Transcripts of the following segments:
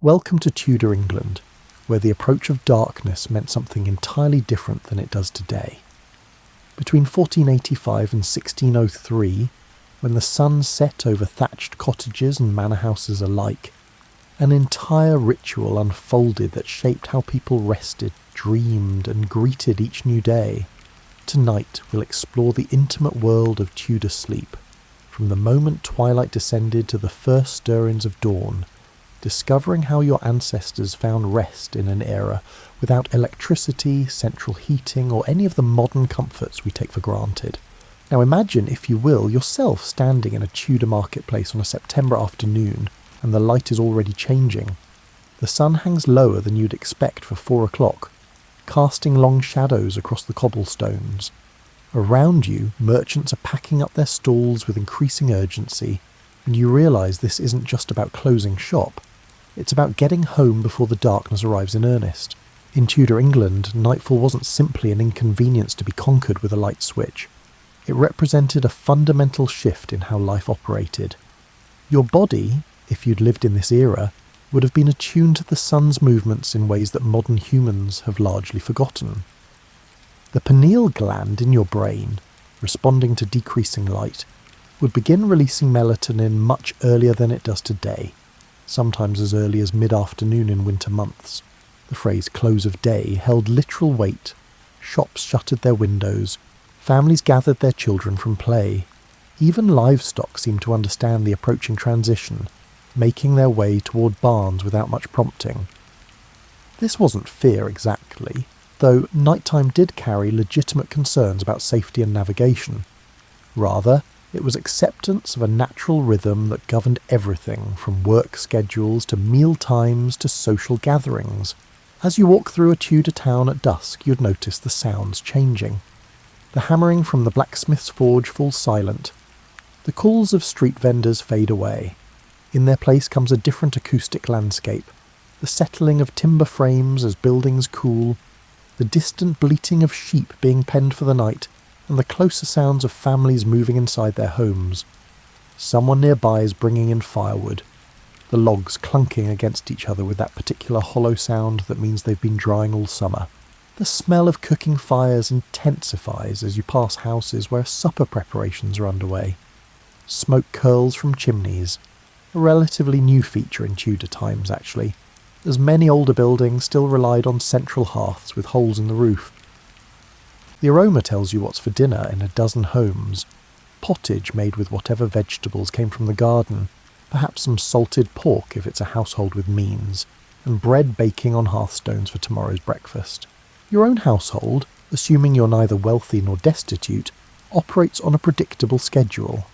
Welcome to Tudor England, where the approach of darkness meant something entirely different than it does today. Between 1485 and 1603, when the sun set over thatched cottages and manor houses alike, an entire ritual unfolded that shaped how people rested, dreamed, and greeted each new day. Tonight we'll explore the intimate world of Tudor sleep, from the moment twilight descended to the first stirrings of dawn, discovering how your ancestors found rest in an era without electricity, central heating, or any of the modern comforts we take for granted. Now imagine, if you will, yourself standing in a Tudor marketplace on a September afternoon, and the light is already changing. The sun hangs lower than you'd expect for 4 o'clock, casting long shadows across the cobblestones. Around you, merchants are packing up their stalls with increasing urgency, and you realise this isn't just about closing shop. It's about getting home before the darkness arrives in earnest. In Tudor England, nightfall wasn't simply an inconvenience to be conquered with a light switch. It represented a fundamental shift in how life operated. Your body, if you'd lived in this era, would have been attuned to the sun's movements in ways that modern humans have largely forgotten. The pineal gland in your brain, responding to decreasing light, would begin releasing melatonin much earlier than it does today, sometimes as early as mid-afternoon in winter months. The phrase close of day held literal weight. Shops shuttered their windows, families gathered their children from play. Even livestock seemed to understand the approaching transition, making their way toward barns without much prompting. This wasn't fear exactly, though nighttime did carry legitimate concerns about safety and navigation. Rather, it was acceptance of a natural rhythm that governed everything from work schedules to meal times to social gatherings. As you walk through a Tudor town at dusk, you'd notice the sounds changing. The hammering from the blacksmith's forge falls silent. The calls of street vendors fade away. In their place comes a different acoustic landscape, the settling of timber frames as buildings cool, the distant bleating of sheep being penned for the night, and the closer sounds of families moving inside their homes. Someone nearby is bringing in firewood, the logs clunking against each other with that particular hollow sound that means they've been drying all summer. The smell of cooking fires intensifies as you pass houses where supper preparations are underway. Smoke curls from chimneys, a relatively new feature in Tudor times actually, as many older buildings still relied on central hearths with holes in the roof. The aroma tells you what's for dinner in a dozen homes. Pottage made with whatever vegetables came from the garden, perhaps some salted pork if it's a household with means, and bread baking on hearthstones for tomorrow's breakfast. Your own household, assuming you're neither wealthy nor destitute, operates on a predictable schedule.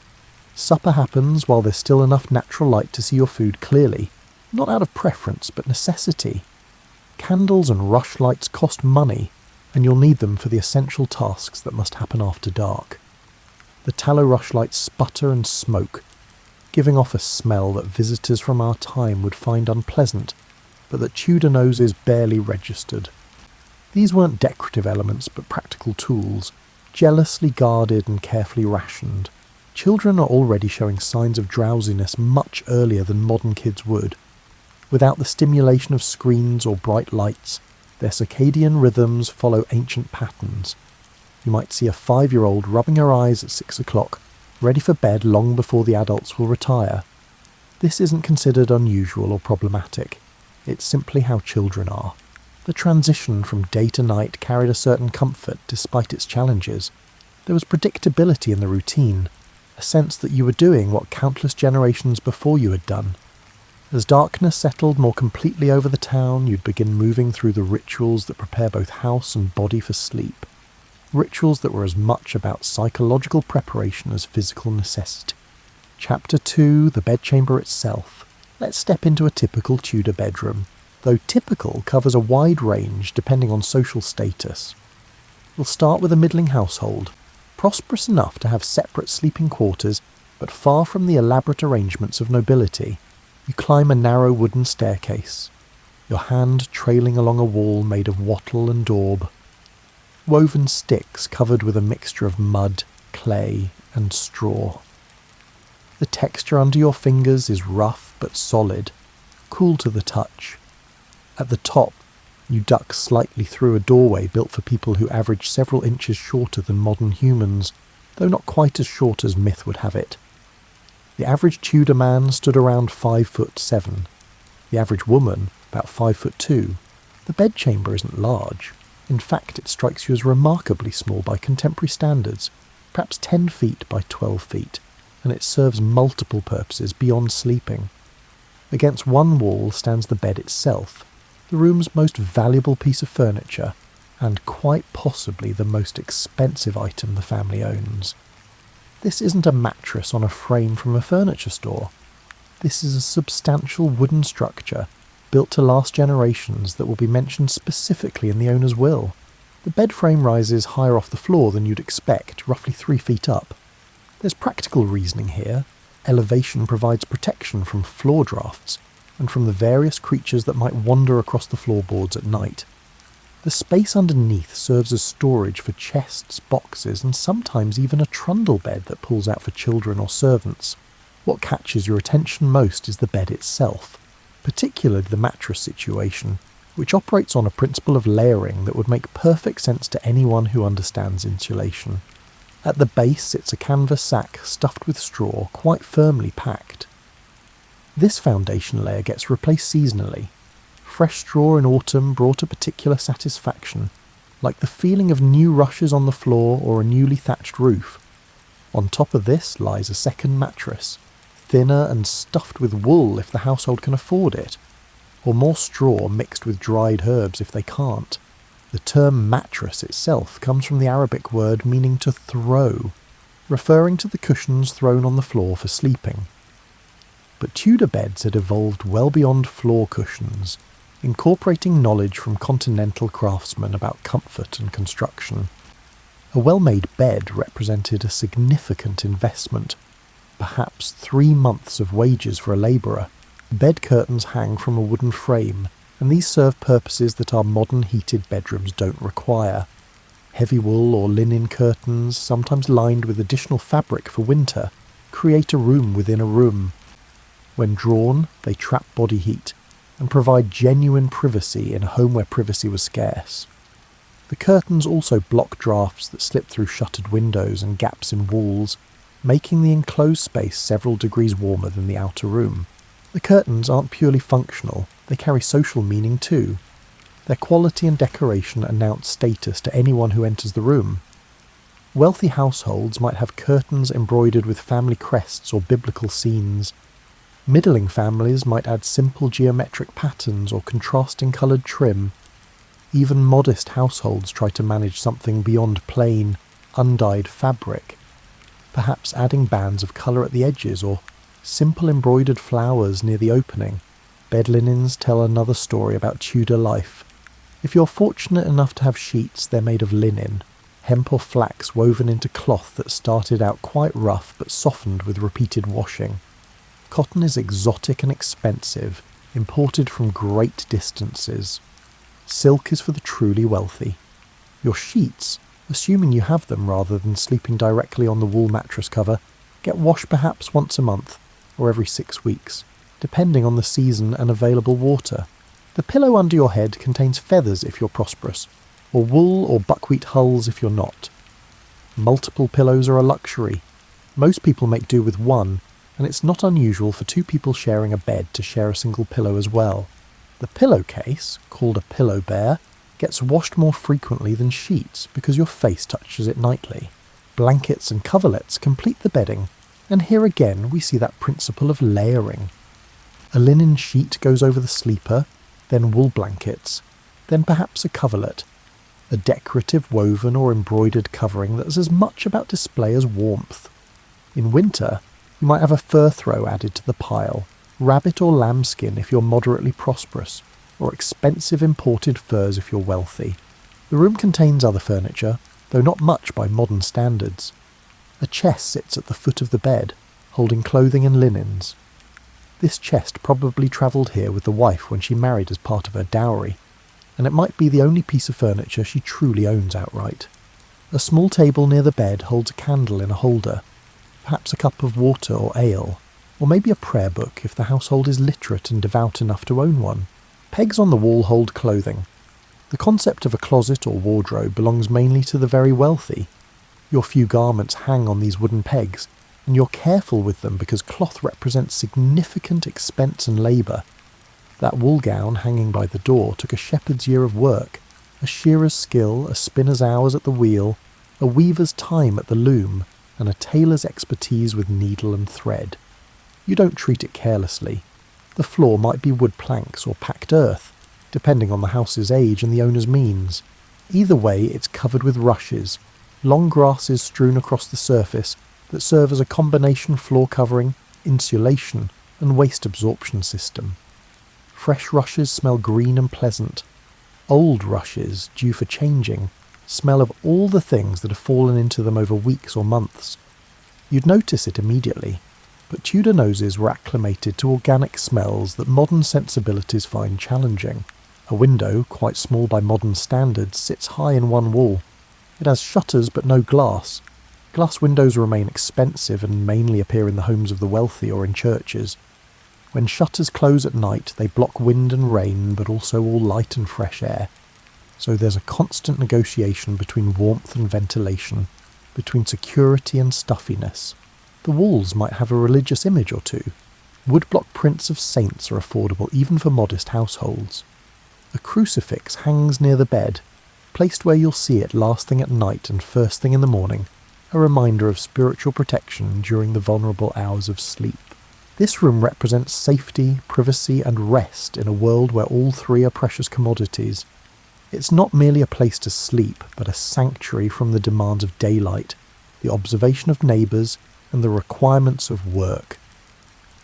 Supper happens while there's still enough natural light to see your food clearly, not out of preference but necessity. Candles and rushlights cost money, and you'll need them for the essential tasks that must happen after dark. The tallow rushlights sputter and smoke, giving off a smell that visitors from our time would find unpleasant, but that Tudor noses barely registered. These weren't decorative elements but practical tools, jealously guarded and carefully rationed. Children are already showing signs of drowsiness much earlier than modern kids would. Without the stimulation of screens or bright lights, their circadian rhythms follow ancient patterns. You might see a 5-year-old rubbing her eyes at 6 o'clock, ready for bed long before the adults will retire. This isn't considered unusual or problematic. It's simply how children are. The transition from day to night carried a certain comfort despite its challenges. There was predictability in the routine, a sense that you were doing what countless generations before you had done. As darkness settled more completely over the town, you'd begin moving through the rituals that prepare both house and body for sleep. Rituals that were as much about psychological preparation as physical necessity. Chapter 2, the bedchamber itself. Let's step into a typical Tudor bedroom, though typical covers a wide range depending on social status. We'll start with a middling household, prosperous enough to have separate sleeping quarters, but far from the elaborate arrangements of nobility. You climb a narrow wooden staircase, your hand trailing along a wall made of wattle and daub. Woven sticks covered with a mixture of mud, clay, and straw. The texture under your fingers is rough but solid, cool to the touch. At the top, you duck slightly through a doorway built for people who average several inches shorter than modern humans, though not quite as short as myth would have it. The average Tudor man stood around 5'7". The average woman, about 5'2". The bedchamber isn't large. In fact, it strikes you as remarkably small by contemporary standards, perhaps 10 feet by 12 feet, and it serves multiple purposes beyond sleeping. Against one wall stands the bed itself, the room's most valuable piece of furniture, and quite possibly the most expensive item the family owns. This isn't a mattress on a frame from a furniture store. This is a substantial wooden structure built to last generations that will be mentioned specifically in the owner's will. The bed frame rises higher off the floor than you'd expect, roughly 3 feet up. There's practical reasoning here. Elevation provides protection from floor drafts and from the various creatures that might wander across the floorboards at night. The space underneath serves as storage for chests, boxes, and sometimes even a trundle bed that pulls out for children or servants. What catches your attention most is the bed itself, particularly the mattress situation, which operates on a principle of layering that would make perfect sense to anyone who understands insulation. At the base sits a canvas sack stuffed with straw, quite firmly packed. This foundation layer gets replaced seasonally. Fresh straw in autumn brought a particular satisfaction, like the feeling of new rushes on the floor or a newly thatched roof. On top of this lies a second mattress, thinner and stuffed with wool if the household can afford it, or more straw mixed with dried herbs if they can't. The term mattress itself comes from the Arabic word meaning to throw, referring to the cushions thrown on the floor for sleeping. But Tudor beds had evolved well beyond floor cushions, incorporating knowledge from continental craftsmen about comfort and construction. A well-made bed represented a significant investment, perhaps 3 months of wages for a labourer. Bed curtains hang from a wooden frame, and these serve purposes that our modern heated bedrooms don't require. Heavy wool or linen curtains, sometimes lined with additional fabric for winter, create a room within a room. When drawn, they trap body heat and provide genuine privacy in a home where privacy was scarce. The curtains also block drafts that slip through shuttered windows and gaps in walls, making the enclosed space several degrees warmer than the outer room. The curtains aren't purely functional, they carry social meaning too. Their quality and decoration announce status to anyone who enters the room. Wealthy households might have curtains embroidered with family crests or biblical scenes. Middling families might add simple geometric patterns or contrasting coloured trim. Even modest households try to manage something beyond plain, undyed fabric, perhaps adding bands of colour at the edges or simple embroidered flowers near the opening. Bed linens tell another story about Tudor life. If you're fortunate enough to have sheets, they're made of linen, hemp or flax woven into cloth that started out quite rough but softened with repeated washing. Cotton is exotic and expensive, imported from great distances. Silk is for the truly wealthy. Your sheets, assuming you have them rather than sleeping directly on the wool mattress cover, get washed perhaps once a month or every 6 weeks, depending on the season and available water. The pillow under your head contains feathers if you're prosperous, or wool or buckwheat hulls if you're not. Multiple pillows are a luxury. Most people make do with one, and it's not unusual for 2 people sharing a bed to share a single pillow as well. The pillowcase, called a pillow bear, gets washed more frequently than sheets because your face touches it nightly. Blankets and coverlets complete the bedding, and here again we see that principle of layering. A linen sheet goes over the sleeper, then wool blankets, then perhaps a coverlet, a decorative woven or embroidered covering that's as much about display as warmth. In winter, you might have a fur throw added to the pile, rabbit or lambskin if you're moderately prosperous, or expensive imported furs if you're wealthy. The room contains other furniture, though not much by modern standards. A chest sits at the foot of the bed, holding clothing and linens. This chest probably travelled here with the wife when she married as part of her dowry, and it might be the only piece of furniture she truly owns outright. A small table near the bed holds a candle in a holder, perhaps a cup of water or ale. or maybe a prayer book if the household is literate and devout enough to own one. Pegs on the wall hold clothing. The concept of a closet or wardrobe belongs mainly to the very wealthy. Your few garments hang on these wooden pegs, and you're careful with them because cloth represents significant expense and labour. That wool gown hanging by the door took a shepherd's year of work, a shearer's skill, a spinner's hours at the wheel, a weaver's time at the loom, and a tailor's expertise with needle and thread. You don't treat it carelessly. The floor might be wood planks or packed earth, depending on the house's age and the owner's means. Either way, it's covered with rushes, long grasses strewn across the surface that serve as a combination floor covering, insulation, and waste absorption system. Fresh rushes smell green and pleasant. Old rushes, due for changing, smell of all the things that have fallen into them over weeks or months. You'd notice it immediately, but Tudor noses were acclimated to organic smells that modern sensibilities find challenging. A window, quite small by modern standards, sits high in one wall. It has shutters but no glass. Glass windows remain expensive and mainly appear in the homes of the wealthy or in churches. When shutters close at night, they block wind and rain, but also all light and fresh air. So there's a constant negotiation between warmth and ventilation, between security and stuffiness. The walls might have a religious image or two. Woodblock prints of saints are affordable even for modest households. A crucifix hangs near the bed, placed where you'll see it last thing at night and first thing in the morning, a reminder of spiritual protection during the vulnerable hours of sleep. This room represents safety, privacy, and rest in a world where all three are precious commodities. It's not merely a place to sleep, but a sanctuary from the demands of daylight, the observation of neighbours, and the requirements of work.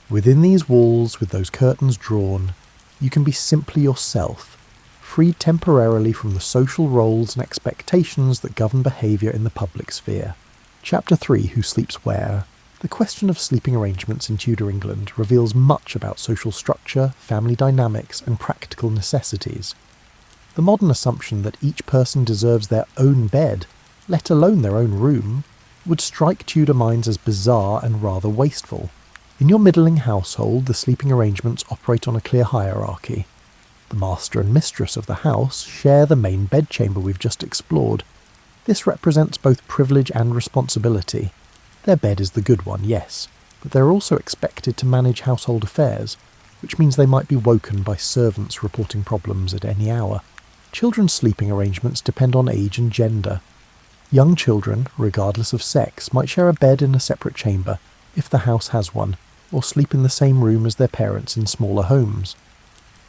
Within these walls, with those curtains drawn, you can be simply yourself, freed temporarily from the social roles and expectations that govern behaviour in the public sphere. Chapter 3, Who Sleeps Where? The question of sleeping arrangements in Tudor England reveals much about social structure, family dynamics, and practical necessities. The modern assumption that each person deserves their own bed, let alone their own room, would strike Tudor minds as bizarre and rather wasteful. In your middling household, the sleeping arrangements operate on a clear hierarchy. The master and mistress of the house share the main bedchamber we've just explored. This represents both privilege and responsibility. Their bed is the good one, yes, but they're also expected to manage household affairs, which means they might be woken by servants reporting problems at any hour. Children's sleeping arrangements depend on age and gender. Young children, regardless of sex, might share a bed in a separate chamber, if the house has one, or sleep in the same room as their parents in smaller homes.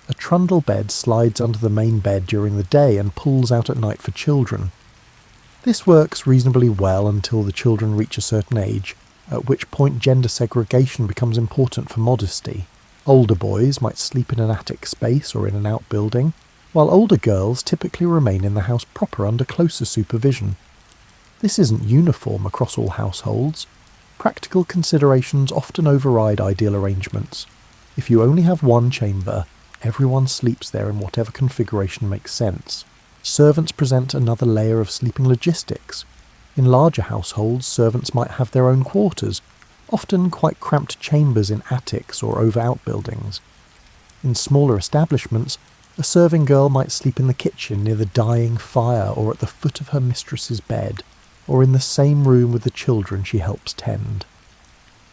A trundle bed slides under the main bed during the day and pulls out at night for children. This works reasonably well until the children reach a certain age, at which point gender segregation becomes important for modesty. Older boys might sleep in an attic space or in an outbuilding, while older girls typically remain in the house proper under closer supervision. This isn't uniform across all households. Practical considerations often override ideal arrangements. If you only have one chamber, everyone sleeps there in whatever configuration makes sense. Servants present another layer of sleeping logistics. In larger households, servants might have their own quarters, often quite cramped chambers in attics or over outbuildings. In smaller establishments, a serving girl might sleep in the kitchen near the dying fire or at the foot of her mistress's bed, or in the same room with the children she helps tend.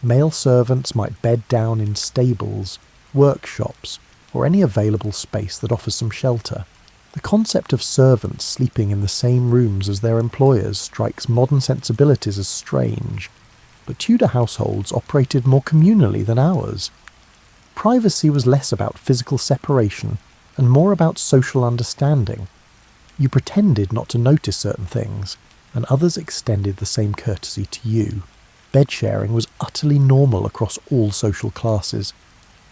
Male servants might bed down in stables, workshops, or any available space that offers some shelter. The concept of servants sleeping in the same rooms as their employers strikes modern sensibilities as strange, but Tudor households operated more communally than ours. Privacy was less about physical separation and more about social understanding. You pretended not to notice certain things, and others extended the same courtesy to you. Bed sharing was utterly normal across all social classes.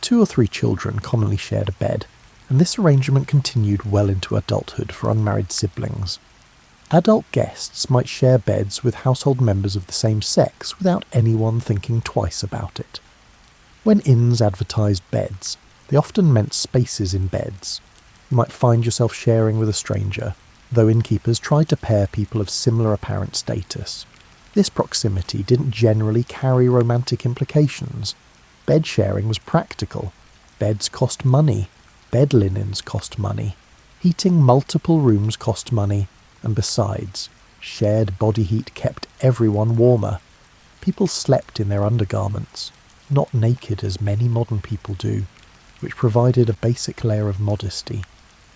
2 or 3 children commonly shared a bed, and this arrangement continued well into adulthood for unmarried siblings. Adult guests might share beds with household members of the same sex without anyone thinking twice about it. When inns advertised beds, they often meant spaces in beds. You might find yourself sharing with a stranger, though innkeepers tried to pair people of similar apparent status. This proximity didn't generally carry romantic implications. Bed sharing was practical. Beds cost money. Bed linens cost money. Heating multiple rooms cost money. And besides, shared body heat kept everyone warmer. People slept in their undergarments, not naked as many modern people do, which provided a basic layer of modesty.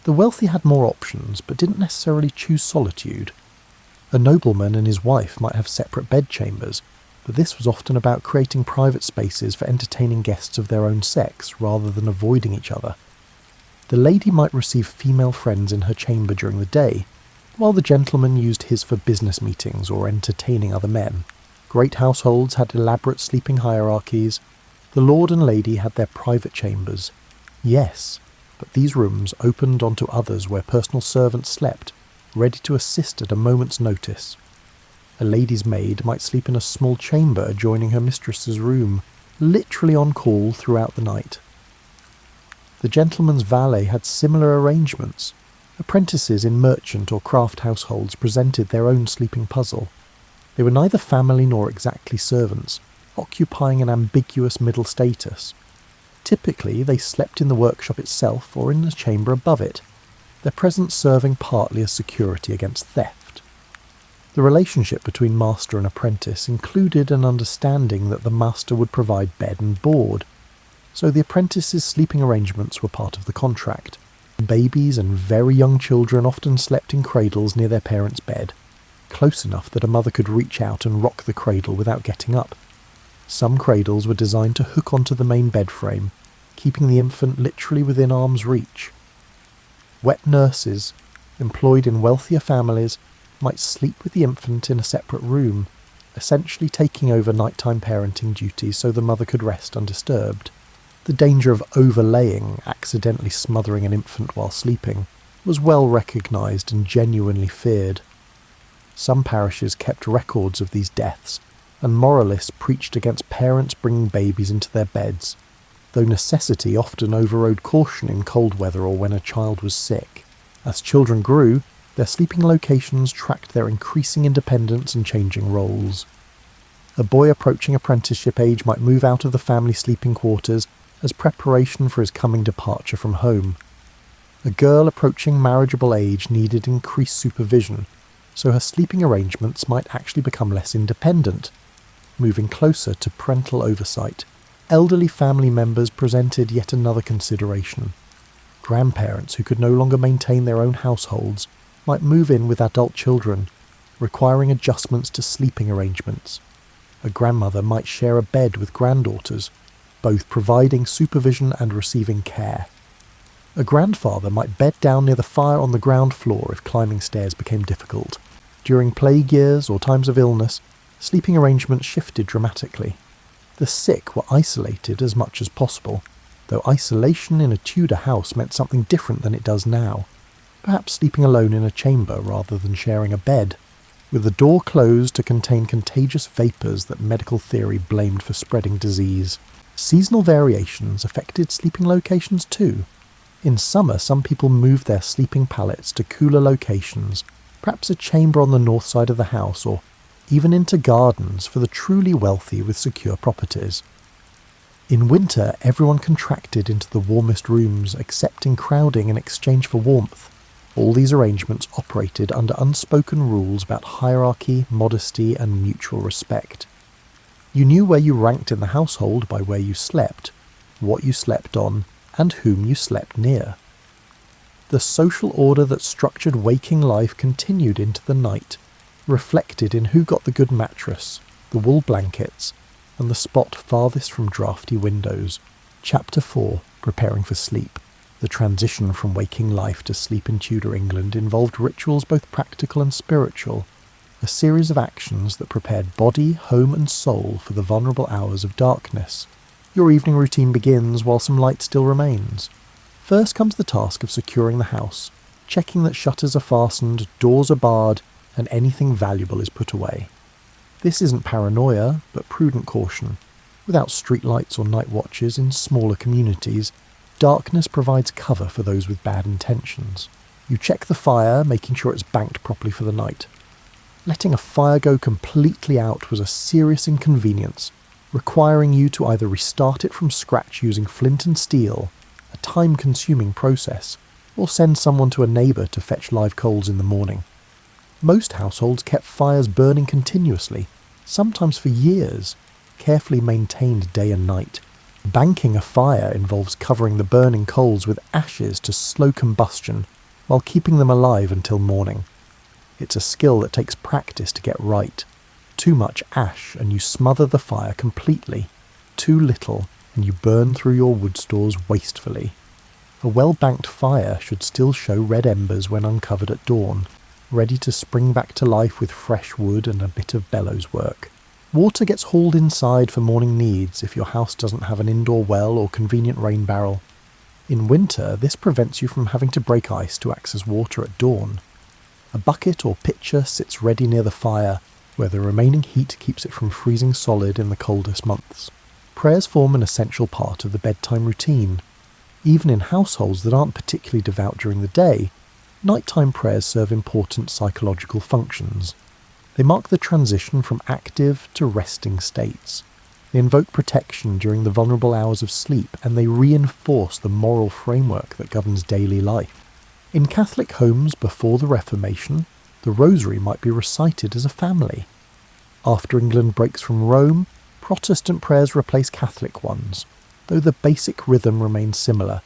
The wealthy had more options, but didn't necessarily choose solitude. A nobleman and his wife might have separate bedchambers, but this was often about creating private spaces for entertaining guests of their own sex rather than avoiding each other. The lady might receive female friends in her chamber during the day, while the gentleman used his for business meetings or entertaining other men. Great households had elaborate sleeping hierarchies. The lord and lady had their private chambers. Yes, but these rooms opened onto others where personal servants slept, ready to assist at a moment's notice. A lady's maid might sleep in a small chamber adjoining her mistress's room, literally on call throughout the night. The gentleman's valet had similar arrangements. Apprentices in merchant or craft households presented their own sleeping puzzle. They were neither family nor exactly servants, occupying an ambiguous middle status. Typically, they slept in the workshop itself or in the chamber above it, their presence serving partly as security against theft. The relationship between master and apprentice included an understanding that the master would provide bed and board, so the apprentice's sleeping arrangements were part of the contract. Babies and very young children often slept in cradles near their parents' bed, close enough that a mother could reach out and rock the cradle without getting up. Some cradles were designed to hook onto the main bed frame, keeping the infant literally within arm's reach. Wet nurses, employed in wealthier families, might sleep with the infant in a separate room, essentially taking over nighttime parenting duties so the mother could rest undisturbed. The danger of overlaying, accidentally smothering an infant while sleeping, was well recognised and genuinely feared. Some parishes kept records of these deaths, and moralists preached against parents bringing babies into their beds, though necessity often overrode caution in cold weather or when a child was sick. As children grew, their sleeping locations tracked their increasing independence and changing roles. A boy approaching apprenticeship age might move out of the family sleeping quarters as preparation for his coming departure from home. A girl approaching marriageable age needed increased supervision, so her sleeping arrangements might actually become less independent, moving closer to parental oversight. Elderly family members presented yet another consideration. Grandparents who could no longer maintain their own households might move in with adult children, requiring adjustments to sleeping arrangements. A grandmother might share a bed with granddaughters, both providing supervision and receiving care. A grandfather might bed down near the fire on the ground floor if climbing stairs became difficult. During plague years or times of illness, sleeping arrangements shifted dramatically. The sick were isolated as much as possible, though isolation in a Tudor house meant something different than it does now, perhaps sleeping alone in a chamber rather than sharing a bed, with the door closed to contain contagious vapours that medical theory blamed for spreading disease. Seasonal variations affected sleeping locations too. In summer, some people moved their sleeping pallets to cooler locations, perhaps a chamber on the north side of the house, or even into gardens for the truly wealthy with secure properties. In winter, everyone contracted into the warmest rooms, accepting crowding in exchange for warmth. All these arrangements operated under unspoken rules about hierarchy, modesty, and mutual respect. You knew where you ranked in the household by where you slept, what you slept on, and whom you slept near. The social order that structured waking life continued into the night, reflected in who got the good mattress, the wool blankets, and the spot farthest from drafty windows. Chapter 4, Preparing for Sleep. The transition from waking life to sleep in Tudor England involved rituals both practical and spiritual, a series of actions that prepared body, home and soul for the vulnerable hours of darkness. Your evening routine begins while some light still remains. First comes the task of securing the house, checking that shutters are fastened, doors are barred, and anything valuable is put away. This isn't paranoia, but prudent caution. Without streetlights or night watches in smaller communities, darkness provides cover for those with bad intentions. You check the fire, making sure it's banked properly for the night. Letting a fire go completely out was a serious inconvenience, requiring you to either restart it from scratch using flint and steel, a time-consuming process, or send someone to a neighbour to fetch live coals in the morning. Most households kept fires burning continuously, sometimes for years, carefully maintained day and night. Banking a fire involves covering the burning coals with ashes to slow combustion while keeping them alive until morning. It's a skill that takes practice to get right. Too much ash and you smother the fire completely. Too little and you burn through your wood stores wastefully. A well-banked fire should still show red embers when uncovered at dawn, ready to spring back to life with fresh wood and a bit of bellows work. Water gets hauled inside for morning needs if your house doesn't have an indoor well or convenient rain barrel. In winter, this prevents you from having to break ice to access water at dawn. A bucket or pitcher sits ready near the fire, where the remaining heat keeps it from freezing solid in the coldest months. Prayers form an essential part of the bedtime routine. Even in households that aren't particularly devout during the day, nighttime prayers serve important psychological functions. They mark the transition from active to resting states. They invoke protection during the vulnerable hours of sleep, and they reinforce the moral framework that governs daily life. In Catholic homes before the Reformation, the Rosary might be recited as a family. After England breaks from Rome, Protestant prayers replace Catholic ones, though the basic rhythm remains similar,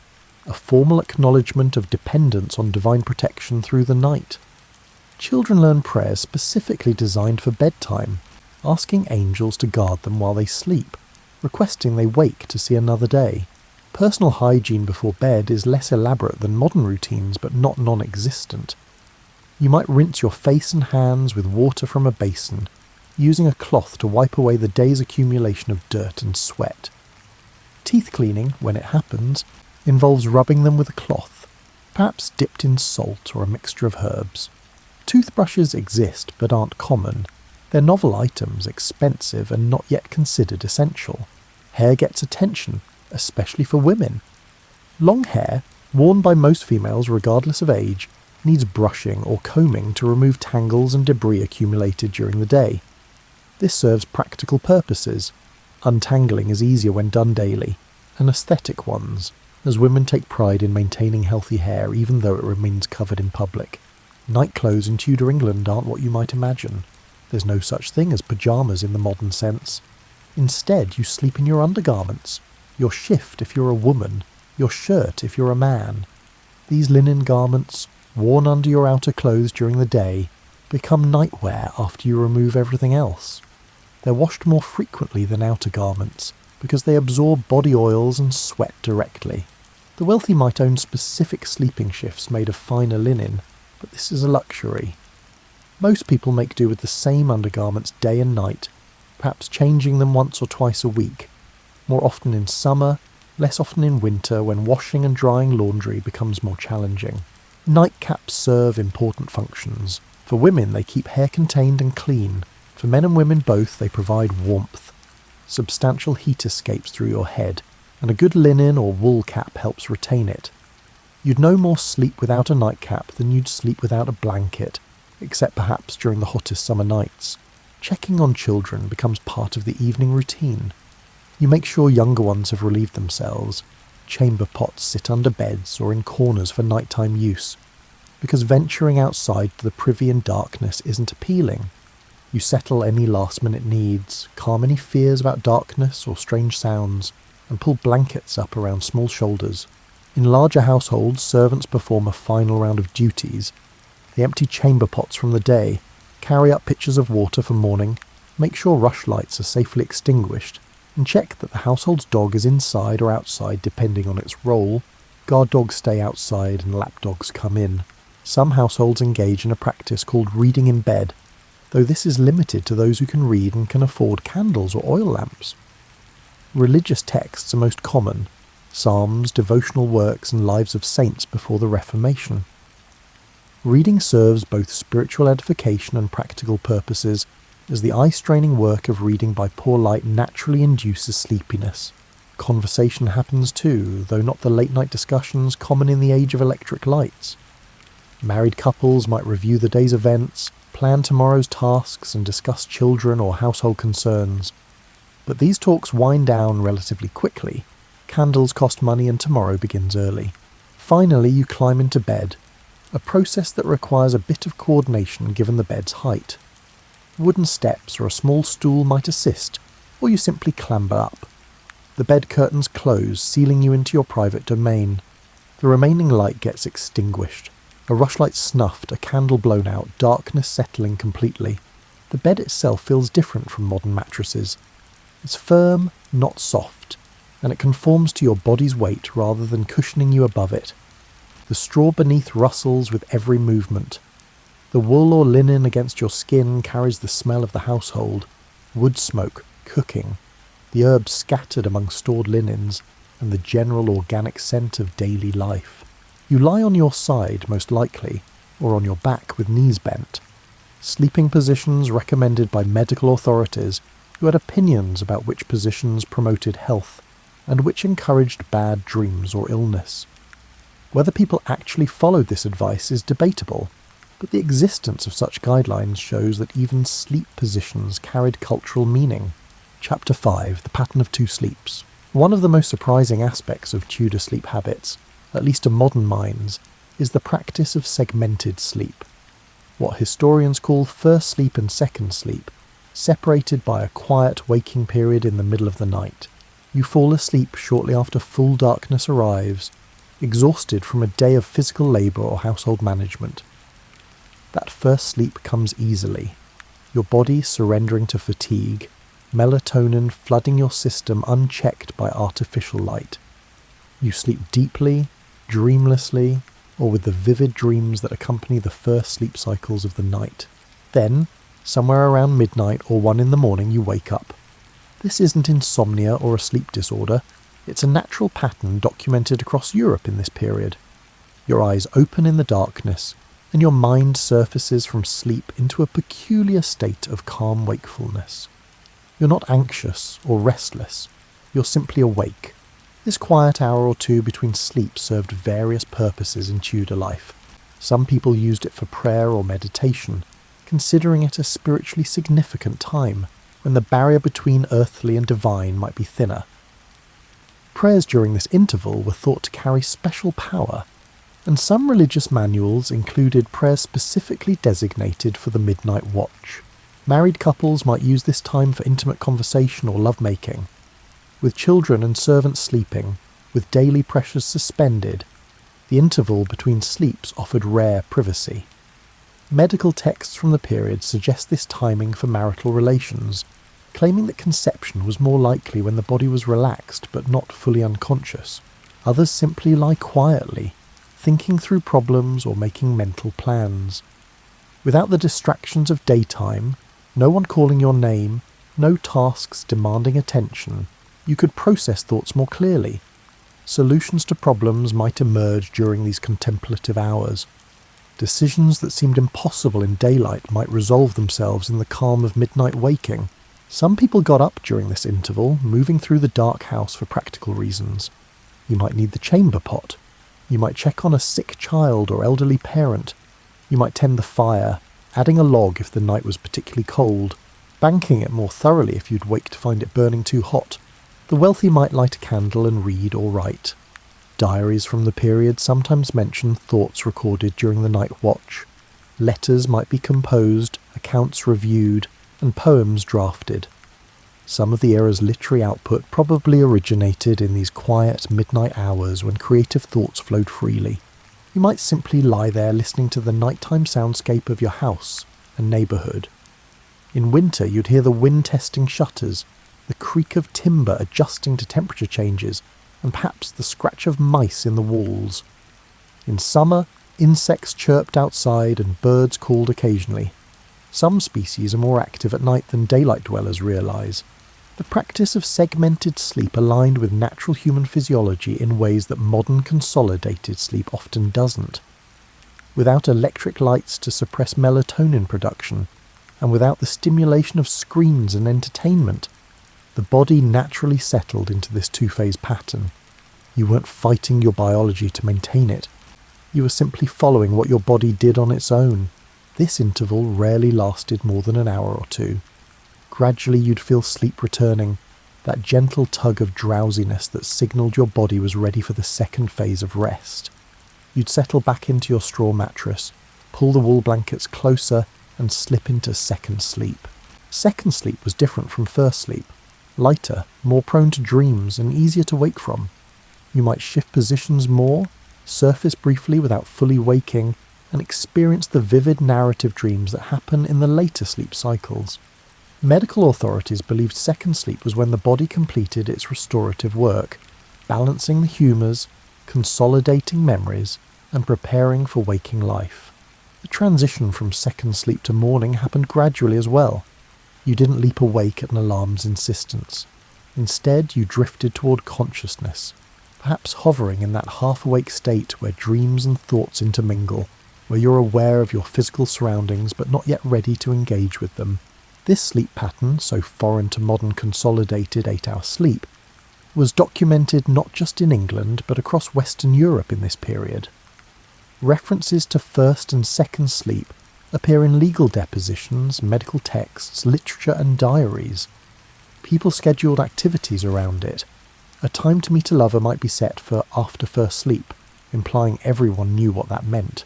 a formal acknowledgement of dependence on divine protection through the night. Children learn prayers specifically designed for bedtime, asking angels to guard them while they sleep, requesting they wake to see another day. Personal hygiene before bed is less elaborate than modern routines, but not non-existent. You might rinse your face and hands with water from a basin, using a cloth to wipe away the day's accumulation of dirt and sweat. Teeth cleaning, when it happens, involves rubbing them with a cloth, perhaps dipped in salt or a mixture of herbs. Toothbrushes exist but aren't common. They're novel items, expensive and not yet considered essential. Hair gets attention, especially for women. Long hair, worn by most females regardless of age, needs brushing or combing to remove tangles and debris accumulated during the day. This serves practical purposes. Untangling is easier when done daily, and aesthetic ones, as women take pride in maintaining healthy hair even though it remains covered in public. Night clothes in Tudor England aren't what you might imagine. There's no such thing as pyjamas in the modern sense. Instead, you sleep in your undergarments, your shift if you're a woman, your shirt if you're a man. These linen garments, worn under your outer clothes during the day, become nightwear after you remove everything else. They're washed more frequently than outer garments, because they absorb body oils and sweat directly. The wealthy might own specific sleeping shifts made of finer linen, but this is a luxury. Most people make do with the same undergarments day and night, perhaps changing them once or twice a week, more often in summer, less often in winter when washing and drying laundry becomes more challenging. Nightcaps serve important functions. For women, they keep hair contained and clean. For men and women both, they provide warmth. Substantial heat escapes through your head, and a good linen or wool cap helps retain it. You'd no more sleep without a nightcap than you'd sleep without a blanket, except perhaps during the hottest summer nights. Checking on children becomes part of the evening routine. You make sure younger ones have relieved themselves. Chamber pots sit under beds or in corners for nighttime use, because venturing outside to the privy in darkness isn't appealing. You settle any last-minute needs, calm any fears about darkness or strange sounds, and pull blankets up around small shoulders. In larger households, servants perform a final round of duties. They empty chamber pots from the day, carry up pitchers of water for morning, make sure rushlights are safely extinguished, and check that the household's dog is inside or outside depending on its role. Guard dogs stay outside and lap dogs come in. Some households engage in a practice called reading in bed, though this is limited to those who can read and can afford candles or oil lamps. Religious texts are most common: psalms, devotional works, and lives of saints before the Reformation. Reading serves both spiritual edification and practical purposes, as the eye-straining work of reading by poor light naturally induces sleepiness. Conversation happens too, though not the late-night discussions common in the age of electric lights. Married couples might review the day's events, plan tomorrow's tasks, and discuss children or household concerns. But these talks wind down relatively quickly. Candles cost money and tomorrow begins early. Finally, you climb into bed, a process that requires a bit of coordination given the bed's height. Wooden steps or a small stool might assist, or you simply clamber up. The bed curtains close, sealing you into your private domain. The remaining light gets extinguished. A rushlight snuffed, a candle blown out, darkness settling completely. The bed itself feels different from modern mattresses. It's firm, not soft, and it conforms to your body's weight rather than cushioning you above it. The straw beneath rustles with every movement. The wool or linen against your skin carries the smell of the household, wood smoke, cooking, the herbs scattered among stored linens, and the general organic scent of daily life. You lie on your side, most likely, or on your back with knees bent. Sleeping positions recommended by medical authorities who had opinions about which positions promoted health and which encouraged bad dreams or illness. Whether people actually followed this advice is debatable, but the existence of such guidelines shows that even sleep positions carried cultural meaning. Chapter 5, The Pattern of Two Sleeps. One of the most surprising aspects of Tudor sleep habits, at least to modern minds, is the practice of segmented sleep. What historians call first sleep and second sleep, separated by a quiet waking period in the middle of the night. You fall asleep shortly after full darkness arrives, exhausted from a day of physical labour or household management. That first sleep comes easily, your body surrendering to fatigue, melatonin flooding your system unchecked by artificial light. You sleep deeply, dreamlessly, or with the vivid dreams that accompany the first sleep cycles of the night. Then, somewhere around midnight or 1 in the morning, you wake up. This isn't insomnia or a sleep disorder, it's a natural pattern documented across Europe in this period. Your eyes open in the darkness, and your mind surfaces from sleep into a peculiar state of calm wakefulness. You're not anxious or restless, you're simply awake. This quiet hour or two between sleep served various purposes in Tudor life. Some people used it for prayer or meditation, considering it a spiritually significant time, when the barrier between earthly and divine might be thinner. Prayers during this interval were thought to carry special power, and some religious manuals included prayers specifically designated for the midnight watch. Married couples might use this time for intimate conversation or lovemaking. With children and servants sleeping, with daily pressures suspended, the interval between sleeps offered rare privacy. Medical texts from the period suggest this timing for marital relations, claiming that conception was more likely when the body was relaxed but not fully unconscious. Others simply lie quietly, thinking through problems or making mental plans. Without the distractions of daytime, no one calling your name, no tasks demanding attention, you could process thoughts more clearly. Solutions to problems might emerge during these contemplative hours. Decisions that seemed impossible in daylight might resolve themselves in the calm of midnight waking. Some people got up during this interval, moving through the dark house for practical reasons. You might need the chamber pot. You might check on a sick child or elderly parent. You might tend the fire, adding a log if the night was particularly cold, banking it more thoroughly if you'd wake to find it burning too hot. The wealthy might light a candle and read or write. Diaries from the period sometimes mention thoughts recorded during the night watch. Letters might be composed, accounts reviewed, and poems drafted. Some of the era's literary output probably originated in these quiet midnight hours when creative thoughts flowed freely. You might simply lie there listening to the nighttime soundscape of your house and neighbourhood. In winter you'd hear the wind testing shutters, the creak of timber adjusting to temperature changes, and perhaps the scratch of mice in the walls. In summer, insects chirped outside and birds called occasionally. Some species are more active at night than daylight dwellers realise. The practice of segmented sleep aligned with natural human physiology in ways that modern consolidated sleep often doesn't. Without electric lights to suppress melatonin production, and without the stimulation of screens and entertainment, the body naturally settled into this two-phase pattern. You weren't fighting your biology to maintain it. You were simply following what your body did on its own. This interval rarely lasted more than an hour or two. Gradually you'd feel sleep returning, that gentle tug of drowsiness that signalled your body was ready for the second phase of rest. You'd settle back into your straw mattress, pull the wool blankets closer, and slip into second sleep. Second sleep was different from first sleep, lighter, more prone to dreams, and easier to wake from. You might shift positions more, surface briefly without fully waking, and experience the vivid narrative dreams that happen in the later sleep cycles. Medical authorities believed second sleep was when the body completed its restorative work, balancing the humours, consolidating memories, and preparing for waking life. The transition from second sleep to morning happened gradually as well. You didn't leap awake at an alarm's insistence. Instead, you drifted toward consciousness, perhaps hovering in that half-awake state where dreams and thoughts intermingle, where you're aware of your physical surroundings but not yet ready to engage with them. This sleep pattern, so foreign to modern consolidated 8-hour sleep, was documented not just in England but across Western Europe in this period. References to first and second sleep appear in legal depositions, medical texts, literature and diaries. People scheduled activities around it. A time to meet a lover might be set for after first sleep, implying everyone knew what that meant.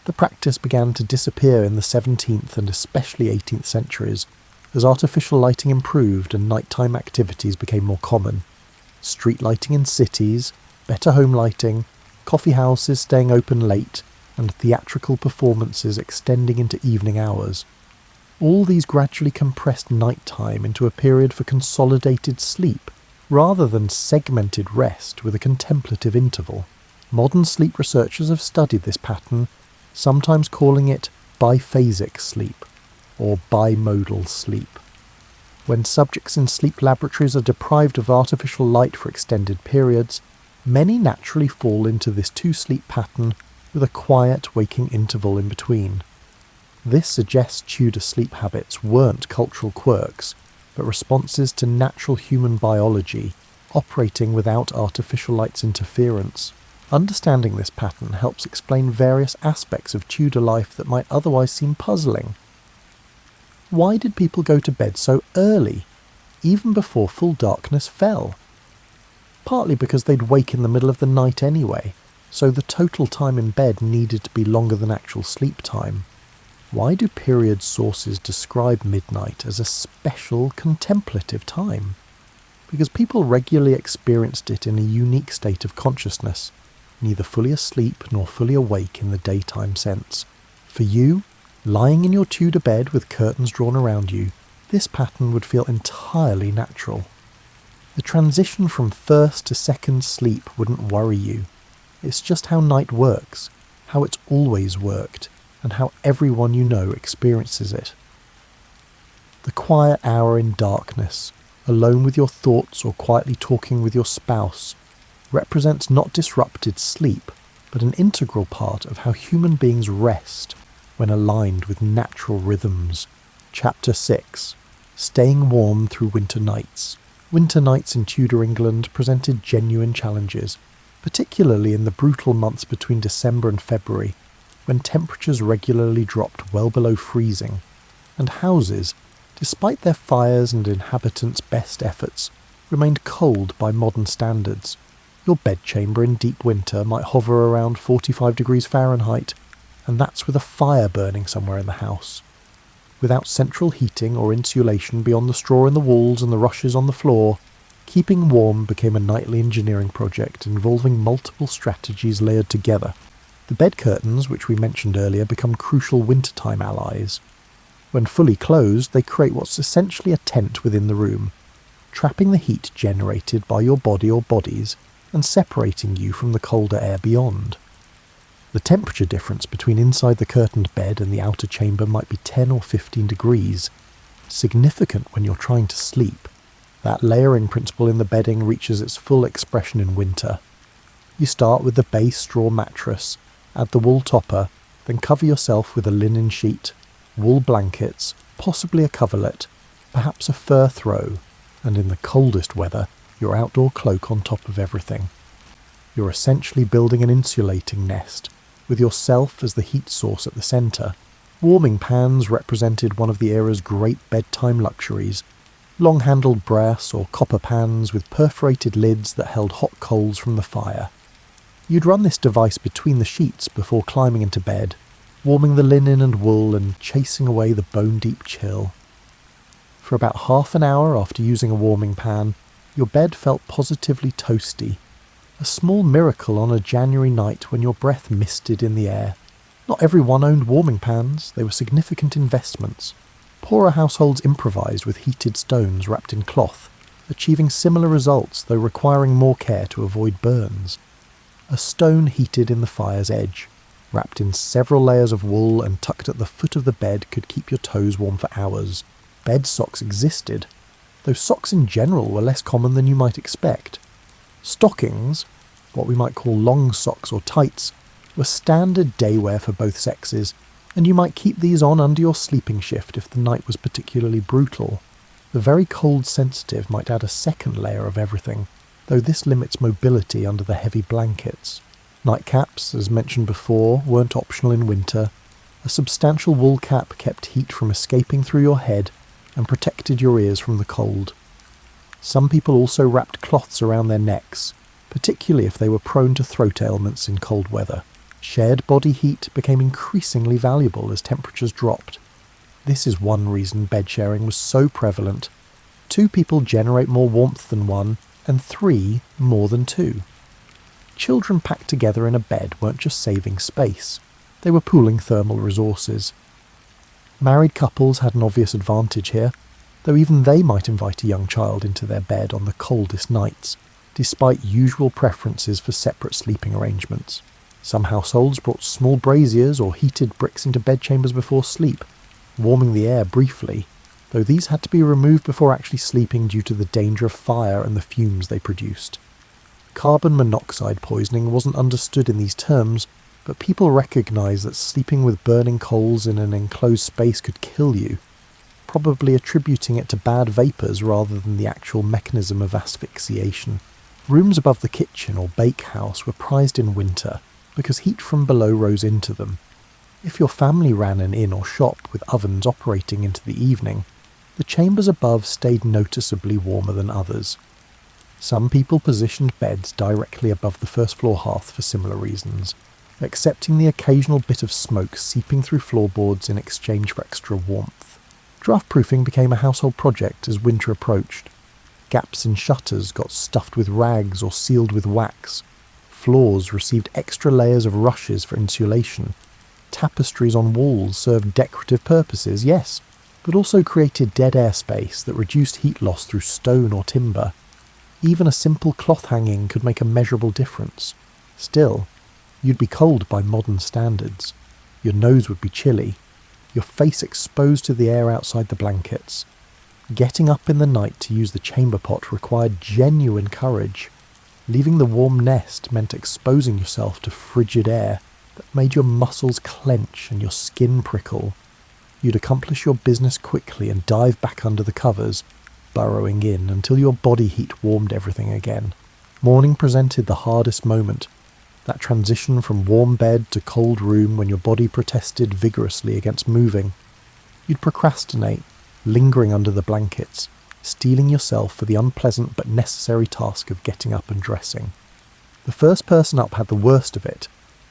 The practice began to disappear in the 17th and especially 18th centuries, as artificial lighting improved and nighttime activities became more common. Street lighting in cities, better home lighting, coffee houses staying open late, and theatrical performances extending into evening hours. All these gradually compressed nighttime into a period for consolidated sleep, rather than segmented rest with a contemplative interval. Modern sleep researchers have studied this pattern, sometimes calling it biphasic sleep, or bimodal sleep. When subjects in sleep laboratories are deprived of artificial light for extended periods, many naturally fall into this two-sleep pattern with a quiet waking interval in between. This suggests Tudor sleep habits weren't cultural quirks, but responses to natural human biology operating without artificial light's interference. Understanding this pattern helps explain various aspects of Tudor life that might otherwise seem puzzling. Why did people go to bed so early, even before full darkness fell? Partly because they'd wake in the middle of the night anyway, so the total time in bed needed to be longer than actual sleep time. Why do period sources describe midnight as a special contemplative time? Because people regularly experienced it in a unique state of consciousness, neither fully asleep nor fully awake in the daytime sense. For you, lying in your Tudor bed with curtains drawn around you, this pattern would feel entirely natural. The transition from first to second sleep wouldn't worry you. It's just how night works, how it's always worked, and how everyone you know experiences it. The quiet hour in darkness, alone with your thoughts or quietly talking with your spouse, represents not disrupted sleep, but an integral part of how human beings rest when aligned with natural rhythms. Chapter 6. Staying warm through winter nights. Winter nights in Tudor England presented genuine challenges, particularly in the brutal months between December and February, when temperatures regularly dropped well below freezing, and houses, despite their fires and inhabitants' best efforts, remained cold by modern standards. Your bedchamber in deep winter might hover around 45 degrees Fahrenheit, and that's with a fire burning somewhere in the house. Without central heating or insulation beyond the straw in the walls and the rushes on the floor, keeping warm became a nightly engineering project involving multiple strategies layered together. The bed curtains, which we mentioned earlier, become crucial wintertime allies. When fully closed, they create what's essentially a tent within the room, trapping the heat generated by your body or bodies and separating you from the colder air beyond. The temperature difference between inside the curtained bed and the outer chamber might be 10 or 15 degrees, significant when you're trying to sleep. That layering principle in the bedding reaches its full expression in winter. You start with the base straw mattress, add the wool topper, then cover yourself with a linen sheet, wool blankets, possibly a coverlet, perhaps a fur throw, and in the coldest weather, your outdoor cloak on top of everything. You're essentially building an insulating nest, with yourself as the heat source at the centre. Warming pans represented one of the era's great bedtime luxuries. long-handled brass or copper pans with perforated lids that held hot coals from the fire. You'd run this device between the sheets before climbing into bed, warming the linen and wool and chasing away the bone-deep chill. For about half an hour after using a warming pan, your bed felt positively toasty, a small miracle on a January night when your breath misted in the air. Not everyone owned warming pans, they were significant investments. Poorer households improvised with heated stones wrapped in cloth, achieving similar results though requiring more care to avoid burns. A stone heated in the fire's edge, wrapped in several layers of wool and tucked at the foot of the bed could keep your toes warm for hours. Bed socks existed, though socks in general were less common than you might expect. Stockings, what we might call long socks or tights, were standard day wear for both sexes, and you might keep these on under your sleeping shift if the night was particularly brutal. The very cold sensitive might add a second layer of everything, though this limits mobility under the heavy blankets. Nightcaps, as mentioned before, weren't optional in winter. A substantial wool cap kept heat from escaping through your head and protected your ears from the cold. Some people also wrapped cloths around their necks, particularly if they were prone to throat ailments in cold weather. Shared body heat became increasingly valuable as temperatures dropped. This is one reason bed sharing was so prevalent. 2 people generate more warmth than 1, and 3 more than 2. Children packed together in a bed weren't just saving space, they were pooling thermal resources. Married couples had an obvious advantage here, though even they might invite a young child into their bed on the coldest nights, despite usual preferences for separate sleeping arrangements. Some households brought small braziers or heated bricks into bedchambers before sleep, warming the air briefly, though these had to be removed before actually sleeping due to the danger of fire and the fumes they produced. Carbon monoxide poisoning wasn't understood in these terms, but people recognised that sleeping with burning coals in an enclosed space could kill you, probably attributing it to bad vapours rather than the actual mechanism of asphyxiation. Rooms above the kitchen or bakehouse were prized in winter because heat from below rose into them. If your family ran an inn or shop with ovens operating into the evening, the chambers above stayed noticeably warmer than others. Some people positioned beds directly above the first floor hearth for similar reasons, accepting the occasional bit of smoke seeping through floorboards in exchange for extra warmth. Draft-proofing became a household project as winter approached. Gaps in shutters got stuffed with rags or sealed with wax. Floors received extra layers of rushes for insulation. Tapestries on walls served decorative purposes, yes, but also created dead air space that reduced heat loss through stone or timber. Even a simple cloth hanging could make a measurable difference. Still, you'd be cold by modern standards. Your nose would be chilly, your face exposed to the air outside the blankets. Getting up in the night to use the chamber pot required genuine courage. Leaving the warm nest meant exposing yourself to frigid air that made your muscles clench and your skin prickle. You'd accomplish your business quickly and dive back under the covers, burrowing in until your body heat warmed everything again. Morning presented the hardest moment, that transition from warm bed to cold room when your body protested vigorously against moving. You'd procrastinate, lingering under the blankets, steeling yourself for the unpleasant but necessary task of getting up and dressing. The first person up had the worst of it.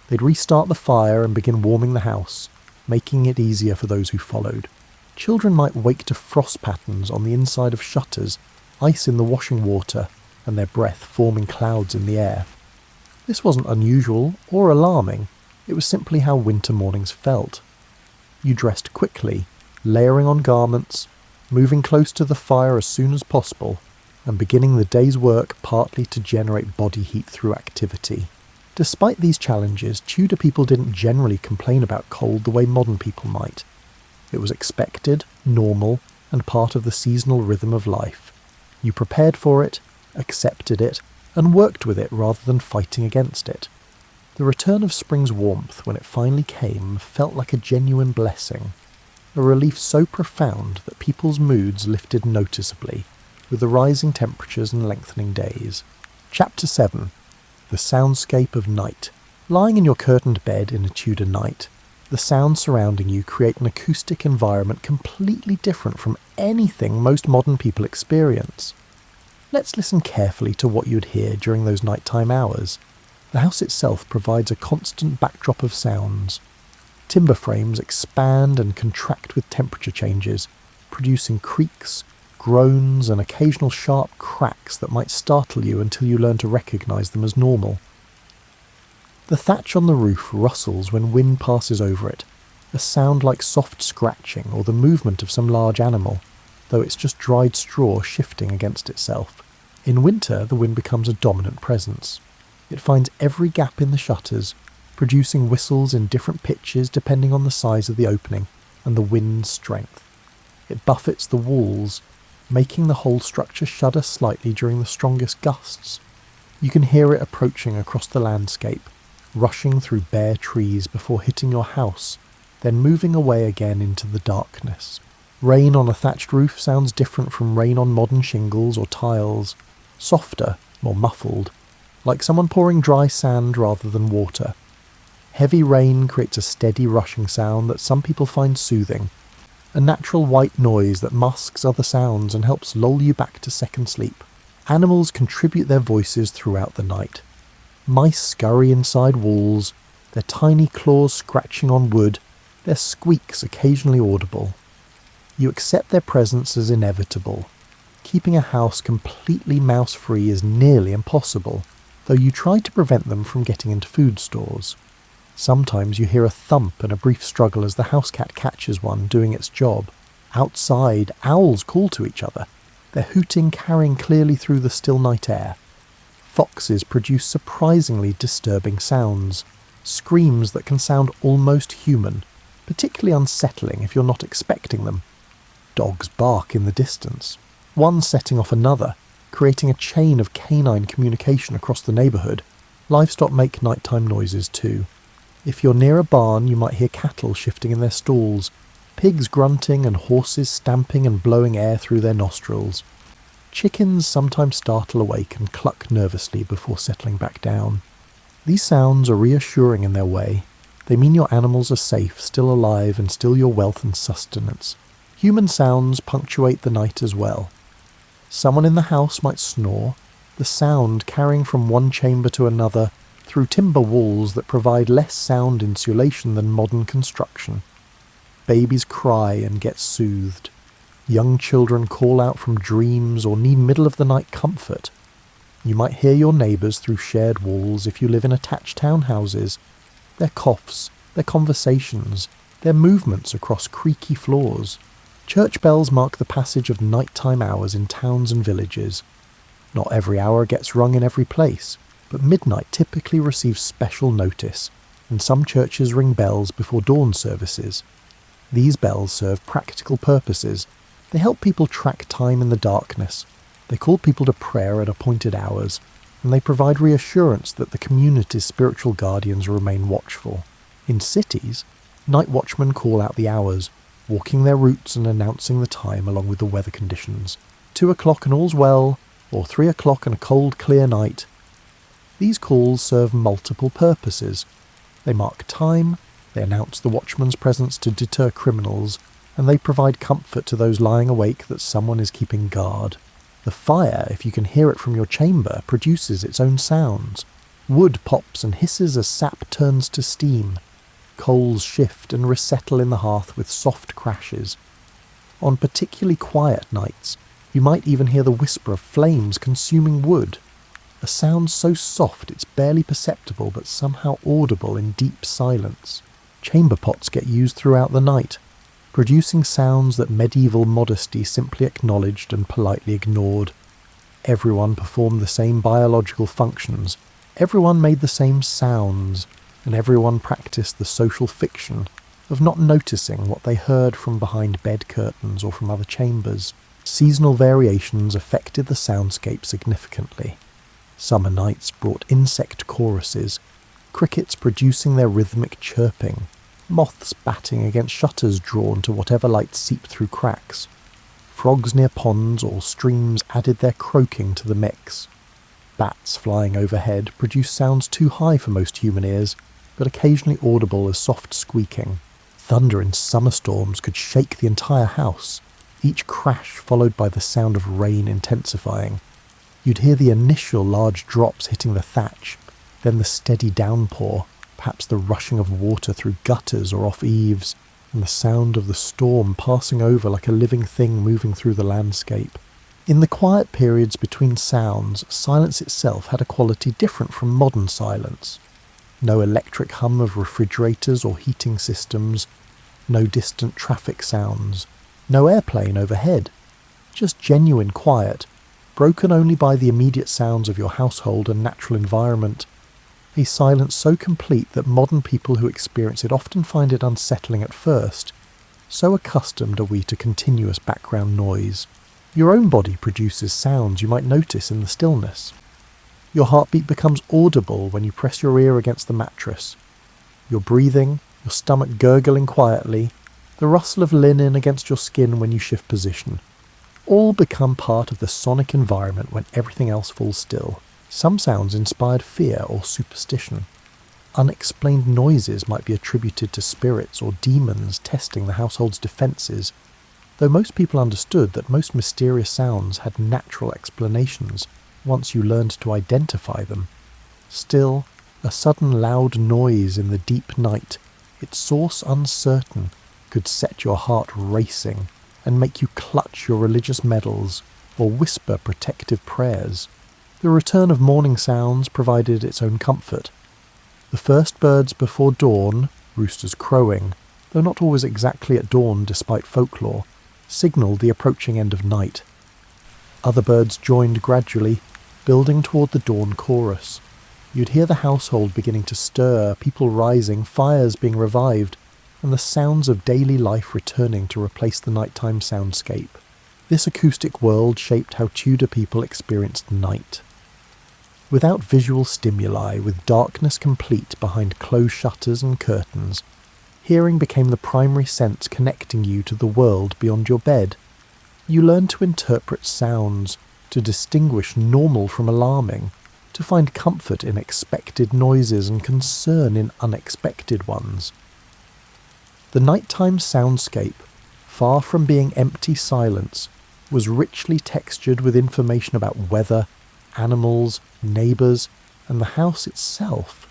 They'd restart the fire and begin warming the house, making it easier for those who followed. Children might wake to frost patterns on the inside of shutters, ice in the washing water, and their breath forming clouds in the air. This wasn't unusual or alarming, it was simply how winter mornings felt. You dressed quickly, layering on garments, moving close to the fire as soon as possible, and beginning the day's work partly to generate body heat through activity. Despite these challenges, Tudor people didn't generally complain about cold the way modern people might. It was expected, normal, and part of the seasonal rhythm of life. You prepared for it, accepted it, and worked with it rather than fighting against it. The return of spring's warmth, when it finally came, felt like a genuine blessing, a relief so profound that people's moods lifted noticeably, with the rising temperatures and lengthening days. Chapter 7. The Soundscape of Night. Lying in your curtained bed in a Tudor night, The sounds surrounding you create an acoustic environment completely different from anything most modern people experience. Let's listen carefully to what you'd hear during those nighttime hours. The house itself provides a constant backdrop of sounds. Timber frames expand and contract with temperature changes, producing creaks, groans, and occasional sharp cracks that might startle you until you learn to recognise them as normal. The thatch on the roof rustles when wind passes over it, a sound like soft scratching or the movement of some large animal, though it's just dried straw shifting against itself. In winter, the wind becomes a dominant presence. It finds every gap in the shutters, producing whistles in different pitches depending on the size of the opening and the wind's strength. It buffets the walls, making the whole structure shudder slightly during the strongest gusts. You can hear it approaching across the landscape, rushing through bare trees before hitting your house, then moving away again into the darkness. Rain on a thatched roof sounds different from rain on modern shingles or tiles, softer, more muffled, like someone pouring dry sand rather than water. Heavy rain creates a steady rushing sound that some people find soothing, a natural white noise that masks other sounds and helps lull you back to second sleep. Animals contribute their voices throughout the night. Mice scurry inside walls, their tiny claws scratching on wood, their squeaks occasionally audible. You accept their presence as inevitable. Keeping a house completely mouse-free is nearly impossible, though you try to prevent them from getting into food stores. Sometimes you hear a thump and a brief struggle as the house cat catches one doing its job. Outside, owls call to each other, their hooting carrying clearly through the still night air. Foxes produce surprisingly disturbing sounds, screams that can sound almost human, particularly unsettling if you're not expecting them. Dogs bark in the distance, one setting off another, creating a chain of canine communication across the neighbourhood. Livestock make nighttime noises too. If you're near a barn, you might hear cattle shifting in their stalls, pigs grunting and horses stamping and blowing air through their nostrils. Chickens sometimes startle awake and cluck nervously before settling back down. These sounds are reassuring in their way. They mean your animals are safe, still alive, and still your wealth and sustenance. Human sounds punctuate the night as well. Someone in the house might snore, the sound carrying from one chamber to another through timber walls that provide less sound insulation than modern construction. Babies cry and get soothed. Young children call out from dreams or need middle-of-the-night comfort. You might hear your neighbours through shared walls if you live in attached townhouses. Their coughs, their conversations, their movements across creaky floors. Church bells mark the passage of nighttime hours in towns and villages. Not every hour gets rung in every place, but midnight typically receives special notice, and some churches ring bells before dawn services. These bells serve practical purposes. They help people track time in the darkness. They call people to prayer at appointed hours, and they provide reassurance that the community's spiritual guardians remain watchful. In cities, night watchmen call out the hours, walking their routes and announcing the time along with the weather conditions. 2 o'clock and all's well, or 3 o'clock and a cold, clear night. These calls serve multiple purposes. They mark time, they announce the watchman's presence to deter criminals, and they provide comfort to those lying awake that someone is keeping guard. The fire, if you can hear it from your chamber, produces its own sounds. Wood pops and hisses as sap turns to steam. Coals shift and resettle in the hearth with soft crashes. On particularly quiet nights, you might even hear the whisper of flames consuming wood. A sound so soft it's barely perceptible but somehow audible in deep silence. Chamber pots get used throughout the night, producing sounds that medieval modesty simply acknowledged and politely ignored. Everyone performed the same biological functions, everyone made the same sounds, and everyone practiced the social fiction of not noticing what they heard from behind bed curtains or from other chambers. Seasonal variations affected the soundscape significantly. Summer nights brought insect choruses, crickets producing their rhythmic chirping, moths batting against shutters drawn to whatever light seeped through cracks. Frogs near ponds or streams added their croaking to the mix. Bats flying overhead produced sounds too high for most human ears, but occasionally audible as soft squeaking. Thunder in summer storms could shake the entire house, each crash followed by the sound of rain intensifying. You'd hear the initial large drops hitting the thatch, then the steady downpour, perhaps the rushing of water through gutters or off eaves, and the sound of the storm passing over like a living thing moving through the landscape. In the quiet periods between sounds, silence itself had a quality different from modern silence. No electric hum of refrigerators or heating systems, no distant traffic sounds, no airplane overhead. Just genuine quiet, broken only by the immediate sounds of your household and natural environment. A silence so complete that modern people who experience it often find it unsettling at first. So accustomed are we to continuous background noise. Your own body produces sounds you might notice in the stillness. Your heartbeat becomes audible when you press your ear against the mattress. Your breathing, your stomach gurgling quietly, the rustle of linen against your skin when you shift position. All become part of the sonic environment when everything else falls still. Some sounds inspired fear or superstition. Unexplained noises might be attributed to spirits or demons testing the household's defences, though most people understood that most mysterious sounds had natural explanations once you learned to identify them. Still, a sudden loud noise in the deep night, its source uncertain, could set your heart racing and make you clutch your religious medals or whisper protective prayers. The return of morning sounds provided its own comfort. The first birds before dawn, roosters crowing, though not always exactly at dawn despite folklore, signalled the approaching end of night. Other birds joined gradually, building toward the dawn chorus. You'd hear the household beginning to stir, people rising, fires being revived, and the sounds of daily life returning to replace the nighttime soundscape. This acoustic world shaped how Tudor people experienced night. Without visual stimuli, with darkness complete behind closed shutters and curtains, hearing became the primary sense connecting you to the world beyond your bed. You learned to interpret sounds, to distinguish normal from alarming, to find comfort in expected noises and concern in unexpected ones. The nighttime soundscape, far from being empty silence, was richly textured with information about weather, animals, neighbours, and the house itself.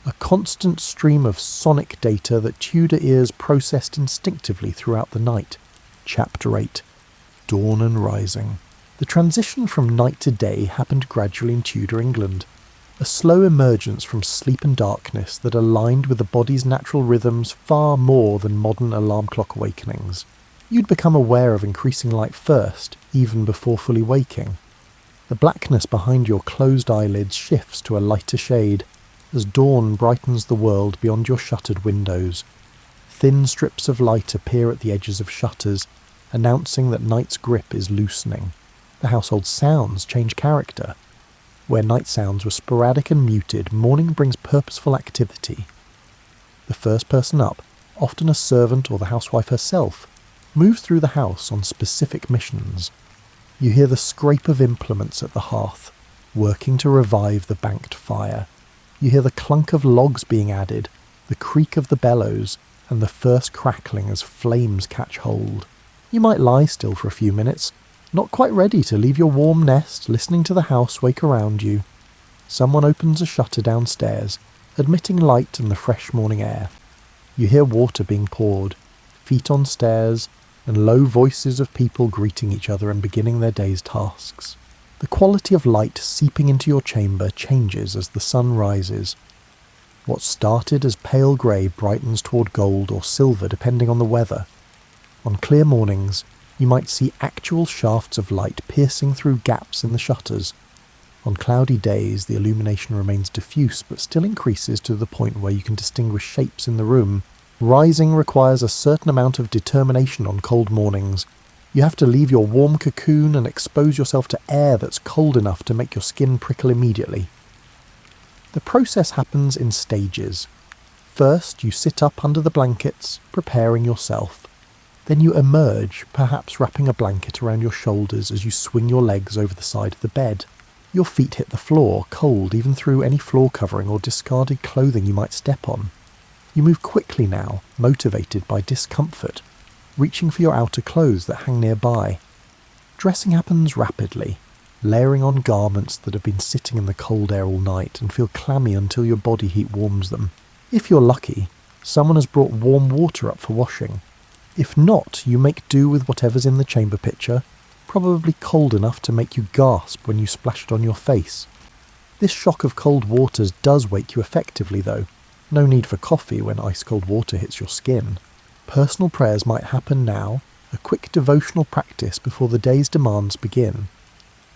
A constant stream of sonic data that Tudor ears processed instinctively throughout the night. Chapter 8. Dawn and Rising. The transition from night to day happened gradually in Tudor England. A slow emergence from sleep and darkness that aligned with the body's natural rhythms far more than modern alarm clock awakenings. You'd become aware of increasing light first, even before fully waking. The blackness behind your closed eyelids shifts to a lighter shade, as dawn brightens the world beyond your shuttered windows. Thin strips of light appear at the edges of shutters, announcing that night's grip is loosening. The household sounds change character. Where night sounds were sporadic and muted, morning brings purposeful activity. The first person up, often a servant or the housewife herself, moves through the house on specific missions. You hear the scrape of implements at the hearth, working to revive the banked fire. You hear the clunk of logs being added, the creak of the bellows, and the first crackling as flames catch hold. You might lie still for a few minutes, not quite ready to leave your warm nest, listening to the house wake around you. Someone opens a shutter downstairs, admitting light and the fresh morning air. You hear water being poured, feet on stairs, and low voices of people greeting each other and beginning their day's tasks. The quality of light seeping into your chamber changes as the sun rises. What started as pale grey brightens toward gold or silver depending on the weather. On clear mornings, you might see actual shafts of light piercing through gaps in the shutters. On cloudy days, the illumination remains diffuse but still increases to the point where you can distinguish shapes in the room. Rising requires a certain amount of determination on cold mornings. You have to leave your warm cocoon and expose yourself to air that's cold enough to make your skin prickle immediately. The process happens in stages. First, you sit up under the blankets, preparing yourself. Then you emerge, perhaps wrapping a blanket around your shoulders as you swing your legs over the side of the bed. Your feet hit the floor, cold even through any floor covering or discarded clothing you might step on. You move quickly now, motivated by discomfort, reaching for your outer clothes that hang nearby. Dressing happens rapidly, layering on garments that have been sitting in the cold air all night and feel clammy until your body heat warms them. If you're lucky, someone has brought warm water up for washing. If not, you make do with whatever's in the chamber pitcher, probably cold enough to make you gasp when you splash it on your face. This shock of cold waters does wake you effectively though. No need for coffee when ice-cold water hits your skin. Personal prayers might happen now, a quick devotional practice before the day's demands begin.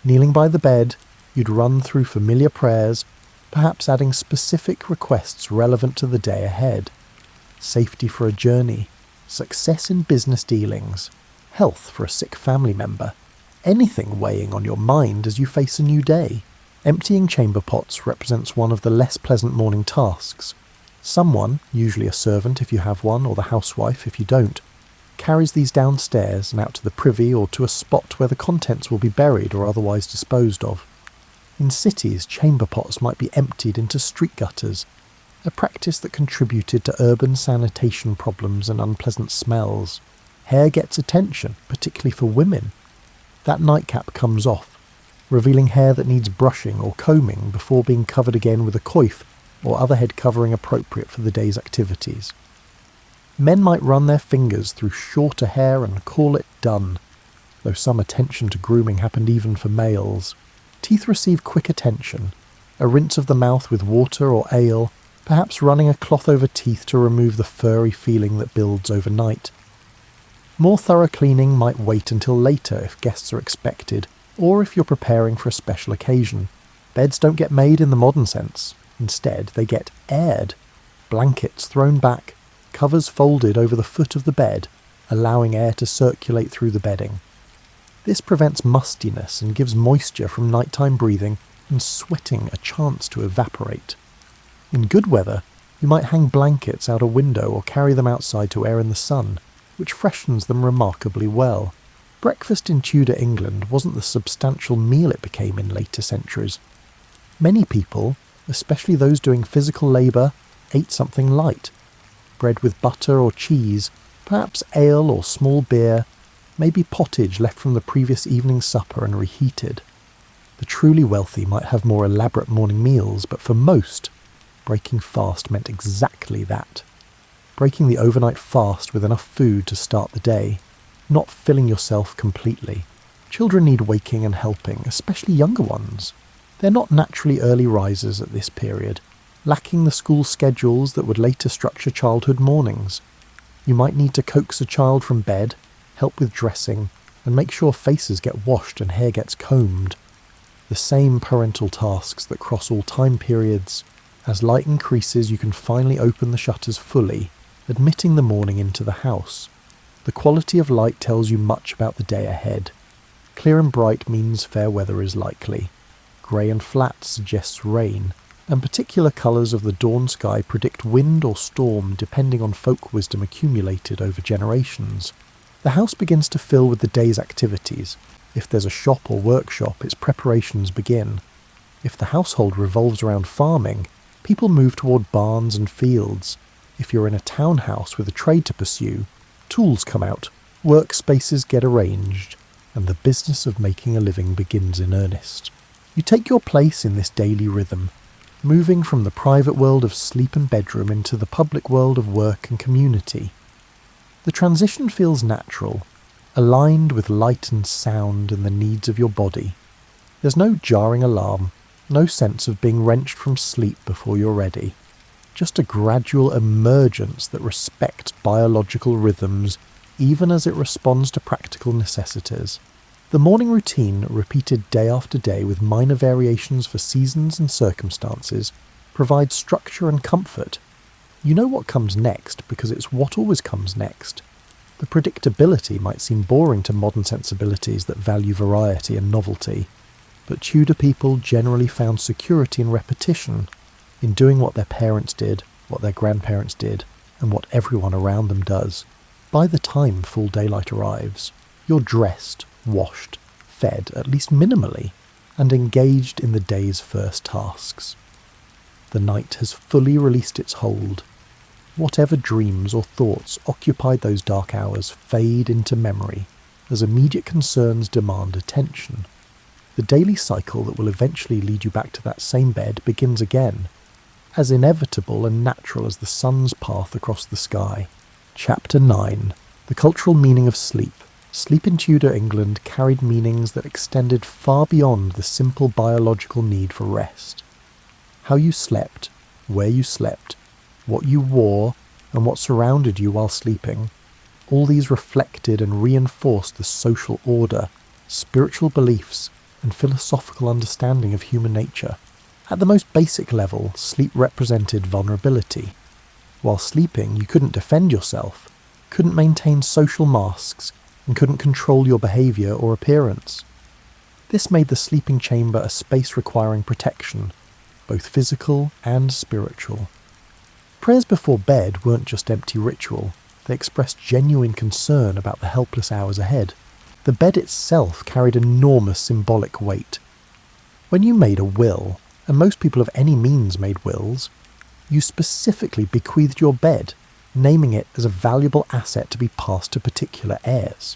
Kneeling by the bed, you'd run through familiar prayers, perhaps adding specific requests relevant to the day ahead. Safety for a journey, success in business dealings, health for a sick family member, anything weighing on your mind as you face a new day. Emptying chamber pots represents one of the less pleasant morning tasks. Someone, usually a servant if you have one or the housewife if you don't, carries these downstairs and out to the privy or to a spot where the contents will be buried or otherwise disposed of. In cities, chamber pots might be emptied into street gutters, a practice that contributed to urban sanitation problems and unpleasant smells. Hair gets attention, particularly for women. That nightcap comes off, revealing hair that needs brushing or combing before being covered again with a coif or other head covering appropriate for the day's activities. Men might run their fingers through shorter hair and call it done, though some attention to grooming happened even for males. Teeth receive quick attention, a rinse of the mouth with water or ale, perhaps running a cloth over teeth to remove the furry feeling that builds overnight. More thorough cleaning might wait until later if guests are expected, or if you're preparing for a special occasion. Beds don't get made in the modern sense. Instead, they get aired. Blankets thrown back, covers folded over the foot of the bed, allowing air to circulate through the bedding. This prevents mustiness and gives moisture from nighttime breathing and sweating a chance to evaporate. In good weather, you might hang blankets out a window or carry them outside to air in the sun, which freshens them remarkably well. Breakfast in Tudor England wasn't the substantial meal it became in later centuries. Many people, especially those doing physical labour, ate something light. Bread with butter or cheese, perhaps ale or small beer, maybe pottage left from the previous evening's supper and reheated. The truly wealthy might have more elaborate morning meals, but for most, breaking fast meant exactly that. Breaking the overnight fast with enough food to start the day, not filling yourself completely. Children need waking and helping, especially younger ones. They're not naturally early risers at this period, lacking the school schedules that would later structure childhood mornings. You might need to coax a child from bed, help with dressing, and make sure faces get washed and hair gets combed. The same parental tasks that cross all time periods. As light increases, you can finally open the shutters fully, admitting the morning into the house. The quality of light tells you much about the day ahead. Clear and bright means fair weather is likely. Grey and flat suggests rain, and particular colours of the dawn sky predict wind or storm depending on folk wisdom accumulated over generations. The house begins to fill with the day's activities. If there's a shop or workshop, its preparations begin. If the household revolves around farming, people move toward barns and fields. If you're in a townhouse with a trade to pursue, tools come out, workspaces get arranged, and the business of making a living begins in earnest. You take your place in this daily rhythm, moving from the private world of sleep and bedroom into the public world of work and community. The transition feels natural, aligned with light and sound and the needs of your body. There's no jarring alarm, no sense of being wrenched from sleep before you're ready. Just a gradual emergence that respects biological rhythms, even as it responds to practical necessities. The morning routine, repeated day after day with minor variations for seasons and circumstances, provides structure and comfort. You know what comes next because it's what always comes next. The predictability might seem boring to modern sensibilities that value variety and novelty, but Tudor people generally found security in repetition, in doing what their parents did, what their grandparents did, and what everyone around them does. By the time full daylight arrives, you're dressed, washed, fed, at least minimally, and engaged in the day's first tasks. The night has fully released its hold. Whatever dreams or thoughts occupied those dark hours fade into memory as immediate concerns demand attention. The daily cycle that will eventually lead you back to that same bed begins again, as inevitable and natural as the sun's path across the sky. Chapter 9. The Cultural Meaning of Sleep. Sleep in Tudor England carried meanings that extended far beyond the simple biological need for rest. How you slept, where you slept, what you wore, and what surrounded you while sleeping, all these reflected and reinforced the social order, spiritual beliefs, and philosophical understanding of human nature. At the most basic level, sleep represented vulnerability. While sleeping, you couldn't defend yourself, couldn't maintain social masks, and couldn't control your behaviour or appearance. This made the sleeping chamber a space requiring protection, both physical and spiritual. Prayers before bed weren't just empty ritual, they expressed genuine concern about the helpless hours ahead. The bed itself carried enormous symbolic weight. When you made a will, and most people of any means made wills, you specifically bequeathed your bed, naming it as a valuable asset to be passed to particular heirs.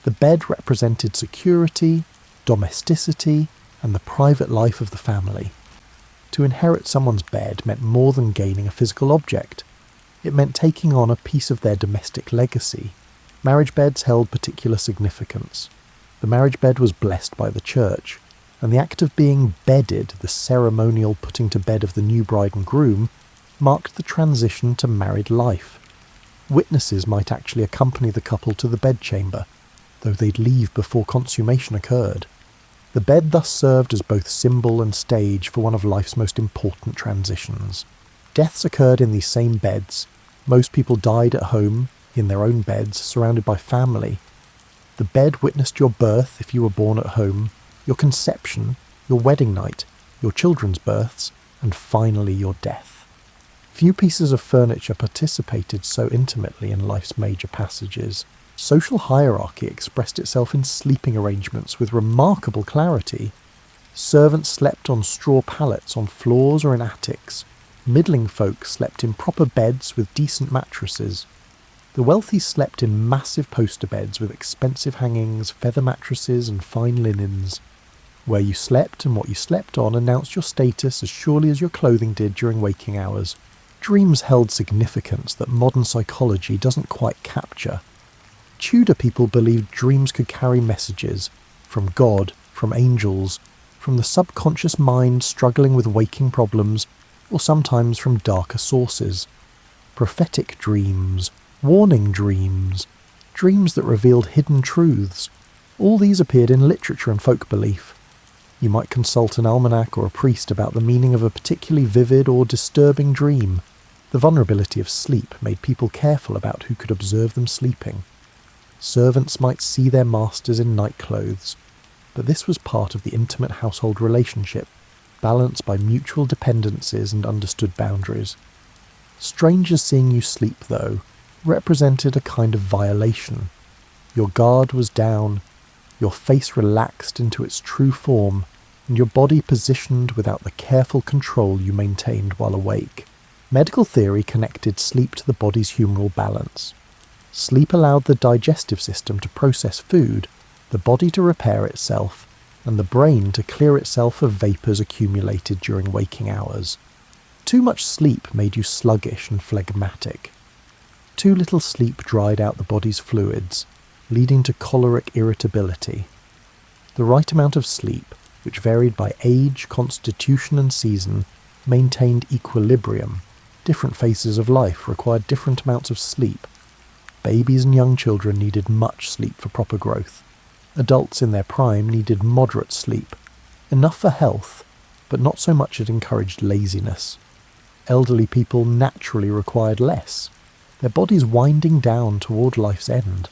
The bed represented security, domesticity, and the private life of the family. To inherit someone's bed meant more than gaining a physical object. It meant taking on a piece of their domestic legacy. Marriage beds held particular significance. The marriage bed was blessed by the church, and the act of being bedded, the ceremonial putting to bed of the new bride and groom, marked the transition to married life. Witnesses might actually accompany the couple to the bedchamber, though they'd leave before consummation occurred. The bed thus served as both symbol and stage for one of life's most important transitions. Deaths occurred in these same beds. Most people died at home, in their own beds, surrounded by family. The bed witnessed your birth if you were born at home, your conception, your wedding night, your children's births, and finally your death. Few pieces of furniture participated so intimately in life's major passages. Social hierarchy expressed itself in sleeping arrangements with remarkable clarity. Servants slept on straw pallets on floors or in attics. Middling folk slept in proper beds with decent mattresses. The wealthy slept in massive poster beds with expensive hangings, feather mattresses, and fine linens. Where you slept and what you slept on announced your status as surely as your clothing did during waking hours. Dreams held significance that modern psychology doesn't quite capture. Tudor people believed dreams could carry messages from God, from angels, from the subconscious mind struggling with waking problems, or sometimes from darker sources. Prophetic dreams, warning dreams, dreams that revealed hidden truths. All these appeared in literature and folk belief. You might consult an almanac or a priest about the meaning of a particularly vivid or disturbing dream. The vulnerability of sleep made people careful about who could observe them sleeping. Servants might see their masters in nightclothes, but this was part of the intimate household relationship, balanced by mutual dependencies and understood boundaries. Strangers seeing you sleep, though, represented a kind of violation. Your guard was down, your face relaxed into its true form, and your body positioned without the careful control you maintained while awake. Medical theory connected sleep to the body's humoral balance. Sleep allowed the digestive system to process food, the body to repair itself, and the brain to clear itself of vapours accumulated during waking hours. Too much sleep made you sluggish and phlegmatic. Too little sleep dried out the body's fluids, leading to choleric irritability. The right amount of sleep, which varied by age, constitution and season, maintained equilibrium. Different phases of life required different amounts of sleep. Babies and young children needed much sleep for proper growth. Adults in their prime needed moderate sleep, enough for health, but not so much it encouraged laziness. Elderly people naturally required less, their bodies winding down toward life's end.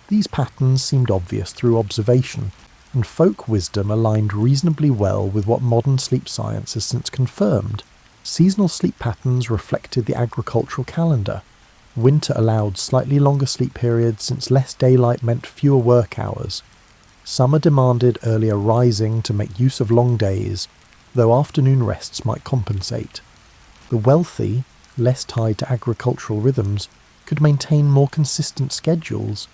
These patterns seemed obvious through observation, and folk wisdom aligned reasonably well with what modern sleep science has since confirmed. Seasonal sleep patterns reflected the agricultural calendar. Winter allowed slightly longer sleep periods since less daylight meant fewer work hours. Summer demanded earlier rising to make use of long days, though afternoon rests might compensate. The wealthy, less tied to agricultural rhythms, could maintain more consistent schedules,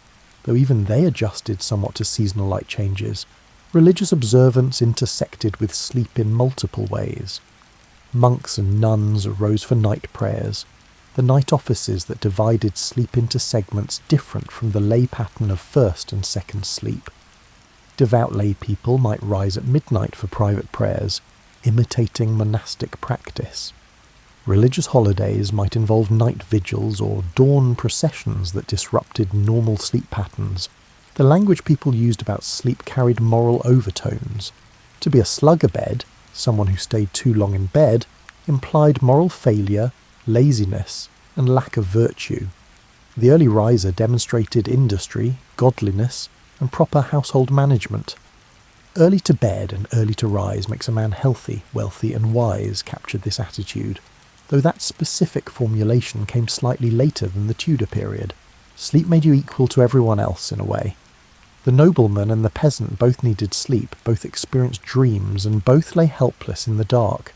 though even they adjusted somewhat to seasonal light changes. Religious observance intersected with sleep in multiple ways. Monks and nuns arose for night prayers, the night offices that divided sleep into segments different from the lay pattern of first and second sleep. Devout lay people might rise at midnight for private prayers, imitating monastic practice. Religious holidays might involve night vigils or dawn processions that disrupted normal sleep patterns. The language people used about sleep carried moral overtones. To be a slugabed, someone who stayed too long in bed, implied moral failure, laziness, and lack of virtue. The early riser demonstrated industry, godliness, and proper household management. Early to bed and early to rise makes a man healthy, wealthy, and wise captured this attitude, though that specific formulation came slightly later than the Tudor period. Sleep made you equal to everyone else in a way. The nobleman and the peasant both needed sleep, both experienced dreams, and both lay helpless in the dark.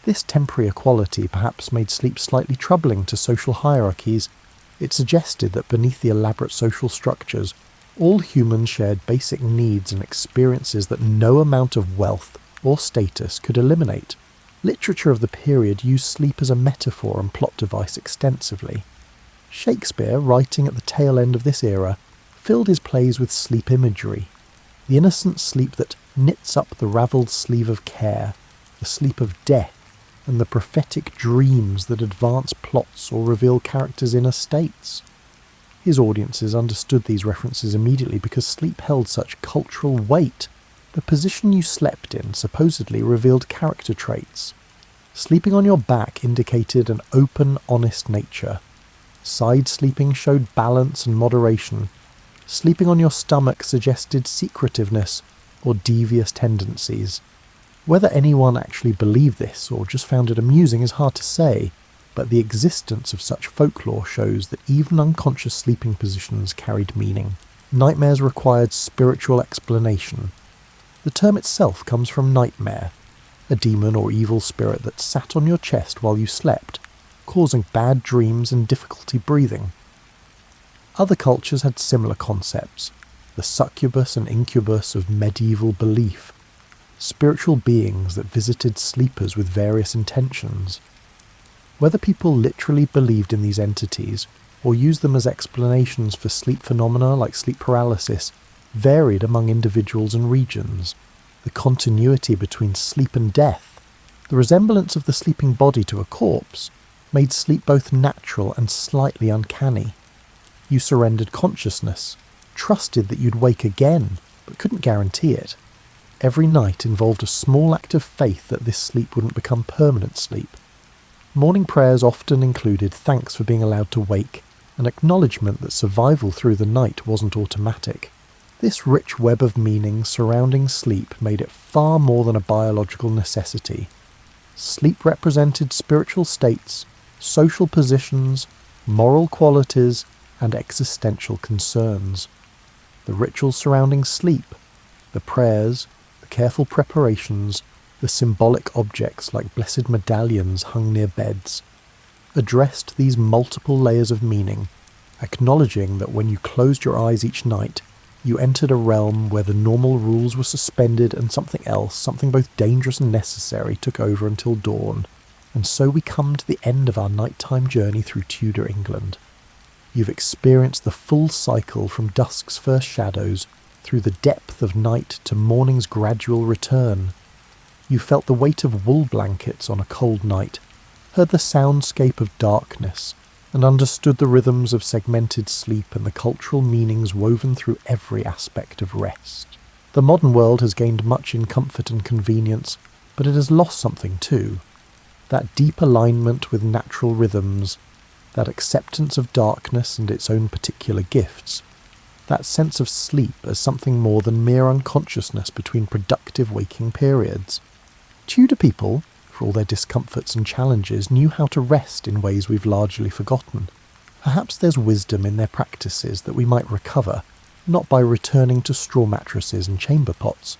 This temporary equality perhaps made sleep slightly troubling to social hierarchies. It suggested that beneath the elaborate social structures, all humans shared basic needs and experiences that no amount of wealth or status could eliminate. Literature of the period used sleep as a metaphor and plot device extensively. Shakespeare, writing at the tail end of this era, filled his plays with sleep imagery. The innocent sleep that knits up the ravelled sleeve of care, the sleep of death, and the prophetic dreams that advance plots or reveal characters' inner states. His audiences understood these references immediately because sleep held such cultural weight. The position you slept in supposedly revealed character traits. Sleeping on your back indicated an open, honest nature. Side sleeping showed balance and moderation. Sleeping on your stomach suggested secretiveness or devious tendencies. Whether anyone actually believed this or just found it amusing is hard to say, but the existence of such folklore shows that even unconscious sleeping positions carried meaning. Nightmares required spiritual explanation. The term itself comes from nightmare, a demon or evil spirit that sat on your chest while you slept, causing bad dreams and difficulty breathing. Other cultures had similar concepts, the succubus and incubus of medieval belief, spiritual beings that visited sleepers with various intentions. Whether people literally believed in these entities or used them as explanations for sleep phenomena like sleep paralysis varied among individuals and regions. The continuity between sleep and death, the resemblance of the sleeping body to a corpse, made sleep both natural and slightly uncanny. You surrendered consciousness, trusted that you'd wake again, but couldn't guarantee it. Every night involved a small act of faith that this sleep wouldn't become permanent sleep. Morning prayers often included thanks for being allowed to wake, an acknowledgement that survival through the night wasn't automatic. This rich web of meaning surrounding sleep made it far more than a biological necessity. Sleep represented spiritual states, social positions, moral qualities, and existential concerns. The rituals surrounding sleep, the prayers, the careful preparations, the symbolic objects like blessed medallions hung near beds, addressed these multiple layers of meaning, acknowledging that when you closed your eyes each night, you entered a realm where the normal rules were suspended and something else, something both dangerous and necessary, took over until dawn. And so we come to the end of our nighttime journey through Tudor England. You've experienced the full cycle from dusk's first shadows, through the depth of night to morning's gradual return. You felt the weight of wool blankets on a cold night, heard the soundscape of darkness, and understood the rhythms of segmented sleep and the cultural meanings woven through every aspect of rest. The modern world has gained much in comfort and convenience, but it has lost something too. That deep alignment with natural rhythms, that acceptance of darkness and its own particular gifts, that sense of sleep as something more than mere unconsciousness between productive waking periods. Tudor people, for all their discomforts and challenges, knew how to rest in ways we've largely forgotten. Perhaps there's wisdom in their practices that we might recover, not by returning to straw mattresses and chamber pots,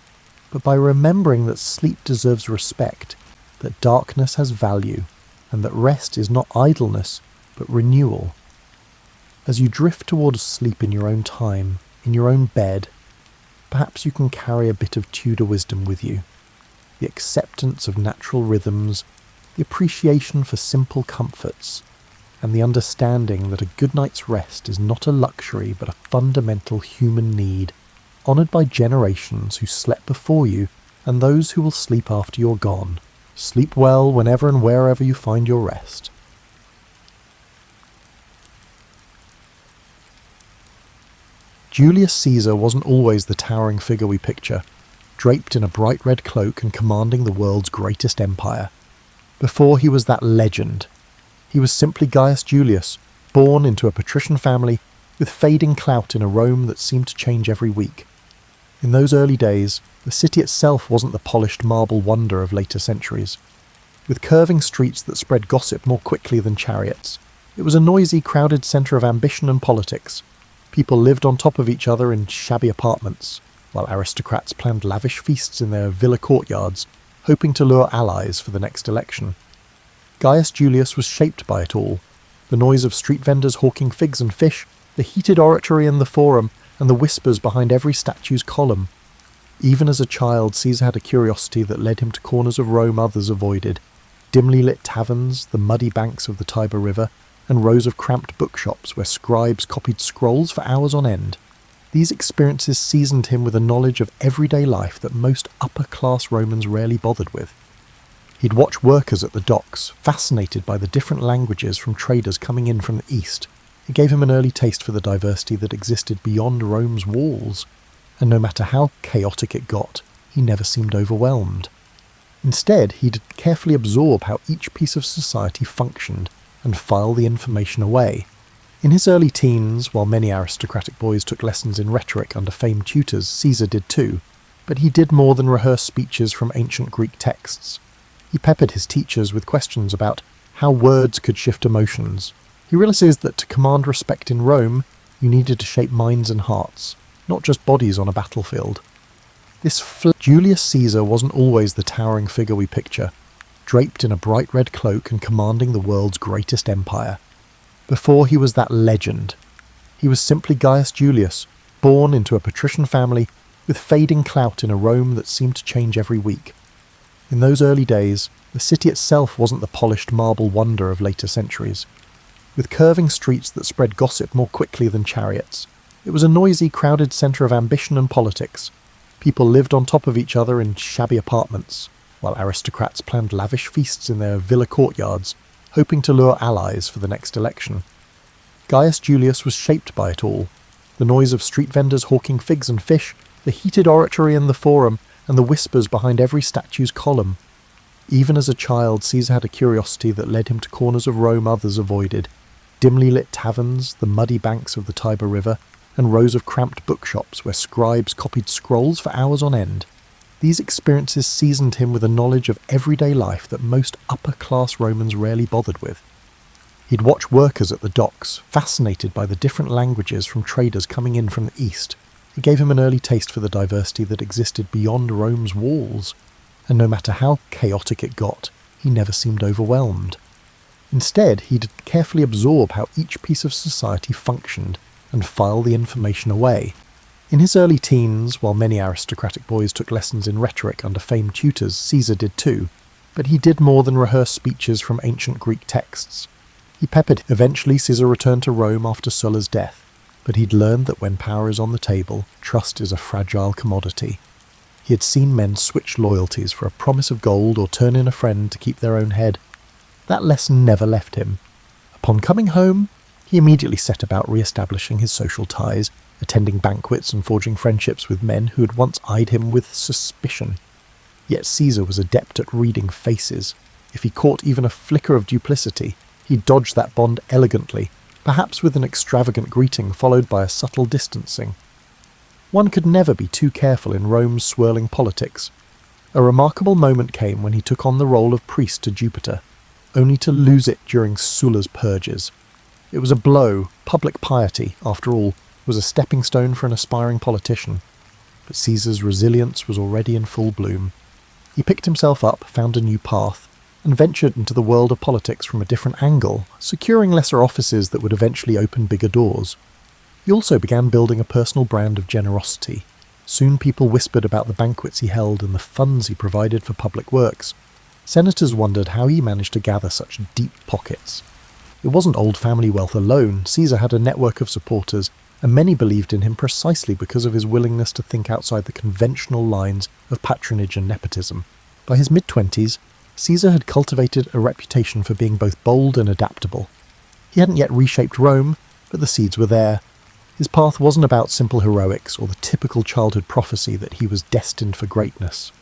but by remembering that sleep deserves respect, that darkness has value, and that rest is not idleness, but renewal. As you drift towards sleep in your own time, in your own bed, perhaps you can carry a bit of Tudor wisdom with you. The acceptance of natural rhythms, the appreciation for simple comforts, and the understanding that a good night's rest is not a luxury but a fundamental human need, honoured by generations who slept before you and those who will sleep after you're gone. Sleep well whenever and wherever you find your rest. Julius Caesar wasn't always the towering figure we picture, draped in a bright red cloak and commanding the world's greatest empire. Before he was that legend, he was simply Gaius Julius, born into a patrician family with fading clout in a Rome that seemed to change every week. In those early days, the city itself wasn't the polished marble wonder of later centuries. With curving streets that spread gossip more quickly than chariots, it was a noisy, crowded centre of ambition and politics. People lived on top of each other in shabby apartments, while aristocrats planned lavish feasts in their villa courtyards, hoping to lure allies for the next election. Gaius Julius was shaped by it all. The noise of street vendors hawking figs and fish, the heated oratory in the forum, and the whispers behind every statue's column. Even as a child, Caesar had a curiosity that led him to corners of Rome others avoided, dimly lit taverns, the muddy banks of the Tiber River, and rows of cramped bookshops where scribes copied scrolls for hours on end. These experiences seasoned him with a knowledge of everyday life that most upper-class Romans rarely bothered with. He'd watch workers at the docks, fascinated by the different languages from traders coming in from the east. It gave him an early taste for the diversity that existed beyond Rome's walls, and no matter how chaotic it got, he never seemed overwhelmed. Instead, he'd carefully absorb how each piece of society functioned and file the information away. In his early teens, while many aristocratic boys took lessons in rhetoric under famed tutors, Caesar did too, but he did more than rehearse speeches from ancient Greek texts. He peppered his teachers with questions about how words could shift emotions. He realizes that to command respect in Rome, you needed to shape minds and hearts, not just bodies on a battlefield. Julius Caesar wasn't always the towering figure we picture, draped in a bright red cloak and commanding the world's greatest empire. Before he was that legend, he was simply Gaius Julius, born into a patrician family with fading clout in a Rome that seemed to change every week. In those early days, the city itself wasn't the polished marble wonder of later centuries. With curving streets that spread gossip more quickly than chariots, it was a noisy, crowded centre of ambition and politics. People lived on top of each other in shabby apartments, while aristocrats planned lavish feasts in their villa courtyards, hoping to lure allies for the next election. Gaius Julius was shaped by it all. The noise of street vendors hawking figs and fish, the heated oratory in the forum, and the whispers behind every statue's column. Even as a child, Caesar had a curiosity that led him to corners of Rome others avoided, dimly lit taverns, the muddy banks of the Tiber River, and rows of cramped bookshops where scribes copied scrolls for hours on end. These experiences seasoned him with a knowledge of everyday life that most upper-class Romans rarely bothered with. He'd watch workers at the docks, fascinated by the different languages from traders coming in from the east. It gave him an early taste for the diversity that existed beyond Rome's walls, and no matter how chaotic it got, he never seemed overwhelmed. Instead, he'd carefully absorb how each piece of society functioned and file the information away. In his early teens, while many aristocratic boys took lessons in rhetoric under famed tutors, Caesar did too, but he did more than rehearse speeches from ancient Greek texts. Eventually, Caesar returned to Rome after Sulla's death, but he'd learned that when power is on the table, trust is a fragile commodity. He had seen men switch loyalties for a promise of gold or turn in a friend to keep their own head. That lesson never left him. Upon coming home, he immediately set about re-establishing his social ties, attending banquets and forging friendships with men who had once eyed him with suspicion. Yet Caesar was adept at reading faces. If he caught even a flicker of duplicity, he dodged that bond elegantly, perhaps with an extravagant greeting followed by a subtle distancing. One could never be too careful in Rome's swirling politics. A remarkable moment came when he took on the role of priest to Jupiter, only to lose it during Sulla's purges. It was a blow, public piety, after all, was a stepping stone for an aspiring politician, but Caesar's resilience was already in full bloom. He picked himself up, found a new path, and ventured into the world of politics from a different angle, securing lesser offices that would eventually open bigger doors. He also began building a personal brand of generosity. Soon people whispered about the banquets he held and the funds he provided for public works. Senators wondered how he managed to gather such deep pockets. It wasn't old family wealth alone. Caesar had a network of supporters, and many believed in him precisely because of his willingness to think outside the conventional lines of patronage and nepotism. By his mid-20s, Caesar had cultivated a reputation for being both bold and adaptable. He hadn't yet reshaped Rome, but the seeds were there. His path wasn't about simple heroics or the typical childhood prophecy that he was destined for greatness.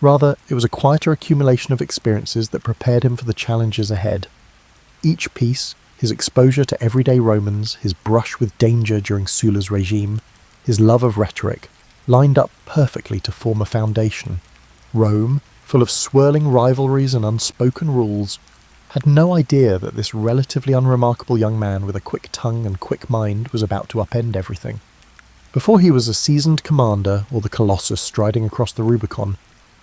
Rather, it was a quieter accumulation of experiences that prepared him for the challenges ahead. Each piece, his exposure to everyday Romans, his brush with danger during Sulla's regime, his love of rhetoric, lined up perfectly to form a foundation. Rome, full of swirling rivalries and unspoken rules, had no idea that this relatively unremarkable young man with a quick tongue and quick mind was about to upend everything. Before he was a seasoned commander or the Colossus striding across the Rubicon,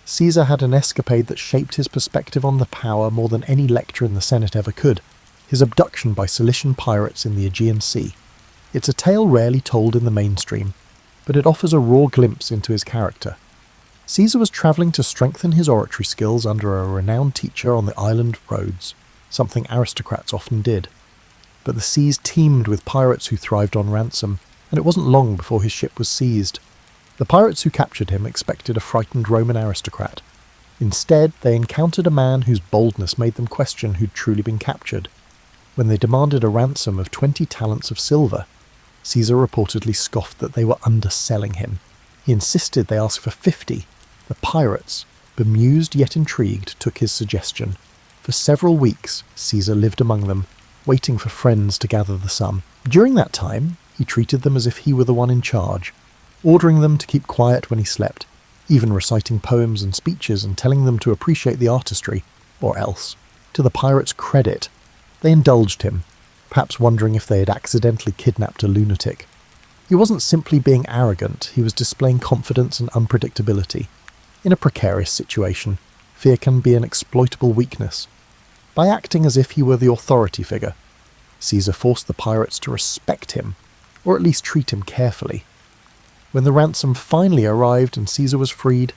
Caesar had an escapade that shaped his perspective on the power more than any lecture in the Senate ever could: his abduction by Cilician pirates in the Aegean Sea. It's a tale rarely told in the mainstream, but it offers a raw glimpse into his character. Caesar was travelling to strengthen his oratory skills under a renowned teacher on the island of Rhodes, something aristocrats often did. But the seas teemed with pirates who thrived on ransom, and it wasn't long before his ship was seized. The pirates who captured him expected a frightened Roman aristocrat. Instead, they encountered a man whose boldness made them question who'd truly been captured. When they demanded a ransom of 20 talents of silver, Caesar reportedly scoffed that they were underselling him. He insisted they ask for 50. The pirates, bemused yet intrigued, took his suggestion. For several weeks, Caesar lived among them, waiting for friends to gather the sum. During that time, he treated them as if he were the one in charge, ordering them to keep quiet when he slept, even reciting poems and speeches and telling them to appreciate the artistry, or else. To the pirates' credit, they indulged him, perhaps wondering if they had accidentally kidnapped a lunatic. He wasn't simply being arrogant, he was displaying confidence and unpredictability. In a precarious situation, fear can be an exploitable weakness. By acting as if he were the authority figure, Caesar forced the pirates to respect him, or at least treat him carefully. When the ransom finally arrived and Caesar was freed,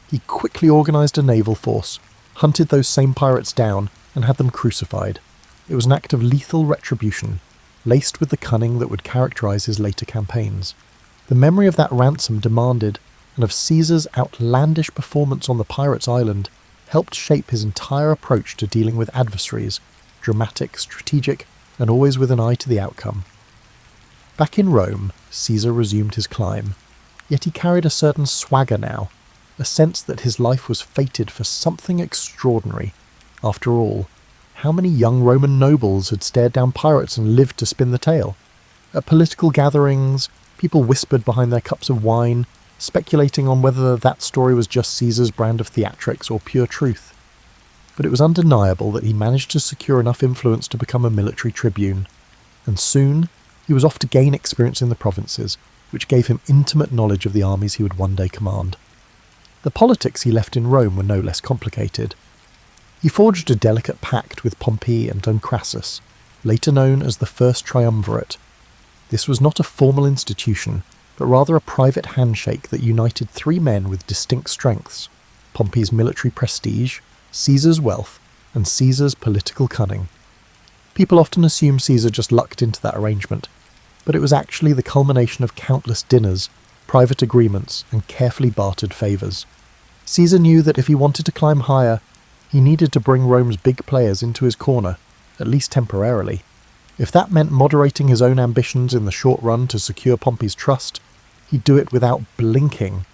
he quickly organised a naval force, hunted those same pirates down, and had them crucified. It was an act of lethal retribution, laced with the cunning that would characterise his later campaigns. The memory of that ransom demanded, and of Caesar's outlandish performance on the pirates' island, helped shape his entire approach to dealing with adversaries, dramatic, strategic, and always with an eye to the outcome. Back in Rome, Caesar resumed his climb, yet he carried a certain swagger now, a sense that his life was fated for something extraordinary. After all, how many young Roman nobles had stared down pirates and lived to spin the tale? At political gatherings, people whispered behind their cups of wine, speculating on whether that story was just Caesar's brand of theatrics or pure truth. But it was undeniable that he managed to secure enough influence to become a military tribune, and soon he was off to gain experience in the provinces, which gave him intimate knowledge of the armies he would one day command. The politics he left in Rome were no less complicated. He forged a delicate pact with Pompey and Crassus, later known as the First Triumvirate. This was not a formal institution, but rather a private handshake that united three men with distinct strengths: Pompey's military prestige, Caesar's wealth, and Caesar's political cunning. People often assume Caesar just lucked into that arrangement, but it was actually the culmination of countless dinners, private agreements, and carefully bartered favours. Caesar knew that if he wanted to climb higher, he needed to bring Rome's big players into his corner, at least temporarily. If that meant moderating his own ambitions in the short run to secure Pompey's trust, he'd do it without blinking.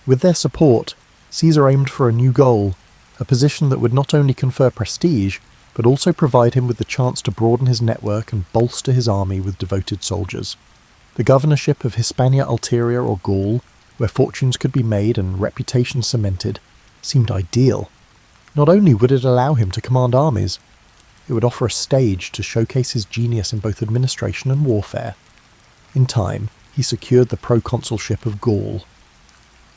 With their support, Caesar aimed for a new goal, a position that would not only confer prestige, but also provide him with the chance to broaden his network and bolster his army with devoted soldiers. The governorship of Hispania Ulterior or Gaul, where fortunes could be made and reputations cemented, seemed ideal. Not only would it allow him to command armies, it would offer a stage to showcase his genius in both administration and warfare. In time, he secured the proconsulship of Gaul.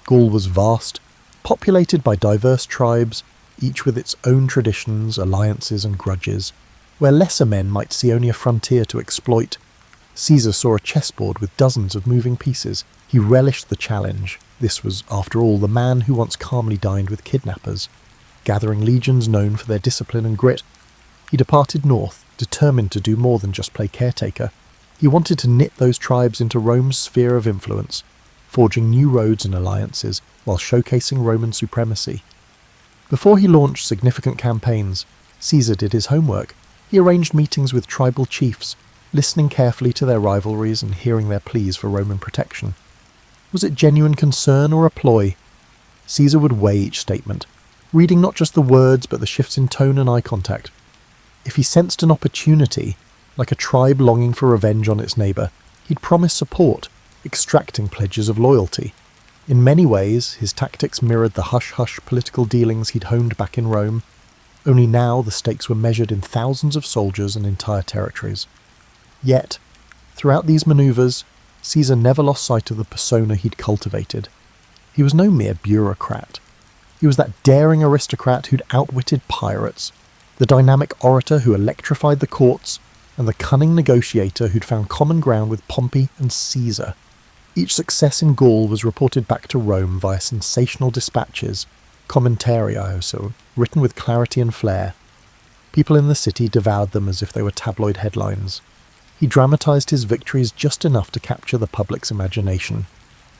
Gaul was vast, populated by diverse tribes, each with its own traditions, alliances and grudges. Where lesser men might see only a frontier to exploit, Caesar saw a chessboard with dozens of moving pieces. He relished the challenge. This was, after all, the man who once calmly dined with kidnappers, gathering legions known for their discipline and grit. He departed north, determined to do more than just play caretaker. He wanted to knit those tribes into Rome's sphere of influence, forging new roads and alliances while showcasing Roman supremacy. Before he launched significant campaigns, Caesar did his homework. He arranged meetings with tribal chiefs, listening carefully to their rivalries and hearing their pleas for Roman protection. Was it genuine concern or a ploy? Caesar would weigh each statement, reading not just the words but the shifts in tone and eye contact. If he sensed an opportunity, like a tribe longing for revenge on its neighbour, he'd promise support, extracting pledges of loyalty. In many ways, his tactics mirrored the hush-hush political dealings he'd honed back in Rome, only now the stakes were measured in thousands of soldiers and entire territories. Yet, throughout these manoeuvres, Caesar never lost sight of the persona he'd cultivated. He was no mere bureaucrat. He was that daring aristocrat who'd outwitted pirates, the dynamic orator who electrified the courts, and the cunning negotiator who'd found common ground with Pompey and Caesar. Each success in Gaul was reported back to Rome via sensational dispatches, commentarios, written with clarity and flair. People in the city devoured them as if they were tabloid headlines. He dramatized his victories just enough to capture the public's imagination.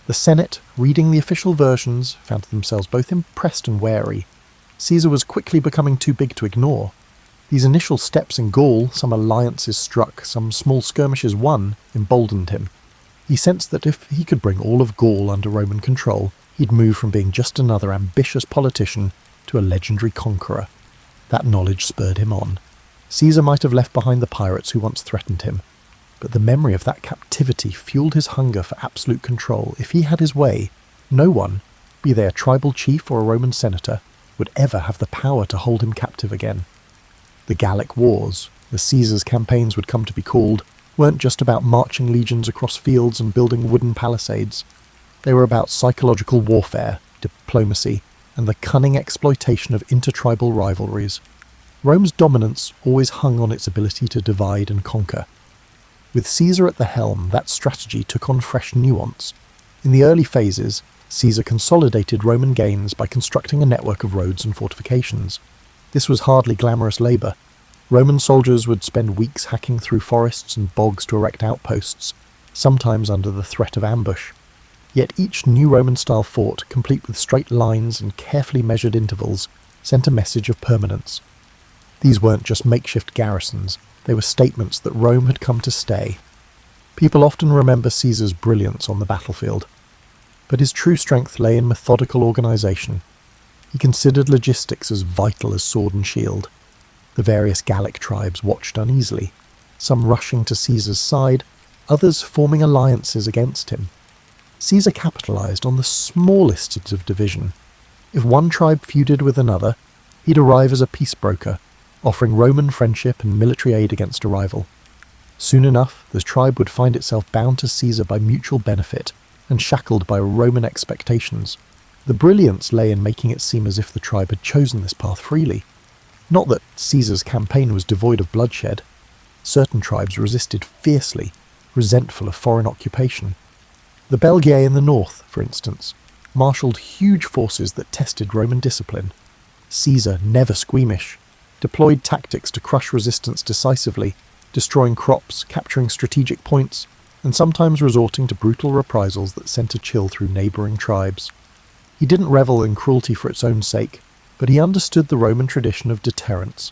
The Senate, reading the official versions, found themselves both impressed and wary. Caesar was quickly becoming too big to ignore. These initial steps in Gaul, some alliances struck, some small skirmishes won, emboldened him. He sensed that if he could bring all of Gaul under Roman control, he'd move from being just another ambitious politician to a legendary conqueror. That knowledge spurred him on. Caesar might have left behind the pirates who once threatened him, but the memory of that captivity fueled his hunger for absolute control. If he had his way, no one, be they a tribal chief or a Roman senator, would ever have the power to hold him captive again. The Gallic Wars, as Caesar's campaigns would come to be called, weren't just about marching legions across fields and building wooden palisades. They were about psychological warfare, diplomacy, and the cunning exploitation of intertribal rivalries. Rome's dominance always hung on its ability to divide and conquer. With Caesar at the helm, that strategy took on fresh nuance. In the early phases, Caesar consolidated Roman gains by constructing a network of roads and fortifications. This was hardly glamorous labour. Roman soldiers would spend weeks hacking through forests and bogs to erect outposts, sometimes under the threat of ambush. Yet each new Roman-style fort, complete with straight lines and carefully measured intervals, sent a message of permanence. These weren't just makeshift garrisons, they were statements that Rome had come to stay. People often remember Caesar's brilliance on the battlefield, but his true strength lay in methodical organisation. He considered logistics as vital as sword and shield. The various Gallic tribes watched uneasily, some rushing to Caesar's side, others forming alliances against him. Caesar capitalised on the smallest of division. If one tribe feuded with another, he'd arrive as a peace broker, offering Roman friendship and military aid against a rival. Soon enough, the tribe would find itself bound to Caesar by mutual benefit and shackled by Roman expectations. The brilliance lay in making it seem as if the tribe had chosen this path freely. Not that Caesar's campaign was devoid of bloodshed. Certain tribes resisted fiercely, resentful of foreign occupation. The Belgae in the north, for instance, marshalled huge forces that tested Roman discipline. Caesar, never squeamish, deployed tactics to crush resistance decisively, destroying crops, capturing strategic points, and sometimes resorting to brutal reprisals that sent a chill through neighbouring tribes. He didn't revel in cruelty for its own sake, but he understood the Roman tradition of deterrence.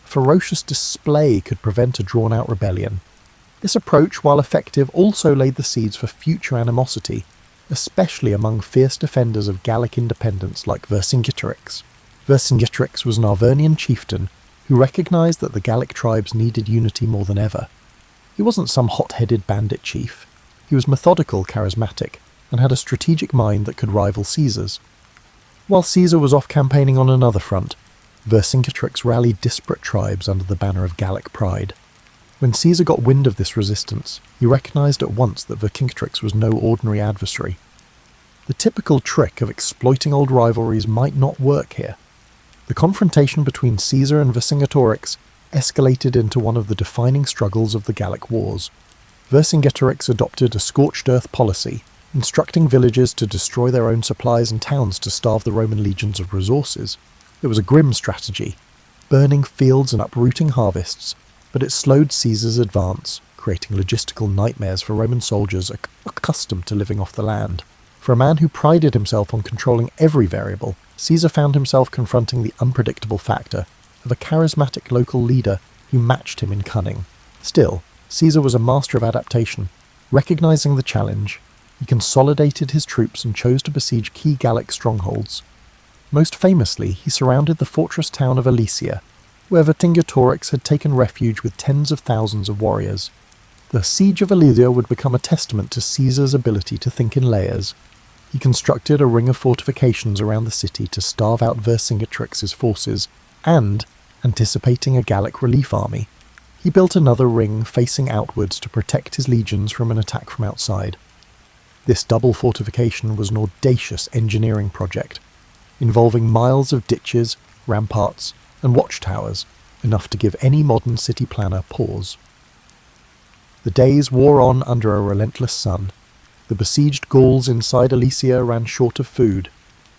A ferocious display could prevent a drawn-out rebellion. This approach, while effective, also laid the seeds for future animosity, especially among fierce defenders of Gallic independence like Vercingetorix. Vercingetorix was an Arvernian chieftain who recognised that the Gallic tribes needed unity more than ever. He wasn't some hot-headed bandit chief. He was methodical, charismatic, and had a strategic mind that could rival Caesar's. While Caesar was off campaigning on another front, Vercingetorix rallied disparate tribes under the banner of Gallic pride. When Caesar got wind of this resistance, he recognised at once that Vercingetorix was no ordinary adversary. The typical trick of exploiting old rivalries might not work here. The confrontation between Caesar and Vercingetorix escalated into one of the defining struggles of the Gallic Wars. Vercingetorix adopted a scorched earth policy, instructing villagers to destroy their own supplies and towns to starve the Roman legions of resources. It was a grim strategy, burning fields and uprooting harvests, but it slowed Caesar's advance, creating logistical nightmares for Roman soldiers accustomed to living off the land. For a man who prided himself on controlling every variable, Caesar found himself confronting the unpredictable factor of a charismatic local leader who matched him in cunning. Still, Caesar was a master of adaptation. Recognizing the challenge, he consolidated his troops and chose to besiege key Gallic strongholds. Most famously, he surrounded the fortress town of Alesia, where Vercingetorix had taken refuge with tens of thousands of warriors. The siege of Alesia would become a testament to Caesar's ability to think in layers. He constructed a ring of fortifications around the city to starve out Vercingetorix's forces, and, anticipating a Gallic relief army, he built another ring facing outwards to protect his legions from an attack from outside. This double fortification was an audacious engineering project, involving miles of ditches, ramparts, and watchtowers, enough to give any modern city planner pause. The days wore on under a relentless sun. The besieged Gauls inside Alesia ran short of food.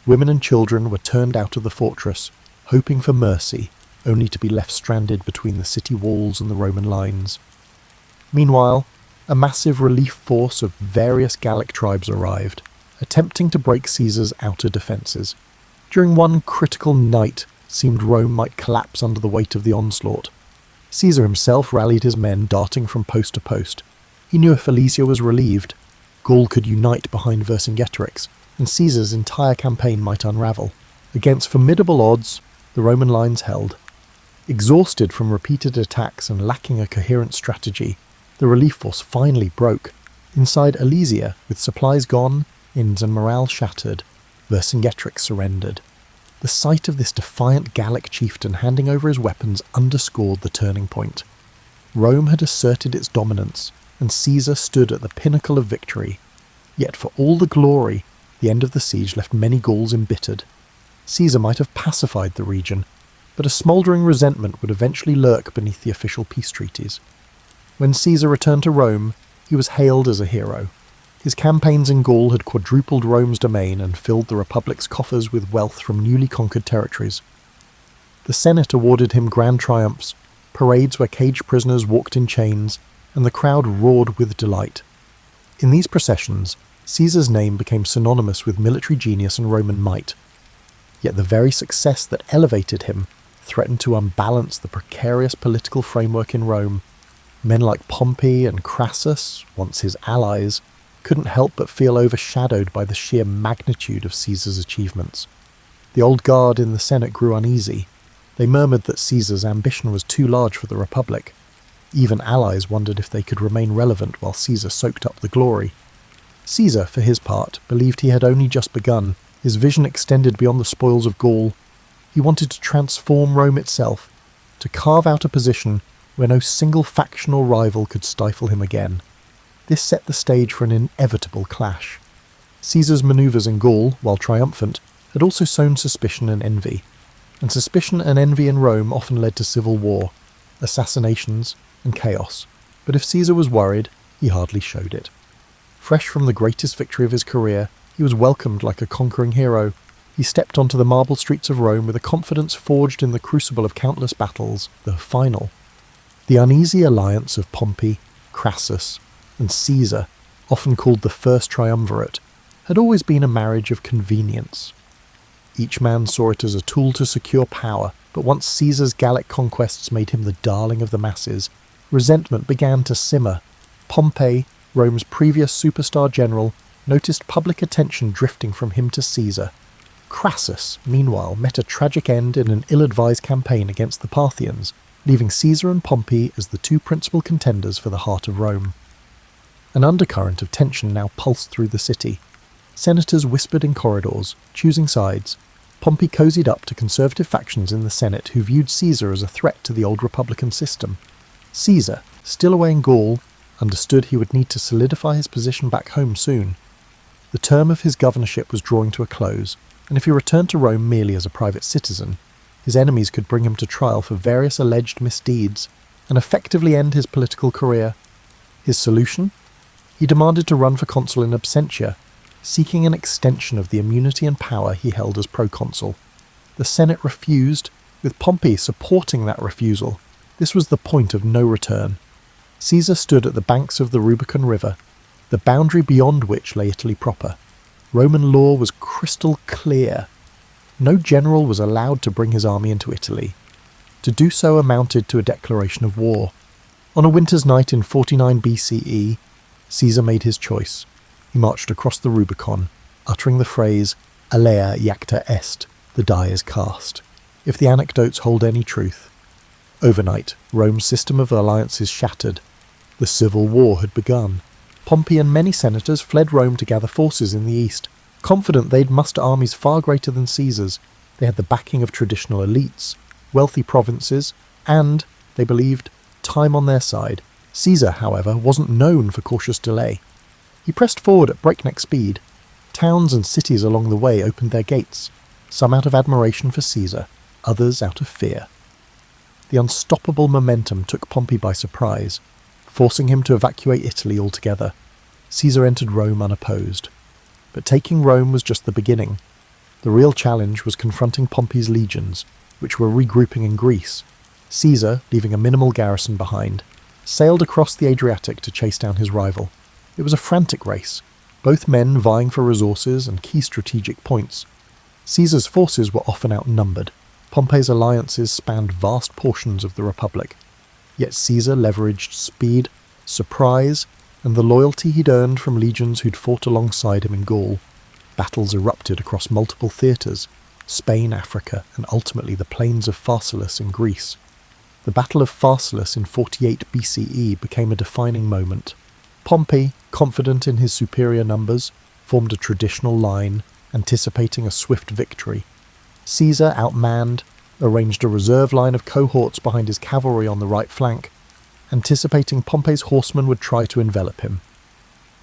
Women and children were turned out of the fortress, hoping for mercy, only to be left stranded between the city walls and the Roman lines. Meanwhile, a massive relief force of various Gallic tribes arrived, attempting to break Caesar's outer defences. During one critical night, it seemed Rome might collapse under the weight of the onslaught. Caesar himself rallied his men, darting from post to post. He knew if Alesia was relieved, Gaul could unite behind Vercingetorix, and Caesar's entire campaign might unravel. Against formidable odds, the Roman lines held. Exhausted from repeated attacks and lacking a coherent strategy, the relief force finally broke. Inside Alesia, with supplies gone, inns and morale shattered, Vercingetorix surrendered. The sight of this defiant Gallic chieftain handing over his weapons underscored the turning point. Rome had asserted its dominance, and Caesar stood at the pinnacle of victory. Yet for all the glory, the end of the siege left many Gauls embittered. Caesar might have pacified the region, but a smouldering resentment would eventually lurk beneath the official peace treaties. When Caesar returned to Rome, he was hailed as a hero. His campaigns in Gaul had quadrupled Rome's domain and filled the Republic's coffers with wealth from newly conquered territories. The Senate awarded him grand triumphs, parades where caged prisoners walked in chains, and the crowd roared with delight. In these processions, Caesar's name became synonymous with military genius and Roman might. Yet the very success that elevated him threatened to unbalance the precarious political framework in Rome. Men like Pompey and Crassus, once his allies, couldn't help but feel overshadowed by the sheer magnitude of Caesar's achievements. The old guard in the Senate grew uneasy. They murmured that Caesar's ambition was too large for the Republic. Even allies wondered if they could remain relevant while Caesar soaked up the glory. Caesar, for his part, believed he had only just begun. His vision extended beyond the spoils of Gaul. He wanted to transform Rome itself, to carve out a position where no single faction or rival could stifle him again. This set the stage for an inevitable clash. Caesar's manoeuvres in Gaul, while triumphant, had also sown suspicion and envy. And suspicion and envy in Rome often led to civil war, assassinations, and chaos. But if Caesar was worried, he hardly showed it. Fresh from the greatest victory of his career, he was welcomed like a conquering hero. He stepped onto the marble streets of Rome with a confidence forged in the crucible of countless battles, the final. The uneasy alliance of Pompey, Crassus, and Caesar, often called the First Triumvirate, had always been a marriage of convenience. Each man saw it as a tool to secure power, but once Caesar's Gallic conquests made him the darling of the masses, resentment began to simmer. Pompey, Rome's previous superstar general, noticed public attention drifting from him to Caesar. Crassus, meanwhile, met a tragic end in an ill-advised campaign against the Parthians, leaving Caesar and Pompey as the two principal contenders for the heart of Rome. An undercurrent of tension now pulsed through the city. Senators whispered in corridors, choosing sides. Pompey cozied up to conservative factions in the Senate who viewed Caesar as a threat to the old republican system. Caesar, still away in Gaul, understood he would need to solidify his position back home soon. The term of his governorship was drawing to a close, and if he returned to Rome merely as a private citizen, his enemies could bring him to trial for various alleged misdeeds and effectively end his political career. His solution? He demanded to run for consul in absentia, seeking an extension of the immunity and power he held as proconsul. The Senate refused, with Pompey supporting that refusal. This was the point of no return. Caesar stood at the banks of the Rubicon River, the boundary beyond which lay Italy proper. Roman law was crystal clear. No general was allowed to bring his army into Italy. To do so amounted to a declaration of war. On a winter's night in 49 BCE, Caesar made his choice. He marched across the Rubicon, uttering the phrase, "Alea iacta est," the die is cast, if the anecdotes hold any truth. Overnight, Rome's system of alliances shattered. The civil war had begun. Pompey and many senators fled Rome to gather forces in the east, confident they'd muster armies far greater than Caesar's. They had the backing of traditional elites, wealthy provinces, and, they believed, time on their side. Caesar, however, wasn't known for cautious delay. He pressed forward at breakneck speed. Towns and cities along the way opened their gates, some out of admiration for Caesar, others out of fear. The unstoppable momentum took Pompey by surprise, forcing him to evacuate Italy altogether. Caesar entered Rome unopposed. But taking Rome was just the beginning. The real challenge was confronting Pompey's legions, which were regrouping in Greece. Caesar, leaving a minimal garrison behind, sailed across the Adriatic to chase down his rival. It was a frantic race, both men vying for resources and key strategic points. Caesar's forces were often outnumbered. Pompey's alliances spanned vast portions of the Republic. Yet Caesar leveraged speed, surprise, and the loyalty he'd earned from legions who'd fought alongside him in Gaul. Battles erupted across multiple theatres: Spain, Africa, and ultimately the plains of Pharsalus in Greece. The Battle of Pharsalus in 48 BCE became a defining moment. Pompey, confident in his superior numbers, formed a traditional line, anticipating a swift victory. Caesar, outmanned, arranged a reserve line of cohorts behind his cavalry on the right flank, anticipating Pompey's horsemen would try to envelop him.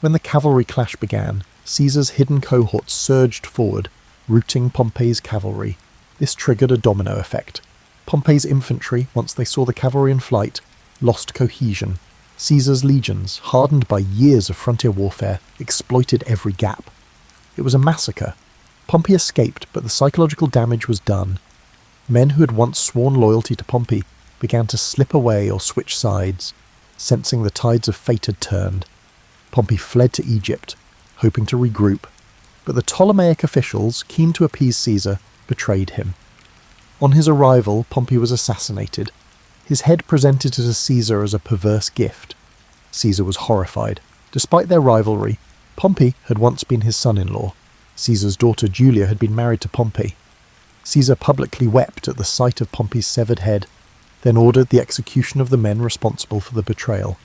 When the cavalry clash began, Caesar's hidden cohorts surged forward, routing Pompey's cavalry. This triggered a domino effect. Pompey's infantry, once they saw the cavalry in flight, lost cohesion. Caesar's legions, hardened by years of frontier warfare, exploited every gap. It was a massacre. Pompey escaped, but the psychological damage was done. Men who had once sworn loyalty to Pompey began to slip away or switch sides, sensing the tides of fate had turned. Pompey fled to Egypt, hoping to regroup, but the Ptolemaic officials, keen to appease Caesar, betrayed him. On his arrival, Pompey was assassinated. His head presented to Caesar as a perverse gift. Caesar was horrified. Despite their rivalry, Pompey had once been his son-in-law. Caesar's daughter Julia had been married to Pompey. Caesar publicly wept at the sight of Pompey's severed head, then ordered the execution of the men responsible for the betrayal.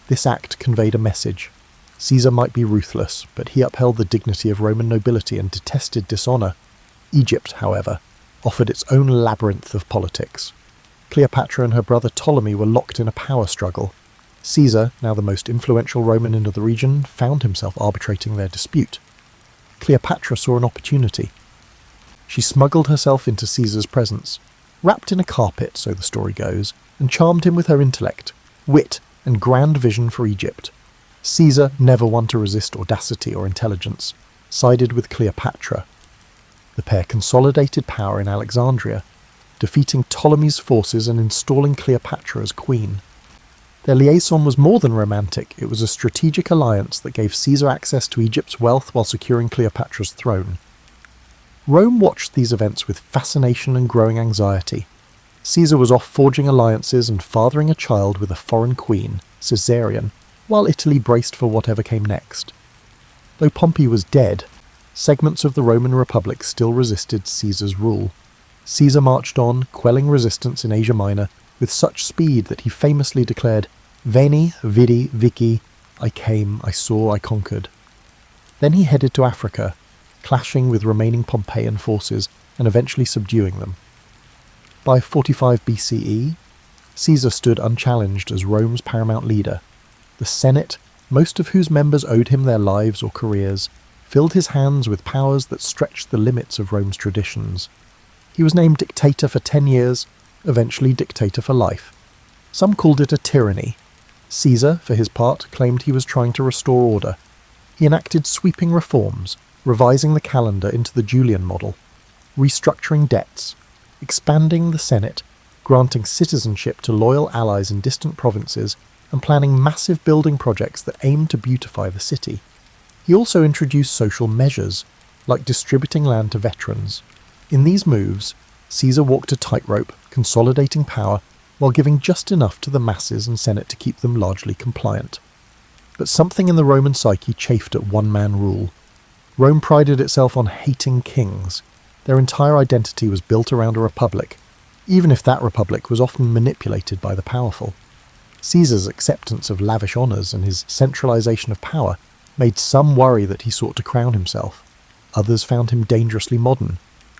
This act conveyed a message. Caesar might be ruthless, but he upheld the dignity of Roman nobility and detested dishonour. Egypt, however, offered its own labyrinth of politics. Cleopatra and her brother Ptolemy were locked in a power struggle. Caesar, now the most influential Roman in the region, found himself arbitrating their dispute. Cleopatra saw an opportunity. She smuggled herself into Caesar's presence, wrapped in a carpet, so the story goes, and charmed him with her intellect, wit, and grand vision for Egypt. Caesar, never one to resist audacity or intelligence, sided with Cleopatra. The pair consolidated power in Alexandria, defeating Ptolemy's forces and installing Cleopatra as queen. Their liaison was more than romantic. It was a strategic alliance that gave Caesar access to Egypt's wealth while securing Cleopatra's throne. Rome watched these events with fascination and growing anxiety. Caesar was off forging alliances and fathering a child with a foreign queen, Caesarion, while Italy braced for whatever came next. Though Pompey was dead, segments of the Roman Republic still resisted Caesar's rule. Caesar marched on, quelling resistance in Asia Minor with such speed that he famously declared, "Veni, vidi, vici, I came, I saw, I conquered." Then he headed to Africa, clashing with remaining Pompeian forces and eventually subduing them. By 45 BCE, Caesar stood unchallenged as Rome's paramount leader. The Senate, most of whose members owed him their lives or careers, filled his hands with powers that stretched the limits of Rome's traditions. He was named dictator for 10 years, eventually dictator for life. Some called it a tyranny. Caesar, for his part, claimed he was trying to restore order. He enacted sweeping reforms, revising the calendar into the Julian model, restructuring debts, expanding the Senate, granting citizenship to loyal allies in distant provinces, and planning massive building projects that aimed to beautify the city. He also introduced social measures, like distributing land to veterans. In these moves, Caesar walked a tightrope, consolidating power, while giving just enough to the masses and Senate to keep them largely compliant. But something in the Roman psyche chafed at one-man rule. Rome prided itself on hating kings. Their entire identity was built around a republic, even if that republic was often manipulated by the powerful. Caesar's acceptance of lavish honours and his centralisation of power made some worry that he sought to crown himself. Others found him dangerously modern,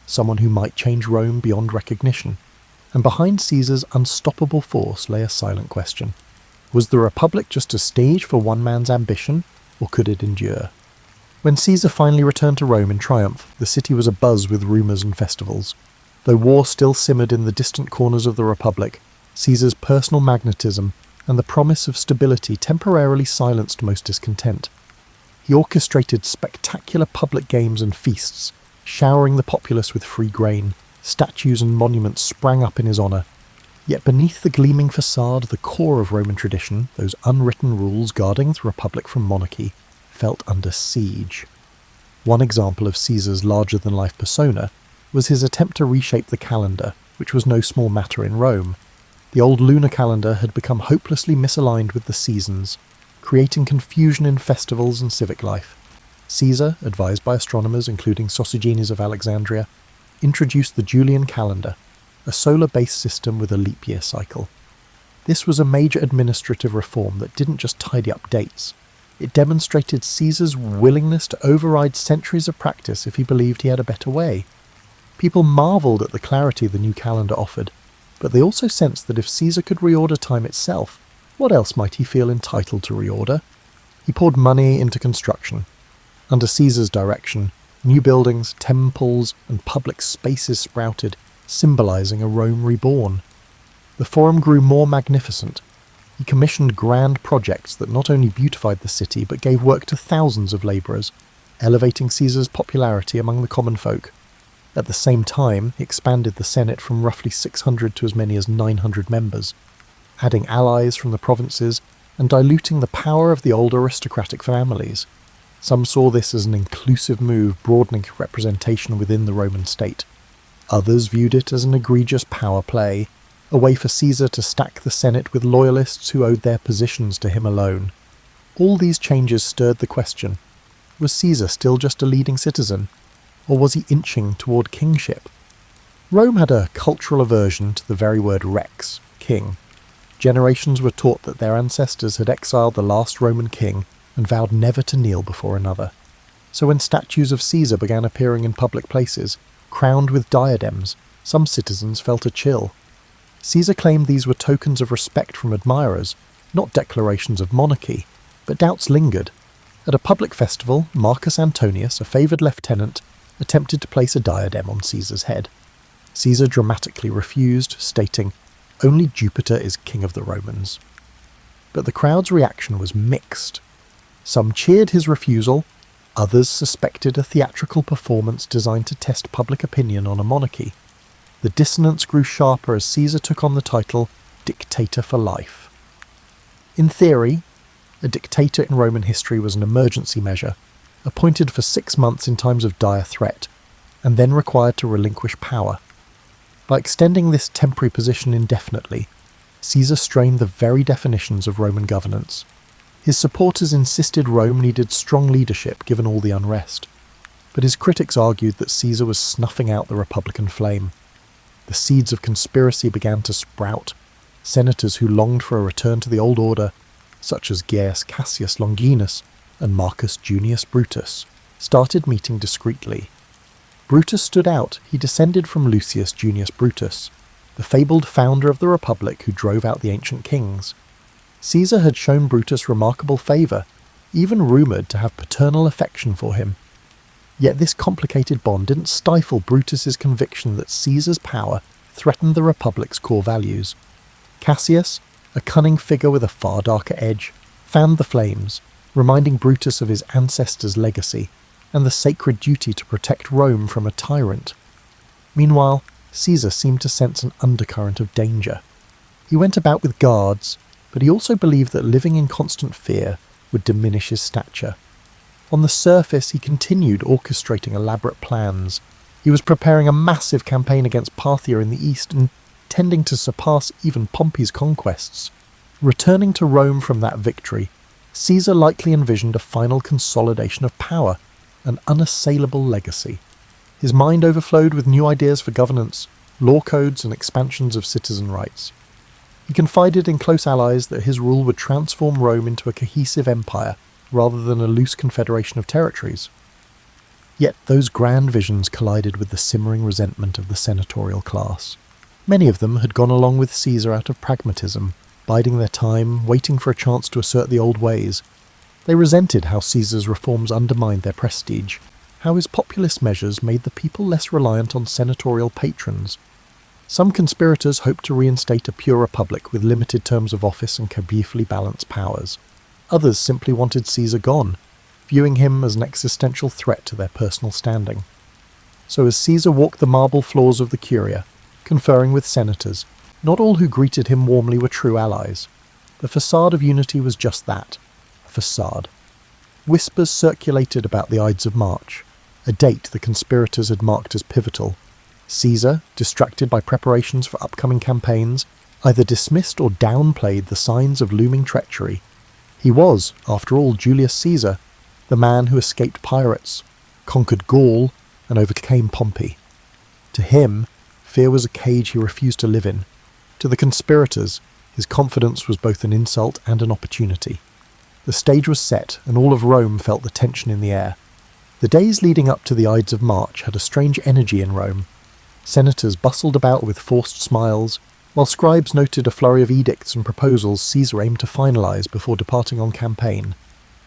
someone who might change Rome beyond recognition. And behind Caesar's unstoppable force lay a silent question. Was the Republic just a stage for one man's ambition, or could it endure? When Caesar finally returned to Rome in triumph, the city was abuzz with rumours and festivals. Though war still simmered in the distant corners of the Republic, Caesar's personal magnetism and the promise of stability temporarily silenced most discontent. He orchestrated spectacular public games and feasts, showering the populace with free grain. Statues and monuments sprang up in his honour. Yet beneath the gleaming facade, the core of Roman tradition, those unwritten rules guarding the Republic from monarchy, felt under siege. One example of Caesar's larger-than-life persona was his attempt to reshape the calendar, which was no small matter in Rome. The old lunar calendar had become hopelessly misaligned with the seasons, creating confusion in festivals and civic life. Caesar, advised by astronomers including Sosigenes of Alexandria, introduced the Julian calendar, a solar-based system with a leap year cycle. This was a major administrative reform that didn't just tidy up dates. It demonstrated Caesar's willingness to override centuries of practice if he believed he had a better way. People marvelled at the clarity the new calendar offered, but they also sensed that if Caesar could reorder time itself, what else might he feel entitled to reorder? He poured money into construction. Under Caesar's direction, new buildings, temples, and public spaces sprouted, symbolising a Rome reborn. The Forum grew more magnificent. He commissioned grand projects that not only beautified the city but gave work to thousands of labourers, elevating Caesar's popularity among the common folk. At the same time, he expanded the Senate from roughly 600 to as many as 900 members, adding allies from the provinces and diluting the power of the old aristocratic families. Some saw this as an inclusive move broadening representation within the Roman state. Others viewed it as an egregious power play, a way for Caesar to stack the Senate with loyalists who owed their positions to him alone. All these changes stirred the question, was Caesar still just a leading citizen, or was he inching toward kingship? Rome had a cultural aversion to the very word rex, king. Generations were taught that their ancestors had exiled the last Roman king and vowed never to kneel before another. So when statues of Caesar began appearing in public places, crowned with diadems, some citizens felt a chill. Caesar claimed these were tokens of respect from admirers, not declarations of monarchy, but doubts lingered. At a public festival, Marcus Antonius, a favoured lieutenant, attempted to place a diadem on Caesar's head. Caesar dramatically refused, stating, "Only Jupiter is king of the Romans." But the crowd's reaction was mixed. Some cheered his refusal, others suspected a theatrical performance designed to test public opinion on a monarchy. The dissonance grew sharper as Caesar took on the title dictator for life. In theory, a dictator in Roman history was an emergency measure, appointed for 6 months in times of dire threat, and then required to relinquish power. By extending this temporary position indefinitely, Caesar strained the very definitions of Roman governance. His supporters insisted Rome needed strong leadership given all the unrest, but his critics argued that Caesar was snuffing out the Republican flame. The seeds of conspiracy began to sprout. Senators who longed for a return to the old order, such as Gaius Cassius Longinus and Marcus Junius Brutus, started meeting discreetly. Brutus stood out. He descended from Lucius Junius Brutus. the fabled founder of the Republic who drove out the ancient kings. Caesar had shown Brutus remarkable favour, even rumoured to have paternal affection for him. Yet this complicated bond didn't stifle Brutus's conviction that Caesar's power threatened the Republic's core values. Cassius, a cunning figure with a far darker edge, fanned the flames, reminding Brutus of his ancestors' legacy and the sacred duty to protect Rome from a tyrant. Meanwhile, Caesar seemed to sense an undercurrent of danger. He went about with guards, but he also believed that living in constant fear would diminish his stature. On the surface, he continued orchestrating elaborate plans. He was preparing a massive campaign against Parthia in the east, intending to surpass even Pompey's conquests. Returning to Rome from that victory, Caesar likely envisioned a final consolidation of power, an unassailable legacy. His mind overflowed with new ideas for governance, law codes and expansions of citizen rights. He confided in close allies that his rule would transform Rome into a cohesive empire rather than a loose confederation of territories. Yet those grand visions collided with the simmering resentment of the senatorial class. Many of them had gone along with Caesar out of pragmatism, biding their time, waiting for a chance to assert the old ways. They resented how Caesar's reforms undermined their prestige, how his populist measures made the people less reliant on senatorial patrons. Some conspirators hoped to reinstate a pure republic with limited terms of office and carefully balanced powers. Others simply wanted Caesar gone, viewing him as an existential threat to their personal standing. So as Caesar walked the marble floors of the Curia, conferring with senators, not all who greeted him warmly were true allies. The facade of unity was just that, a facade. Whispers circulated about the Ides of March, a date the conspirators had marked as pivotal. Caesar, distracted by preparations for upcoming campaigns, either dismissed or downplayed the signs of looming treachery. He was, after all, Julius Caesar, the man who escaped pirates, conquered Gaul, and overcame Pompey. To him, fear was a cage he refused to live in. To the conspirators, his confidence was both an insult and an opportunity. The stage was set, and all of Rome felt the tension in the air. The days leading up to the Ides of March had a strange energy in Rome. Senators bustled about with forced smiles, while scribes noted a flurry of edicts and proposals Caesar aimed to finalise before departing on campaign.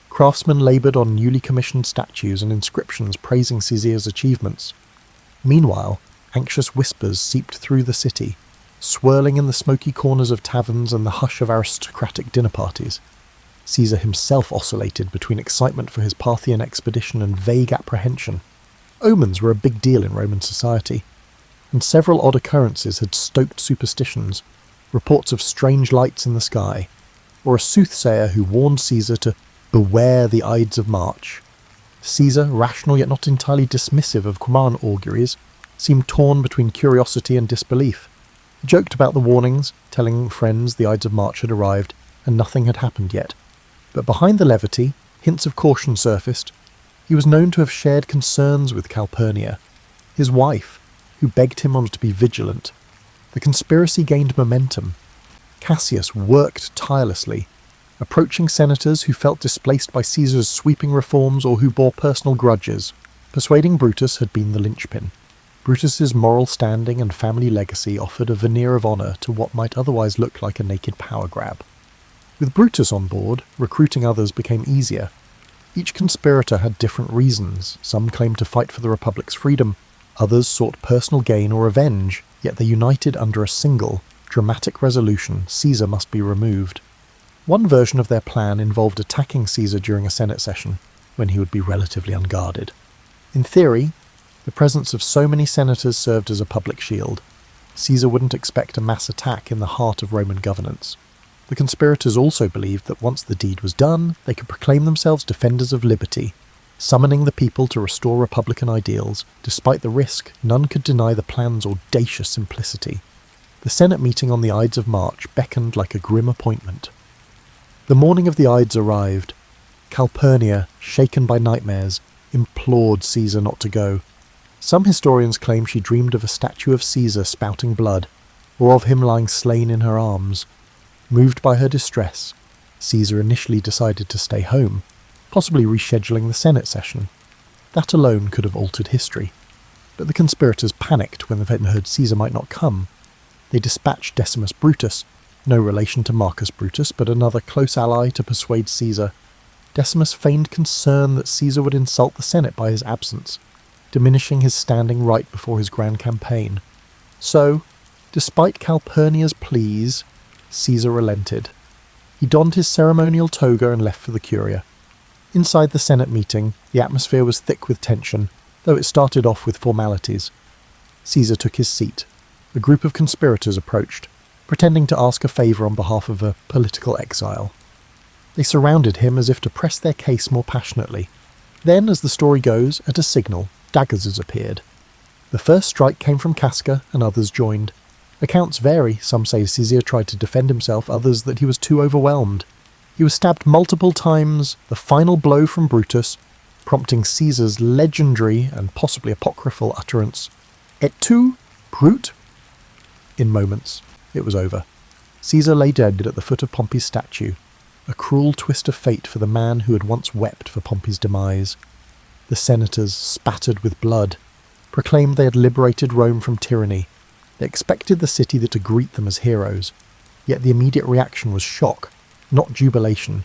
Craftsmen laboured on newly commissioned statues and inscriptions praising Caesar's achievements. Meanwhile, anxious whispers seeped through the city, swirling in the smoky corners of taverns and the hush of aristocratic dinner parties. Caesar himself oscillated between excitement for his Parthian expedition and vague apprehension. Omens were a big deal in Roman society, and several odd occurrences had stoked superstitions, reports of strange lights in the sky, or a soothsayer who warned Caesar to beware the Ides of March. Caesar, rational yet not entirely dismissive of command auguries, seemed torn between curiosity and disbelief. He joked about the warnings, telling friends the Ides of March had arrived and nothing had happened yet. But behind the levity, hints of caution surfaced. He was known to have shared concerns with Calpurnia, his wife, who begged him on to be vigilant. The conspiracy gained momentum. Cassius worked tirelessly, approaching senators who felt displaced by Caesar's sweeping reforms or who bore personal grudges. Persuading Brutus had been the linchpin. Brutus's moral standing and family legacy offered a veneer of honour to what might otherwise look like a naked power grab. With Brutus on board, recruiting others became easier. Each conspirator had different reasons. Some claimed to fight for the Republic's freedom, others sought personal gain or revenge, yet they united under a single, dramatic resolution: Caesar must be removed. One version of their plan involved attacking Caesar during a Senate session, when he would be relatively unguarded. In theory, the presence of so many senators served as a public shield. Caesar wouldn't expect a mass attack in the heart of Roman governance. The conspirators also believed that once the deed was done, they could proclaim themselves defenders of liberty, summoning the people to restore republican ideals. Despite the risk, none could deny the plan's audacious simplicity. The Senate meeting on the Ides of March beckoned like a grim appointment. The morning of the Ides arrived. Calpurnia, shaken by nightmares, implored Caesar not to go. Some historians claim she dreamed of a statue of Caesar spouting blood, or of him lying slain in her arms. Moved by her distress, Caesar initially decided to stay home, possibly rescheduling the Senate session. That alone could have altered history. But the conspirators panicked when they heard Caesar might not come. They dispatched Decimus Brutus, no relation to Marcus Brutus, but another close ally, to persuade Caesar. Decimus feigned concern that Caesar would insult the Senate by his absence, diminishing his standing right before his grand campaign. So, despite Calpurnia's pleas, Caesar relented. He donned his ceremonial toga and left for the Curia. Inside the Senate meeting, the atmosphere was thick with tension, though it started off with formalities. Caesar took his seat. A group of conspirators approached, pretending to ask a favour on behalf of a political exile. They surrounded him as if to press their case more passionately. Then, as the story goes, at a signal, daggers appeared. The first strike came from Casca, and others joined. Accounts vary. Some say Caesar tried to defend himself, others that he was too overwhelmed. He was stabbed multiple times, the final blow from Brutus, prompting Caesar's legendary and possibly apocryphal utterance, "Et tu, Brute?" In moments, it was over. Caesar lay dead at the foot of Pompey's statue, a cruel twist of fate for the man who had once wept for Pompey's demise. The senators, spattered with blood, proclaimed they had liberated Rome from tyranny. They expected the city to greet them as heroes, yet the immediate reaction was shock, not jubilation.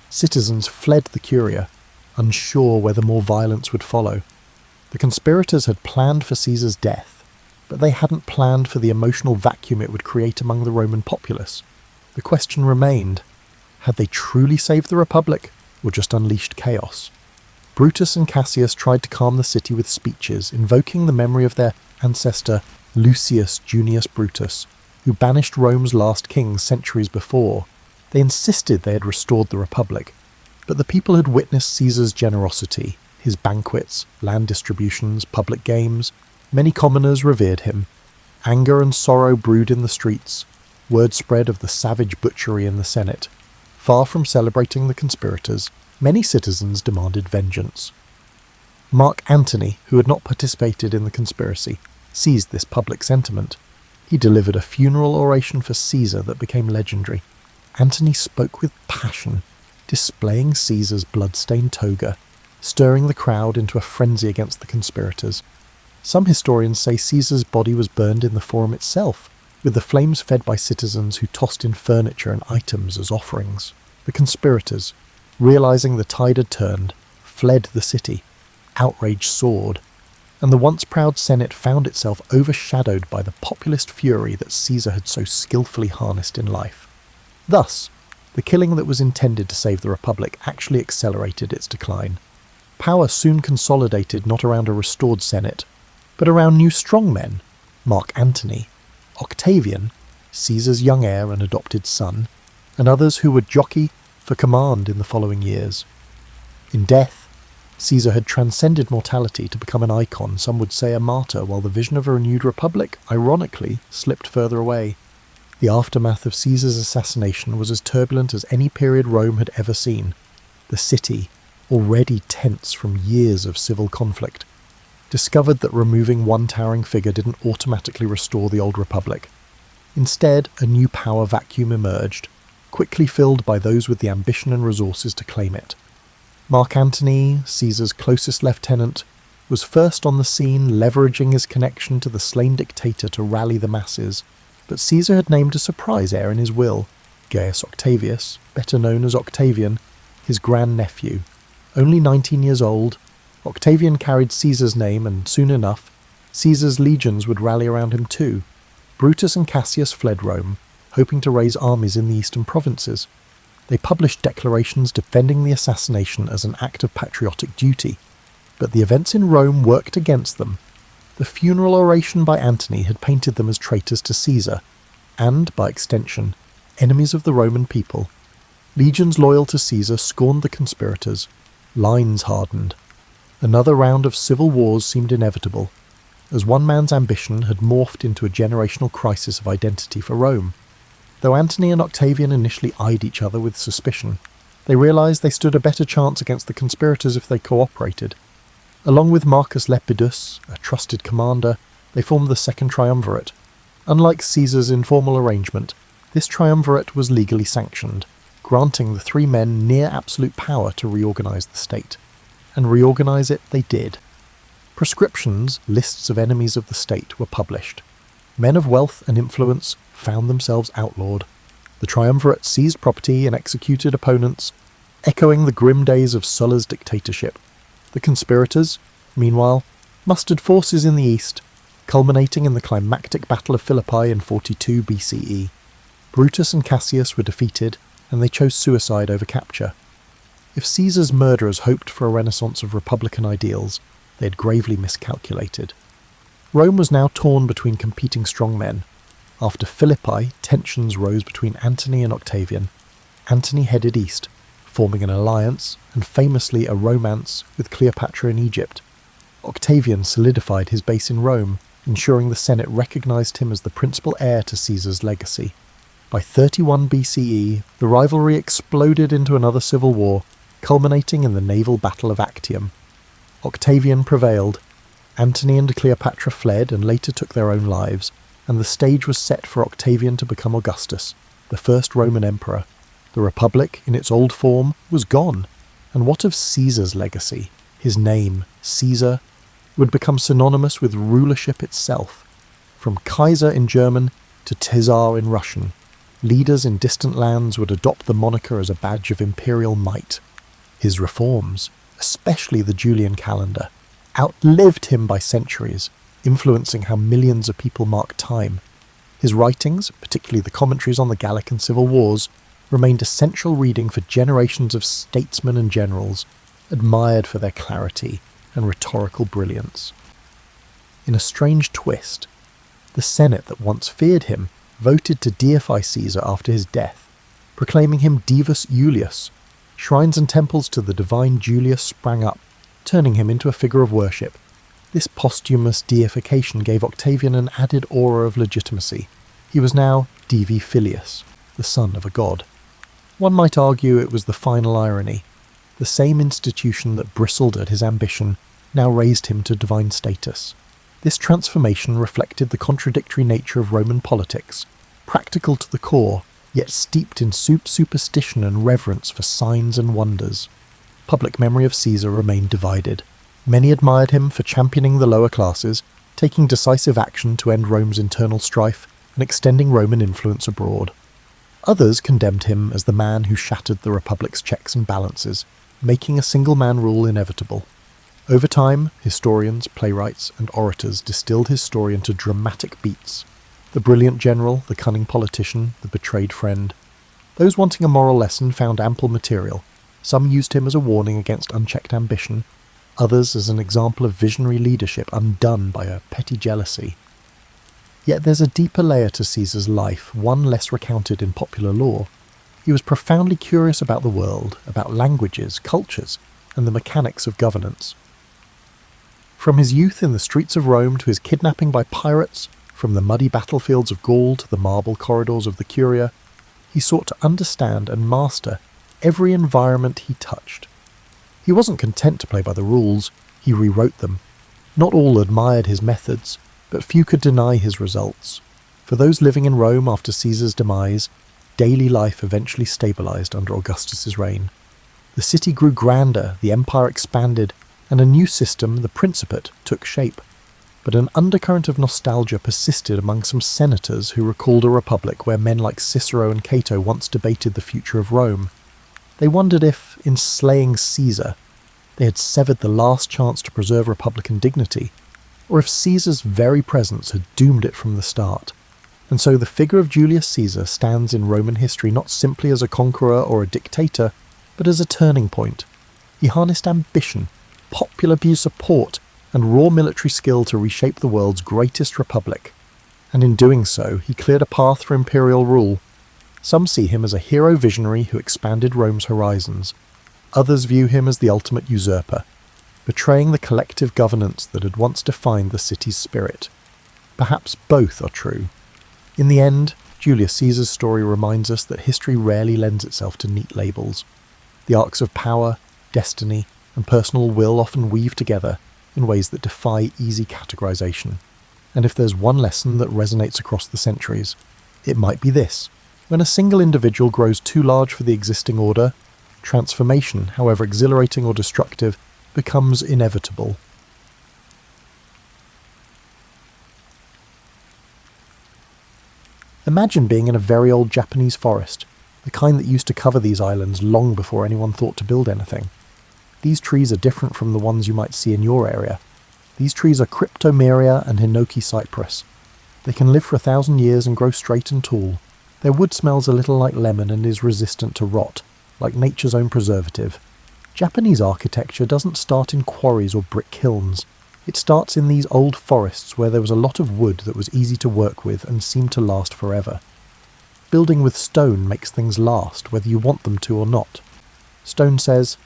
Citizens fled the Curia, unsure whether more violence would follow. The conspirators had planned for Caesar's death, but they hadn't planned for the emotional vacuum it would create among the Roman populace. The question remained, had they truly saved the Republic, or just unleashed chaos? Brutus and Cassius tried to calm the city with speeches, invoking the memory of their ancestor Lucius Junius Brutus, who banished Rome's last king centuries before. They insisted they had restored the Republic, but the people had witnessed Caesar's generosity, his banquets, land distributions, public games. Many commoners revered him. Anger and sorrow brewed in the streets. Word spread of the savage butchery in the Senate. Far from celebrating the conspirators, many citizens demanded vengeance. Mark Antony, who had not participated in the conspiracy, seized this public sentiment. He delivered a funeral oration for Caesar that became legendary. Antony spoke with passion, displaying Caesar's blood-stained toga, stirring the crowd into a frenzy against the conspirators. Some historians say Caesar's body was burned in the forum itself, with the flames fed by citizens who tossed in furniture and items as offerings. The conspirators, realizing the tide had turned, fled the city. Outrage soared, and the once proud Senate found itself overshadowed by the populist fury that Caesar had so skillfully harnessed in life. Thus, the killing that was intended to save the Republic actually accelerated its decline. Power soon consolidated not around a restored Senate, but around new strongmen, Mark Antony, Octavian, Caesar's young heir and adopted son, and others who would jockey for command in the following years. In death, Caesar had transcended mortality to become an icon, some would say a martyr, while the vision of a renewed republic, ironically, slipped further away. The aftermath of Caesar's assassination was as turbulent as any period Rome had ever seen. The city, already tense from years of civil conflict, discovered that removing one towering figure didn't automatically restore the old republic. Instead, a new power vacuum emerged, quickly filled by those with the ambition and resources to claim it. Mark Antony, Caesar's closest lieutenant, was first on the scene, leveraging his connection to the slain dictator to rally the masses, but Caesar had named a surprise heir in his will, Gaius Octavius, better known as Octavian, his grandnephew. Only 19 years old, Octavian carried Caesar's name, and soon enough, Caesar's legions would rally around him too. Brutus and Cassius fled Rome, hoping to raise armies in the eastern provinces. They published declarations defending the assassination as an act of patriotic duty, but the events in Rome worked against them. The funeral oration by Antony had painted them as traitors to Caesar, and, by extension, enemies of the Roman people. Legions loyal to Caesar scorned the conspirators. Lines hardened. Another round of civil wars seemed inevitable, as one man's ambition had morphed into a generational crisis of identity for Rome. Though Antony and Octavian initially eyed each other with suspicion, they realized they stood a better chance against the conspirators if they cooperated. Along with Marcus Lepidus, a trusted commander, they formed the Second Triumvirate. Unlike Caesar's informal arrangement, this triumvirate was legally sanctioned, granting the three men near absolute power to reorganize the state. And reorganize it they did. Prescriptions, lists of enemies of the state, were published. Men of wealth and influence found themselves outlawed. The triumvirate seized property and executed opponents, echoing the grim days of Sulla's dictatorship. The conspirators, meanwhile, mustered forces in the east, culminating in the climactic Battle of Philippi in 42 BCE. Brutus and Cassius were defeated, and they chose suicide over capture. If Caesar's murderers hoped for a renaissance of republican ideals, they had gravely miscalculated. Rome was now torn between competing strongmen. After Philippi, tensions rose between Antony and Octavian. Antony headed east, forming an alliance, and famously a romance, with Cleopatra in Egypt. Octavian solidified his base in Rome, ensuring the Senate recognized him as the principal heir to Caesar's legacy. By 31 BCE, the rivalry exploded into another civil war, culminating in the naval battle of Actium. Octavian prevailed. Antony and Cleopatra fled and later took their own lives, and the stage was set for Octavian to become Augustus, the first Roman emperor. The Republic, in its old form, was gone. And what of Caesar's legacy? His name, Caesar, would become synonymous with rulership itself. From Kaiser in German to Tsar in Russian, leaders in distant lands would adopt the moniker as a badge of imperial might. His reforms, especially the Julian calendar, outlived him by centuries, influencing how millions of people mark time. His writings, particularly the commentaries on the Gallic and Civil Wars, remained essential reading for generations of statesmen and generals, admired for their clarity and rhetorical brilliance. In a strange twist, the Senate that once feared him voted to deify Caesar after his death, proclaiming him Divus Julius. Shrines and temples to the divine Julius sprang up, turning him into a figure of worship. This posthumous deification gave Octavian an added aura of legitimacy. He was now Divi Filius, the son of a god. One might argue it was the final irony. The same institution that bristled at his ambition now raised him to divine status. This transformation reflected the contradictory nature of Roman politics, practical to the core, yet steeped in superstition and reverence for signs and wonders. Public memory of Caesar remained divided. Many admired him for championing the lower classes, taking decisive action to end Rome's internal strife, and extending Roman influence abroad. Others condemned him as the man who shattered the Republic's checks and balances, making a single-man rule inevitable. Over time, historians, playwrights, and orators distilled his story into dramatic beats. The brilliant general, the cunning politician, the betrayed friend. Those wanting a moral lesson found ample material. Some used him as a warning against unchecked ambition, others as an example of visionary leadership undone by a petty jealousy. Yet there's a deeper layer to Caesar's life, one less recounted in popular lore. He was profoundly curious about the world, about languages, cultures, and the mechanics of governance. From his youth in the streets of Rome to his kidnapping by pirates, from the muddy battlefields of Gaul to the marble corridors of the Curia, he sought to understand and master every environment he touched. He wasn't content to play by the rules, he rewrote them. Not all admired his methods, but few could deny his results. For those living in Rome after Caesar's demise, daily life eventually stabilized under Augustus's reign. The city grew grander, the empire expanded, and a new system, the Principate, took shape. But an undercurrent of nostalgia persisted among some senators who recalled a republic where men like Cicero and Cato once debated the future of Rome. They wondered if, in slaying Caesar, they had severed the last chance to preserve republican dignity, or if Caesar's very presence had doomed it from the start. And so the figure of Julius Caesar stands in Roman history not simply as a conqueror or a dictator, but as a turning point. He harnessed ambition, popular support, and raw military skill to reshape the world's greatest republic. And in doing so, he cleared a path for imperial rule. Some see him as a hero visionary who expanded Rome's horizons. Others view him as the ultimate usurper, betraying the collective governance that had once defined the city's spirit. Perhaps both are true. In the end, Julius Caesar's story reminds us that history rarely lends itself to neat labels. The arcs of power, destiny, and personal will often weave together in ways that defy easy categorization. And if there's one lesson that resonates across the centuries, it might be this. When a single individual grows too large for the existing order, transformation, however exhilarating or destructive, becomes inevitable. Imagine being in a very old Japanese forest, the kind that used to cover these islands long before anyone thought to build anything. These trees are different from the ones you might see in your area. These trees are Cryptomeria and Hinoki cypress. They can live for 1,000 years and grow straight and tall. Their wood smells a little like lemon and is resistant to rot, like nature's own preservative. Japanese architecture doesn't start in quarries or brick kilns. It starts in these old forests where there was a lot of wood that was easy to work with and seemed to last forever. Building with stone makes things last, whether you want them to or not. Stone says,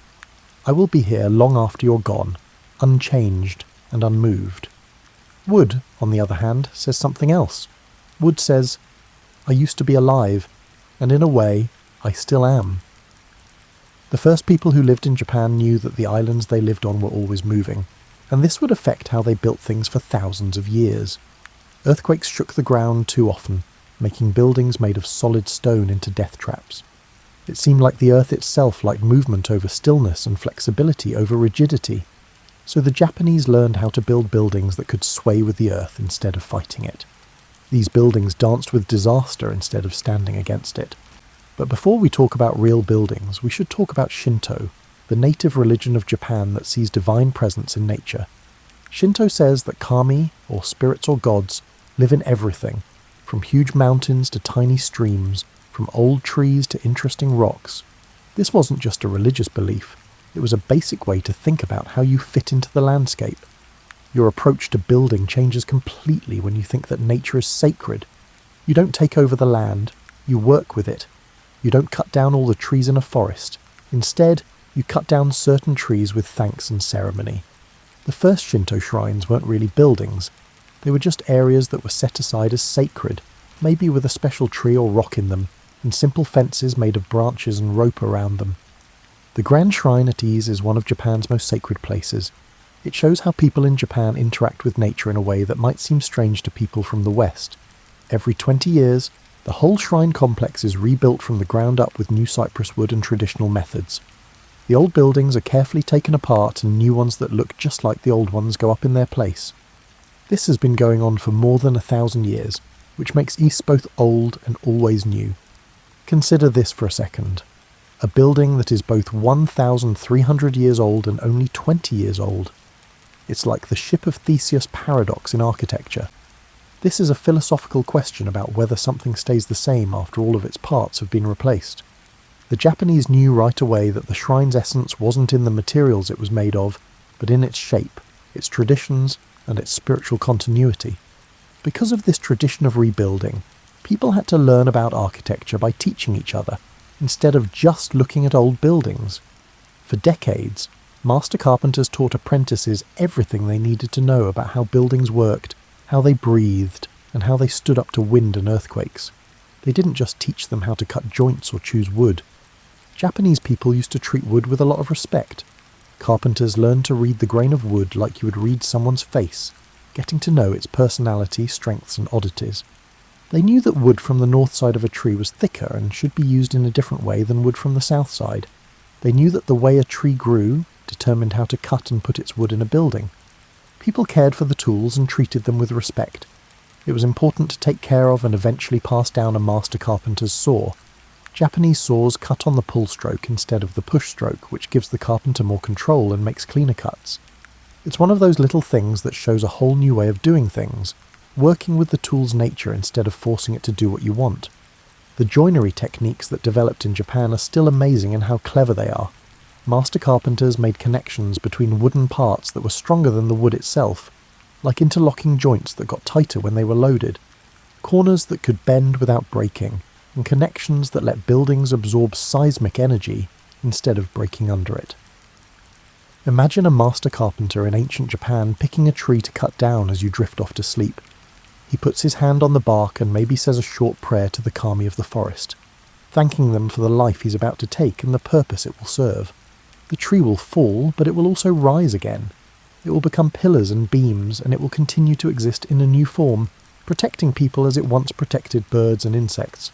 "I will be here long after you're gone, unchanged and unmoved." Wood, on the other hand, says something else. Wood says, "I used to be alive, and in a way, I still am." The first people who lived in Japan knew that the islands they lived on were always moving, and this would affect how they built things for thousands of years. Earthquakes shook the ground too often, making buildings made of solid stone into death traps. It seemed like the earth itself liked movement over stillness and flexibility over rigidity. So the Japanese learned how to build buildings that could sway with the earth instead of fighting it. These buildings danced with disaster instead of standing against it. But before we talk about real buildings, we should talk about Shinto, the native religion of Japan that sees divine presence in nature. Shinto says that kami, or spirits or gods, live in everything, from huge mountains to tiny streams, from old trees to interesting rocks. This wasn't just a religious belief, it was a basic way to think about how you fit into the landscape. Your approach to building changes completely when you think that nature is sacred. You don't take over the land, you work with it. You don't cut down all the trees in a forest. Instead, you cut down certain trees with thanks and ceremony. The first Shinto shrines weren't really buildings. They were just areas that were set aside as sacred, maybe with a special tree or rock in them, and simple fences made of branches and rope around them. The Grand Shrine at Ise is one of Japan's most sacred places. It shows how people in Japan interact with nature in a way that might seem strange to people from the West. Every 20 years, the whole shrine complex is rebuilt from the ground up with new cypress wood and traditional methods. The old buildings are carefully taken apart and new ones that look just like the old ones go up in their place. This has been going on for more than 1,000 years, which makes Ise both old and always new. Consider this for a second. A building that is both 1,300 years old and only 20 years old. It's like the ship of Theseus paradox in architecture. This is a philosophical question about whether something stays the same after all of its parts have been replaced. The Japanese knew right away that the shrine's essence wasn't in the materials it was made of, but in its shape, its traditions, and its spiritual continuity. Because of this tradition of rebuilding, people had to learn about architecture by teaching each other, instead of just looking at old buildings. For decades, master carpenters taught apprentices everything they needed to know about how buildings worked, how they breathed, and how they stood up to wind and earthquakes. They didn't just teach them how to cut joints or choose wood. Japanese people used to treat wood with a lot of respect. Carpenters learned to read the grain of wood like you would read someone's face, getting to know its personality, strengths, and oddities. They knew that wood from the north side of a tree was thicker and should be used in a different way than wood from the south side. They knew that the way a tree grew determined how to cut and put its wood in a building. People cared for the tools and treated them with respect. It was important to take care of and eventually pass down a master carpenter's saw. Japanese saws cut on the pull stroke instead of the push stroke, which gives the carpenter more control and makes cleaner cuts. It's one of those little things that shows a whole new way of doing things, working with the tool's nature instead of forcing it to do what you want. The joinery techniques that developed in Japan are still amazing in how clever they are. Master carpenters made connections between wooden parts that were stronger than the wood itself, like interlocking joints that got tighter when they were loaded, corners that could bend without breaking, and connections that let buildings absorb seismic energy instead of breaking under it. Imagine a master carpenter in ancient Japan picking a tree to cut down as you drift off to sleep. He puts his hand on the bark and maybe says a short prayer to the kami of the forest, thanking them for the life he's about to take and the purpose it will serve. The tree will fall, but it will also rise again. It will become pillars and beams, and it will continue to exist in a new form, protecting people as it once protected birds and insects.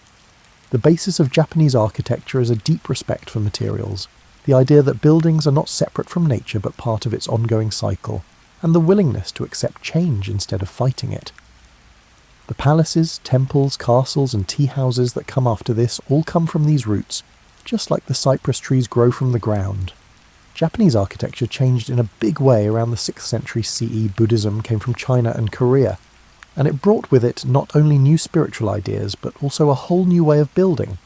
The basis of Japanese architecture is a deep respect for materials, the idea that buildings are not separate from nature but part of its ongoing cycle, and the willingness to accept change instead of fighting it. The palaces, temples, castles and tea houses that come after this all come from these roots, just like the cypress trees grow from the ground. Japanese architecture changed in a big way around the 6th century CE. Buddhism came from China and Korea, and it brought with it not only new spiritual ideas, but also a whole new way of building.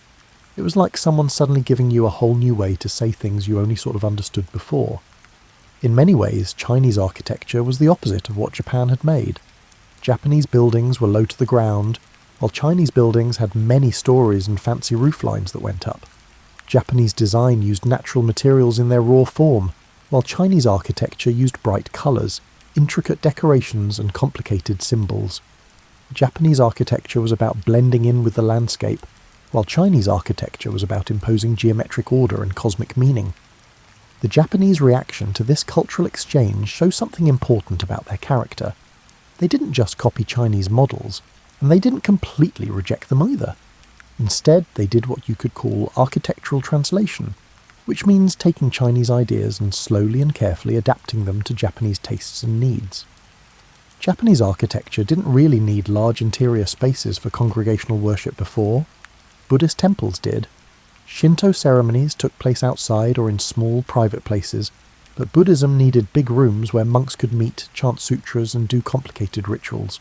It was like someone suddenly giving you a whole new way to say things you only sort of understood before. In many ways, Chinese architecture was the opposite of what Japan had made. Japanese buildings were low to the ground, while Chinese buildings had many stories and fancy roof lines that went up. Japanese design used natural materials in their raw form, while Chinese architecture used bright colours, intricate decorations and complicated symbols. Japanese architecture was about blending in with the landscape, while Chinese architecture was about imposing geometric order and cosmic meaning. The Japanese reaction to this cultural exchange shows something important about their character. They didn't just copy Chinese models, and they didn't completely reject them either. Instead, they did what you could call architectural translation, which means taking Chinese ideas and slowly and carefully adapting them to Japanese tastes and needs. Japanese architecture didn't really need large interior spaces for congregational worship before. Buddhist temples did. Shinto ceremonies took place outside or in small private places, but Buddhism needed big rooms where monks could meet, chant sutras and do complicated rituals.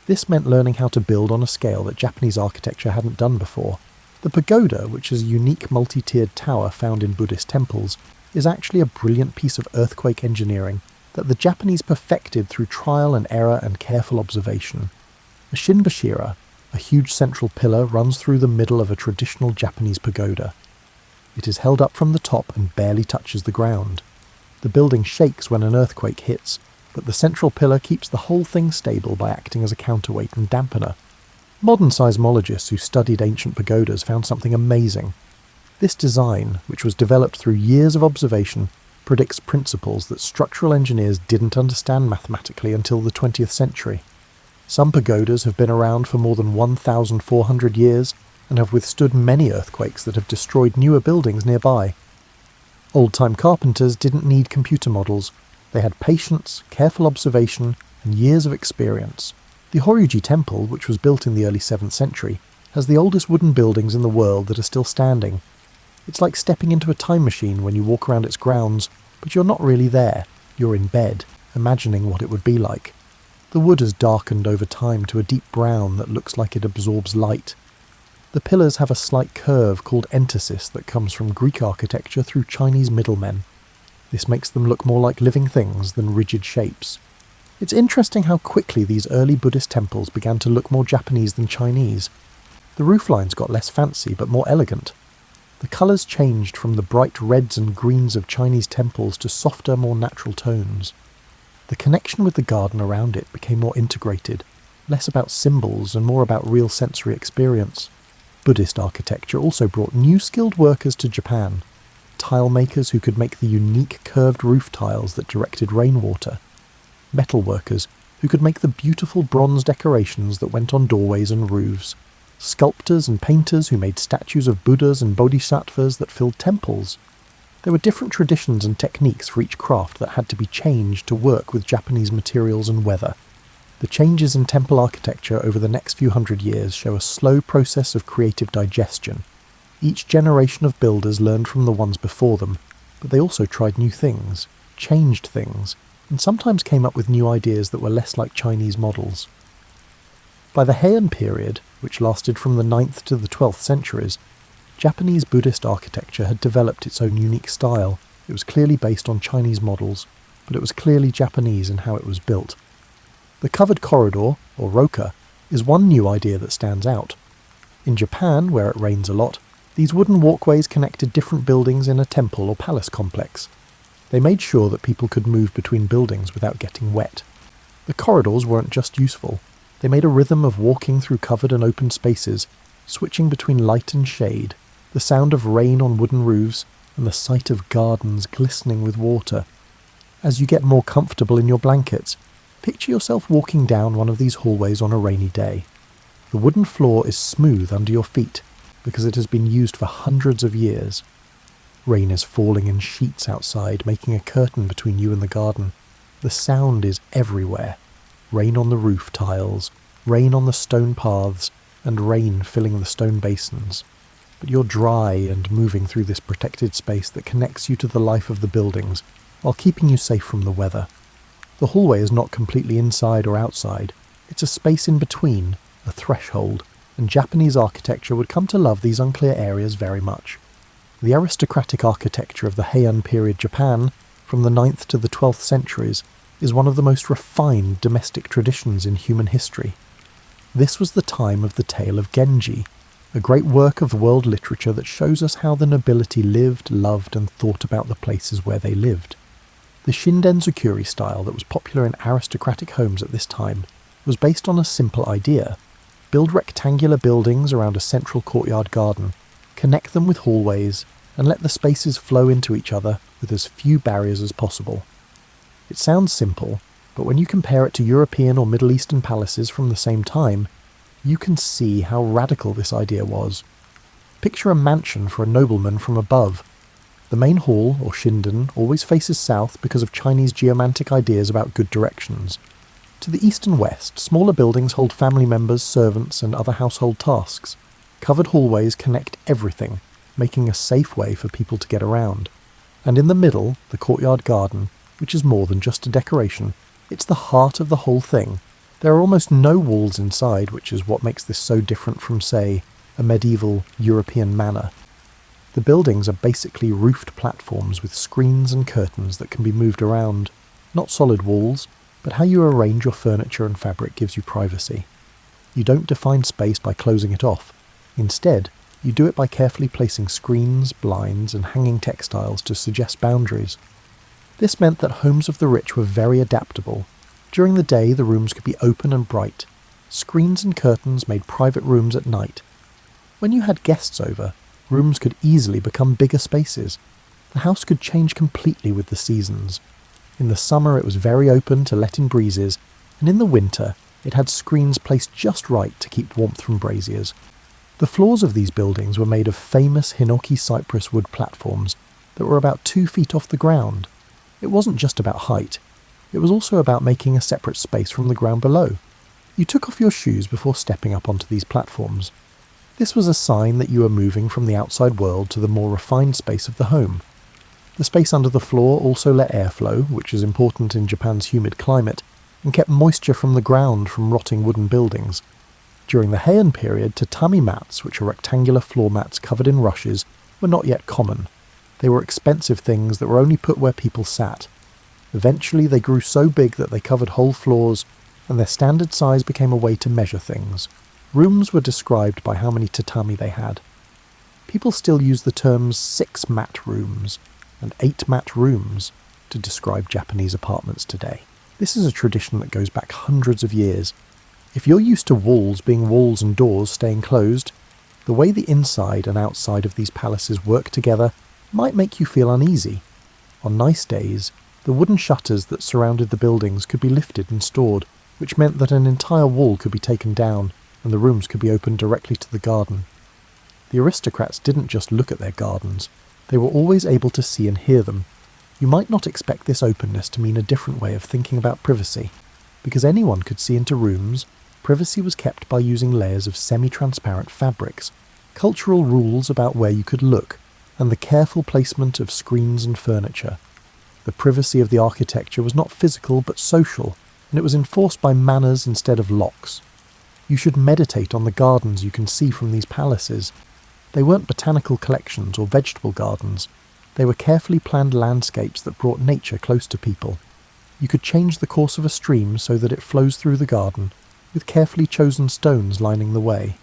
This meant learning how to build on a scale that Japanese architecture hadn't done before. The pagoda, which is a unique multi-tiered tower found in Buddhist temples, is actually a brilliant piece of earthquake engineering that the Japanese perfected through trial and error and careful observation. A shinbashira, a huge central pillar, runs through the middle of a traditional Japanese pagoda. It is held up from the top and barely touches the ground. The building shakes when an earthquake hits, but the central pillar keeps the whole thing stable by acting as a counterweight and dampener. Modern seismologists who studied ancient pagodas found something amazing. This design, which was developed through years of observation, predicts principles that structural engineers didn't understand mathematically until the 20th century. Some pagodas have been around for more than 1,400 years and have withstood many earthquakes that have destroyed newer buildings nearby. Old-time carpenters didn't need computer models. They had patience, careful observation, and years of experience. The Horyuji Temple, which was built in the early 7th century, has the oldest wooden buildings in the world that are still standing. It's like stepping into a time machine when you walk around its grounds, but you're not really there. You're in bed, imagining what it would be like. The wood has darkened over time to a deep brown that looks like it absorbs light. The pillars have a slight curve called entasis that comes from Greek architecture through Chinese middlemen. This makes them look more like living things than rigid shapes. It's interesting how quickly these early Buddhist temples began to look more Japanese than Chinese. The rooflines got less fancy but more elegant. The colours changed from the bright reds and greens of Chinese temples to softer, more natural tones. The connection with the garden around it became more integrated, less about symbols and more about real sensory experience. Buddhist architecture also brought new skilled workers to Japan. Tile makers who could make the unique curved roof tiles that directed rainwater. Metal workers who could make the beautiful bronze decorations that went on doorways and roofs. Sculptors and painters who made statues of Buddhas and Bodhisattvas that filled temples. There were different traditions and techniques for each craft that had to be changed to work with Japanese materials and weather. The changes in temple architecture over the next few hundred years show a slow process of creative digestion. Each generation of builders learned from the ones before them, but they also tried new things, changed things, and sometimes came up with new ideas that were less like Chinese models. By the Heian period, which lasted from the 9th to the 12th centuries, Japanese Buddhist architecture had developed its own unique style. It was clearly based on Chinese models, but it was clearly Japanese in how it was built. The covered corridor, or roka, is one new idea that stands out. In Japan, where it rains a lot, these wooden walkways connected different buildings in a temple or palace complex. They made sure that people could move between buildings without getting wet. The corridors weren't just useful. They made a rhythm of walking through covered and open spaces, switching between light and shade, the sound of rain on wooden roofs, and the sight of gardens glistening with water. As you get more comfortable in your blankets, picture yourself walking down one of these hallways on a rainy day. The wooden floor is smooth under your feet, because it has been used for hundreds of years. Rain is falling in sheets outside, making a curtain between you and the garden. The sound is everywhere. Rain on the roof tiles, rain on the stone paths, and rain filling the stone basins. But you're dry and moving through this protected space that connects you to the life of the buildings, while keeping you safe from the weather. The hallway is not completely inside or outside. It's a space in between, a threshold, and Japanese architecture would come to love these unclear areas very much. The aristocratic architecture of the Heian period Japan, from the 9th to the 12th centuries, is one of the most refined domestic traditions in human history. This was the time of the tale of Genji, a great work of world literature that shows us how the nobility lived, loved, and thought about the places where they lived. The Shindenzukuri style that was popular in aristocratic homes at this time was based on a simple idea: build rectangular buildings around a central courtyard garden, connect them with hallways, and let the spaces flow into each other with as few barriers as possible. It sounds simple, but when you compare it to European or Middle Eastern palaces from the same time, you can see how radical this idea was. Picture a mansion for a nobleman from above. The main hall, or shinden, always faces south because of Chinese geomantic ideas about good directions. To the east and west, smaller buildings hold family members, servants, and other household tasks. Covered hallways connect everything, making a safe way for people to get around. And in the middle, the courtyard garden, which is more than just a decoration, it's the heart of the whole thing. There are almost no walls inside, which is what makes this so different from, say, a medieval European manor. The buildings are basically roofed platforms with screens and curtains that can be moved around. Not solid walls, but how you arrange your furniture and fabric gives you privacy. You don't define space by closing it off. Instead, you do it by carefully placing screens, blinds, and hanging textiles to suggest boundaries. This meant that homes of the rich were very adaptable. During the day, the rooms could be open and bright. Screens and curtains made private rooms at night. When you had guests over, rooms could easily become bigger spaces. The house could change completely with the seasons. In the summer it was very open to let in breezes, and in the winter it had screens placed just right to keep warmth from braziers. The floors of these buildings were made of famous hinoki cypress wood platforms that were about 2 feet off the ground. It wasn't just about height, it was also about making a separate space from the ground below. You took off your shoes before stepping up onto these platforms. This was a sign that you were moving from the outside world to the more refined space of the home. The space under the floor also let air flow, which is important in Japan's humid climate, and kept moisture from the ground from rotting wooden buildings. During the Heian period, tatami mats, which are rectangular floor mats covered in rushes, were not yet common. They were expensive things that were only put where people sat. Eventually they grew so big that they covered whole floors, and their standard size became a way to measure things. Rooms were described by how many tatami they had. People still use the terms 6-mat rooms and 8-mat rooms to describe Japanese apartments today. This is a tradition that goes back hundreds of years. If you're used to walls being walls and doors staying closed, the way the inside and outside of these palaces work together might make you feel uneasy. On nice days, the wooden shutters that surrounded the buildings could be lifted and stored, which meant that an entire wall could be taken down and the rooms could be opened directly to the garden. The aristocrats didn't just look at their gardens, they were always able to see and hear them. You might not expect this openness to mean a different way of thinking about privacy. Because anyone could see into rooms, privacy was kept by using layers of semi-transparent fabrics, cultural rules about where you could look, and the careful placement of screens and furniture. The privacy of the architecture was not physical but social, and it was enforced by manners instead of locks. You should meditate on the gardens you can see from these palaces. They weren't botanical collections or vegetable gardens. They were carefully planned landscapes that brought nature close to people. You could change the course of a stream so that it flows through the garden, with carefully chosen stones lining the way.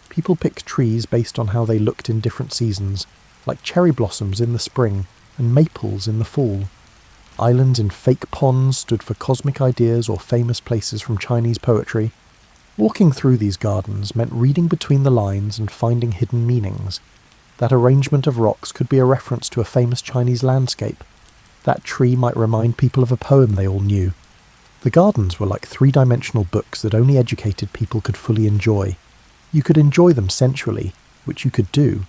People picked trees based on how they looked in different seasons, like cherry blossoms in the spring and maples in the fall. Islands in fake ponds stood for cosmic ideas or famous places from Chinese poetry. Walking through these gardens meant reading between the lines and finding hidden meanings. That arrangement of rocks could be a reference to a famous Chinese landscape. That tree might remind people of a poem they all knew. The gardens were like 3-dimensional books that only educated people could fully enjoy. You could enjoy them sensually, which you could do,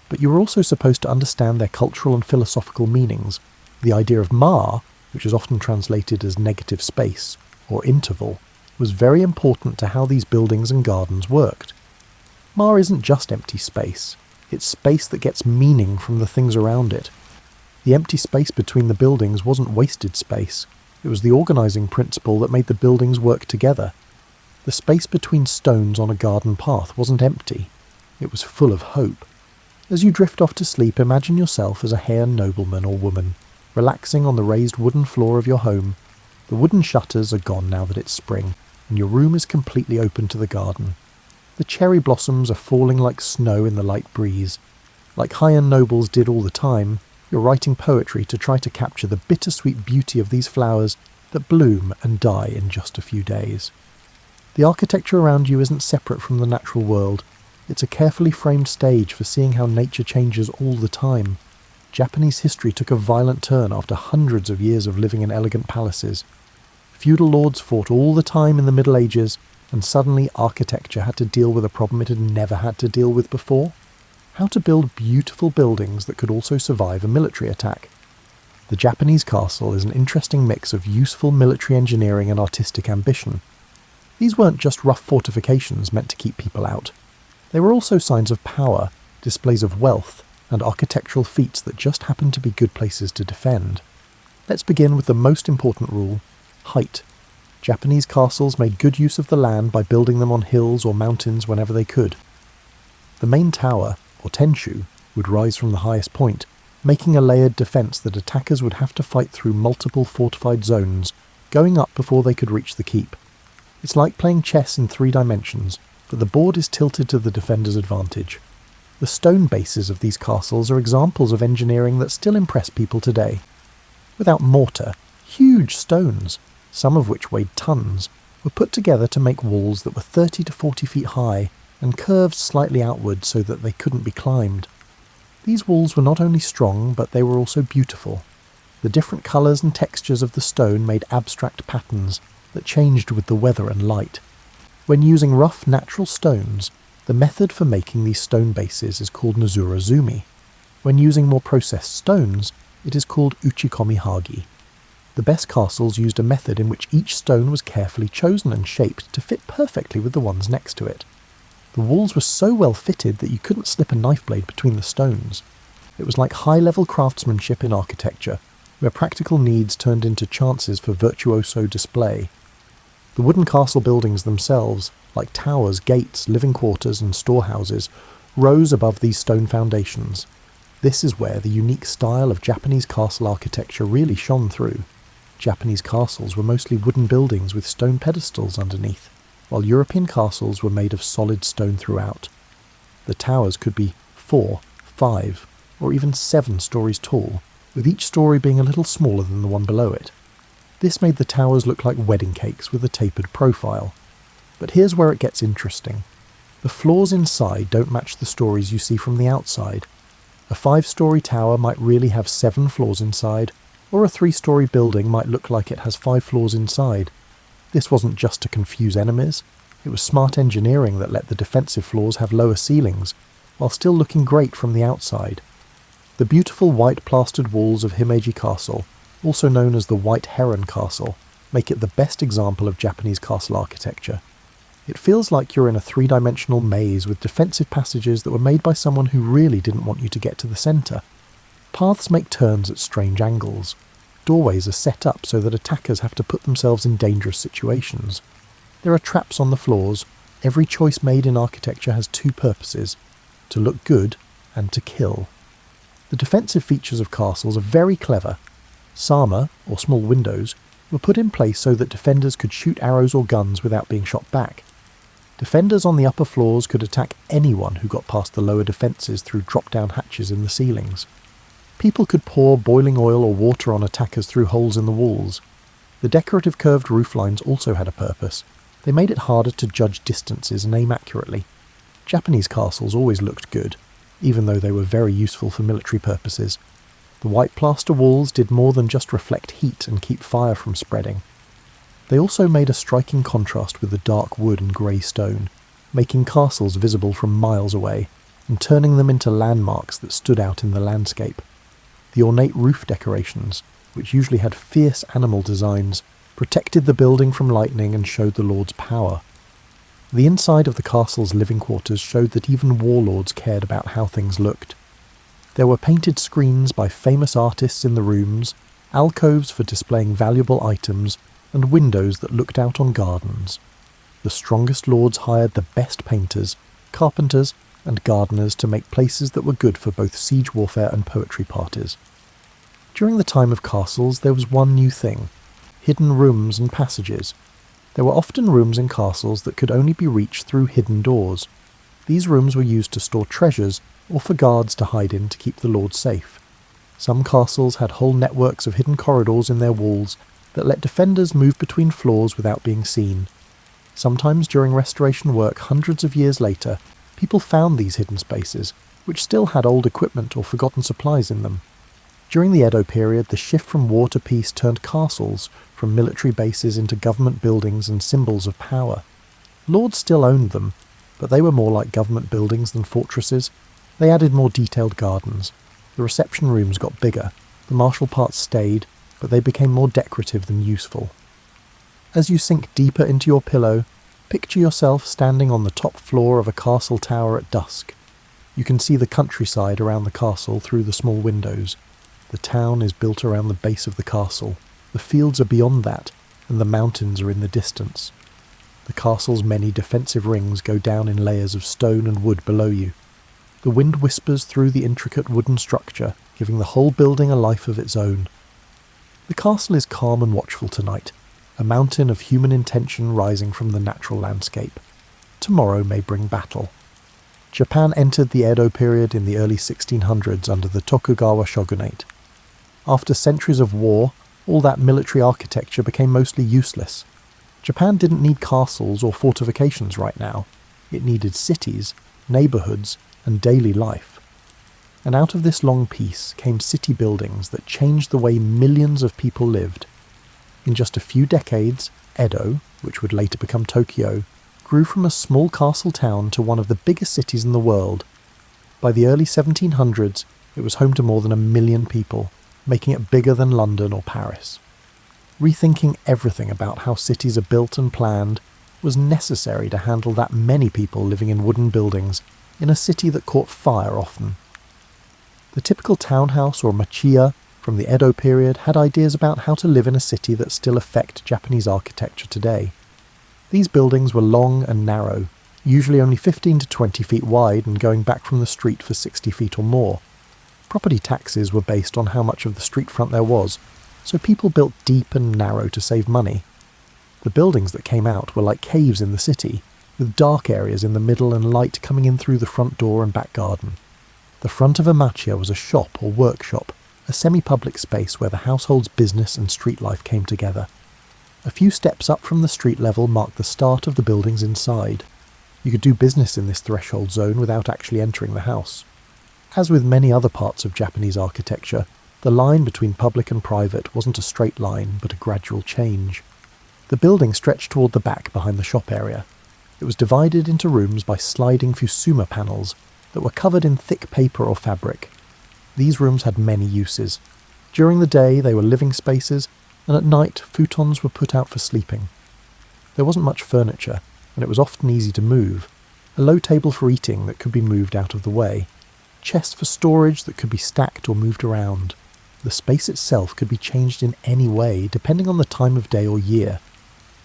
but you were also supposed to understand their cultural and philosophical meanings. The idea of ma, which is often translated as negative space, or interval, was very important to how these buildings and gardens worked. Ma isn't just empty space, it's space that gets meaning from the things around it. The empty space between the buildings wasn't wasted space, it was the organising principle that made the buildings work together. The space between stones on a garden path wasn't empty, it was full of hope. As you drift off to sleep, imagine yourself as a Heian nobleman or woman, relaxing on the raised wooden floor of your home. The wooden shutters are gone now that it's spring, and your room is completely open to the garden. The cherry blossoms are falling like snow in the light breeze. Like Heian nobles did all the time, you're writing poetry to try to capture the bittersweet beauty of these flowers that bloom and die in just a few days. The architecture around you isn't separate from the natural world. It's a carefully framed stage for seeing how nature changes all the time. Japanese history took a violent turn after hundreds of years of living in elegant palaces. Feudal lords fought all the time in the Middle Ages, and suddenly architecture had to deal with a problem it had never had to deal with before: how to build beautiful buildings that could also survive a military attack. The Japanese castle is an interesting mix of useful military engineering and artistic ambition. These weren't just rough fortifications meant to keep people out. They were also signs of power, displays of wealth, and architectural feats that just happened to be good places to defend. Let's begin with the most important rule: height. Japanese castles made good use of the land by building them on hills or mountains whenever they could. The main tower, or tenshu, would rise from the highest point, making a layered defence that attackers would have to fight through multiple fortified zones, going up before they could reach the keep. It's like playing chess in 3 dimensions, but the board is tilted to the defender's advantage. The stone bases of these castles are examples of engineering that still impress people today. Without mortar, huge stones, some of which weighed tons, were put together to make walls that were 30 to 40 feet high and curved slightly outward so that they couldn't be climbed. These walls were not only strong, but they were also beautiful. The different colours and textures of the stone made abstract patterns that changed with the weather and light. When using rough natural stones, the method for making these stone bases is called Nozurazumi. When using more processed stones, it is called Uchikomi Hagi. The best castles used a method in which each stone was carefully chosen and shaped to fit perfectly with the ones next to it. The walls were so well fitted that you couldn't slip a knife blade between the stones. It was like high-level craftsmanship in architecture, where practical needs turned into chances for virtuoso display. The wooden castle buildings themselves, like towers, gates, living quarters and storehouses, rose above these stone foundations. This is where the unique style of Japanese castle architecture really shone through. Japanese castles were mostly wooden buildings with stone pedestals underneath, while European castles were made of solid stone throughout. The towers could be 4, 5, or even 7 stories tall, with each story being a little smaller than the one below it. This made the towers look like wedding cakes with a tapered profile. But here's where it gets interesting. The floors inside don't match the stories you see from the outside. A 5-story tower might really have 7 floors inside, or a 3-story building might look like it has 5 floors inside. This wasn't just to confuse enemies, it was smart engineering that let the defensive floors have lower ceilings, while still looking great from the outside. The beautiful white plastered walls of Himeji Castle, also known as the White Heron Castle, make it the best example of Japanese castle architecture. It feels like you're in a 3-dimensional maze with defensive passages that were made by someone who really didn't want you to get to the centre. Paths make turns at strange angles. Doorways are set up so that attackers have to put themselves in dangerous situations. There are traps on the floors. Every choice made in architecture has 2 purposes: to look good and to kill. The defensive features of castles are very clever. Sama, or small windows, were put in place so that defenders could shoot arrows or guns without being shot back. Defenders on the upper floors could attack anyone who got past the lower defences through drop-down hatches in the ceilings. People could pour boiling oil or water on attackers through holes in the walls. The decorative curved roof lines also had a purpose. They made it harder to judge distances and aim accurately. Japanese castles always looked good, even though they were very useful for military purposes. The white plaster walls did more than just reflect heat and keep fire from spreading. They also made a striking contrast with the dark wood and grey stone, making castles visible from miles away, and turning them into landmarks that stood out in the landscape. The ornate roof decorations, which usually had fierce animal designs, protected the building from lightning and showed the lord's power. The inside of the castle's living quarters showed that even warlords cared about how things looked. There were painted screens by famous artists in the rooms, alcoves for displaying valuable items, and windows that looked out on gardens. The strongest lords hired the best painters, carpenters, and gardeners to make places that were good for both siege warfare and poetry parties. During the time of castles, there was one new thing: hidden rooms and passages. There were often rooms in castles that could only be reached through hidden doors. These rooms were used to store treasures or for guards to hide in to keep the lord safe. Some castles had whole networks of hidden corridors in their walls that let defenders move between floors without being seen. Sometimes during restoration work hundreds of years later, people found these hidden spaces, which still had old equipment or forgotten supplies in them. During the Edo period, the shift from war to peace turned castles from military bases into government buildings and symbols of power. Lords still owned them, but they were more like government buildings than fortresses. They added more detailed gardens. The reception rooms got bigger. The martial parts stayed, but they became more decorative than useful. As you sink deeper into your pillow, picture yourself standing on the top floor of a castle tower at dusk. You can see the countryside around the castle through the small windows. The town is built around the base of the castle. The fields are beyond that, and the mountains are in the distance. The castle's many defensive rings go down in layers of stone and wood below you. The wind whispers through the intricate wooden structure, giving the whole building a life of its own. The castle is calm and watchful tonight, a mountain of human intention rising from the natural landscape. Tomorrow may bring battle. Japan entered the Edo period in the early 1600s under the Tokugawa shogunate. After centuries of war, all that military architecture became mostly useless. Japan didn't need castles or fortifications right now. It needed cities, neighborhoods, and daily life. And out of this long peace came city buildings that changed the way millions of people lived. In just a few decades, Edo, which would later become Tokyo, grew from a small castle town to one of the biggest cities in the world. By the early 1700s, it was home to more than 1 million people, making it bigger than London or Paris. Rethinking everything about how cities are built and planned was necessary to handle that many people living in wooden buildings in a city that caught fire often. The typical townhouse or machiya from the Edo period had ideas about how to live in a city that still affect Japanese architecture today. These buildings were long and narrow, usually only 15 to 20 feet wide and going back from the street for 60 feet or more. Property taxes were based on how much of the street front there was, so people built deep and narrow to save money. The buildings that came out were like caves in the city, with dark areas in the middle and light coming in through the front door and back garden. The front of a machiya was a shop or workshop, a semi-public space where the household's business and street life came together. A few steps up from the street level marked the start of the buildings inside. You could do business in this threshold zone without actually entering the house. As with many other parts of Japanese architecture, the line between public and private wasn't a straight line, but a gradual change. The building stretched toward the back behind the shop area. It was divided into rooms by sliding fusuma panels that were covered in thick paper or fabric. These rooms had many uses. During the day, they were living spaces, and at night, futons were put out for sleeping. There wasn't much furniture, and it was often easy to move. A low table for eating that could be moved out of the way. Chests for storage that could be stacked or moved around. The space itself could be changed in any way, depending on the time of day or year.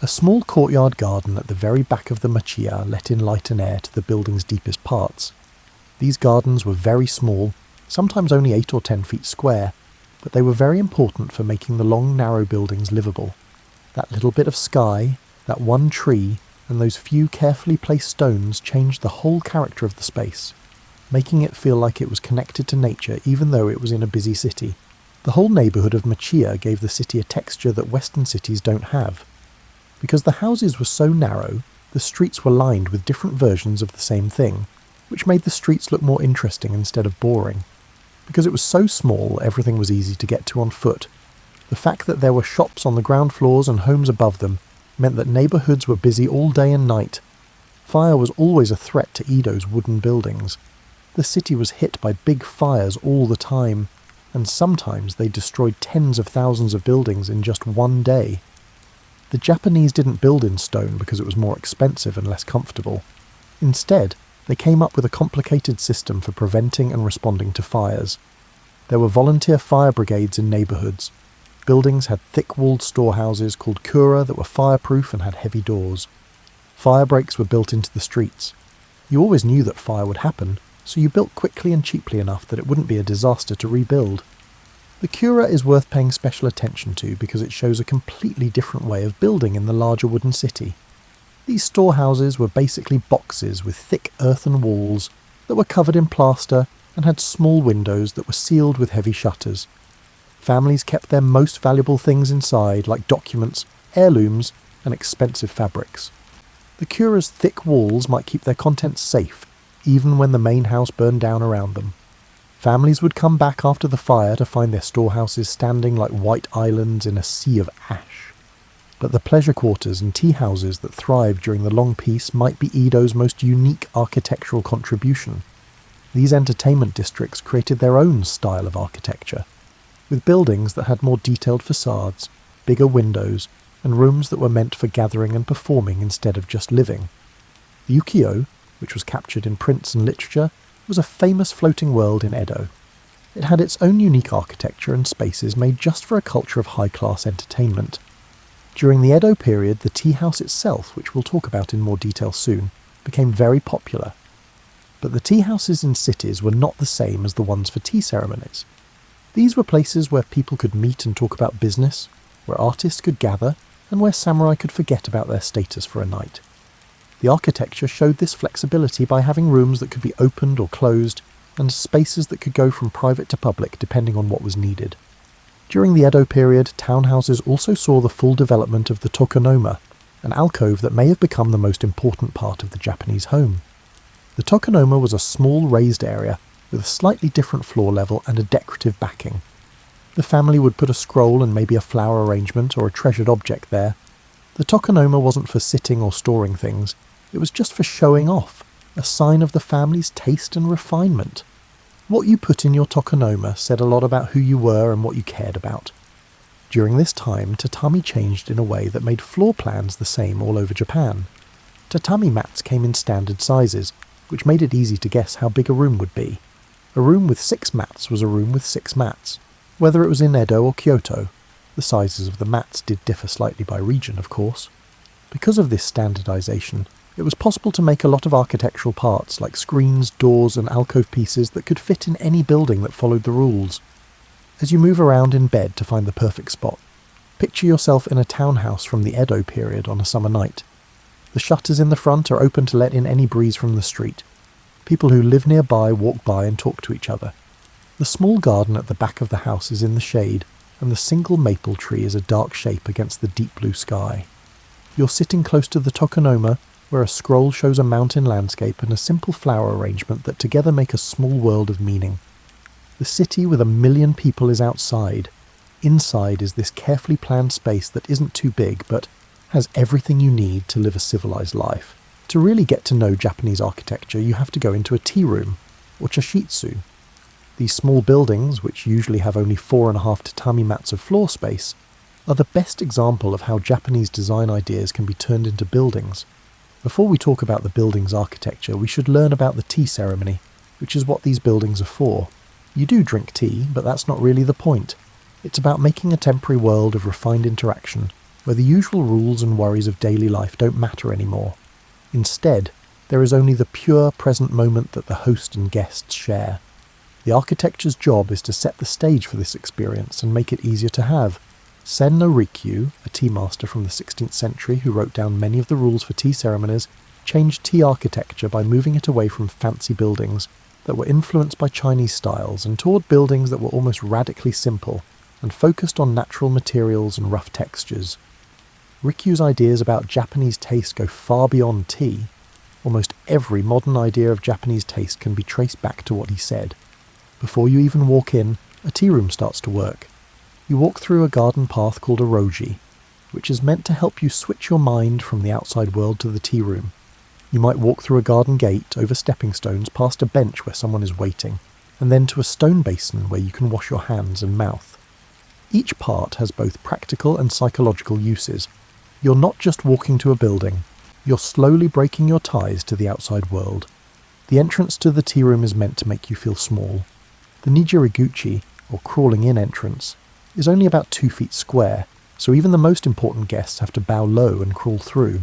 A small courtyard garden at the very back of the machiya let in light and air to the building's deepest parts. These gardens were very small, sometimes only 8 or 10 feet square, but they were very important for making the long, narrow buildings livable. That little bit of sky, that one tree, and those few carefully placed stones changed the whole character of the space, making it feel like it was connected to nature even though it was in a busy city. The whole neighbourhood of machiya gave the city a texture that Western cities don't have. Because the houses were so narrow, the streets were lined with different versions of the same thing, which made the streets look more interesting instead of boring. Because it was so small, everything was easy to get to on foot. The fact that there were shops on the ground floors and homes above them meant that neighbourhoods were busy all day and night. Fire was always a threat to Edo's wooden buildings. The city was hit by big fires all the time, and sometimes they destroyed tens of thousands of buildings in just one day. The Japanese didn't build in stone because it was more expensive and less comfortable. Instead, they came up with a complicated system for preventing and responding to fires. There were volunteer fire brigades in neighbourhoods. Buildings had thick-walled storehouses called kura that were fireproof and had heavy doors. Fire breaks were built into the streets. You always knew that fire would happen, so you built quickly and cheaply enough that it wouldn't be a disaster to rebuild. The kura is worth paying special attention to because it shows a completely different way of building in the larger wooden city. These storehouses were basically boxes with thick earthen walls that were covered in plaster and had small windows that were sealed with heavy shutters. Families kept their most valuable things inside, like documents, heirlooms, and expensive fabrics. The kura's thick walls might keep their contents safe, even when the main house burned down around them. Families would come back after the fire to find their storehouses standing like white islands in a sea of ash. But the pleasure quarters and tea houses that thrived during the long peace might be Edo's most unique architectural contribution. These entertainment districts created their own style of architecture, with buildings that had more detailed facades, bigger windows, and rooms that were meant for gathering and performing instead of just living. The ukiyo, which was captured in prints and literature, was a famous floating world in Edo. It had its own unique architecture and spaces made just for a culture of high-class entertainment. During the Edo period, the tea house itself, which we'll talk about in more detail soon, became very popular. But the tea houses in cities were not the same as the ones for tea ceremonies. These were places where people could meet and talk about business, where artists could gather, and where samurai could forget about their status for a night. The architecture showed this flexibility by having rooms that could be opened or closed, and spaces that could go from private to public depending on what was needed. During the Edo period, townhouses also saw the full development of the tokonoma, an alcove that may have become the most important part of the Japanese home. The tokonoma was a small raised area with a slightly different floor level and a decorative backing. The family would put a scroll and maybe a flower arrangement or a treasured object there. The tokonoma wasn't for sitting or storing things, it was just for showing off, a sign of the family's taste and refinement. What you put in your tokonoma said a lot about who you were and what you cared about. During this time, tatami changed in a way that made floor plans the same all over Japan. Tatami mats came in standard sizes, which made it easy to guess how big a room would be. A room with 6 mats was a room with 6 mats. Whether it was in Edo or Kyoto, the sizes of the mats did differ slightly by region, of course. Because of this standardization, it was possible to make a lot of architectural parts like screens, doors and alcove pieces that could fit in any building that followed the rules. As you move around in bed to find the perfect spot, picture yourself in a townhouse from the Edo period on a summer night. The shutters in the front are open to let in any breeze from the street. People who live nearby walk by and talk to each other. The small garden at the back of the house is in the shade, and the single maple tree is a dark shape against the deep blue sky. You're sitting close to the tokonoma, where a scroll shows a mountain landscape and a simple flower arrangement that together make a small world of meaning. The city with 1 million people is outside. Inside is this carefully planned space that isn't too big, but has everything you need to live a civilized life. To really get to know Japanese architecture, you have to go into a tea room, or chashitsu. These small buildings, which usually have only 4.5 tatami mats of floor space, are the best example of how Japanese design ideas can be turned into buildings. Before we talk about the building's architecture, we should learn about the tea ceremony, which is what these buildings are for. You do drink tea, but that's not really the point. It's about making a temporary world of refined interaction, where the usual rules and worries of daily life don't matter anymore. Instead, there is only the pure present moment that the host and guests share. The architecture's job is to set the stage for this experience and make it easier to have. Sen no Rikyu, a tea master from the 16th century who wrote down many of the rules for tea ceremonies, changed tea architecture by moving it away from fancy buildings that were influenced by Chinese styles and toward buildings that were almost radically simple and focused on natural materials and rough textures. Rikyu's ideas about Japanese taste go far beyond tea. Almost every modern idea of Japanese taste can be traced back to what he said. Before you even walk in, a tea room starts to work. You walk through a garden path called a roji, which is meant to help you switch your mind from the outside world to the tea room. You might walk through a garden gate, over stepping stones, past a bench where someone is waiting, and then to a stone basin where you can wash your hands and mouth. Each part has both practical and psychological uses. You're not just walking to a building, you're slowly breaking your ties to the outside world. The entrance to the tea room is meant to make you feel small. The Nijiriguchi, or crawling in entrance, is only about 2 feet square, so even the most important guests have to bow low and crawl through.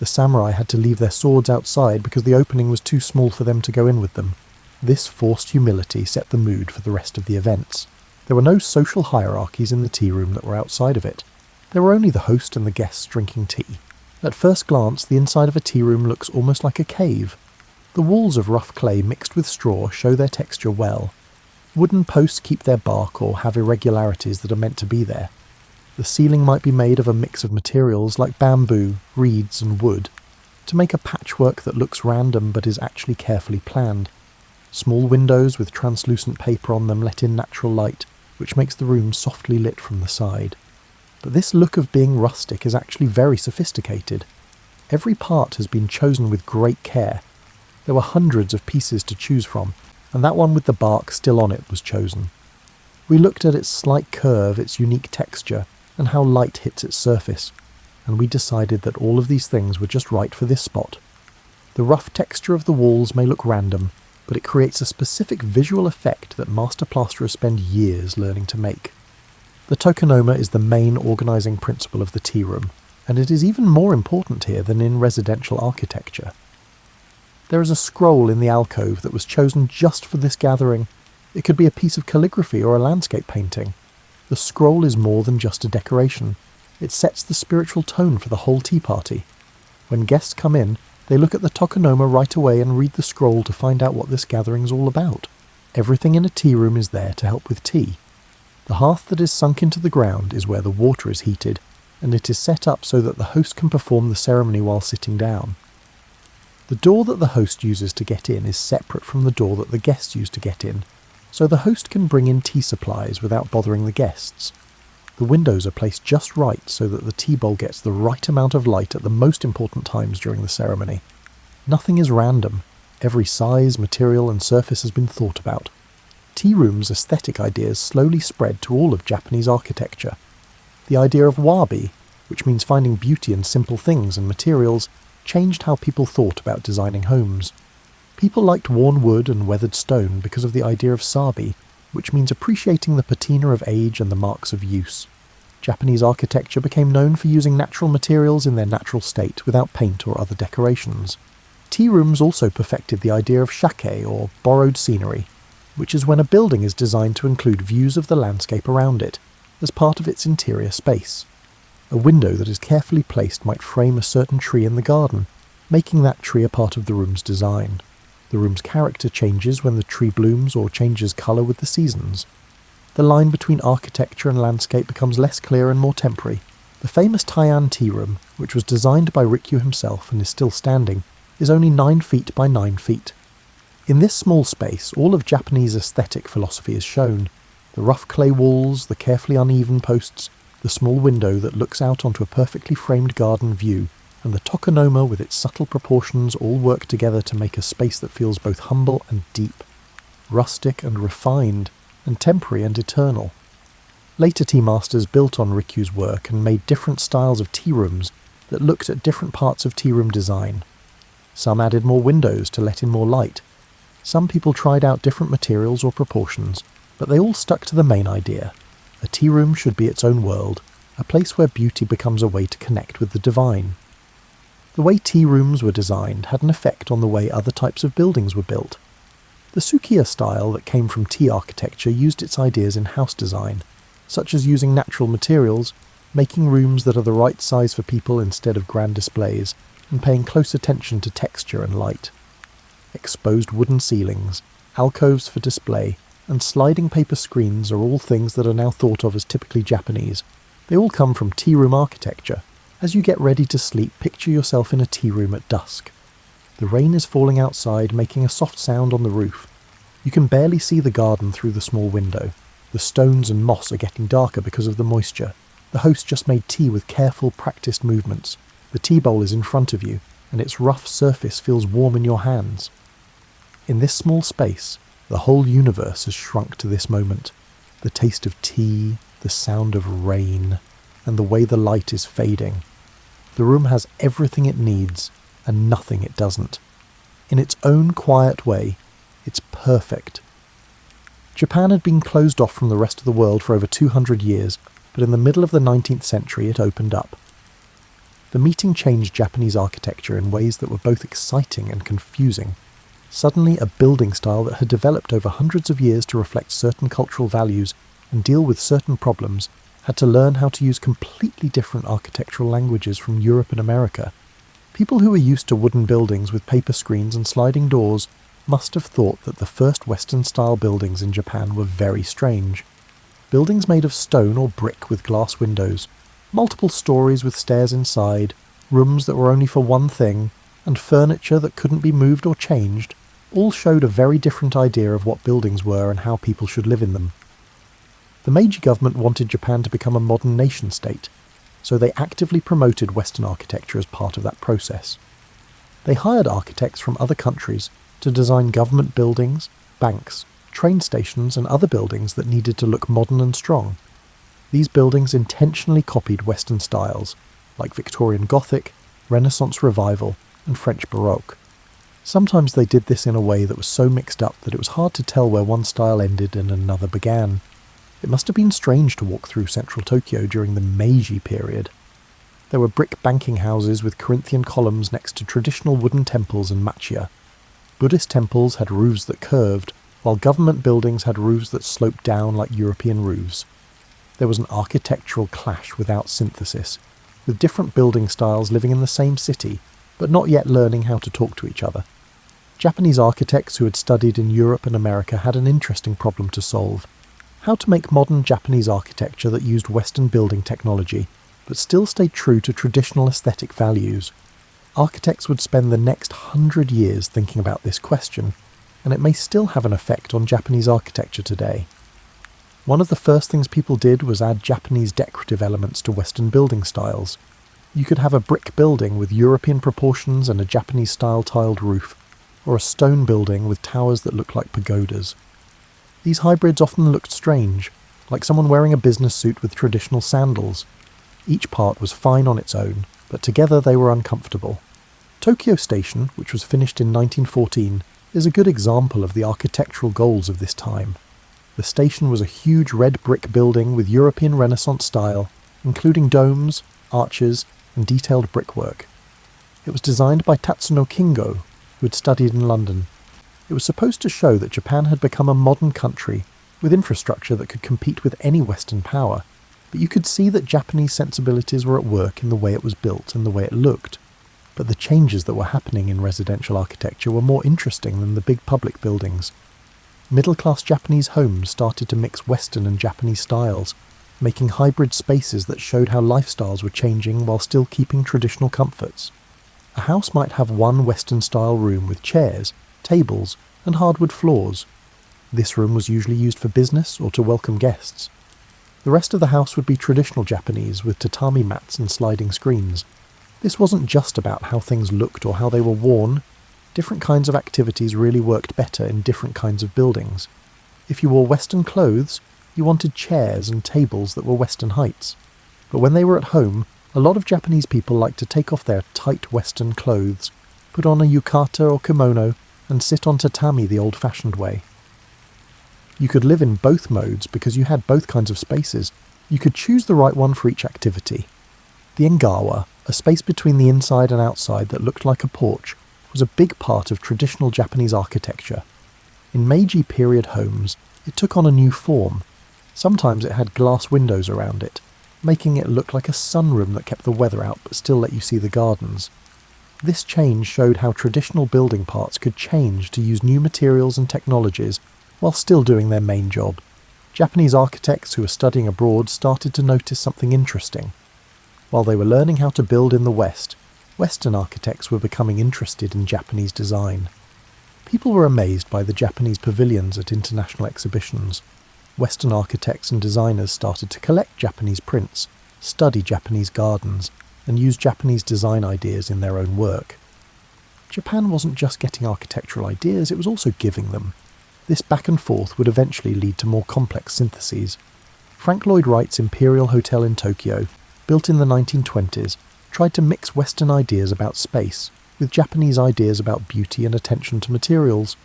The samurai had to leave their swords outside because the opening was too small for them to go in with them. This forced humility set the mood for the rest of the events. There were no social hierarchies in the tea room that were outside of it. There were only the host and the guests drinking tea. At first glance, the inside of a tea room looks almost like a cave. The walls of rough clay mixed with straw show their texture well. Wooden posts keep their bark or have irregularities that are meant to be there. The ceiling might be made of a mix of materials like bamboo, reeds and wood, to make a patchwork that looks random but is actually carefully planned. Small windows with translucent paper on them let in natural light, which makes the room softly lit from the side. But this look of being rustic is actually very sophisticated. Every part has been chosen with great care. There were hundreds of pieces to choose from, and that one with the bark still on it was chosen. We looked at its slight curve, its unique texture, and how light hits its surface, and we decided that all of these things were just right for this spot. The rough texture of the walls may look random, but it creates a specific visual effect that master plasterers spend years learning to make. The tokonoma is the main organising principle of the tea room, and it is even more important here than in residential architecture. There is a scroll in the alcove that was chosen just for this gathering. It could be a piece of calligraphy or a landscape painting. The scroll is more than just a decoration. It sets the spiritual tone for the whole tea party. When guests come in, they look at the tokonoma right away and read the scroll to find out what this gathering is all about. Everything in a tea room is there to help with tea. The hearth that is sunk into the ground is where the water is heated, and it is set up so that the host can perform the ceremony while sitting down. The door that the host uses to get in is separate from the door that the guests use to get in, so the host can bring in tea supplies without bothering the guests. The windows are placed just right so that the tea bowl gets the right amount of light at the most important times during the ceremony. Nothing is random. Every size, material and surface has been thought about. Tea rooms' aesthetic ideas slowly spread to all of Japanese architecture. The idea of wabi, which means finding beauty in simple things and materials, changed how people thought about designing homes. People liked worn wood and weathered stone because of the idea of sabi, which means appreciating the patina of age and the marks of use. Japanese architecture became known for using natural materials in their natural state without paint or other decorations. Tea rooms also perfected the idea of shake, or borrowed scenery, which is when a building is designed to include views of the landscape around it, as part of its interior space. A window that is carefully placed might frame a certain tree in the garden, making that tree a part of the room's design. The room's character changes when the tree blooms or changes colour with the seasons. The line between architecture and landscape becomes less clear and more temporary. The famous Taian tea room, which was designed by Rikyu himself and is still standing, is only 9 feet by 9 feet. In this small space, all of Japanese aesthetic philosophy is shown. The rough clay walls, the carefully uneven posts, the small window that looks out onto a perfectly framed garden view, and the tokonoma with its subtle proportions all work together to make a space that feels both humble and deep, rustic and refined, and temporary and eternal. Later tea masters built on Rikyu's work and made different styles of tea rooms that looked at different parts of tea room design. Some added more windows to let in more light. Some people tried out different materials or proportions, but they all stuck to the main idea. A tea room should be its own world, a place where beauty becomes a way to connect with the divine. The way tea rooms were designed had an effect on the way other types of buildings were built. The Sukiya style that came from tea architecture used its ideas in house design, such as using natural materials, making rooms that are the right size for people instead of grand displays, and paying close attention to texture and light. Exposed wooden ceilings, alcoves for display, and sliding paper screens are all things that are now thought of as typically Japanese. They all come from tea room architecture. As you get ready to sleep, picture yourself in a tea room at dusk. The rain is falling outside, making a soft sound on the roof. You can barely see the garden through the small window. The stones and moss are getting darker because of the moisture. The host just made tea with careful, practiced movements. The tea bowl is in front of you, and its rough surface feels warm in your hands. In this small space, the whole universe has shrunk to this moment. The taste of tea, the sound of rain, and the way the light is fading. The room has everything it needs and nothing it doesn't. In its own quiet way, it's perfect. Japan had been closed off from the rest of the world for over 200 years, but in the middle of the 19th century it opened up. The meeting changed Japanese architecture in ways that were both exciting and confusing. Suddenly, a building style that had developed over hundreds of years to reflect certain cultural values and deal with certain problems had to learn how to use completely different architectural languages from Europe and America. People who were used to wooden buildings with paper screens and sliding doors must have thought that the first Western-style buildings in Japan were very strange. Buildings made of stone or brick with glass windows, multiple stories with stairs inside, rooms that were only for one thing, and furniture that couldn't be moved or changed, all showed a very different idea of what buildings were and how people should live in them. The Meiji government wanted Japan to become a modern nation-state, so they actively promoted Western architecture as part of that process. They hired architects from other countries to design government buildings, banks, train stations and other buildings that needed to look modern and strong. These buildings intentionally copied Western styles, like Victorian Gothic, Renaissance Revival and French Baroque. Sometimes they did this in a way that was so mixed up that it was hard to tell where one style ended and another began. It must have been strange to walk through central Tokyo during the Meiji period. There were brick banking houses with Corinthian columns next to traditional wooden temples and machiya. Buddhist temples had roofs that curved, while government buildings had roofs that sloped down like European roofs. There was an architectural clash without synthesis, with different building styles living in the same city, but not yet learning how to talk to each other. Japanese architects who had studied in Europe and America had an interesting problem to solve: how to make modern Japanese architecture that used Western building technology, but still stayed true to traditional aesthetic values. Architects would spend the next 100 years thinking about this question, and it may still have an effect on Japanese architecture today. One of the first things people did was add Japanese decorative elements to Western building styles. You could have a brick building with European proportions and a Japanese-style tiled roof, or a stone building with towers that looked like pagodas. These hybrids often looked strange, like someone wearing a business suit with traditional sandals. Each part was fine on its own, but together they were uncomfortable. Tokyo Station, which was finished in 1914, is a good example of the architectural goals of this time. The station was a huge red brick building with European Renaissance style, including domes, arches, and detailed brickwork. It was designed by Tatsuno Kingo, who had studied in London. It was supposed to show that Japan had become a modern country, with infrastructure that could compete with any Western power, but you could see that Japanese sensibilities were at work in the way it was built and the way it looked. But the changes that were happening in residential architecture were more interesting than the big public buildings. Middle-class Japanese homes started to mix Western and Japanese styles, making hybrid spaces that showed how lifestyles were changing while still keeping traditional comforts. A house might have one Western-style room with chairs, tables, and hardwood floors. This room was usually used for business or to welcome guests. The rest of the house would be traditional Japanese with tatami mats and sliding screens. This wasn't just about how things looked or how they were worn. Different kinds of activities really worked better in different kinds of buildings. If you wore Western clothes, you wanted chairs and tables that were Western heights. But when they were at home, a lot of Japanese people liked to take off their tight Western clothes, put on a yukata or kimono, and sit on tatami the old-fashioned way. You could live in both modes because you had both kinds of spaces. You could choose the right one for each activity. The engawa, a space between the inside and outside that looked like a porch, was a big part of traditional Japanese architecture. In Meiji period homes, it took on a new form. Sometimes it had glass windows around it, making it look like a sunroom that kept the weather out but still let you see the gardens. This change showed how traditional building parts could change to use new materials and technologies while still doing their main job. Japanese architects who were studying abroad started to notice something interesting. While they were learning how to build in the West, Western architects were becoming interested in Japanese design. People were amazed by the Japanese pavilions at international exhibitions. Western architects and designers started to collect Japanese prints, study Japanese gardens, and use Japanese design ideas in their own work. Japan wasn't just getting architectural ideas, it was also giving them. This back and forth would eventually lead to more complex syntheses. Frank Lloyd Wright's Imperial Hotel in Tokyo, built in the 1920s, tried to mix Western ideas about space with Japanese ideas about beauty and attention to materials.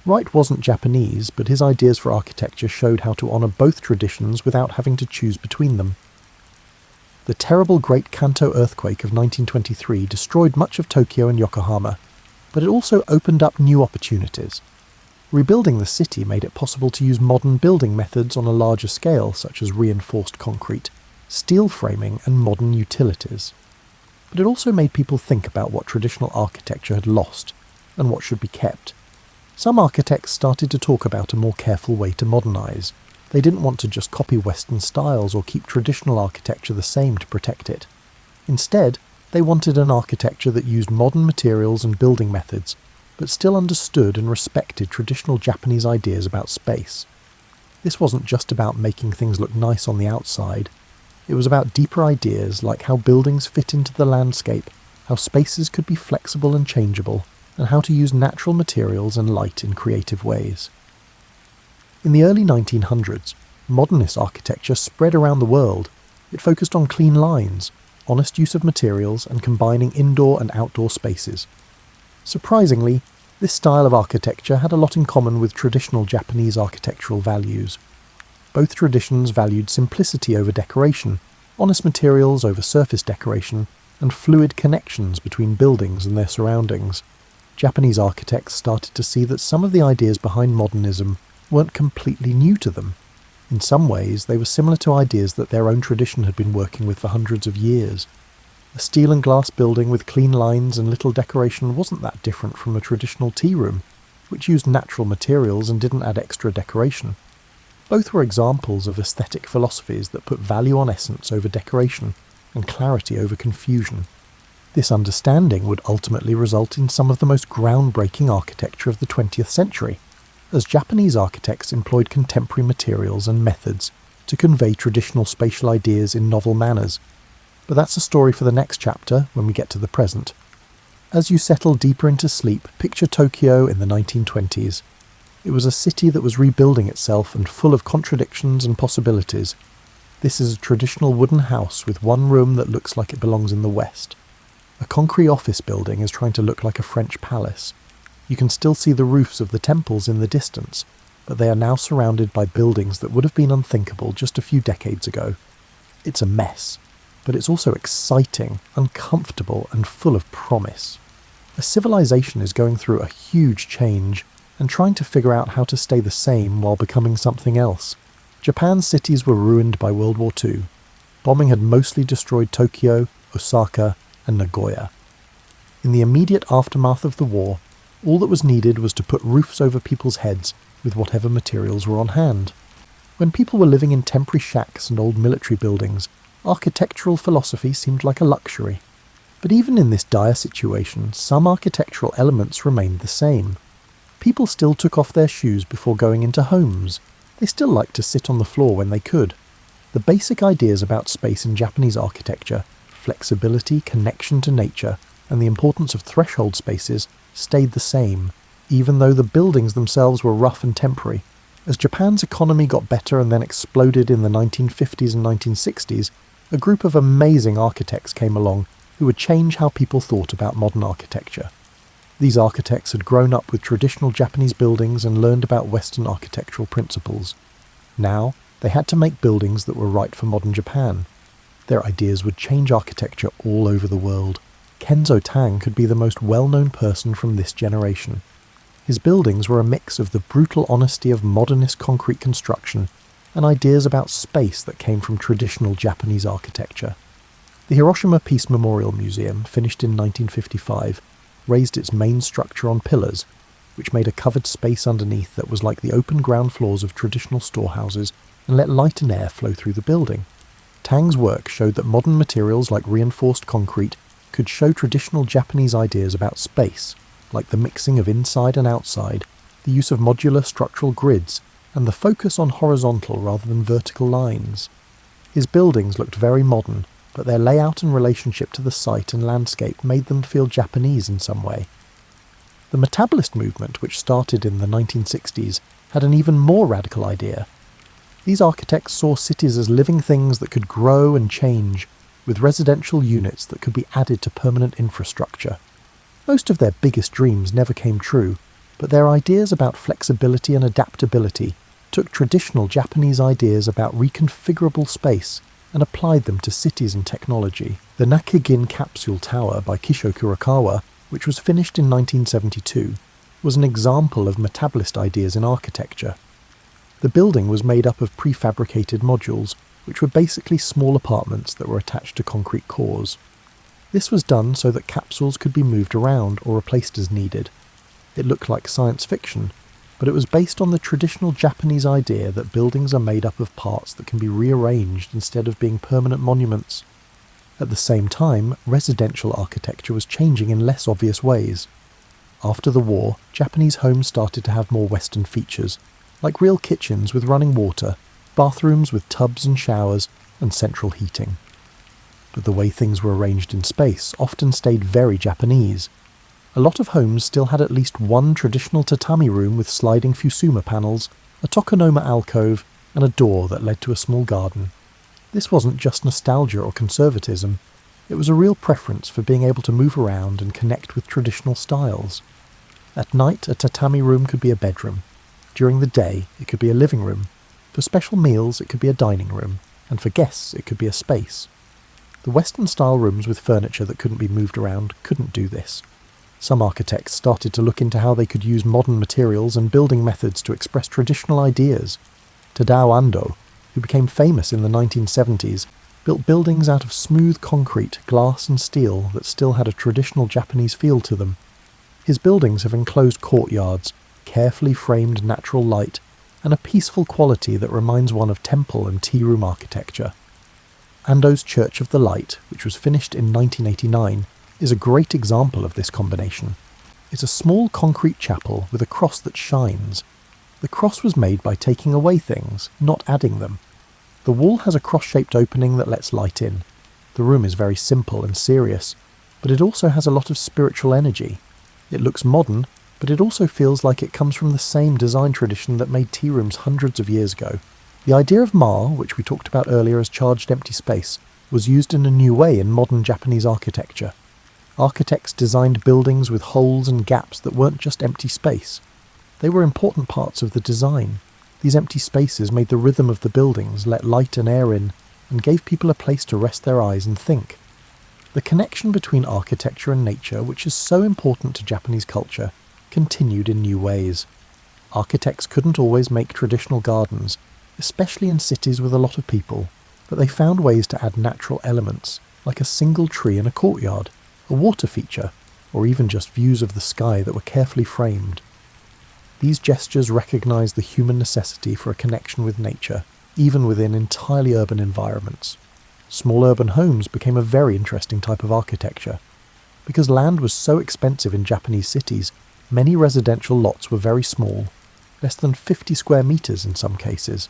Wright wasn't Japanese, but his ideas for architecture showed how to honour both traditions without having to choose between them. The terrible Great Kanto earthquake of 1923 destroyed much of Tokyo and Yokohama, but it also opened up new opportunities. Rebuilding the city made it possible to use modern building methods on a larger scale, such as reinforced concrete, steel framing and modern utilities. But it also made people think about what traditional architecture had lost and what should be kept. Some architects started to talk about a more careful way to modernise. They didn't want to just copy Western styles or keep traditional architecture the same to protect it. Instead, they wanted an architecture that used modern materials and building methods, but still understood and respected traditional Japanese ideas about space. This wasn't just about making things look nice on the outside. It was about deeper ideas like how buildings fit into the landscape, how spaces could be flexible and changeable, and how to use natural materials and light in creative ways. In the early 1900s, modernist architecture spread around the world. It focused on clean lines, honest use of materials, and combining indoor and outdoor spaces. Surprisingly, this style of architecture had a lot in common with traditional Japanese architectural values. Both traditions valued simplicity over decoration, honest materials over surface decoration, and fluid connections between buildings and their surroundings. Japanese architects started to see that some of the ideas behind modernism weren't completely new to them. In some ways, they were similar to ideas that their own tradition had been working with for hundreds of years. A steel and glass building with clean lines and little decoration wasn't that different from a traditional tea room, which used natural materials and didn't add extra decoration. Both were examples of aesthetic philosophies that put value on essence over decoration and clarity over confusion. This understanding would ultimately result in some of the most groundbreaking architecture of the 20th century, as Japanese architects employed contemporary materials and methods to convey traditional spatial ideas in novel manners. But that's a story for the next chapter when we get to the present. As you settle deeper into sleep, picture Tokyo in the 1920s. It was a city that was rebuilding itself and full of contradictions and possibilities. This is a traditional wooden house with one room that looks like it belongs in the West. A concrete office building is trying to look like a French palace. You can still see the roofs of the temples in the distance, but they are now surrounded by buildings that would have been unthinkable just a few decades ago. It's a mess, but it's also exciting, uncomfortable, and full of promise. A civilization is going through a huge change and trying to figure out how to stay the same while becoming something else. Japan's cities were ruined by World War II. Bombing had mostly destroyed Tokyo, Osaka, and Nagoya. In the immediate aftermath of the war, all that was needed was to put roofs over people's heads with whatever materials were on hand. When people were living in temporary shacks and old military buildings, architectural philosophy seemed like a luxury. But even in this dire situation, some architectural elements remained the same. People still took off their shoes before going into homes. They still liked to sit on the floor when they could. The basic ideas about space in Japanese architecture, flexibility, connection to nature, and the importance of threshold spaces stayed the same, even though the buildings themselves were rough and temporary. As Japan's economy got better and then exploded in the 1950s and 1960s, a group of amazing architects came along who would change how people thought about modern architecture. These architects had grown up with traditional Japanese buildings and learned about Western architectural principles. Now, they had to make buildings that were right for modern Japan. Their ideas would change architecture all over the world. Kenzo Tang could be the most well-known person from this generation. His buildings were a mix of the brutal honesty of modernist concrete construction and ideas about space that came from traditional Japanese architecture. The Hiroshima Peace Memorial Museum, finished in 1955, raised its main structure on pillars, which made a covered space underneath that was like the open ground floors of traditional storehouses and let light and air flow through the building. Tang's work showed that modern materials like reinforced concrete could show traditional Japanese ideas about space, like the mixing of inside and outside, the use of modular structural grids, and the focus on horizontal rather than vertical lines. His buildings looked very modern, but their layout and relationship to the site and landscape made them feel Japanese in some way. The metabolist movement, which started in the 1960s, had an even more radical idea. These architects saw cities as living things that could grow and change, with residential units that could be added to permanent infrastructure. Most of their biggest dreams never came true, but their ideas about flexibility and adaptability took traditional Japanese ideas about reconfigurable space and applied them to cities and technology. The Nakagin Capsule Tower by Kisho Kurokawa, which was finished in 1972, was an example of metabolist ideas in architecture. The building was made up of prefabricated modules, which were basically small apartments that were attached to concrete cores. This was done so that capsules could be moved around or replaced as needed. It looked like science fiction, but it was based on the traditional Japanese idea that buildings are made up of parts that can be rearranged instead of being permanent monuments. At the same time, residential architecture was changing in less obvious ways. After the war, Japanese homes started to have more Western features, like real kitchens with running water, bathrooms with tubs and showers, and central heating. But the way things were arranged in space often stayed very Japanese. A lot of homes still had at least one traditional tatami room with sliding fusuma panels, a tokonoma alcove, and a door that led to a small garden. This wasn't just nostalgia or conservatism, it was a real preference for being able to move around and connect with traditional styles. At night, a tatami room could be a bedroom. During the day, it could be a living room. For special meals, it could be a dining room, and for guests, it could be a space. The Western-style rooms with furniture that couldn't be moved around couldn't do this. Some architects started to look into how they could use modern materials and building methods to express traditional ideas. Tadao Ando, who became famous in the 1970s, built buildings out of smooth concrete, glass and steel that still had a traditional Japanese feel to them. His buildings have enclosed courtyards, carefully framed natural light, and a peaceful quality that reminds one of temple and tea-room architecture. Ando's Church of the Light, which was finished in 1989, is a great example of this combination. It's a small concrete chapel with a cross that shines. The cross was made by taking away things, not adding them. The wall has a cross-shaped opening that lets light in. The room is very simple and serious, but it also has a lot of spiritual energy. It looks modern, but it also feels like it comes from the same design tradition that made tea rooms hundreds of years ago. The idea of ma, which we talked about earlier as charged empty space, was used in a new way in modern Japanese architecture. Architects designed buildings with holes and gaps that weren't just empty space. They were important parts of the design. These empty spaces made the rhythm of the buildings, let light and air in, and gave people a place to rest their eyes and think. The connection between architecture and nature, which is so important to Japanese culture, continued in new ways. Architects couldn't always make traditional gardens, especially in cities with a lot of people, but they found ways to add natural elements, like a single tree in a courtyard, a water feature, or even just views of the sky that were carefully framed. These gestures recognized the human necessity for a connection with nature, even within entirely urban environments. Small urban homes became a very interesting type of architecture. Because land was so expensive in Japanese cities, many residential lots were very small, less than 50 square meters in some cases.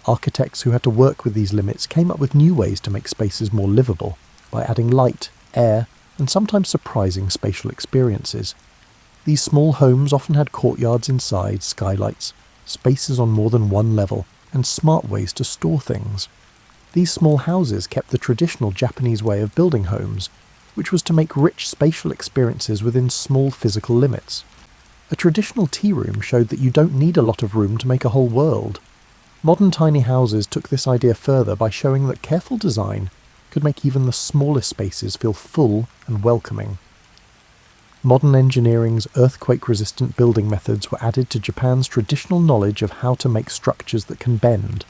Architects who had to work with these limits came up with new ways to make spaces more livable, by adding light, air, and sometimes surprising spatial experiences. These small homes often had courtyards inside, skylights, spaces on more than one level, and smart ways to store things. These small houses kept the traditional Japanese way of building homes, which was to make rich spatial experiences within small physical limits. A traditional tea room showed that you don't need a lot of room to make a whole world. Modern tiny houses took this idea further by showing that careful design could make even the smallest spaces feel full and welcoming. Modern engineering's earthquake-resistant building methods were added to Japan's traditional knowledge of how to make structures that can bend.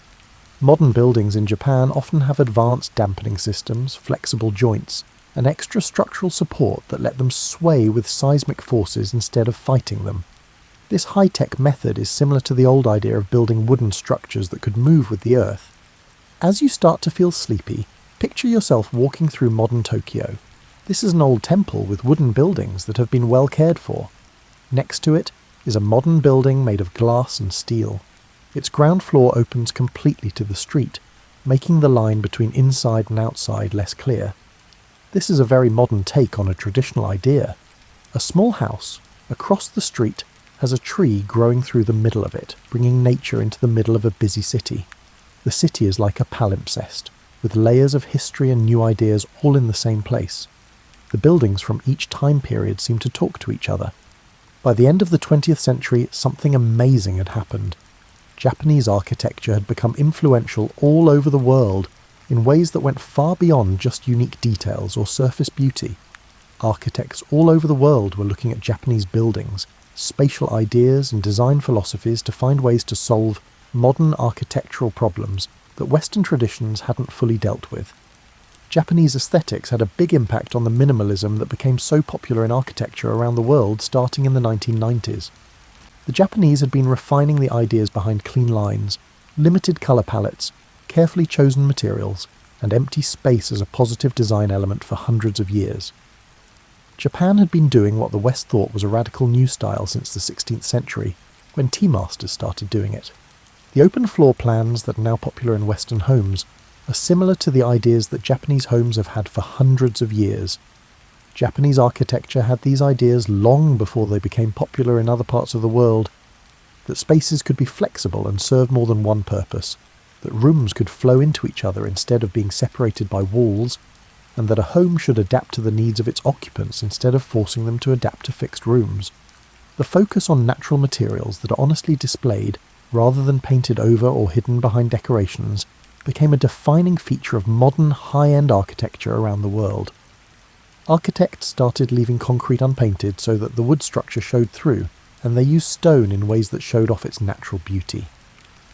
Modern buildings in Japan often have advanced dampening systems, flexible joints, and extra structural support that let them sway with seismic forces instead of fighting them. This high-tech method is similar to the old idea of building wooden structures that could move with the earth. As you start to feel sleepy, picture yourself walking through modern Tokyo. This is an old temple with wooden buildings that have been well cared for. Next to it is a modern building made of glass and steel. Its ground floor opens completely to the street, making the line between inside and outside less clear. This is a very modern take on a traditional idea. A small house, across the street, has a tree growing through the middle of it, bringing nature into the middle of a busy city. The city is like a palimpsest. with layers of history and new ideas all in the same place. The buildings from each time period seemed to talk to each other. By the end of the 20th century, something amazing had happened. Japanese architecture had become influential all over the world in ways that went far beyond just unique details or surface beauty. Architects all over the world were looking at Japanese buildings, spatial ideas and design philosophies to find ways to solve modern architectural problems that Western traditions hadn't fully dealt with. Japanese aesthetics had a big impact on the minimalism that became so popular in architecture around the world starting in the 1990s. The Japanese had been refining the ideas behind clean lines, limited colour palettes, carefully chosen materials, and empty space as a positive design element for hundreds of years. Japan had been doing what the West thought was a radical new style since the 16th century, when tea masters started doing it. The open floor plans that are now popular in Western homes are similar to the ideas that Japanese homes have had for hundreds of years. Japanese architecture had these ideas long before they became popular in other parts of the world, that spaces could be flexible and serve more than one purpose, that rooms could flow into each other instead of being separated by walls, and that a home should adapt to the needs of its occupants instead of forcing them to adapt to fixed rooms. The focus on natural materials that are honestly displayed, rather than painted over or hidden behind decorations, became a defining feature of modern high-end architecture around the world. Architects started leaving concrete unpainted so that the wood structure showed through, and they used stone in ways that showed off its natural beauty.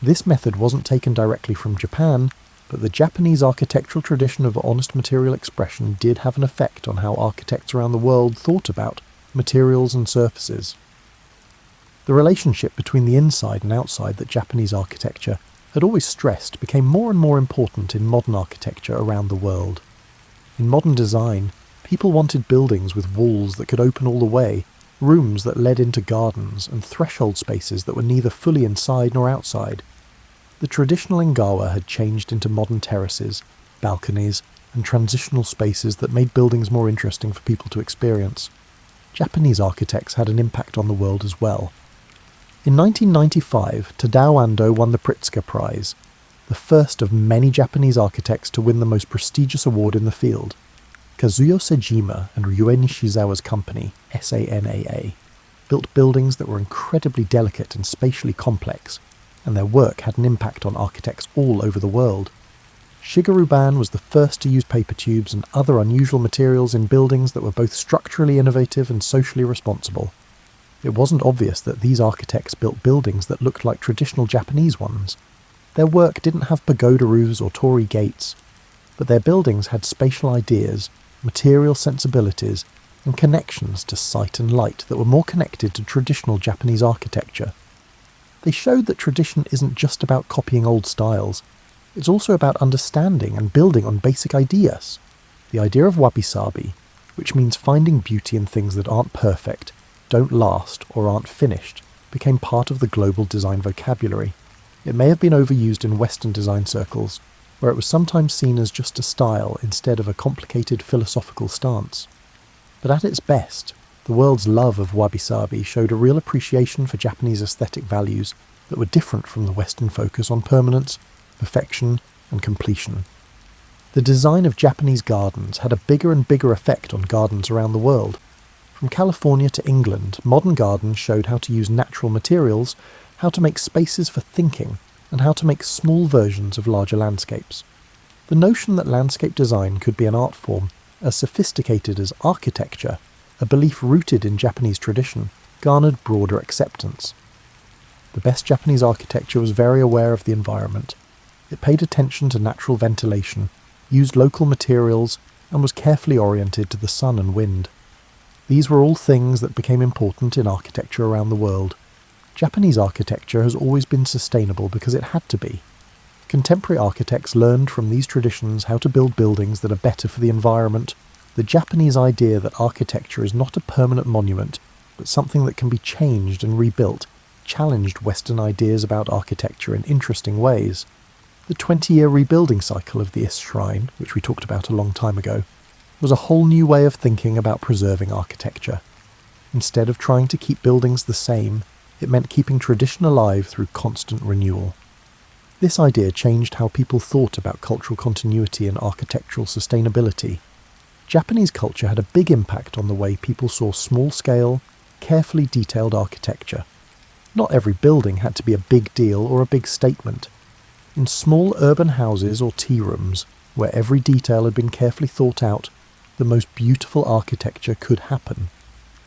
This method wasn't taken directly from Japan, but the Japanese architectural tradition of honest material expression did have an effect on how architects around the world thought about materials and surfaces. The relationship between the inside and outside that Japanese architecture had always stressed became more and more important in modern architecture around the world. In modern design, people wanted buildings with walls that could open all the way, rooms that led into gardens, and threshold spaces that were neither fully inside nor outside. The traditional Engawa had changed into modern terraces, balconies, and transitional spaces that made buildings more interesting for people to experience. Japanese architects had an impact on the world as well. In 1995, Tadao Ando won the Pritzker Prize, the first of many Japanese architects to win the most prestigious award in the field. Kazuyo Sejima and Ryue Nishizawa's company, SANAA, built buildings that were incredibly delicate and spatially complex, and their work had an impact on architects all over the world. Shigeru Ban was the first to use paper tubes and other unusual materials in buildings that were both structurally innovative and socially responsible. It wasn't obvious that these architects built buildings that looked like traditional Japanese ones. Their work didn't have pagoda roofs or torii gates, but their buildings had spatial ideas, material sensibilities, and connections to sight and light that were more connected to traditional Japanese architecture. They showed that tradition isn't just about copying old styles, it's also about understanding and building on basic ideas. The idea of wabi-sabi, which means finding beauty in things that aren't perfect, don't last, or aren't finished, became part of the global design vocabulary. It may have been overused in Western design circles, where it was sometimes seen as just a style instead of a complicated philosophical stance. But at its best, the world's love of wabi-sabi showed a real appreciation for Japanese aesthetic values that were different from the Western focus on permanence, perfection, and completion. The design of Japanese gardens had a bigger and bigger effect on gardens around the world. From California to England, modern gardens showed how to use natural materials, how to make spaces for thinking, and how to make small versions of larger landscapes. The notion that landscape design could be an art form as sophisticated as architecture, a belief rooted in Japanese tradition, garnered broader acceptance. The best Japanese architecture was very aware of the environment. It paid attention to natural ventilation, used local materials, and was carefully oriented to the sun and wind. These were all things that became important in architecture around the world. Japanese architecture has always been sustainable because it had to be. Contemporary architects learned from these traditions how to build buildings that are better for the environment. The Japanese idea that architecture is not a permanent monument, but something that can be changed and rebuilt, challenged Western ideas about architecture in interesting ways. The 20-year rebuilding cycle of the Is Shrine, which we talked about a long time ago, was a whole new way of thinking about preserving architecture. Instead of trying to keep buildings the same, it meant keeping tradition alive through constant renewal. This idea changed how people thought about cultural continuity and architectural sustainability. Japanese culture had a big impact on the way people saw small-scale, carefully detailed architecture. Not every building had to be a big deal or a big statement. In small urban houses or tea rooms, where every detail had been carefully thought out, the most beautiful architecture could happen.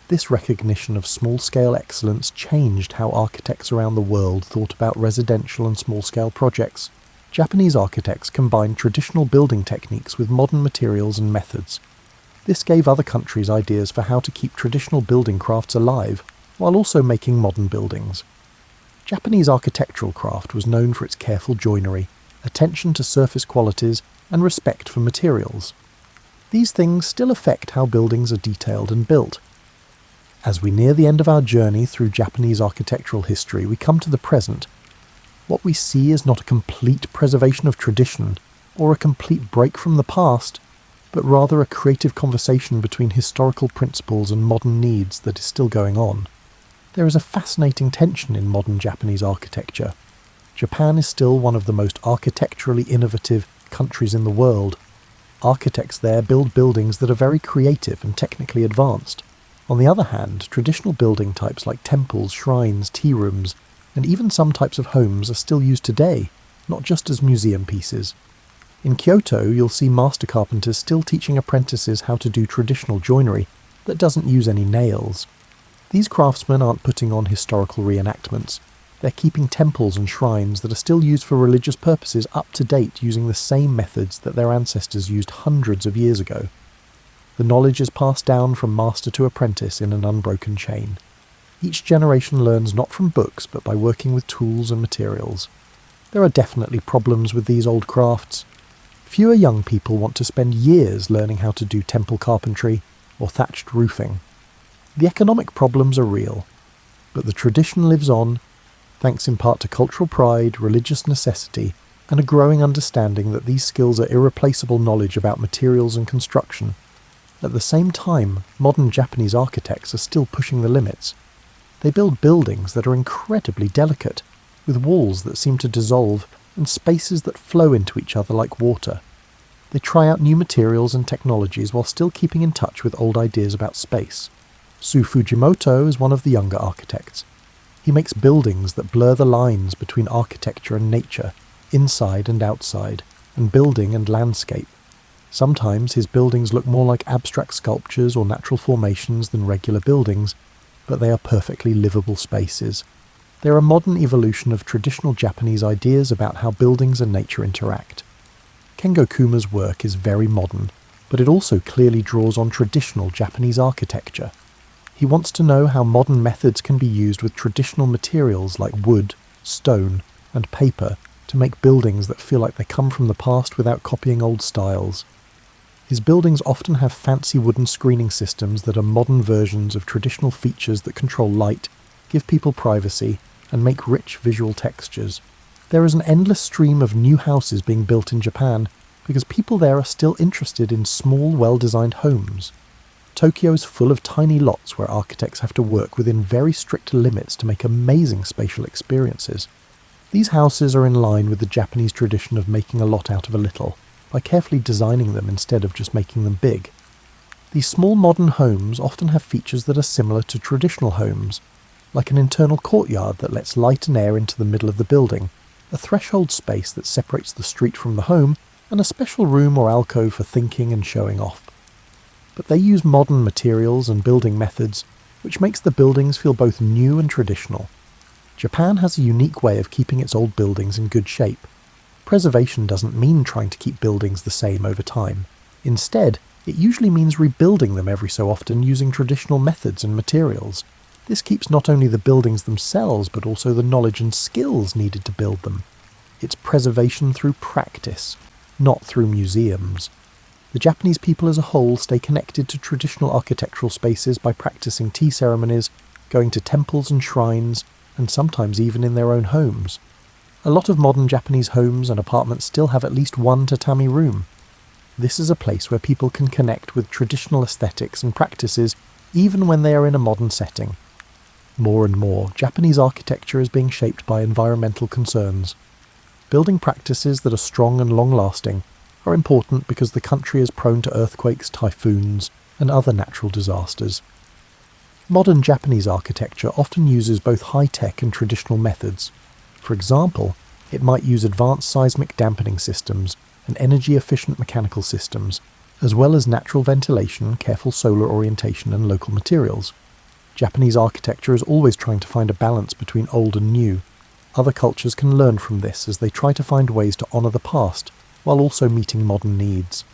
This recognition of small-scale excellence changed how architects around the world thought about residential and small-scale projects. Japanese architects combined traditional building techniques with modern materials and methods. This gave other countries ideas for how to keep traditional building crafts alive, while also making modern buildings. Japanese architectural craft was known for its careful joinery, attention to surface qualities, and respect for materials. These things still affect how buildings are detailed and built. As we near the end of our journey through Japanese architectural history, we come to the present. What we see is not a complete preservation of tradition, or a complete break from the past, but rather a creative conversation between historical principles and modern needs that is still going on. There is a fascinating tension in modern Japanese architecture. Japan is still one of the most architecturally innovative countries in the world. Architects there build buildings that are very creative and technically advanced. On the other hand, traditional building types like temples, shrines, tea rooms, and even some types of homes are still used today, not just as museum pieces. In Kyoto, you'll see master carpenters still teaching apprentices how to do traditional joinery that doesn't use any nails. These craftsmen aren't putting on historical reenactments. They're keeping temples and shrines that are still used for religious purposes up to date using the same methods that their ancestors used hundreds of years ago. The knowledge is passed down from master to apprentice in an unbroken chain. Each generation learns not from books but by working with tools and materials. There are definitely problems with these old crafts. Fewer young people want to spend years learning how to do temple carpentry or thatched roofing. The economic problems are real, but the tradition lives on, thanks in part to cultural pride, religious necessity, and a growing understanding that these skills are irreplaceable knowledge about materials and construction. At the same time, modern Japanese architects are still pushing the limits. They build buildings that are incredibly delicate, with walls that seem to dissolve and spaces that flow into each other like water. They try out new materials and technologies while still keeping in touch with old ideas about space. Su Fujimoto is one of the younger architects. He makes buildings that blur the lines between architecture and nature, inside and outside, and building and landscape. Sometimes his buildings look more like abstract sculptures or natural formations than regular buildings, but they are perfectly livable spaces. They're a modern evolution of traditional Japanese ideas about how buildings and nature interact. Kengo Kuma's work is very modern, but it also clearly draws on traditional Japanese architecture. He wants to know how modern methods can be used with traditional materials like wood, stone, and paper to make buildings that feel like they come from the past without copying old styles. His buildings often have fancy wooden screening systems that are modern versions of traditional features that control light, give people privacy, and make rich visual textures. There is an endless stream of new houses being built in Japan because people there are still interested in small, well-designed homes. Tokyo is full of tiny lots where architects have to work within very strict limits to make amazing spatial experiences. These houses are in line with the Japanese tradition of making a lot out of a little, by carefully designing them instead of just making them big. These small modern homes often have features that are similar to traditional homes, like an internal courtyard that lets light and air into the middle of the building, a threshold space that separates the street from the home, and a special room or alcove for thinking and showing off. But they use modern materials and building methods, which makes the buildings feel both new and traditional. Japan has a unique way of keeping its old buildings in good shape. Preservation doesn't mean trying to keep buildings the same over time. Instead, it usually means rebuilding them every so often using traditional methods and materials. This keeps not only the buildings themselves, but also the knowledge and skills needed to build them. It's preservation through practice, not through museums. The Japanese people as a whole stay connected to traditional architectural spaces by practicing tea ceremonies, going to temples and shrines, and sometimes even in their own homes. A lot of modern Japanese homes and apartments still have at least one tatami room. This is a place where people can connect with traditional aesthetics and practices even when they are in a modern setting. More and more, Japanese architecture is being shaped by environmental concerns. Building practices that are strong and long-lasting are important because the country is prone to earthquakes, typhoons, and other natural disasters. Modern Japanese architecture often uses both high-tech and traditional methods. For example, it might use advanced seismic dampening systems and energy-efficient mechanical systems, as well as natural ventilation, careful solar orientation, and local materials. Japanese architecture is always trying to find a balance between old and new. Other cultures can learn from this as they try to find ways to honour the past, while also meeting modern needs.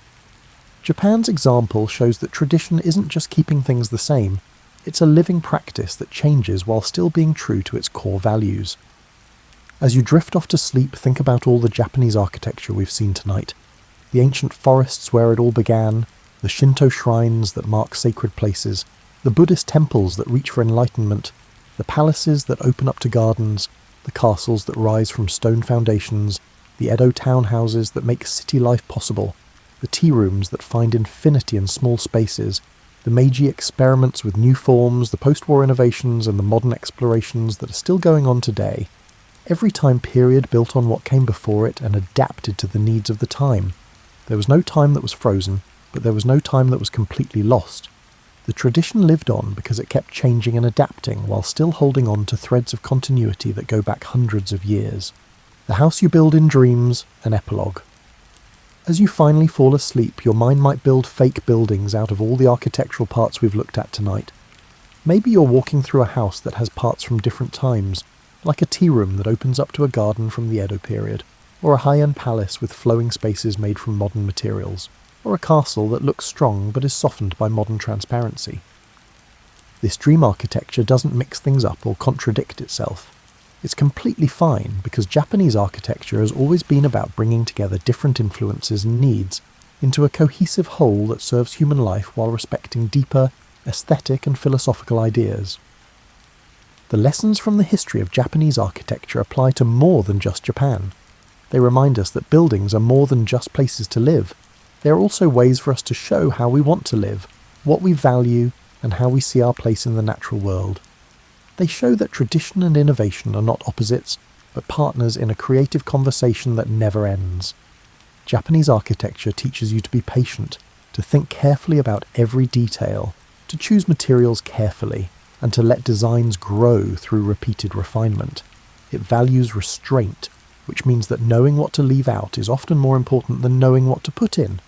Japan's example shows that tradition isn't just keeping things the same, it's a living practice that changes while still being true to its core values. As you drift off to sleep, think about all the Japanese architecture we've seen tonight. The ancient forests where it all began, the Shinto shrines that mark sacred places, the Buddhist temples that reach for enlightenment, the palaces that open up to gardens, the castles that rise from stone foundations, the Edo townhouses that make city life possible, the tea rooms that find infinity in small spaces, the Meiji experiments with new forms, the post-war innovations, and the modern explorations that are still going on today. Every time period built on what came before it and adapted to the needs of the time. There was no time that was frozen, but there was no time that was completely lost. The tradition lived on because it kept changing and adapting while still holding on to threads of continuity that go back hundreds of years. The house you build in dreams, an epilogue. As you finally fall asleep, your mind might build fake buildings out of all the architectural parts we've looked at tonight. Maybe you're walking through a house that has parts from different times, like a tea room that opens up to a garden from the Edo period, or a high-end palace with flowing spaces made from modern materials, or a castle that looks strong but is softened by modern transparency. This dream architecture doesn't mix things up or contradict itself. It's completely fine because Japanese architecture has always been about bringing together different influences and needs into a cohesive whole that serves human life while respecting deeper, aesthetic and philosophical ideas. The lessons from the history of Japanese architecture apply to more than just Japan. They remind us that buildings are more than just places to live. They are also ways for us to show how we want to live, what we value, and how we see our place in the natural world. They show that tradition and innovation are not opposites, but partners in a creative conversation that never ends. Japanese architecture teaches you to be patient, to think carefully about every detail, to choose materials carefully, and to let designs grow through repeated refinement. It values restraint, which means that knowing what to leave out is often more important than knowing what to put in.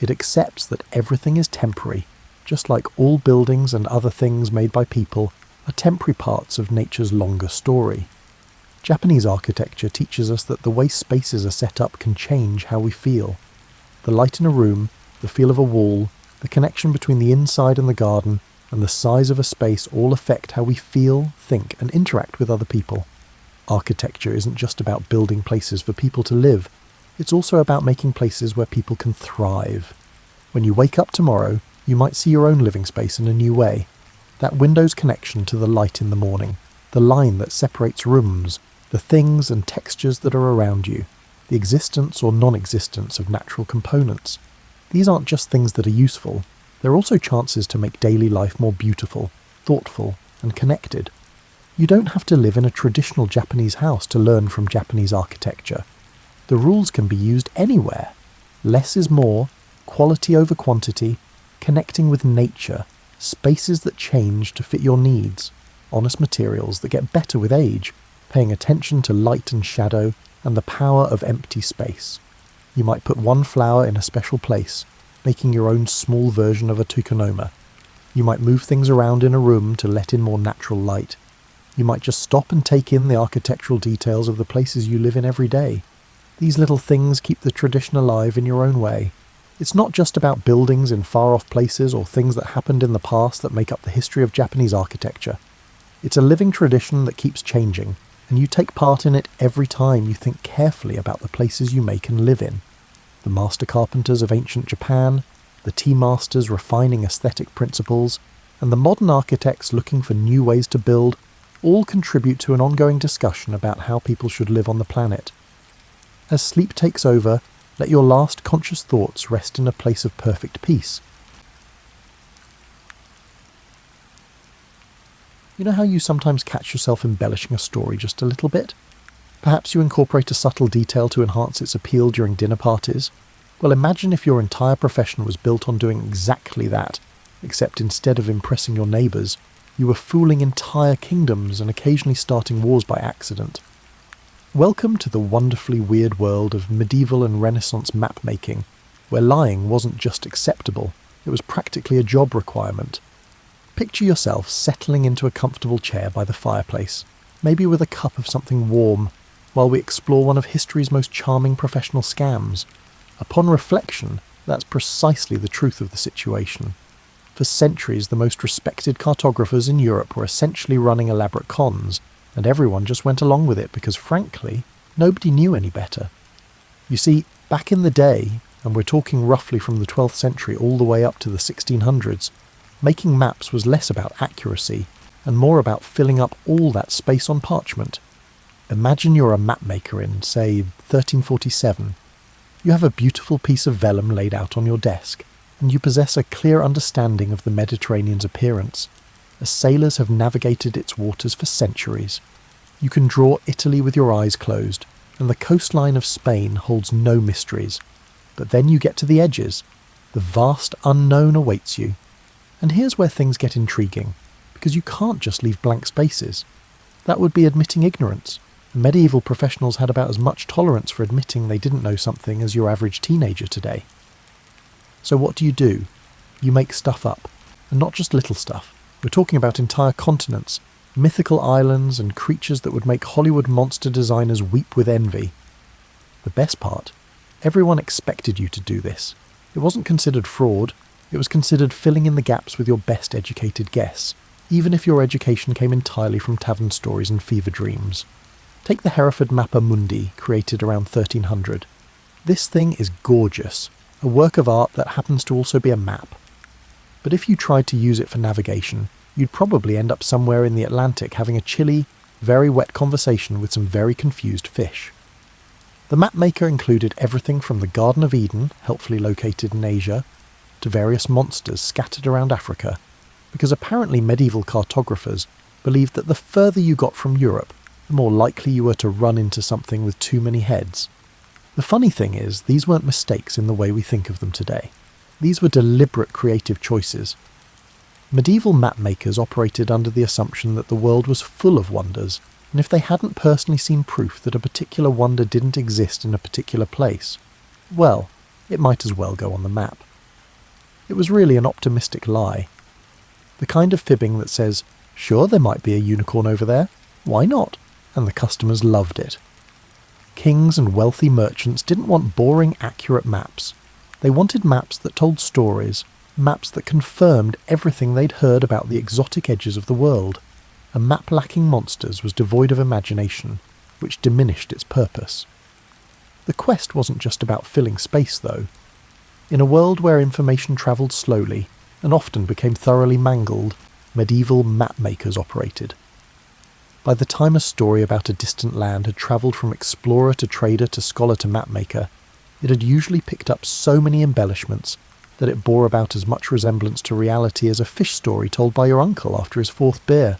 It accepts that everything is temporary, just like all buildings and other things made by people are temporary parts of nature's longer story. Japanese architecture teaches us that the way spaces are set up can change how we feel. The light in a room, the feel of a wall, the connection between the inside and the garden, and the size of a space all affect how we feel, think, and interact with other people. Architecture isn't just about building places for people to live, it's also about making places where people can thrive. When you wake up tomorrow, you might see your own living space in a new way. That window's connection to the light in the morning, the line that separates rooms, the things and textures that are around you, the existence or non-existence of natural components. These aren't just things that are useful, they're also chances to make daily life more beautiful, thoughtful, and connected. You don't have to live in a traditional Japanese house to learn from Japanese architecture. The rules can be used anywhere. Less is more, quality over quantity, connecting with nature, spaces that change to fit your needs, honest materials that get better with age, paying attention to light and shadow, and the power of empty space. You might put one flower in a special place, making your own small version of a tokonoma. You might move things around in a room to let in more natural light. You might just stop and take in the architectural details of the places you live in every day. These little things keep the tradition alive in your own way. It's not just about buildings in far-off places or things that happened in the past that make up the history of Japanese architecture. It's a living tradition that keeps changing, and you take part in it every time you think carefully about the places you make and live in. The master carpenters of ancient Japan, the tea masters refining aesthetic principles, and the modern architects looking for new ways to build all contribute to an ongoing discussion about how people should live on the planet. As sleep takes over, let your last conscious thoughts rest in a place of perfect peace. You know how you sometimes catch yourself embellishing a story just a little bit? Perhaps you incorporate a subtle detail to enhance its appeal during dinner parties. Well, imagine if your entire profession was built on doing exactly that, except instead of impressing your neighbours, you were fooling entire kingdoms and occasionally starting wars by accident. Welcome to the wonderfully weird world of medieval and Renaissance map-making, where lying wasn't just acceptable, it was practically a job requirement. Picture yourself settling into a comfortable chair by the fireplace, maybe with a cup of something warm, while we explore one of history's most charming professional scams. Upon reflection, that's precisely the truth of the situation. For centuries, the most respected cartographers in Europe were essentially running elaborate cons, and everyone just went along with it because, frankly, nobody knew any better. You see, back in the day, and we're talking roughly from the 12th century all the way up to the 1600s, making maps was less about accuracy and more about filling up all that space on parchment. Imagine you're a map maker in, say, 1347. You have a beautiful piece of vellum laid out on your desk, and you possess a clear understanding of the Mediterranean's appearance, as sailors have navigated its waters for centuries. You can draw Italy with your eyes closed, and the coastline of Spain holds no mysteries. But then you get to the edges. The vast unknown awaits you. And here's where things get intriguing, because you can't just leave blank spaces. That would be admitting ignorance. Medieval professionals had about as much tolerance for admitting they didn't know something as your average teenager today. So what do? You make stuff up, and not just little stuff. We're talking about entire continents, mythical islands, and creatures that would make Hollywood monster designers weep with envy. The best part? Everyone expected you to do this. It wasn't considered fraud, it was considered filling in the gaps with your best educated guess, even if your education came entirely from tavern stories and fever dreams. Take the Hereford Mappa Mundi, created around 1300. This thing is gorgeous, a work of art that happens to also be a map. But if you tried to use it for navigation, you'd probably end up somewhere in the Atlantic having a chilly, very wet conversation with some very confused fish. The mapmaker included everything from the Garden of Eden, helpfully located in Asia, to various monsters scattered around Africa, because apparently medieval cartographers believed that the further you got from Europe, the more likely you were to run into something with too many heads. The funny thing is, these weren't mistakes in the way we think of them today. These were deliberate creative choices. Medieval mapmakers operated under the assumption that the world was full of wonders, and if they hadn't personally seen proof that a particular wonder didn't exist in a particular place, well, it might as well go on the map. It was really an optimistic lie. The kind of fibbing that says, sure, there might be a unicorn over there, why not? And the customers loved it. Kings and wealthy merchants didn't want boring, accurate maps. They wanted maps that told stories, maps that confirmed everything they'd heard about the exotic edges of the world. A map lacking monsters was devoid of imagination, which diminished its purpose. The quest wasn't just about filling space, though. In a world where information travelled slowly, and often became thoroughly mangled, medieval map-makers operated. By the time a story about a distant land had travelled from explorer to trader to scholar to mapmaker, it had usually picked up so many embellishments that it bore about as much resemblance to reality as a fish story told by your uncle after his fourth beer.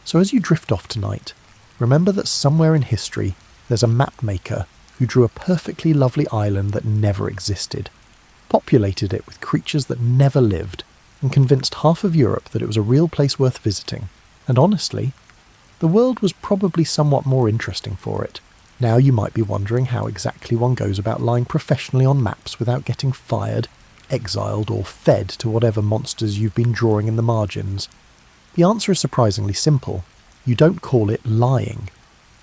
So as you drift off tonight, remember that somewhere in history there's a mapmaker who drew a perfectly lovely island that never existed, populated it with creatures that never lived, and convinced half of Europe that it was a real place worth visiting. And honestly, the world was probably somewhat more interesting for it. Now you might be wondering how exactly one goes about lying professionally on maps without getting fired, exiled, or fed to whatever monsters you've been drawing in the margins. The answer is surprisingly simple. You don't call it lying.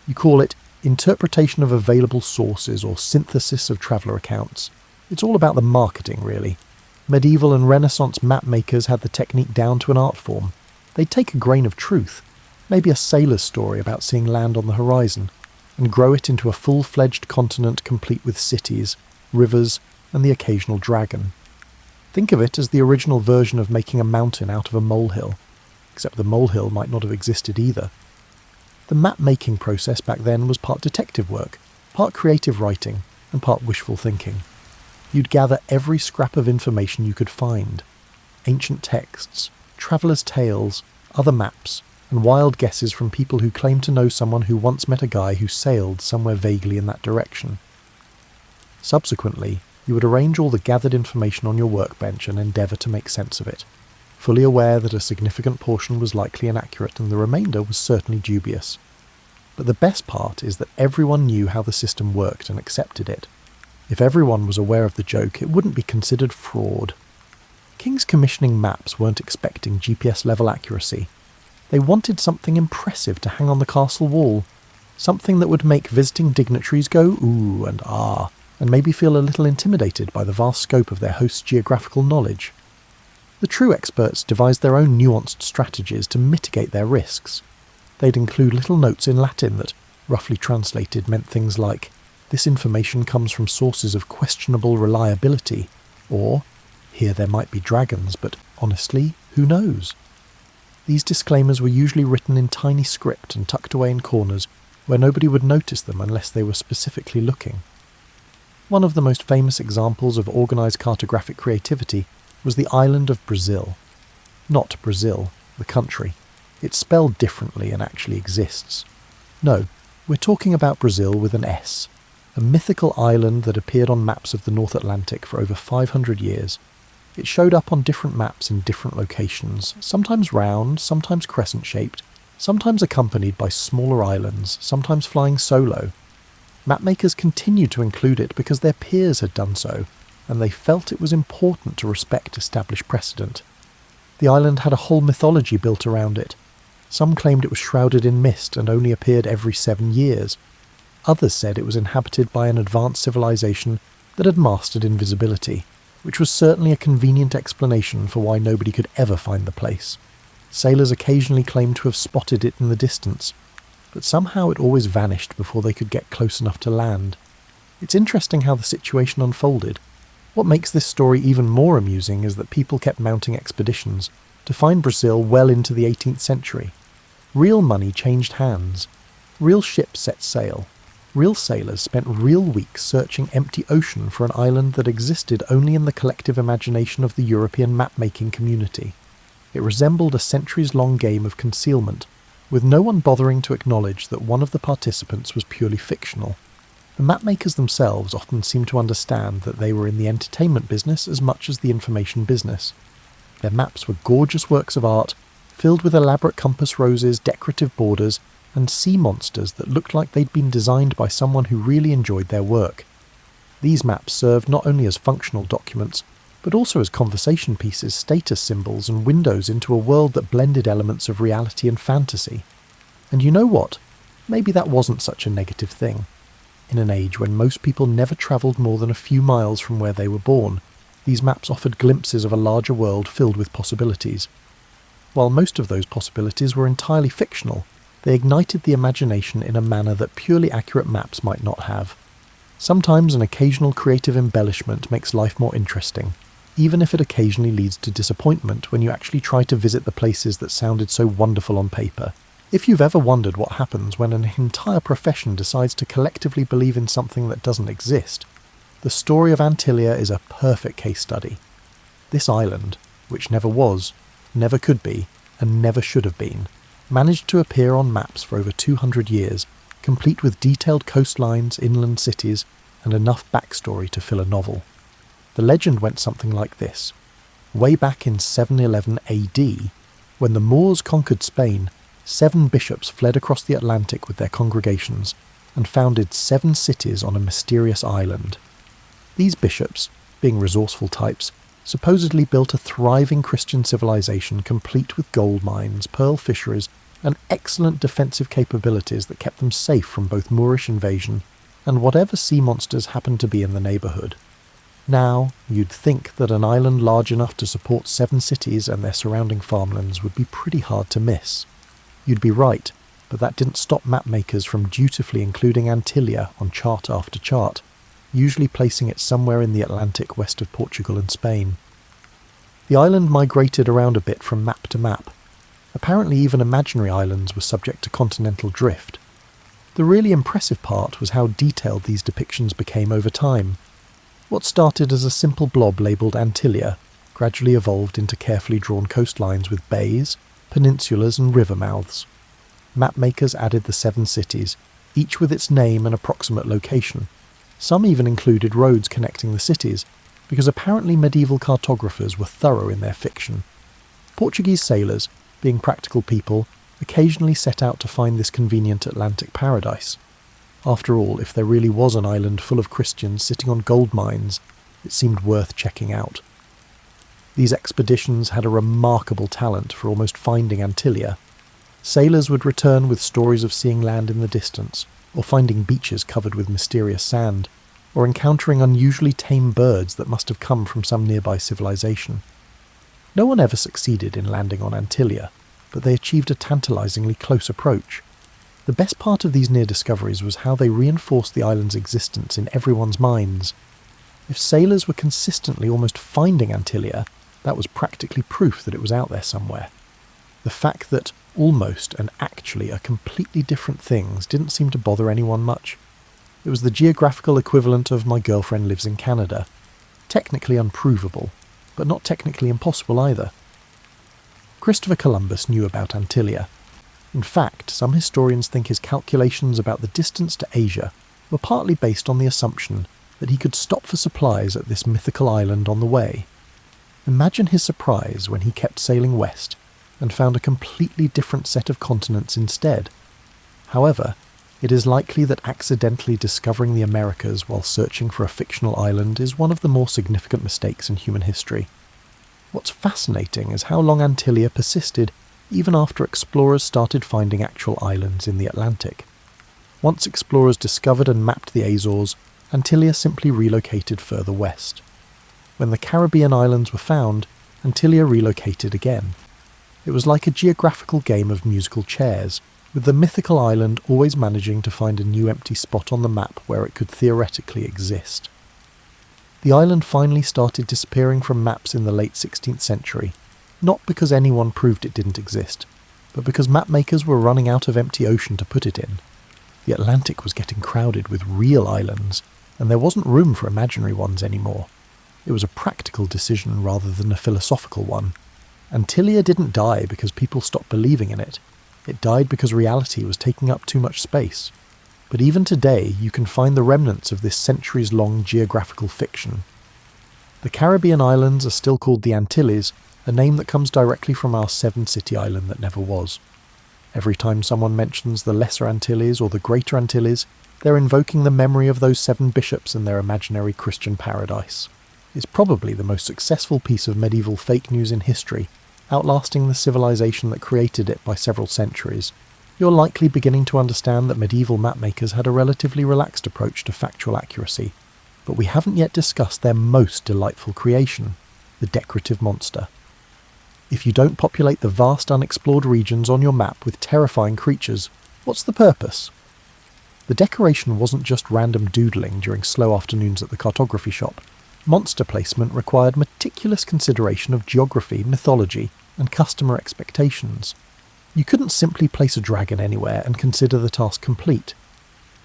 You call it interpretation of available sources or synthesis of traveller accounts. It's all about the marketing, really. Medieval and Renaissance map makers had the technique down to an art form. They'd take a grain of truth, maybe a sailor's story about seeing land on the horizon, and grow it into a full-fledged continent complete with cities, rivers, and the occasional dragon. Think of it as the original version of making a mountain out of a molehill, except the molehill might not have existed either. The map-making process back then was part detective work, part creative writing, and part wishful thinking. You'd gather every scrap of information you could find. Ancient texts, travellers' tales, other maps, and wild guesses from people who claim to know someone who once met a guy who sailed somewhere vaguely in that direction. Subsequently, you would arrange all the gathered information on your workbench and endeavour to make sense of it, fully aware that a significant portion was likely inaccurate and the remainder was certainly dubious. But the best part is that everyone knew how the system worked and accepted it. If everyone was aware of the joke, it wouldn't be considered fraud. King's commissioning maps weren't expecting GPS-level accuracy. They wanted something impressive to hang on the castle wall, something that would make visiting dignitaries go ooh and ah, and maybe feel a little intimidated by the vast scope of their host's geographical knowledge. The true experts devised their own nuanced strategies to mitigate their risks. They'd include little notes in Latin that, roughly translated, meant things like, "This information comes from sources of questionable reliability," or, "Here there might be dragons, but honestly, who knows?" These disclaimers were usually written in tiny script and tucked away in corners where nobody would notice them unless they were specifically looking. One of the most famous examples of organised cartographic creativity was the island of Brazil. Not Brazil, the country. It's spelled differently and actually exists. No, we're talking about Brazil with an S, a mythical island that appeared on maps of the North Atlantic for over 500 years. It showed up on different maps in different locations, sometimes round, sometimes crescent-shaped, sometimes accompanied by smaller islands, sometimes flying solo. Mapmakers continued to include it because their peers had done so, and they felt it was important to respect established precedent. The island had a whole mythology built around it. Some claimed it was shrouded in mist and only appeared every 7 years. Others said it was inhabited by an advanced civilization that had mastered invisibility, which was certainly a convenient explanation for why nobody could ever find the place. Sailors occasionally claimed to have spotted it in the distance, but somehow it always vanished before they could get close enough to land. It's interesting how the situation unfolded. What makes this story even more amusing is that people kept mounting expeditions to find Brazil well into the 18th century. Real money changed hands. Real ships set sail. Real sailors spent real weeks searching empty ocean for an island that existed only in the collective imagination of the European map-making community. It resembled a centuries-long game of concealment, with no one bothering to acknowledge that one of the participants was purely fictional. The mapmakers themselves often seemed to understand that they were in the entertainment business as much as the information business. Their maps were gorgeous works of art, filled with elaborate compass roses, decorative borders, and sea monsters that looked like they'd been designed by someone who really enjoyed their work. These maps served not only as functional documents, but also as conversation pieces, status symbols, and windows into a world that blended elements of reality and fantasy. And you know what? Maybe that wasn't such a negative thing. In an age when most people never travelled more than a few miles from where they were born, these maps offered glimpses of a larger world filled with possibilities. While most of those possibilities were entirely fictional, they ignited the imagination in a manner that purely accurate maps might not have. Sometimes an occasional creative embellishment makes life more interesting, even if it occasionally leads to disappointment when you actually try to visit the places that sounded so wonderful on paper. If you've ever wondered what happens when an entire profession decides to collectively believe in something that doesn't exist, the story of Antillia is a perfect case study. This island, which never was, never could be, and never should have been, managed to appear on maps for over 200 years, complete with detailed coastlines, inland cities, and enough backstory to fill a novel. The legend went something like this. Way back in 711 AD, when the Moors conquered Spain, 7 bishops fled across the Atlantic with their congregations and founded 7 cities on a mysterious island. These bishops, being resourceful types, supposedly built a thriving Christian civilization complete with gold mines, pearl fisheries, and excellent defensive capabilities that kept them safe from both Moorish invasion and whatever sea monsters happened to be in the neighbourhood. Now, you'd think that an island large enough to support 7 cities and their surrounding farmlands would be pretty hard to miss. You'd be right, but that didn't stop mapmakers from dutifully including Antillia on chart after chart, usually placing it somewhere in the Atlantic west of Portugal and Spain. The island migrated around a bit from map to map. Apparently even imaginary islands were subject to continental drift. The really impressive part was how detailed these depictions became over time. What started as a simple blob labelled Antillia gradually evolved into carefully drawn coastlines with bays, peninsulas and river mouths. Mapmakers added the 7 cities, each with its name and approximate location. Some even included roads connecting the cities, because apparently medieval cartographers were thorough in their fiction. Portuguese sailors, being practical people, occasionally set out to find this convenient Atlantic paradise. After all, if there really was an island full of Christians sitting on gold mines, it seemed worth checking out. These expeditions had a remarkable talent for almost finding Antillia. Sailors would return with stories of seeing land in the distance, or finding beaches covered with mysterious sand, or encountering unusually tame birds that must have come from some nearby civilization. No one ever succeeded in landing on Antillia, but they achieved a tantalizingly close approach. The best part of these near discoveries was how they reinforced the island's existence in everyone's minds. If sailors were consistently almost finding Antillia, that was practically proof that it was out there somewhere. The fact that almost and actually are completely different things didn't seem to bother anyone much. It was the geographical equivalent of my girlfriend lives in Canada. Technically unprovable, but not technically impossible either. Christopher Columbus knew about Antillia. In fact, some historians think his calculations about the distance to Asia were partly based on the assumption that he could stop for supplies at this mythical island on the way. Imagine his surprise when he kept sailing west and found a completely different set of continents instead. However, it is likely that accidentally discovering the Americas while searching for a fictional island is one of the more significant mistakes in human history. What's fascinating is how long Antillia persisted even after explorers started finding actual islands in the Atlantic. Once explorers discovered and mapped the Azores, Antillia simply relocated further west. When the Caribbean islands were found, Antillia relocated again. It was like a geographical game of musical chairs, with the mythical island always managing to find a new empty spot on the map where it could theoretically exist. The island finally started disappearing from maps in the late 16th century, not because anyone proved it didn't exist, but because mapmakers were running out of empty ocean to put it in. The Atlantic was getting crowded with real islands, and there wasn't room for imaginary ones anymore. It was a practical decision rather than a philosophical one. Antillia didn't die because people stopped believing in it. It died because reality was taking up too much space. But even today, you can find the remnants of this centuries-long geographical fiction. The Caribbean islands are still called the Antilles, a name that comes directly from our 7-city island that never was. Every time someone mentions the Lesser Antilles or the Greater Antilles, they're invoking the memory of those 7 bishops and their imaginary Christian paradise. It's probably the most successful piece of medieval fake news in history, outlasting the civilization that created it by several centuries. You're likely beginning to understand that medieval mapmakers had a relatively relaxed approach to factual accuracy, but we haven't yet discussed their most delightful creation, the decorative monster. If you don't populate the vast unexplored regions on your map with terrifying creatures, what's the purpose? The decoration wasn't just random doodling during slow afternoons at the cartography shop. Monster placement required meticulous consideration of geography, mythology, and customer expectations. You couldn't simply place a dragon anywhere and consider the task complete.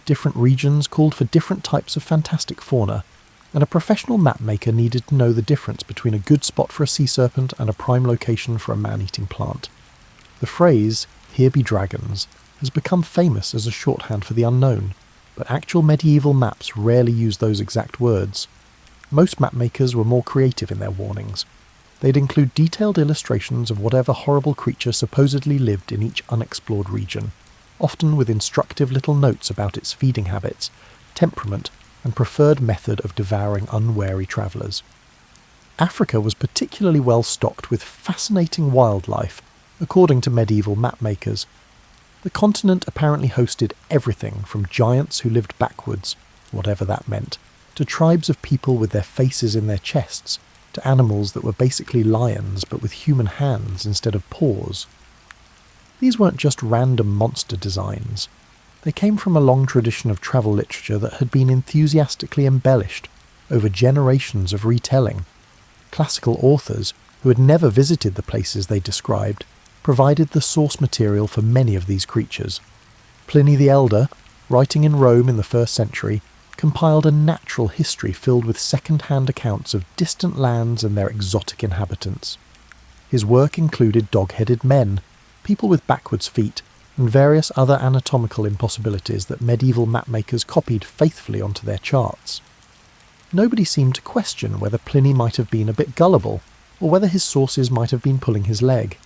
Different regions called for different types of fantastic fauna, and a professional mapmaker needed to know the difference between a good spot for a sea serpent and a prime location for a man-eating plant. The phrase, "here be dragons," has become famous as a shorthand for the unknown, but actual medieval maps rarely use those exact words. Most mapmakers were more creative in their warnings. They'd include detailed illustrations of whatever horrible creature supposedly lived in each unexplored region, often with instructive little notes about its feeding habits, temperament, and preferred method of devouring unwary travellers. Africa was particularly well stocked with fascinating wildlife, according to medieval mapmakers. The continent apparently hosted everything from giants who lived backwards, whatever that meant, to tribes of people with their faces in their chests, to animals that were basically lions but with human hands instead of paws. These weren't just random monster designs. They came from a long tradition of travel literature that had been enthusiastically embellished over generations of retelling. Classical authors, who had never visited the places they described, provided the source material for many of these creatures. Pliny the Elder, writing in Rome in the 1st century, compiled a natural history filled with second-hand accounts of distant lands and their exotic inhabitants. His work included dog-headed men, people with backwards feet, and various other anatomical impossibilities that medieval mapmakers copied faithfully onto their charts. Nobody seemed to question whether Pliny might have been a bit gullible, or whether his sources might have been pulling his leg.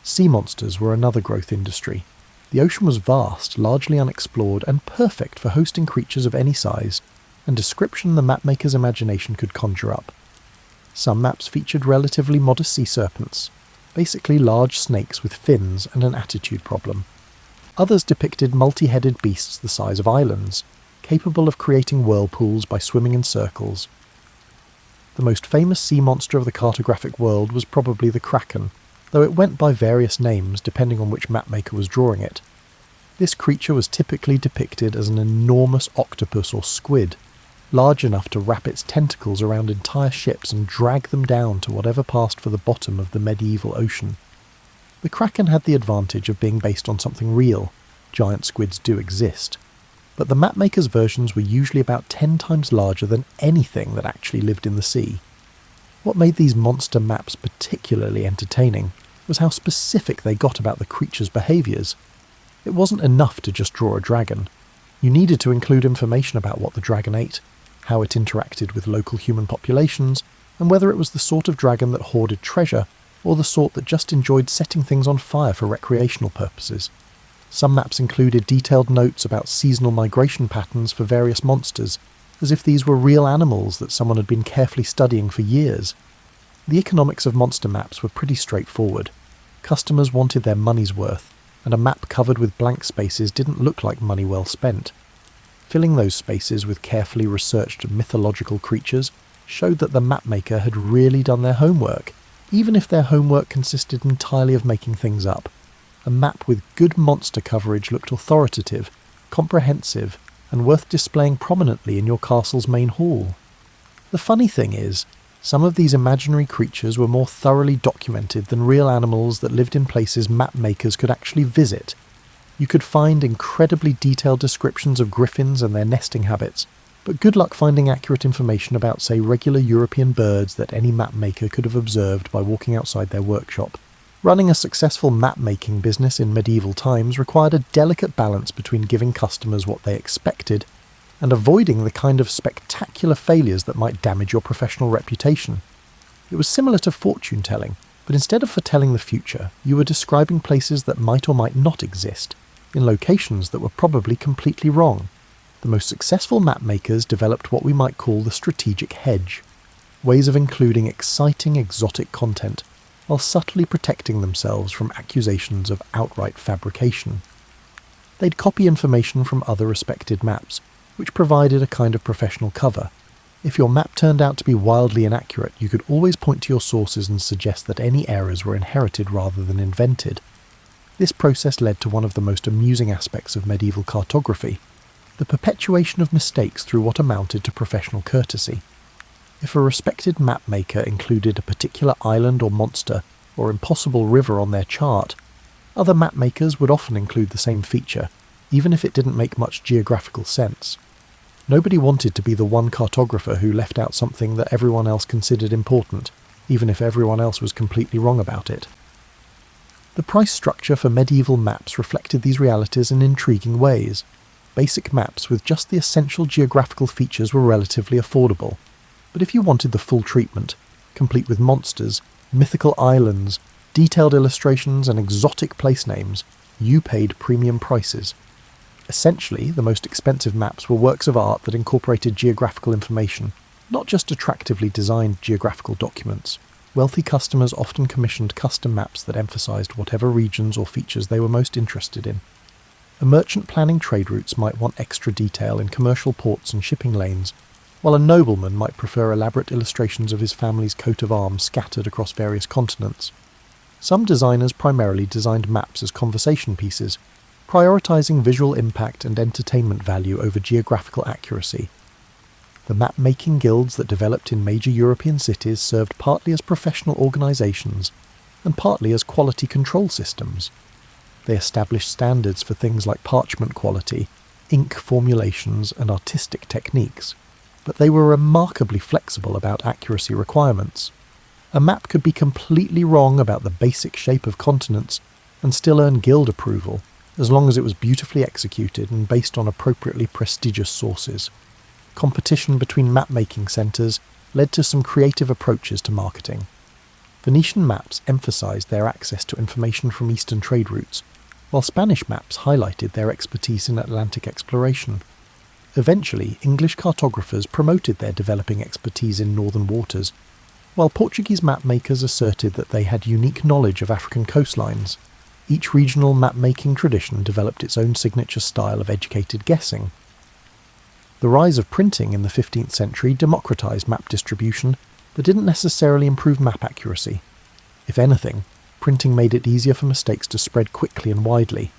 Sea monsters were another growth industry. The ocean was vast, largely unexplored, and perfect for hosting creatures of any size, and description the mapmaker's imagination could conjure up. Some maps featured relatively modest sea serpents, basically large snakes with fins and an attitude problem. Others depicted multi-headed beasts the size of islands, capable of creating whirlpools by swimming in circles. The most famous sea monster of the cartographic world was probably the kraken, though it went by various names depending on which mapmaker was drawing it. This creature was typically depicted as an enormous octopus or squid, large enough to wrap its tentacles around entire ships and drag them down to whatever passed for the bottom of the medieval ocean. The kraken had the advantage of being based on something real. Giant squids do exist. But the mapmaker's versions were usually about 10 times larger than anything that actually lived in the sea. What made these monster maps particularly entertaining was how specific they got about the creature's behaviours. It wasn't enough to just draw a dragon. You needed to include information about what the dragon ate, how it interacted with local human populations, and whether it was the sort of dragon that hoarded treasure, or the sort that just enjoyed setting things on fire for recreational purposes. Some maps included detailed notes about seasonal migration patterns for various monsters, as if these were real animals that someone had been carefully studying for years. The economics of monster maps were pretty straightforward. Customers wanted their money's worth, and a map covered with blank spaces didn't look like money well spent. Filling those spaces with carefully researched mythological creatures showed that the mapmaker had really done their homework, even if their homework consisted entirely of making things up. A map with good monster coverage looked authoritative, comprehensive, and worth displaying prominently in your castle's main hall. The funny thing is, some of these imaginary creatures were more thoroughly documented than real animals that lived in places mapmakers could actually visit. You could find incredibly detailed descriptions of griffins and their nesting habits, but good luck finding accurate information about, say, regular European birds that any mapmaker could have observed by walking outside their workshop. Running a successful map-making business in medieval times required a delicate balance between giving customers what they expected and avoiding the kind of spectacular failures that might damage your professional reputation. It was similar to fortune-telling, but instead of foretelling the future, you were describing places that might or might not exist, in locations that were probably completely wrong. The most successful mapmakers developed what we might call the strategic hedge, ways of including exciting exotic content, while subtly protecting themselves from accusations of outright fabrication. They'd copy information from other respected maps, which provided a kind of professional cover. If your map turned out to be wildly inaccurate, you could always point to your sources and suggest that any errors were inherited rather than invented. This process led to one of the most amusing aspects of medieval cartography, the perpetuation of mistakes through what amounted to professional courtesy. If a respected mapmaker included a particular island or monster or impossible river on their chart, other mapmakers would often include the same feature, even if it didn't make much geographical sense. Nobody wanted to be the one cartographer who left out something that everyone else considered important, even if everyone else was completely wrong about it. The price structure for medieval maps reflected these realities in intriguing ways. Basic maps with just the essential geographical features were relatively affordable, but if you wanted the full treatment, complete with monsters, mythical islands, detailed illustrations and exotic place names, you paid premium prices. Essentially, the most expensive maps were works of art that incorporated geographical information, not just attractively designed geographical documents. Wealthy customers often commissioned custom maps that emphasized whatever regions or features they were most interested in. A merchant planning trade routes might want extra detail in commercial ports and shipping lanes, while a nobleman might prefer elaborate illustrations of his family's coat of arms scattered across various continents. Some designers primarily designed maps as conversation pieces, prioritizing visual impact and entertainment value over geographical accuracy. The map-making guilds that developed in major European cities served partly as professional organizations and partly as quality control systems. They established standards for things like parchment quality, ink formulations, and artistic techniques, but they were remarkably flexible about accuracy requirements. A map could be completely wrong about the basic shape of continents, and still earn guild approval, as long as it was beautifully executed and based on appropriately prestigious sources. Competition between map-making centres led to some creative approaches to marketing. Venetian maps emphasised their access to information from eastern trade routes, while Spanish maps highlighted their expertise in Atlantic exploration. Eventually, English cartographers promoted their developing expertise in northern waters, while Portuguese map-makers asserted that they had unique knowledge of African coastlines. Each regional map-making tradition developed its own signature style of educated guessing. The rise of printing in the 15th century democratised map distribution, but didn't necessarily improve map accuracy. If anything, printing made it easier for mistakes to spread quickly and widely.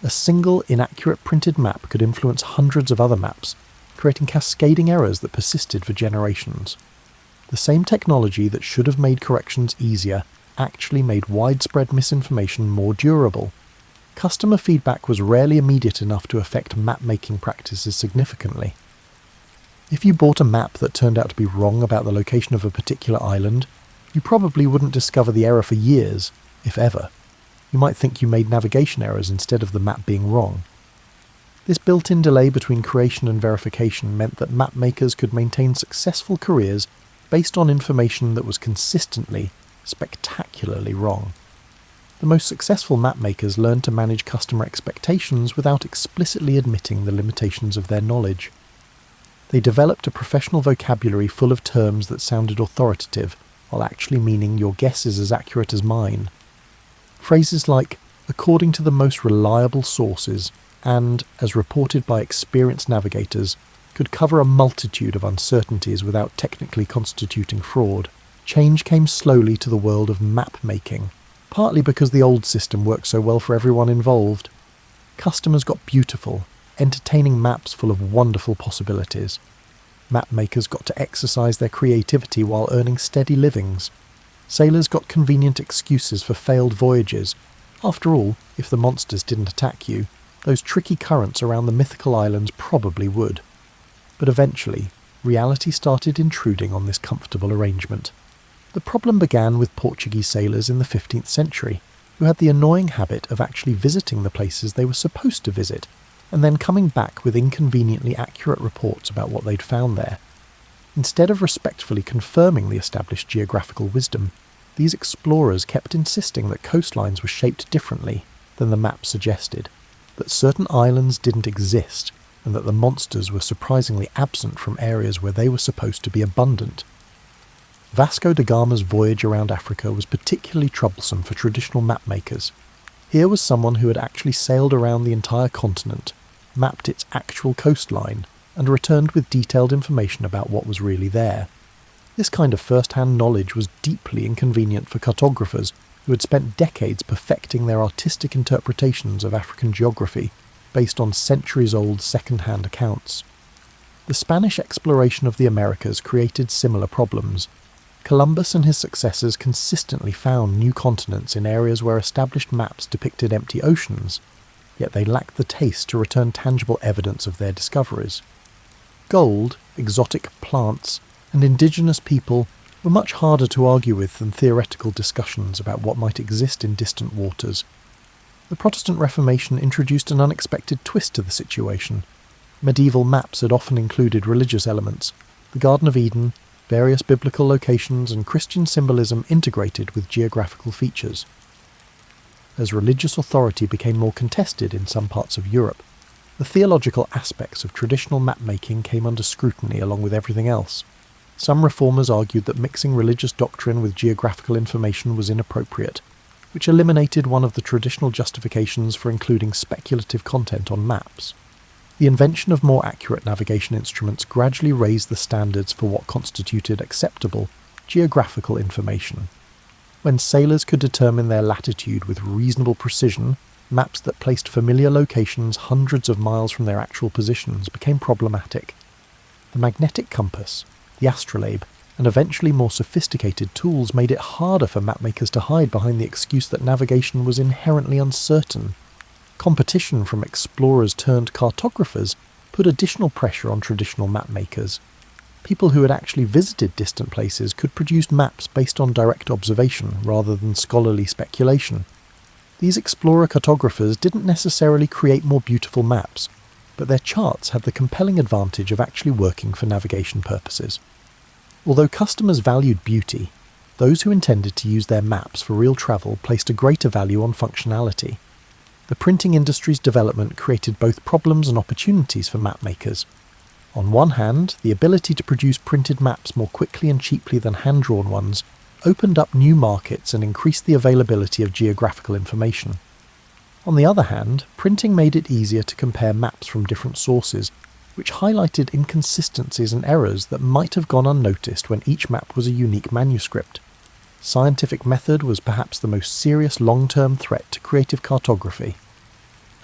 A single inaccurate printed map could influence hundreds of other maps, creating cascading errors that persisted for generations. The same technology that should have made corrections easier actually made widespread misinformation more durable. Customer feedback was rarely immediate enough to affect map-making practices significantly. If you bought a map that turned out to be wrong about the location of a particular island, you probably wouldn't discover the error for years, if ever. You might think you made navigation errors instead of the map being wrong. This built-in delay between creation and verification meant that map makers could maintain successful careers based on information that was consistently, spectacularly wrong. The most successful map makers learned to manage customer expectations without explicitly admitting the limitations of their knowledge. They developed a professional vocabulary full of terms that sounded authoritative, while actually meaning your guess is as accurate as mine. Phrases like, according to the most reliable sources, and, as reported by experienced navigators, could cover a multitude of uncertainties without technically constituting fraud. Change came slowly to the world of map-making, partly because the old system worked so well for everyone involved. Customers got beautiful, entertaining maps full of wonderful possibilities. Map makers got to exercise their creativity while earning steady livings. Sailors got convenient excuses for failed voyages. After all, if the monsters didn't attack you, those tricky currents around the mythical islands probably would. But eventually, reality started intruding on this comfortable arrangement. The problem began with Portuguese sailors in the 15th century, who had the annoying habit of actually visiting the places they were supposed to visit, and then coming back with inconveniently accurate reports about what they'd found there. Instead of respectfully confirming the established geographical wisdom, these explorers kept insisting that coastlines were shaped differently than the map suggested, that certain islands didn't exist, and that the monsters were surprisingly absent from areas where they were supposed to be abundant. Vasco da Gama's voyage around Africa was particularly troublesome for traditional map makers. Here was someone who had actually sailed around the entire continent, mapped its actual coastline, and returned with detailed information about what was really there. This kind of first-hand knowledge was deeply inconvenient for cartographers who had spent decades perfecting their artistic interpretations of African geography based on centuries-old second-hand accounts. The Spanish exploration of the Americas created similar problems. Columbus and his successors consistently found new continents in areas where established maps depicted empty oceans, yet they lacked the taste to return tangible evidence of their discoveries. Gold, exotic plants, and indigenous people were much harder to argue with than theoretical discussions about what might exist in distant waters. The Protestant Reformation introduced an unexpected twist to the situation. Medieval maps had often included religious elements, the Garden of Eden, various biblical locations, and Christian symbolism integrated with geographical features. As religious authority became more contested in some parts of Europe, the theological aspects of traditional map-making came under scrutiny along with everything else. Some reformers argued that mixing religious doctrine with geographical information was inappropriate, which eliminated one of the traditional justifications for including speculative content on maps. The invention of more accurate navigation instruments gradually raised the standards for what constituted acceptable geographical information. When sailors could determine their latitude with reasonable precision, maps that placed familiar locations hundreds of miles from their actual positions became problematic. The magnetic compass, the astrolabe, and eventually more sophisticated tools made it harder for mapmakers to hide behind the excuse that navigation was inherently uncertain. Competition from explorers turned cartographers put additional pressure on traditional mapmakers. People who had actually visited distant places could produce maps based on direct observation rather than scholarly speculation. These explorer cartographers didn't necessarily create more beautiful maps, but their charts had the compelling advantage of actually working for navigation purposes. Although customers valued beauty, those who intended to use their maps for real travel placed a greater value on functionality. The printing industry's development created both problems and opportunities for mapmakers. On one hand, the ability to produce printed maps more quickly and cheaply than hand-drawn ones opened up new markets and increased the availability of geographical information. On the other hand, printing made it easier to compare maps from different sources, which highlighted inconsistencies and errors that might have gone unnoticed when each map was a unique manuscript. Scientific method was perhaps the most serious long-term threat to creative cartography.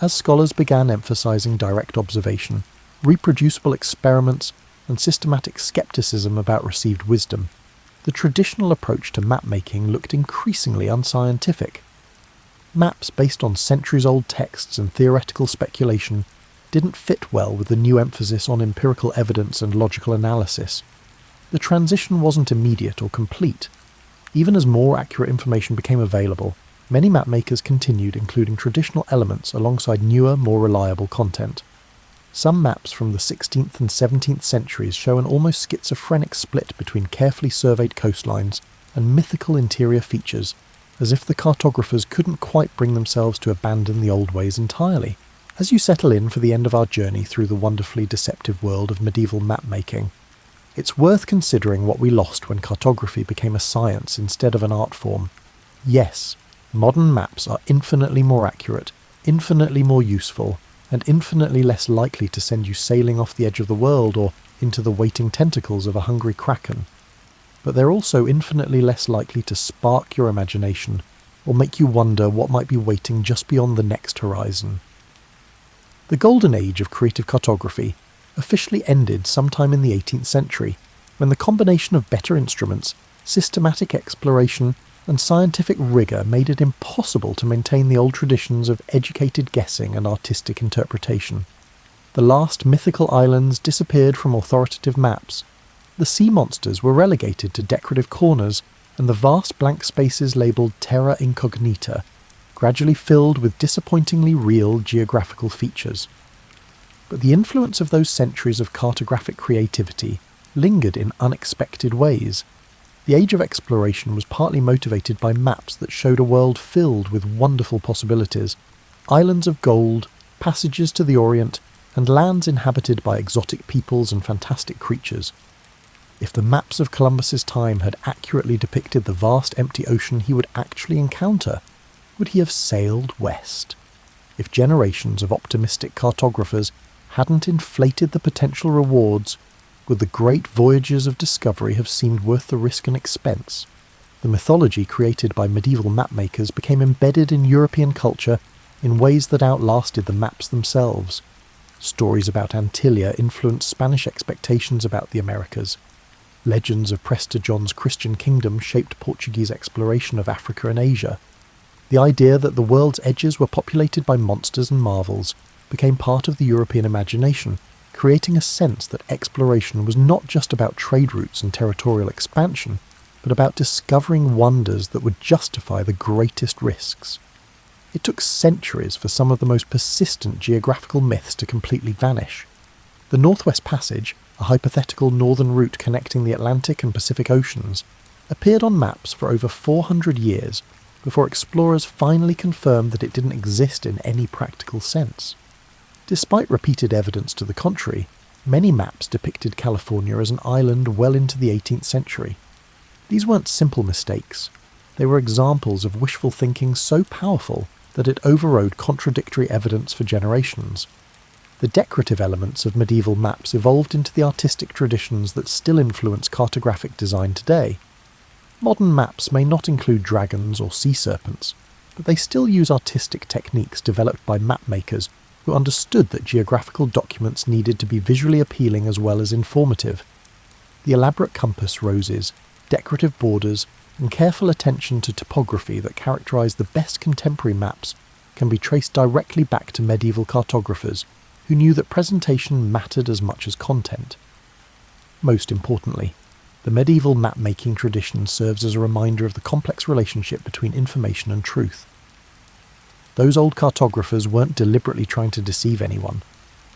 As scholars began emphasizing direct observation, reproducible experiments, and systematic skepticism about received wisdom, the traditional approach to map-making looked increasingly unscientific. Maps based on centuries-old texts and theoretical speculation didn't fit well with the new emphasis on empirical evidence and logical analysis. The transition wasn't immediate or complete. Even as more accurate information became available, many mapmakers continued including traditional elements alongside newer, more reliable content. Some maps from the 16th and 17th centuries show an almost schizophrenic split between carefully surveyed coastlines and mythical interior features, as if the cartographers couldn't quite bring themselves to abandon the old ways entirely. As you settle in for the end of our journey through the wonderfully deceptive world of medieval map-making, it's worth considering what we lost when cartography became a science instead of an art form. Yes, modern maps are infinitely more accurate, infinitely more useful, and infinitely less likely to send you sailing off the edge of the world or into the waiting tentacles of a hungry kraken. But they're also infinitely less likely to spark your imagination or make you wonder what might be waiting just beyond the next horizon. The golden age of creative cartography officially ended sometime in the 18th century, when the combination of better instruments, systematic exploration, and scientific rigour made it impossible to maintain the old traditions of educated guessing and artistic interpretation. The last mythical islands disappeared from authoritative maps. The sea monsters were relegated to decorative corners, and the vast blank spaces labelled terra incognita gradually filled with disappointingly real geographical features. But the influence of those centuries of cartographic creativity lingered in unexpected ways. The age of exploration was partly motivated by maps that showed a world filled with wonderful possibilities, islands of gold, passages to the Orient, and lands inhabited by exotic peoples and fantastic creatures. If the maps of Columbus's time had accurately depicted the vast empty ocean he would actually encounter, would he have sailed west? If generations of optimistic cartographers hadn't inflated the potential rewards, would the great voyages of discovery have seemed worth the risk and expense? The mythology created by medieval mapmakers became embedded in European culture in ways that outlasted the maps themselves. Stories about Antillia influenced Spanish expectations about the Americas. Legends of Prester John's Christian kingdom shaped Portuguese exploration of Africa and Asia. The idea that the world's edges were populated by monsters and marvels became part of the European imagination, creating a sense that exploration was not just about trade routes and territorial expansion, but about discovering wonders that would justify the greatest risks. It took centuries for some of the most persistent geographical myths to completely vanish. The Northwest Passage, a hypothetical northern route connecting the Atlantic and Pacific Oceans, appeared on maps for over 400 years before explorers finally confirmed that it didn't exist in any practical sense. Despite repeated evidence to the contrary, many maps depicted California as an island well into the 18th century. These weren't simple mistakes. They were examples of wishful thinking so powerful that it overrode contradictory evidence for generations. The decorative elements of medieval maps evolved into the artistic traditions that still influence cartographic design today. Modern maps may not include dragons or sea serpents, but they still use artistic techniques developed by mapmakers who understood that geographical documents needed to be visually appealing as well as informative. The elaborate compass roses, decorative borders, and careful attention to topography that characterize the best contemporary maps can be traced directly back to medieval cartographers who knew that presentation mattered as much as content. Most importantly, the medieval map-making tradition serves as a reminder of the complex relationship between information and truth. Those old cartographers weren't deliberately trying to deceive anyone.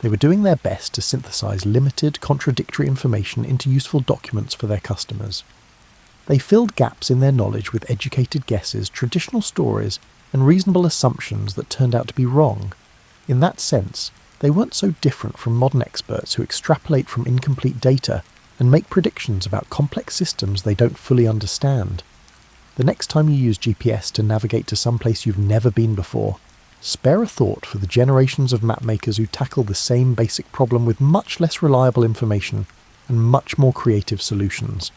They were doing their best to synthesize limited, contradictory information into useful documents for their customers. They filled gaps in their knowledge with educated guesses, traditional stories, and reasonable assumptions that turned out to be wrong. In that sense, they weren't so different from modern experts who extrapolate from incomplete data and make predictions about complex systems they don't fully understand. The next time you use GPS to navigate to some place you've never been before, spare a thought for the generations of mapmakers who tackle the same basic problem with much less reliable information and much more creative solutions.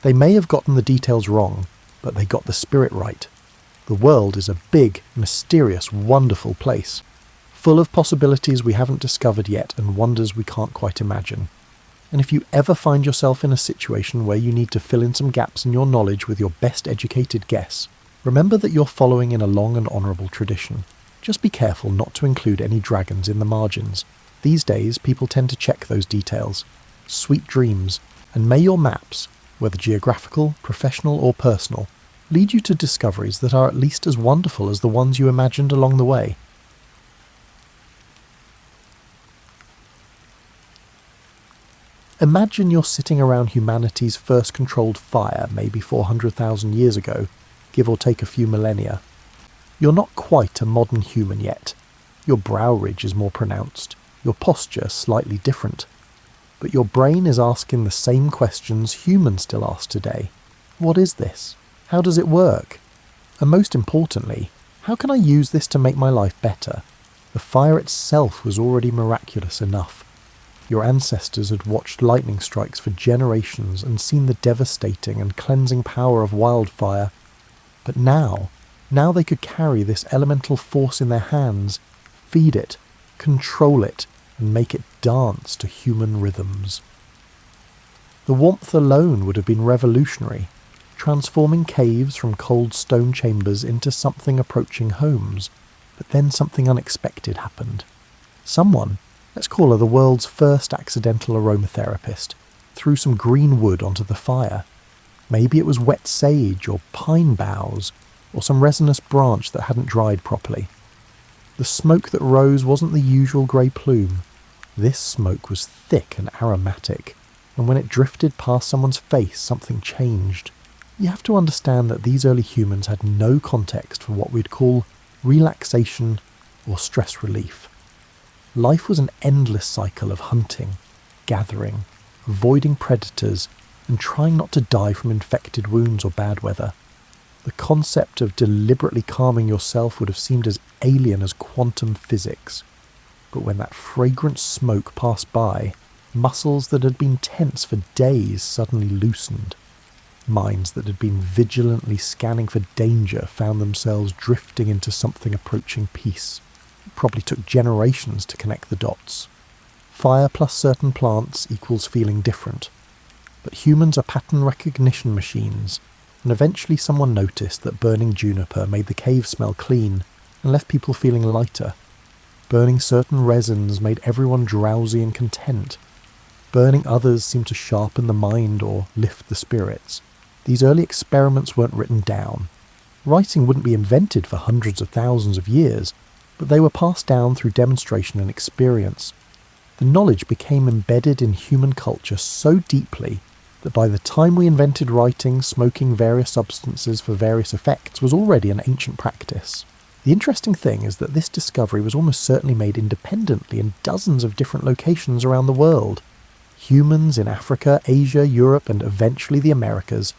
They may have gotten the details wrong, but they got the spirit right. The world is a big, mysterious, wonderful place, full of possibilities we haven't discovered yet and wonders we can't quite imagine. And if you ever find yourself in a situation where you need to fill in some gaps in your knowledge with your best educated guess, remember that you're following in a long and honourable tradition. Just be careful not to include any dragons in the margins. These days, people tend to check those details. Sweet dreams, and may your maps, whether geographical, professional or personal, lead you to discoveries that are at least as wonderful as the ones you imagined along the way. Imagine you're sitting around humanity's first controlled fire maybe 400,000 years ago, give or take a few millennia. You're not quite a modern human yet. Your brow ridge is more pronounced, your posture slightly different. But your brain is asking the same questions humans still ask today. What is this? How does it work? And most importantly, how can I use this to make my life better? The fire itself was already miraculous enough. Your ancestors had watched lightning strikes for generations and seen the devastating and cleansing power of wildfire. But now they could carry this elemental force in their hands, feed it, control it, and make it dance to human rhythms. The warmth alone would have been revolutionary, transforming caves from cold stone chambers into something approaching homes. But then something unexpected happened. Someone, let's call her the world's first accidental aromatherapist, threw some green wood onto the fire. Maybe it was wet sage or pine boughs, or some resinous branch that hadn't dried properly. The smoke that rose wasn't the usual grey plume. This smoke was thick and aromatic, and when it drifted past someone's face, something changed. You have to understand that these early humans had no context for what we'd call relaxation or stress relief. Life was an endless cycle of hunting, gathering, avoiding predators, and trying not to die from infected wounds or bad weather. The concept of deliberately calming yourself would have seemed as alien as quantum physics. But when that fragrant smoke passed by, muscles that had been tense for days suddenly loosened. Minds that had been vigilantly scanning for danger found themselves drifting into something approaching peace. It probably took generations to connect the dots. Fire plus certain plants equals feeling different. But humans are pattern recognition machines, and eventually someone noticed that burning juniper made the cave smell clean and left people feeling lighter. Burning certain resins made everyone drowsy and content. Burning others seemed to sharpen the mind or lift the spirits. These early experiments weren't written down. Writing wouldn't be invented for hundreds of thousands of years, but they were passed down through demonstration and experience. The knowledge became embedded in human culture so deeply that by the time we invented writing, smoking various substances for various effects was already an ancient practice. The interesting thing is that this discovery was almost certainly made independently in dozens of different locations around the world. Humans in Africa, Asia, Europe, and eventually the Americas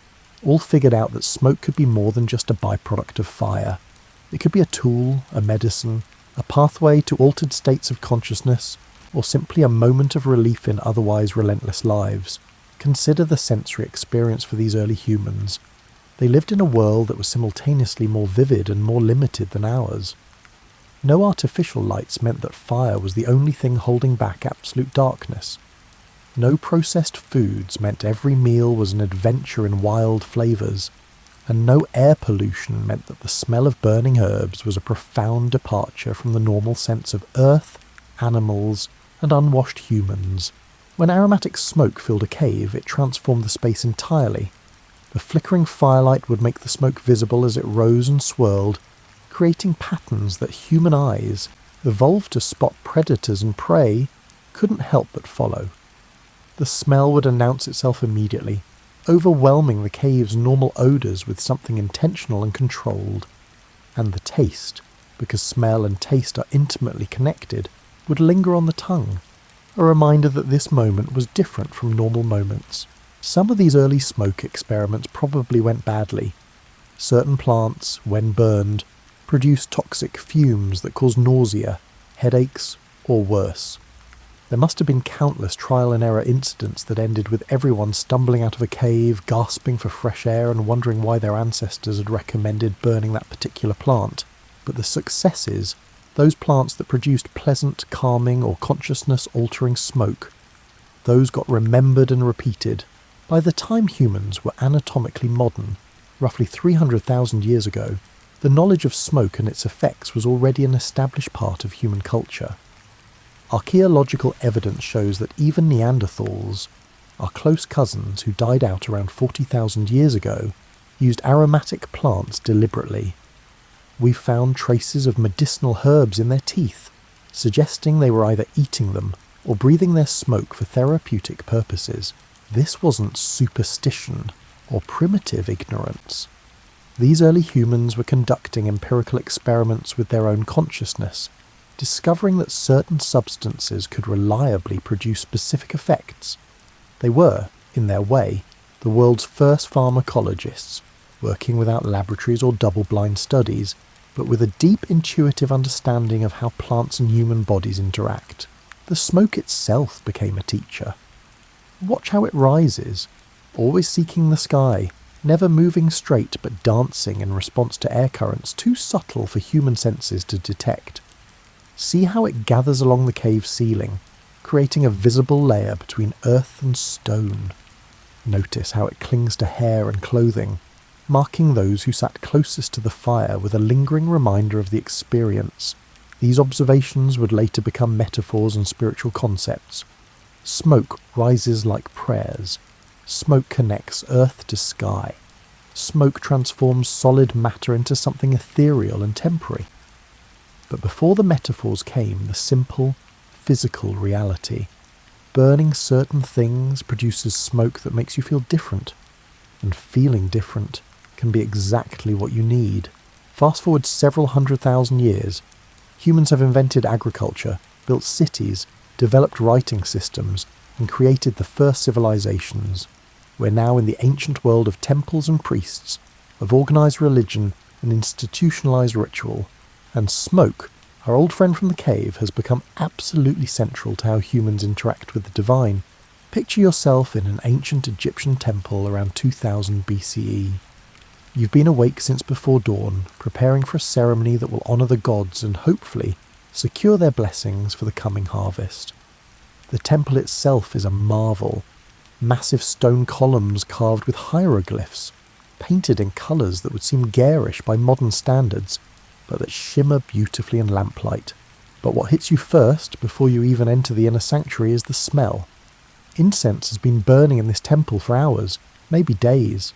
all figured out that smoke could be more than just a byproduct of fire. It could be a tool, a medicine, a pathway to altered states of consciousness, or simply a moment of relief in otherwise relentless lives. Consider the sensory experience for these early humans. They lived in a world that was simultaneously more vivid and more limited than ours. No artificial lights meant that fire was the only thing holding back absolute darkness. No processed foods meant every meal was an adventure in wild flavours. And no air pollution meant that the smell of burning herbs was a profound departure from the normal sense of earth, animals, and unwashed humans. When aromatic smoke filled a cave, it transformed the space entirely. The flickering firelight would make the smoke visible as it rose and swirled, creating patterns that human eyes, evolved to spot predators and prey, couldn't help but follow. The smell would announce itself immediately, overwhelming the cave's normal odours with something intentional and controlled. And the taste, because smell and taste are intimately connected, would linger on the tongue, a reminder that this moment was different from normal moments. Some of these early smoke experiments probably went badly. Certain plants, when burned, produced toxic fumes that caused nausea, headaches, or worse. There must have been countless trial and error incidents that ended with everyone stumbling out of a cave, gasping for fresh air and wondering why their ancestors had recommended burning that particular plant. But the successes, those plants that produced pleasant, calming or consciousness-altering smoke, those got remembered and repeated. By the time humans were anatomically modern, roughly 300,000 years ago, the knowledge of smoke and its effects was already an established part of human culture. Archaeological evidence shows that even Neanderthals, our close cousins who died out around 40,000 years ago, used aromatic plants deliberately. We've found traces of medicinal herbs in their teeth, suggesting they were either eating them or breathing their smoke for therapeutic purposes. This wasn't superstition or primitive ignorance. These early humans were conducting empirical experiments with their own consciousness, discovering that certain substances could reliably produce specific effects. They were, in their way, the world's first pharmacologists, working without laboratories or double-blind studies, but with a deep intuitive understanding of how plants and human bodies interact. The smoke itself became a teacher. Watch how it rises, always seeking the sky, never moving straight but dancing in response to air currents too subtle for human senses to detect. See how it gathers along the cave ceiling, creating a visible layer between earth and stone. Notice how it clings to hair and clothing, marking those who sat closest to the fire with a lingering reminder of the experience. These observations would later become metaphors and spiritual concepts. Smoke rises like prayers. Smoke connects earth to sky. Smoke transforms solid matter into something ethereal and temporary. But before the metaphors came the simple, physical reality. Burning certain things produces smoke that makes you feel different. And feeling different can be exactly what you need. Fast forward several 100,000 years, humans have invented agriculture, built cities, developed writing systems, and created the first civilizations. We're now in the ancient world of temples and priests, of organized religion and institutionalized ritual. And smoke, our old friend from the cave, has become absolutely central to how humans interact with the divine. Picture yourself in an ancient Egyptian temple around 2000 BCE. You've been awake since before dawn, preparing for a ceremony that will honour the gods and hopefully secure their blessings for the coming harvest. The temple itself is a marvel. Massive stone columns carved with hieroglyphs, painted in colours that would seem garish by modern standards, but that shimmer beautifully in lamplight. But what hits you first, before you even enter the inner sanctuary, is the smell. Incense has been burning in this temple for hours, maybe days.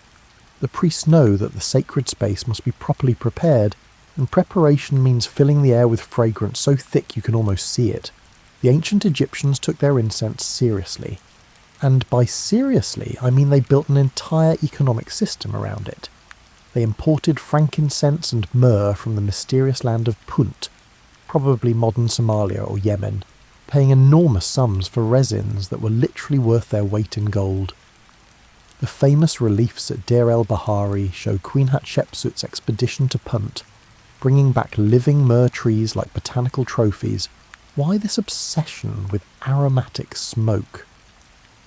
The priests know that the sacred space must be properly prepared, and preparation means filling the air with fragrance so thick you can almost see it. The ancient Egyptians took their incense seriously. And by seriously, I mean they built an entire economic system around it. They imported frankincense and myrrh from the mysterious land of Punt, probably modern Somalia or Yemen, paying enormous sums for resins that were literally worth their weight in gold. The famous reliefs at Deir el-Bahari show Queen Hatshepsut's expedition to Punt, bringing back living myrrh trees like botanical trophies. Why this obsession with aromatic smoke?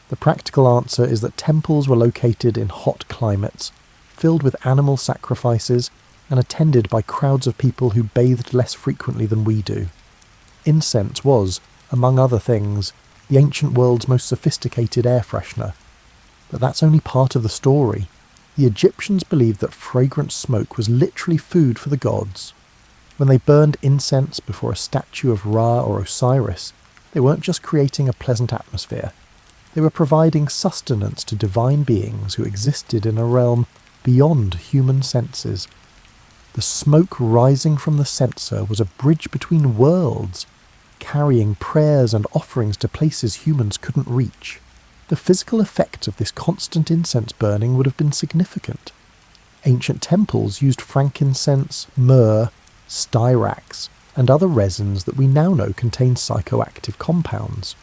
The practical answer is that temples were located in hot climates, filled with animal sacrifices and attended by crowds of people who bathed less frequently than we do. Incense was, among other things, the ancient world's most sophisticated air freshener. But that's only part of the story. The Egyptians believed that fragrant smoke was literally food for the gods. When they burned incense before a statue of Ra or Osiris, they weren't just creating a pleasant atmosphere. They were providing sustenance to divine beings who existed in a realm beyond human senses. The smoke rising from the censer was a bridge between worlds, carrying prayers and offerings to places humans couldn't reach. The physical effect of this constant incense burning would have been significant. Ancient temples used frankincense, myrrh, styrax, and other resins that we now know contain psychoactive compounds.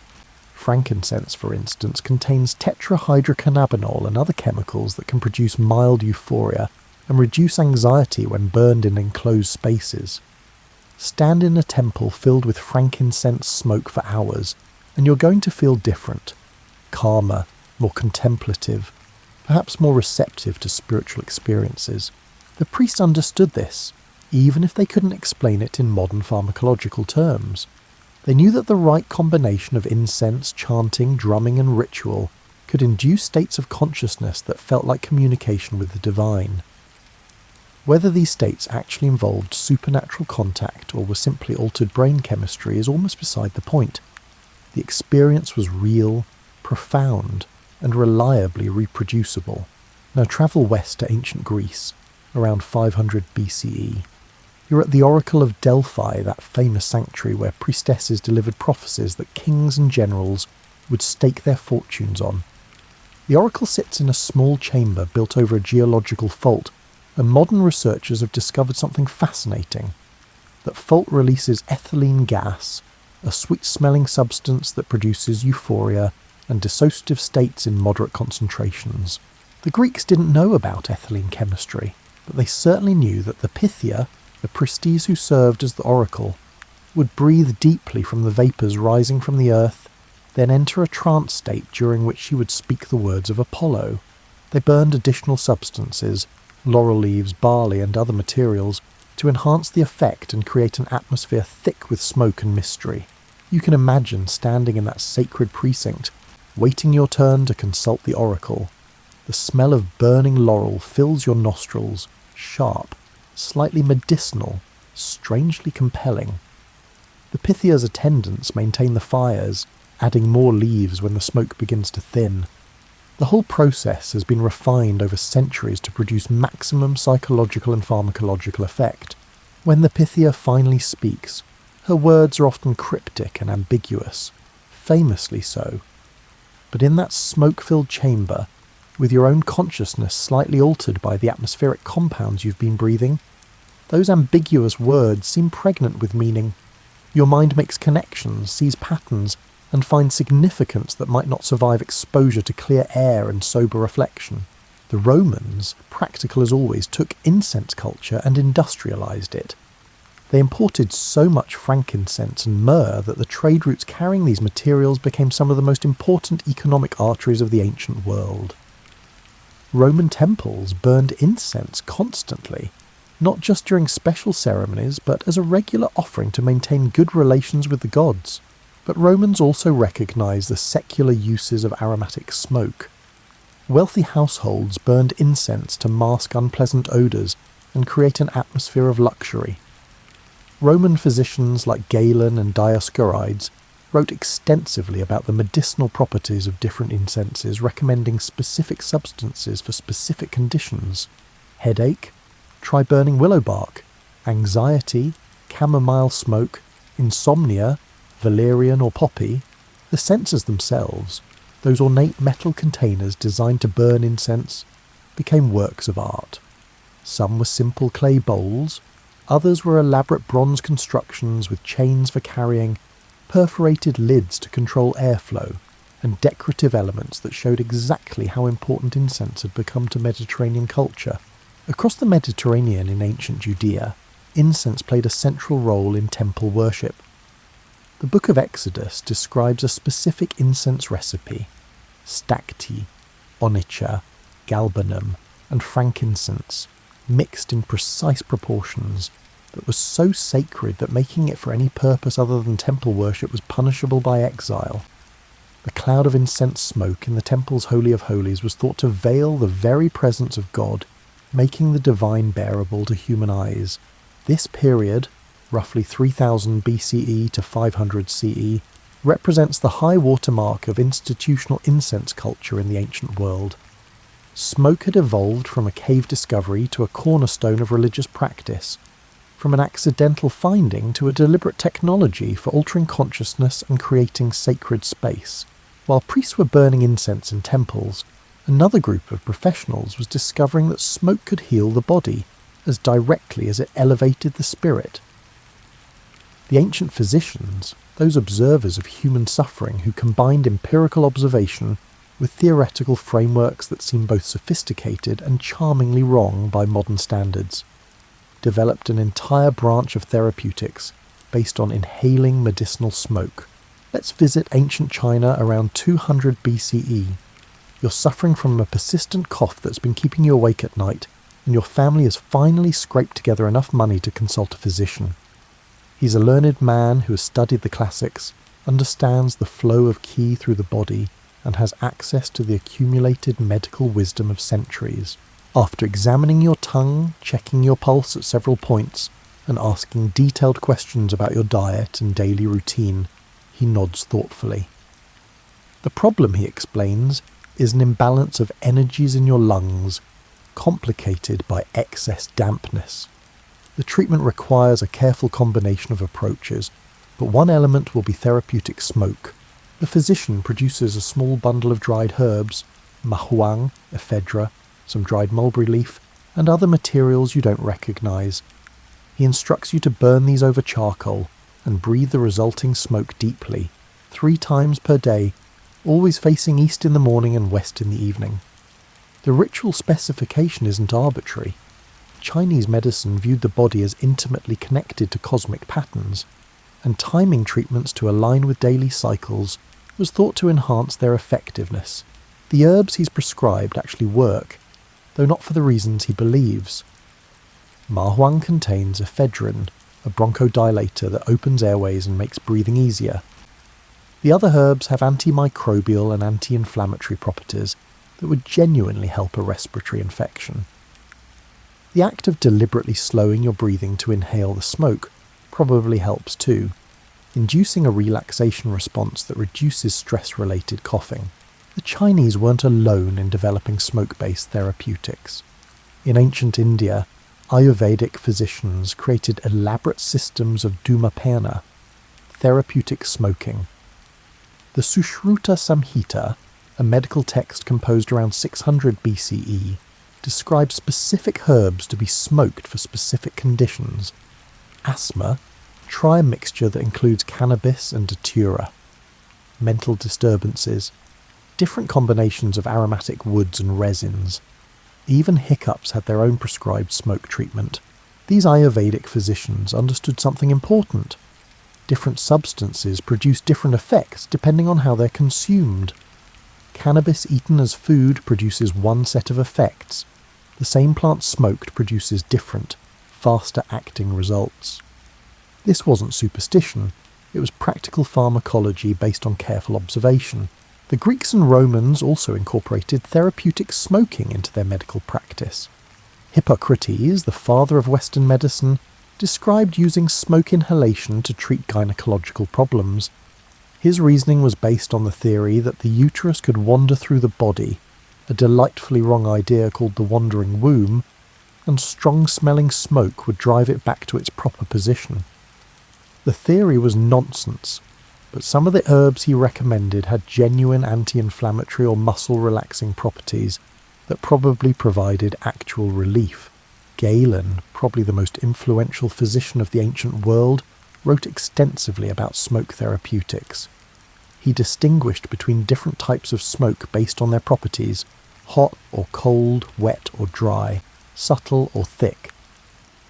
Frankincense, for instance, contains tetrahydrocannabinol and other chemicals that can produce mild euphoria and reduce anxiety when burned in enclosed spaces. Stand in a temple filled with frankincense smoke for hours, and you're going to feel different, calmer, more contemplative, perhaps more receptive to spiritual experiences. The priests understood this, even if they couldn't explain it in modern pharmacological terms. They knew that the right combination of incense, chanting, drumming and ritual could induce states of consciousness that felt like communication with the divine. Whether these states actually involved supernatural contact or were simply altered brain chemistry is almost beside the point. The experience was real, profound, and reliably reproducible. Now travel west to ancient Greece, around 500 BCE. You're at the Oracle of Delphi, that famous sanctuary where priestesses delivered prophecies that kings and generals would stake their fortunes on. The oracle sits in a small chamber built over a geological fault, and modern researchers have discovered something fascinating. That fault releases ethylene gas, a sweet-smelling substance that produces euphoria and dissociative states in moderate concentrations. The Greeks didn't know about ethylene chemistry, but they certainly knew that the Pythia, the priestess who served as the oracle, would breathe deeply from the vapours rising from the earth, then enter a trance state during which she would speak the words of Apollo. They burned additional substances, laurel leaves, barley and other materials, to enhance the effect and create an atmosphere thick with smoke and mystery. You can imagine standing in that sacred precinct, waiting your turn to consult the oracle. The smell of burning laurel fills your nostrils, sharp, slightly medicinal, strangely compelling. The Pythia's attendants maintain the fires, adding more leaves when the smoke begins to thin. The whole process has been refined over centuries to produce maximum psychological and pharmacological effect. When the Pythia finally speaks, her words are often cryptic and ambiguous, famously so. But in that smoke-filled chamber, with your own consciousness slightly altered by the atmospheric compounds you've been breathing, those ambiguous words seem pregnant with meaning. Your mind makes connections, sees patterns, and finds significance that might not survive exposure to clear air and sober reflection. The Romans, practical as always, took incense culture and industrialised it. They imported so much frankincense and myrrh that the trade routes carrying these materials became some of the most important economic arteries of the ancient world. Roman temples burned incense constantly, not just during special ceremonies, but as a regular offering to maintain good relations with the gods. But Romans also recognised the secular uses of aromatic smoke. Wealthy households burned incense to mask unpleasant odours and create an atmosphere of luxury. Roman physicians like Galen and Dioscorides wrote extensively about the medicinal properties of different incenses, recommending specific substances for specific conditions. Headache? Try burning willow bark. Anxiety? Chamomile smoke. Insomnia? Valerian or poppy. The censers themselves, those ornate metal containers designed to burn incense, became works of art. Some were simple clay bowls, others were elaborate bronze constructions with chains for carrying, perforated lids to control airflow, and decorative elements that showed exactly how important incense had become to Mediterranean culture. Across the Mediterranean in ancient Judea, incense played a central role in temple worship. The Book of Exodus describes a specific incense recipe, stacte, onycha, galbanum, and frankincense, mixed in precise proportions, that was so sacred that making it for any purpose other than temple worship was punishable by exile. The cloud of incense smoke in the temple's Holy of Holies was thought to veil the very presence of God, making the divine bearable to human eyes. This period, roughly 3000 BCE to 500 CE, represents the high water mark of institutional incense culture in the ancient world. smoke had evolved from a cave discovery to a cornerstone of religious practice, from an accidental finding to a deliberate technology for altering consciousness and creating sacred space. While priests were burning incense in temples, another group of professionals was discovering that smoke could heal the body as directly as it elevated the spirit. The ancient physicians, those observers of human suffering who combined empirical observation with theoretical frameworks that seem both sophisticated and charmingly wrong by modern standards, developed an entire branch of therapeutics based on inhaling medicinal smoke. Let's visit ancient China around 200 BCE. You're suffering from a persistent cough that's been keeping you awake at night, and your family has finally scraped together enough money to consult a physician. He's a learned man who has studied the classics, understands the flow of qi through the body, and has access to the accumulated medical wisdom of centuries. After examining your tongue, checking your pulse at several points, and asking detailed questions about your diet and daily routine, he nods thoughtfully. The problem, he explains, is an imbalance of energies in your lungs, complicated by excess dampness. The treatment requires a careful combination of approaches, but one element will be therapeutic smoke. The physician produces a small bundle of dried herbs, mahuang, ephedra, some dried mulberry leaf, and other materials you don't recognise. He instructs you to burn these over charcoal and breathe the resulting smoke deeply, 3 times per day, always facing east in the morning and west in the evening. The ritual specification isn't arbitrary. Chinese medicine viewed the body as intimately connected to cosmic patterns, and timing treatments to align with daily cycles was thought to enhance their effectiveness. The herbs he's prescribed actually work, though not for the reasons he believes. Mahuang contains ephedrine, a bronchodilator that opens airways and makes breathing easier. The other herbs have antimicrobial and anti-inflammatory properties that would genuinely help a respiratory infection. The act of deliberately slowing your breathing to inhale the smoke probably helps too, inducing a relaxation response that reduces stress-related coughing. The Chinese weren't alone in developing smoke-based therapeutics. In ancient India, Ayurvedic physicians created elaborate systems of dhumapana, therapeutic smoking. The Sushruta Samhita, a medical text composed around 600 BCE, describes specific herbs to be smoked for specific conditions. Asthma, try a mixture that includes cannabis and datura. Mental disturbances, different combinations of aromatic woods and resins. Even hiccups had their own prescribed smoke treatment. These Ayurvedic physicians understood something important. Different substances produce different effects depending on how they're consumed. Cannabis eaten as food produces one set of effects. The same plant smoked produces different, faster-acting results. This wasn't superstition, it was practical pharmacology based on careful observation. The Greeks and Romans also incorporated therapeutic smoking into their medical practice. Hippocrates, the father of Western medicine, described using smoke inhalation to treat gynecological problems. His reasoning was based on the theory that the uterus could wander through the body, a delightfully wrong idea called the wandering womb, and strong-smelling smoke would drive it back to its proper position. The theory was nonsense, but some of the herbs he recommended had genuine anti-inflammatory or muscle-relaxing properties that probably provided actual relief. Galen, probably the most influential physician of the ancient world, wrote extensively about smoke therapeutics. He distinguished between different types of smoke based on their properties, hot or cold, wet or dry, subtle or thick.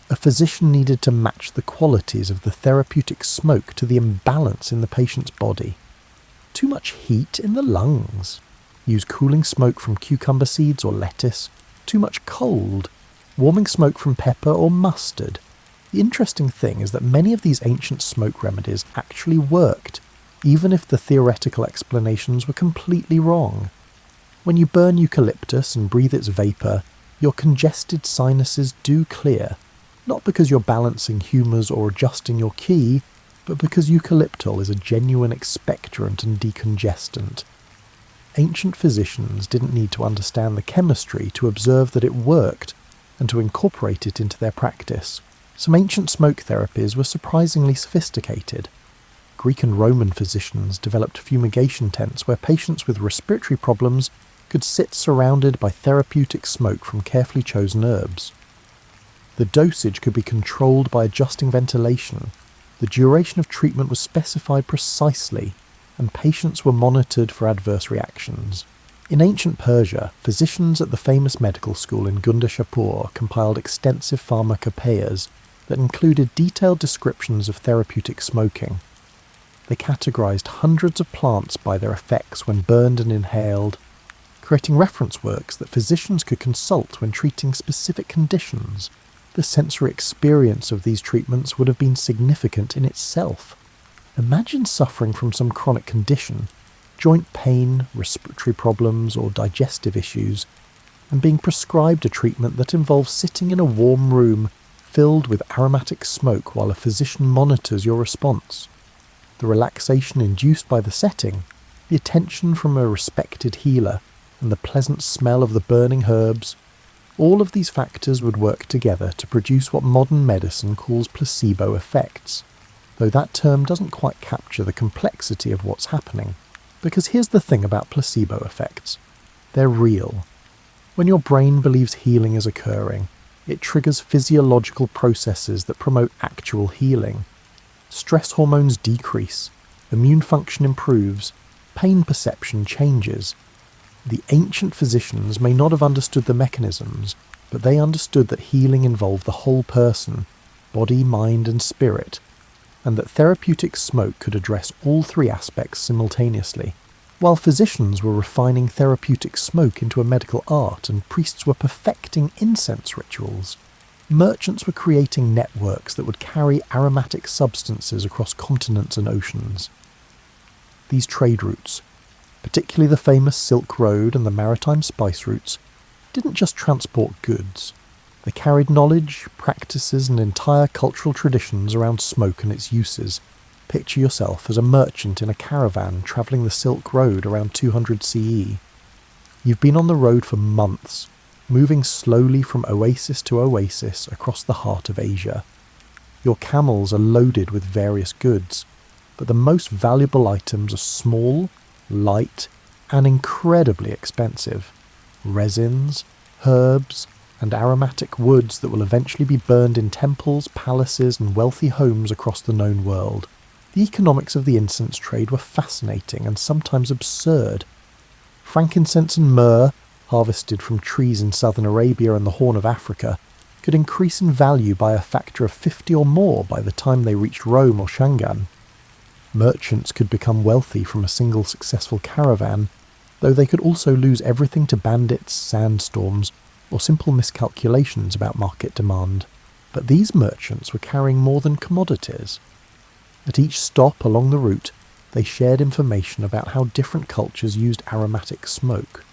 A physician needed to match the qualities of the therapeutic smoke to the imbalance in the patient's body. Too much heat in the lungs. Use cooling smoke from cucumber seeds or lettuce. Too much cold. Warming smoke from pepper or mustard. The interesting thing is that many of these ancient smoke remedies actually worked, even if the theoretical explanations were completely wrong. When you burn eucalyptus and breathe its vapour, your congested sinuses do clear, not because you're balancing humours or adjusting your key, but because eucalyptus is a genuine expectorant and decongestant. ancient physicians didn't need to understand the chemistry to observe that it worked and to incorporate it into their practice. Some ancient smoke therapies were surprisingly sophisticated. Greek and Roman physicians developed fumigation tents where patients with respiratory problems could sit surrounded by therapeutic smoke from carefully chosen herbs. The dosage could be controlled by adjusting ventilation. The duration of treatment was specified precisely, and patients were monitored for adverse reactions. In ancient Persia, physicians at the famous medical school in Gundashapur compiled extensive pharmacopoeias that included detailed descriptions of therapeutic smoking. They categorized hundreds of plants by their effects when burned and inhaled, creating reference works that physicians could consult when treating specific conditions. The sensory experience of these treatments would have been significant in itself. Imagine suffering from some chronic condition, joint pain, respiratory problems, or digestive issues, and being prescribed a treatment that involves sitting in a warm room filled with aromatic smoke while a physician monitors your response. The relaxation induced by the setting, the attention from a respected healer, and the pleasant smell of the burning herbs, all of these factors would work together to produce what modern medicine calls placebo effects, though that term doesn't quite capture the complexity of what's happening. Because here's the thing about placebo effects. They're real. When your brain believes healing is occurring, it triggers physiological processes that promote actual healing. Stress hormones decrease, immune function improves, pain perception changes. The ancient physicians may not have understood the mechanisms, but they understood that healing involved the whole person, body, mind, and spirit, and that therapeutic smoke could address all three aspects simultaneously. While physicians were refining therapeutic smoke into a medical art and priests were perfecting incense rituals, merchants were creating networks that would carry aromatic substances across continents and oceans. These trade routes, particularly the famous Silk Road and the maritime spice routes, didn't just transport goods. They carried knowledge, practices, and entire cultural traditions around smoke and its uses. Picture yourself as a merchant in a caravan travelling the Silk Road around 200 CE. You've been on the road for months, moving slowly from oasis to oasis across the heart of Asia. Your camels are loaded with various goods, but the most valuable items are small, light, and incredibly expensive. Resins, herbs, and aromatic woods that will eventually be burned in temples, palaces, and wealthy homes across the known world. The economics of the incense trade were fascinating and sometimes absurd. Frankincense and myrrh, harvested from trees in southern Arabia and the Horn of Africa, could increase in value by a factor of 50 or more by the time they reached Rome or Shangan. Merchants could become wealthy from a single successful caravan, though they could also lose everything to bandits, sandstorms, or simple miscalculations about market demand. But these merchants were carrying more than commodities. At each stop along the route, they shared information about how different cultures used aromatic smoke.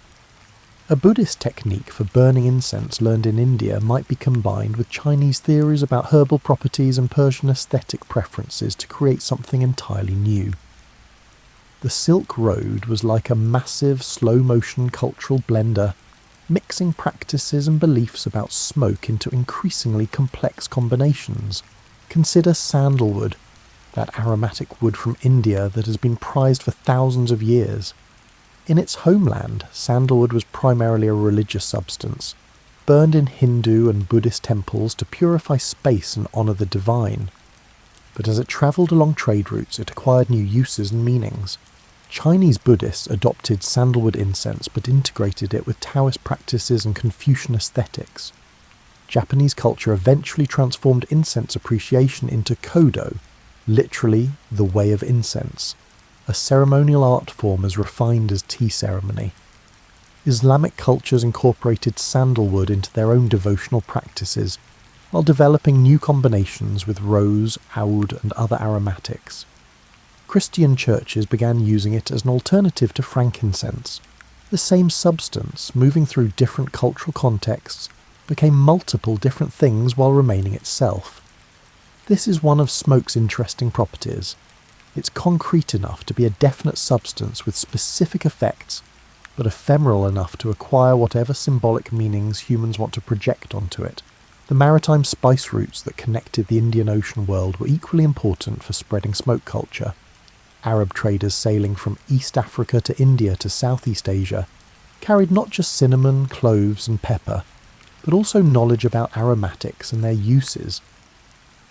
A Buddhist technique for burning incense learned in India might be combined with Chinese theories about herbal properties and Persian aesthetic preferences to create something entirely new. The Silk Road was like a massive, slow-motion cultural blender, mixing practices and beliefs about smoke into increasingly complex combinations. Consider sandalwood, that aromatic wood from India that has been prized for thousands of years. In its homeland, sandalwood was primarily a religious substance, burned in Hindu and Buddhist temples to purify space and honour the divine. But as it travelled along trade routes, it acquired new uses and meanings. Chinese Buddhists adopted sandalwood incense but integrated it with Taoist practices and Confucian aesthetics. Japanese culture eventually transformed incense appreciation into kodo, literally the way of incense, a ceremonial art form as refined as tea ceremony. Islamic cultures incorporated sandalwood into their own devotional practices, while developing new combinations with rose, oud, and other aromatics. Christian churches began using it as an alternative to frankincense. The same substance, moving through different cultural contexts, became multiple different things while remaining itself. This is one of smoke's interesting properties. It's concrete enough to be a definite substance with specific effects, but ephemeral enough to acquire whatever symbolic meanings humans want to project onto it. The maritime spice routes that connected the Indian Ocean world were equally important for spreading smoke culture. Arab traders sailing from East Africa to India to Southeast Asia carried not just cinnamon, cloves and pepper, but also knowledge about aromatics and their uses.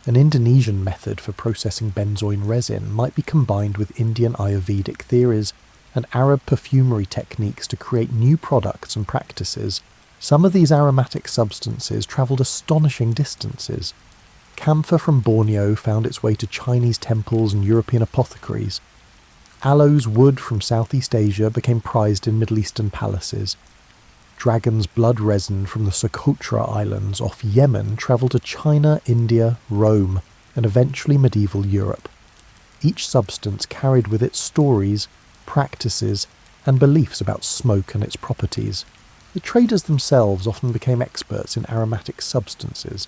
An Indonesian method for processing benzoin resin might be combined with Indian Ayurvedic theories and Arab perfumery techniques to create new products and practices. Some of these aromatic substances travelled astonishing distances. Camphor from Borneo found its way to Chinese temples and European apothecaries. Aloes wood from Southeast Asia became prized in Middle Eastern palaces. Dragon's blood resin from the Socotra Islands off Yemen travelled to China, India, Rome, and eventually medieval Europe. Each substance carried with it stories, practices, and beliefs about smoke and its properties. The traders themselves often became experts in aromatic substances.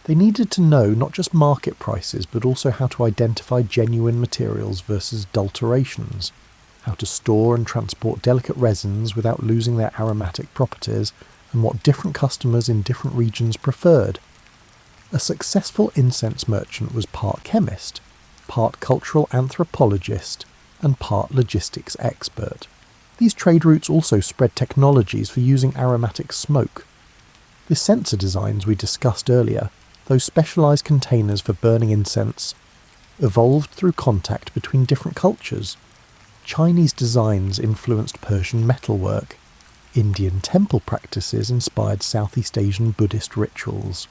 They needed to know not just market prices, but also how to identify genuine materials versus adulterations, how to store and transport delicate resins without losing their aromatic properties, and what different customers in different regions preferred. A successful incense merchant was part chemist, part cultural anthropologist, and part logistics expert. These trade routes also spread technologies for using aromatic smoke. The censer designs we discussed earlier, those specialised containers for burning incense, evolved through contact between different cultures. Chinese designs influenced Persian metalwork. Indian temple practices inspired Southeast Asian Buddhist rituals.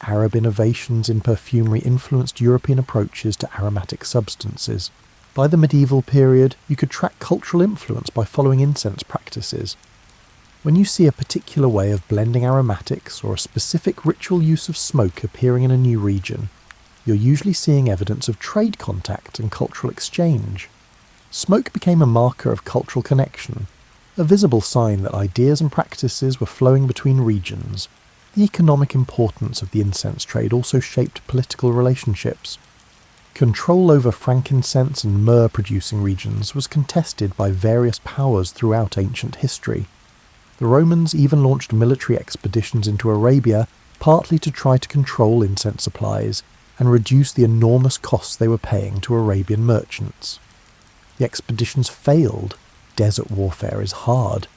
Arab innovations in perfumery influenced European approaches to aromatic substances. By the medieval period, you could track cultural influence by following incense practices. When you see a particular way of blending aromatics or a specific ritual use of smoke appearing in a new region, you're usually seeing evidence of trade contact and cultural exchange. Smoke became a marker of cultural connection, a visible sign that ideas and practices were flowing between regions. The economic importance of the incense trade also shaped political relationships. Control over frankincense and myrrh-producing regions was contested by various powers throughout ancient history. The Romans even launched military expeditions into Arabia, partly to try to control incense supplies and reduce the enormous costs they were paying to Arabian merchants. The expeditions failed. Desert warfare is hard,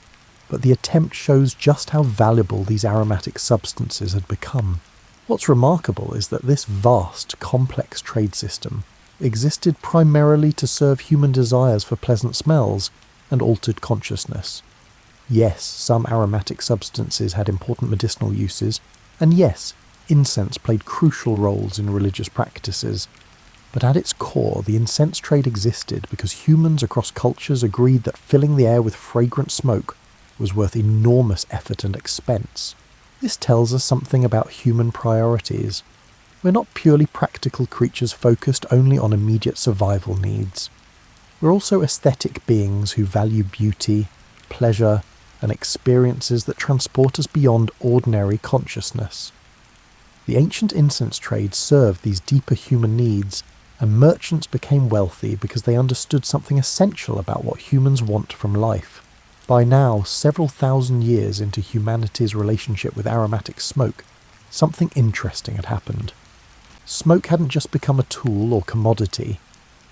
but the attempt shows just how valuable these aromatic substances had become. What's remarkable is that this vast, complex trade system existed primarily to serve human desires for pleasant smells and altered consciousness. Yes, some aromatic substances had important medicinal uses, and yes, incense played crucial roles in religious practices. But at its core, the incense trade existed because humans across cultures agreed that filling the air with fragrant smoke was worth enormous effort and expense. This tells us something about human priorities. We're not purely practical creatures focused only on immediate survival needs. We're also aesthetic beings who value beauty, pleasure, and experiences that transport us beyond ordinary consciousness. The ancient incense trade served these deeper human needs, and merchants became wealthy because they understood something essential about what humans want from life. By now, several thousand years into humanity's relationship with aromatic smoke, something interesting had happened. Smoke hadn't just become a tool or commodity,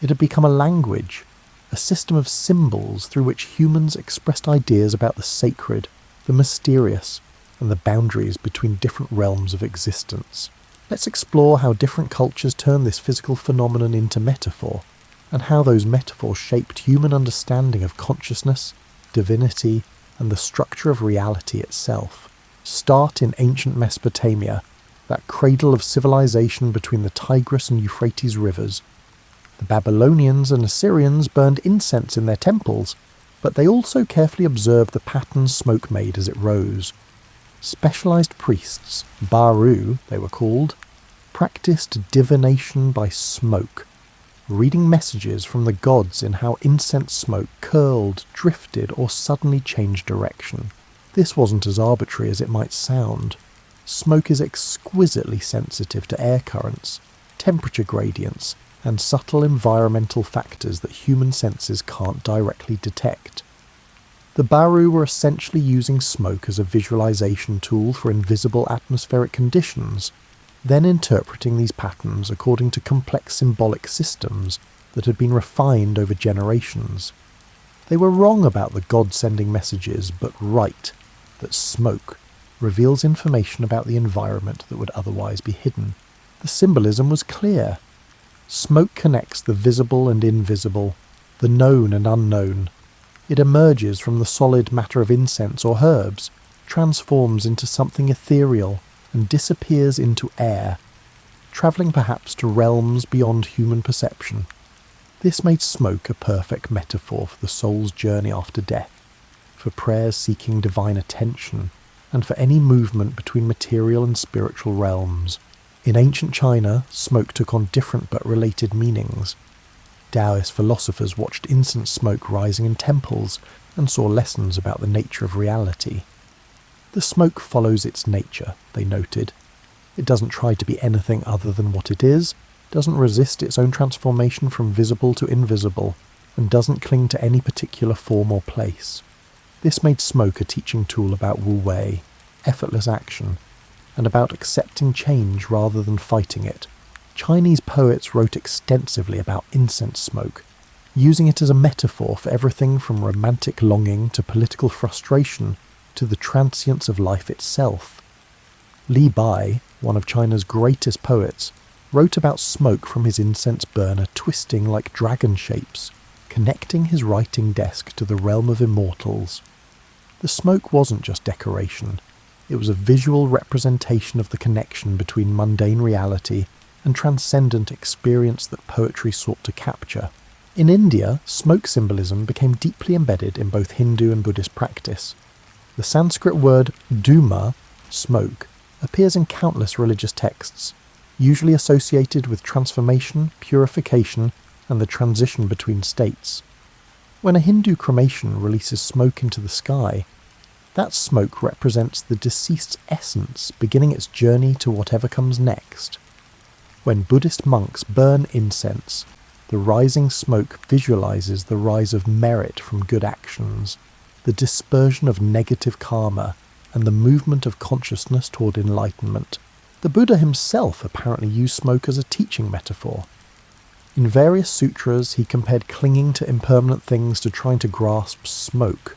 it had become a language, a system of symbols through which humans expressed ideas about the sacred, the mysterious, and the boundaries between different realms of existence. Let's explore how different cultures turned this physical phenomenon into metaphor, and how those metaphors shaped human understanding of consciousness, divinity, and the structure of reality itself. Start in ancient Mesopotamia, that cradle of civilization between the Tigris and Euphrates rivers. The Babylonians and Assyrians burned incense in their temples, but they also carefully observed the patterns smoke made as it rose. Specialized priests, Baru they were called, practiced divination by smoke, reading messages from the gods in how incense smoke curled, drifted, or suddenly changed direction. This wasn't as arbitrary as it might sound. Smoke is exquisitely sensitive to air currents, temperature gradients, and subtle environmental factors that human senses can't directly detect. The Baru were essentially using smoke as a visualization tool for invisible atmospheric conditions, then interpreting these patterns according to complex symbolic systems that had been refined over generations. They were wrong about the god sending messages, but right that smoke reveals information about the environment that would otherwise be hidden. The symbolism was clear. Smoke connects the visible and invisible, the known and unknown. It emerges from the solid matter of incense or herbs, transforms into something ethereal, and disappears into air, travelling perhaps to realms beyond human perception. This made smoke a perfect metaphor for the soul's journey after death, for prayers seeking divine attention, and for any movement between material and spiritual realms. In ancient China, smoke took on different but related meanings. Taoist philosophers watched incense smoke rising in temples and saw lessons about the nature of reality. The smoke follows its nature, they noted. It doesn't try to be anything other than what it is, doesn't resist its own transformation from visible to invisible, and doesn't cling to any particular form or place. This made smoke a teaching tool about wu wei, effortless action, and about accepting change rather than fighting it. Chinese poets wrote extensively about incense smoke, using it as a metaphor for everything from romantic longing to political frustration to the transience of life itself. Li Bai, one of China's greatest poets, wrote about smoke from his incense burner twisting like dragon shapes, connecting his writing desk to the realm of immortals. The smoke wasn't just decoration, it was a visual representation of the connection between mundane reality and transcendent experience that poetry sought to capture. In India, smoke symbolism became deeply embedded in both Hindu and Buddhist practice. The Sanskrit word dhuma, smoke, appears in countless religious texts, usually associated with transformation, purification, and the transition between states. When a Hindu cremation releases smoke into the sky, that smoke represents the deceased's essence beginning its journey to whatever comes next. When Buddhist monks burn incense, the rising smoke visualizes the rise of merit from good actions, the dispersion of negative karma, and the movement of consciousness toward enlightenment. The Buddha himself apparently used smoke as a teaching metaphor. In various sutras, he compared clinging to impermanent things to trying to grasp smoke.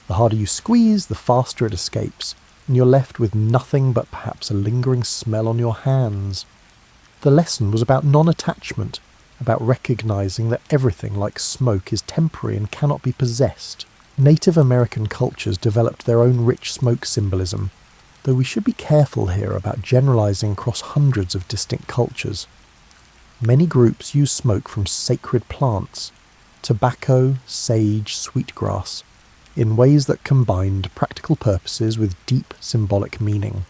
The harder you squeeze, the faster it escapes, and you're left with nothing but perhaps a lingering smell on your hands. The lesson was about non-attachment, about recognizing that everything like smoke is temporary and cannot be possessed. Native American cultures developed their own rich smoke symbolism, though we should be careful here about generalizing across hundreds of distinct cultures. Many groups use smoke from sacred plants, tobacco, sage, sweetgrass, in ways that combined practical purposes with deep symbolic meaning.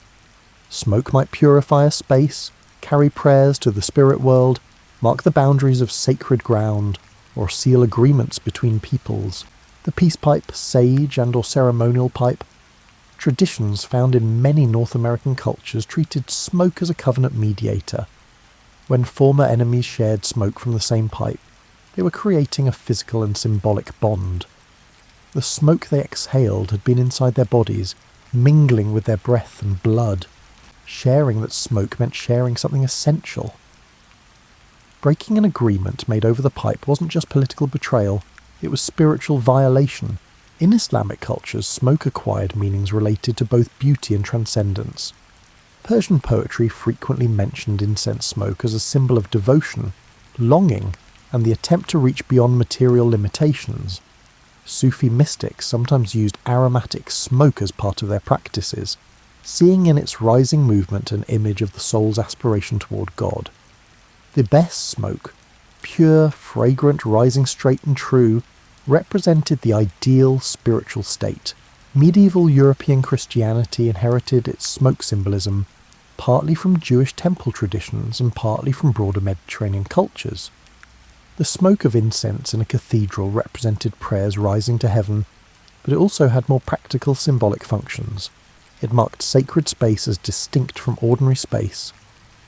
Smoke might purify a space, carry prayers to the spirit world, mark the boundaries of sacred ground, or seal agreements between peoples. The peace pipe, sage, and or ceremonial pipe. Traditions found in many North American cultures treated smoke as a covenant mediator. When former enemies shared smoke from the same pipe, they were creating a physical and symbolic bond. The smoke they exhaled had been inside their bodies, mingling with their breath and blood. Sharing that smoke meant sharing something essential. Breaking an agreement made over the pipe wasn't just political betrayal, it was spiritual violation. In Islamic cultures, smoke acquired meanings related to both beauty and transcendence. Persian poetry frequently mentioned incense smoke as a symbol of devotion, longing, and the attempt to reach beyond material limitations. Sufi mystics sometimes used aromatic smoke as part of their practices, seeing in its rising movement an image of the soul's aspiration toward God. The best smoke, pure, fragrant, rising straight and true, represented the ideal spiritual state. Medieval European Christianity inherited its smoke symbolism partly from Jewish temple traditions and partly from broader Mediterranean cultures. The smoke of incense in a cathedral represented prayers rising to heaven, but it also had more practical symbolic functions. It marked sacred space as distinct from ordinary space,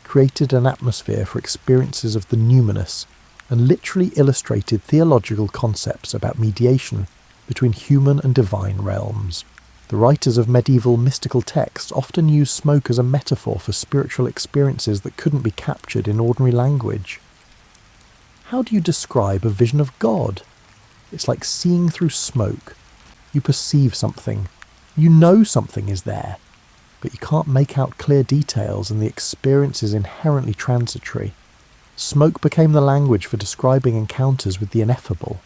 created an atmosphere for experiences of the numinous, and literally illustrated theological concepts about mediation. between human and divine realms. The writers of medieval mystical texts often used smoke as a metaphor for spiritual experiences that couldn't be captured in ordinary language. How do you describe a vision of God? It's like seeing through smoke. You perceive something. You know something is there, but you can't make out clear details, and the experience is inherently transitory. Smoke became the language for describing encounters with the ineffable.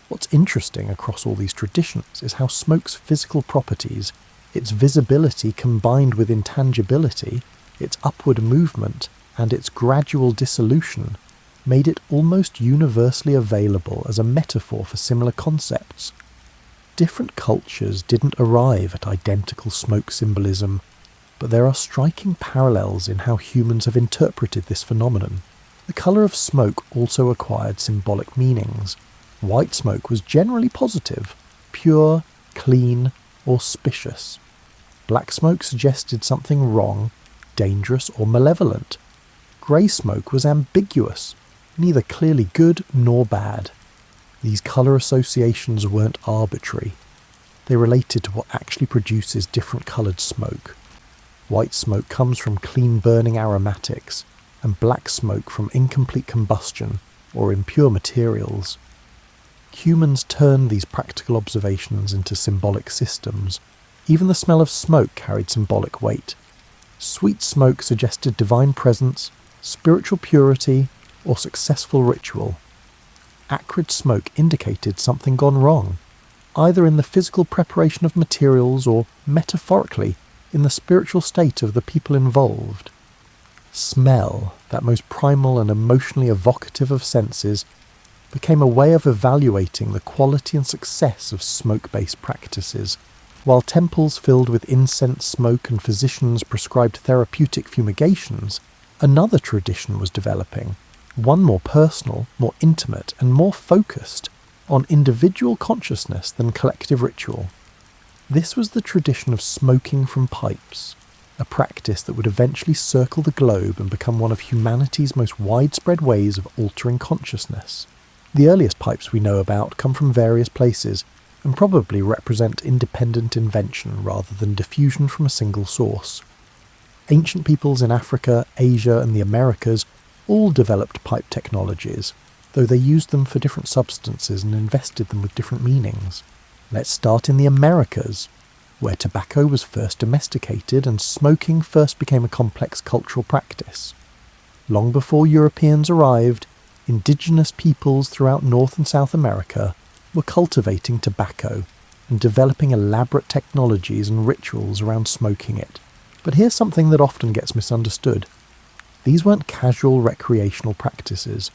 What's interesting across all these traditions is how smoke's physical properties, its visibility combined with intangibility, its upward movement, and its gradual dissolution, made it almost universally available as a metaphor for similar concepts. Different cultures didn't arrive at identical smoke symbolism, but there are striking parallels in how humans have interpreted this phenomenon. The colour of smoke also acquired symbolic meanings. White smoke was generally positive, pure, clean, auspicious. Black smoke suggested something wrong, dangerous or malevolent. Grey smoke was ambiguous, neither clearly good nor bad. These colour associations weren't arbitrary. They related to what actually produces different coloured smoke. White smoke comes from clean burning aromatics, and black smoke from incomplete combustion or impure materials. Humans turned these practical observations into symbolic systems. Even the smell of smoke carried symbolic weight. Sweet smoke suggested divine presence, spiritual purity, or successful ritual. Acrid smoke indicated something gone wrong, either in the physical preparation of materials or, metaphorically, in the spiritual state of the people involved. Smell, that most primal and emotionally evocative of senses, became a way of evaluating the quality and success of smoke-based practices. While temples filled with incense smoke and physicians prescribed therapeutic fumigations, another tradition was developing, one more personal, more intimate, and more focused on individual consciousness than collective ritual. This was the tradition of smoking from pipes, a practice that would eventually circle the globe and become one of humanity's most widespread ways of altering consciousness. The earliest pipes we know about come from various places and probably represent independent invention rather than diffusion from a single source. Ancient peoples in Africa, Asia, and the Americas all developed pipe technologies, though they used them for different substances and invested them with different meanings. Let's start in the Americas, where tobacco was first domesticated and smoking first became a complex cultural practice. Long before Europeans arrived, indigenous peoples throughout North and South America were cultivating tobacco and developing elaborate technologies and rituals around smoking it. But here's something that often gets misunderstood. These weren't casual recreational practices.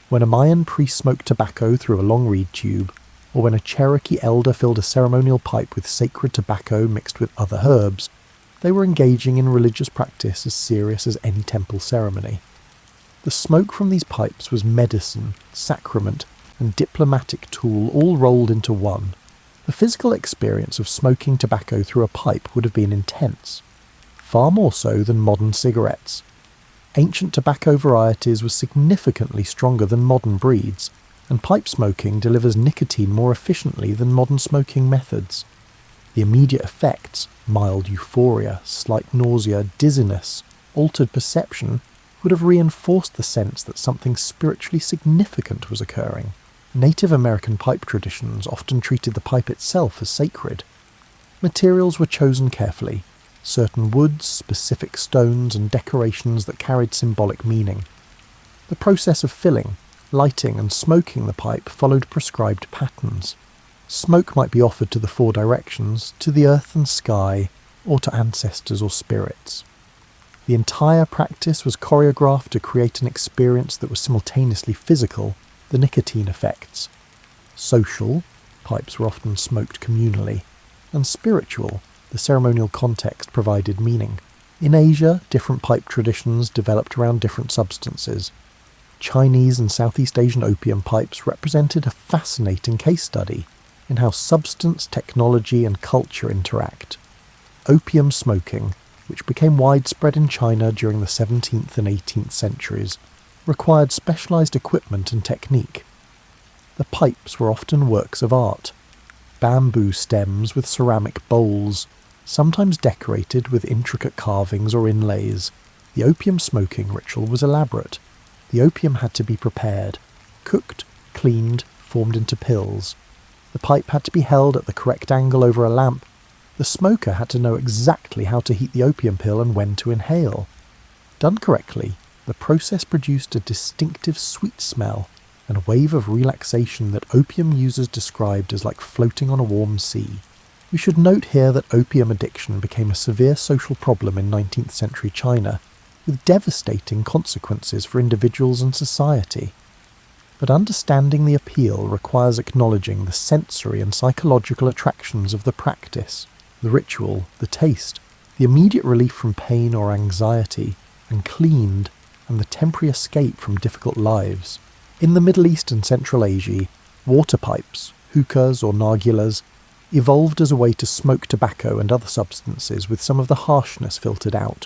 When a Mayan priest smoked tobacco through a long reed tube, or when a Cherokee elder filled a ceremonial pipe with sacred tobacco mixed with other herbs, they were engaging in religious practice as serious as any temple ceremony. The smoke from these pipes was medicine, sacrament, and diplomatic tool all rolled into one. The physical experience of smoking tobacco through a pipe would have been intense, far more so than modern cigarettes. Ancient tobacco varieties were significantly stronger than modern breeds, and pipe smoking delivers nicotine more efficiently than modern smoking methods. The immediate effects, mild euphoria, slight nausea, dizziness, altered perception, would have reinforced the sense that something spiritually significant was occurring. Native American pipe traditions often treated the pipe itself as sacred. Materials were chosen carefully, certain woods, specific stones, and decorations that carried symbolic meaning. The process of filling, lighting, and smoking the pipe followed prescribed patterns. Smoke might be offered to the four directions, to the earth and sky, or to ancestors or spirits. The entire practice was choreographed to create an experience that was simultaneously physical, the nicotine effects, social, pipes were often smoked communally, and spiritual, the ceremonial context provided meaning. In Asia, different pipe traditions developed around different substances. Chinese and Southeast Asian opium pipes represented a fascinating case study in how substance, technology, and culture interact. Opium smoking, which became widespread in China during the 17th and 18th centuries, required specialized equipment and technique. The pipes were often works of art. bamboo stems with ceramic bowls, sometimes decorated with intricate carvings or inlays. The opium smoking ritual was elaborate. The opium had to be prepared, cooked, cleaned, formed into pills. The pipe had to be held at the correct angle over a lamp. The smoker had to know exactly how to heat the opium pill and when to inhale. Done correctly, the process produced a distinctive sweet smell and a wave of relaxation that opium users described as like floating on a warm sea. We should note here that opium addiction became a severe social problem in 19th century China, with devastating consequences for individuals and society. But understanding the appeal requires acknowledging the sensory and psychological attractions of the practice, the ritual, the taste, the immediate relief from pain or anxiety, and cleaned, and the temporary escape from difficult lives. In the Middle East and Central Asia, water pipes, hookahs or nargilas, evolved as a way to smoke tobacco and other substances with some of the harshness filtered out.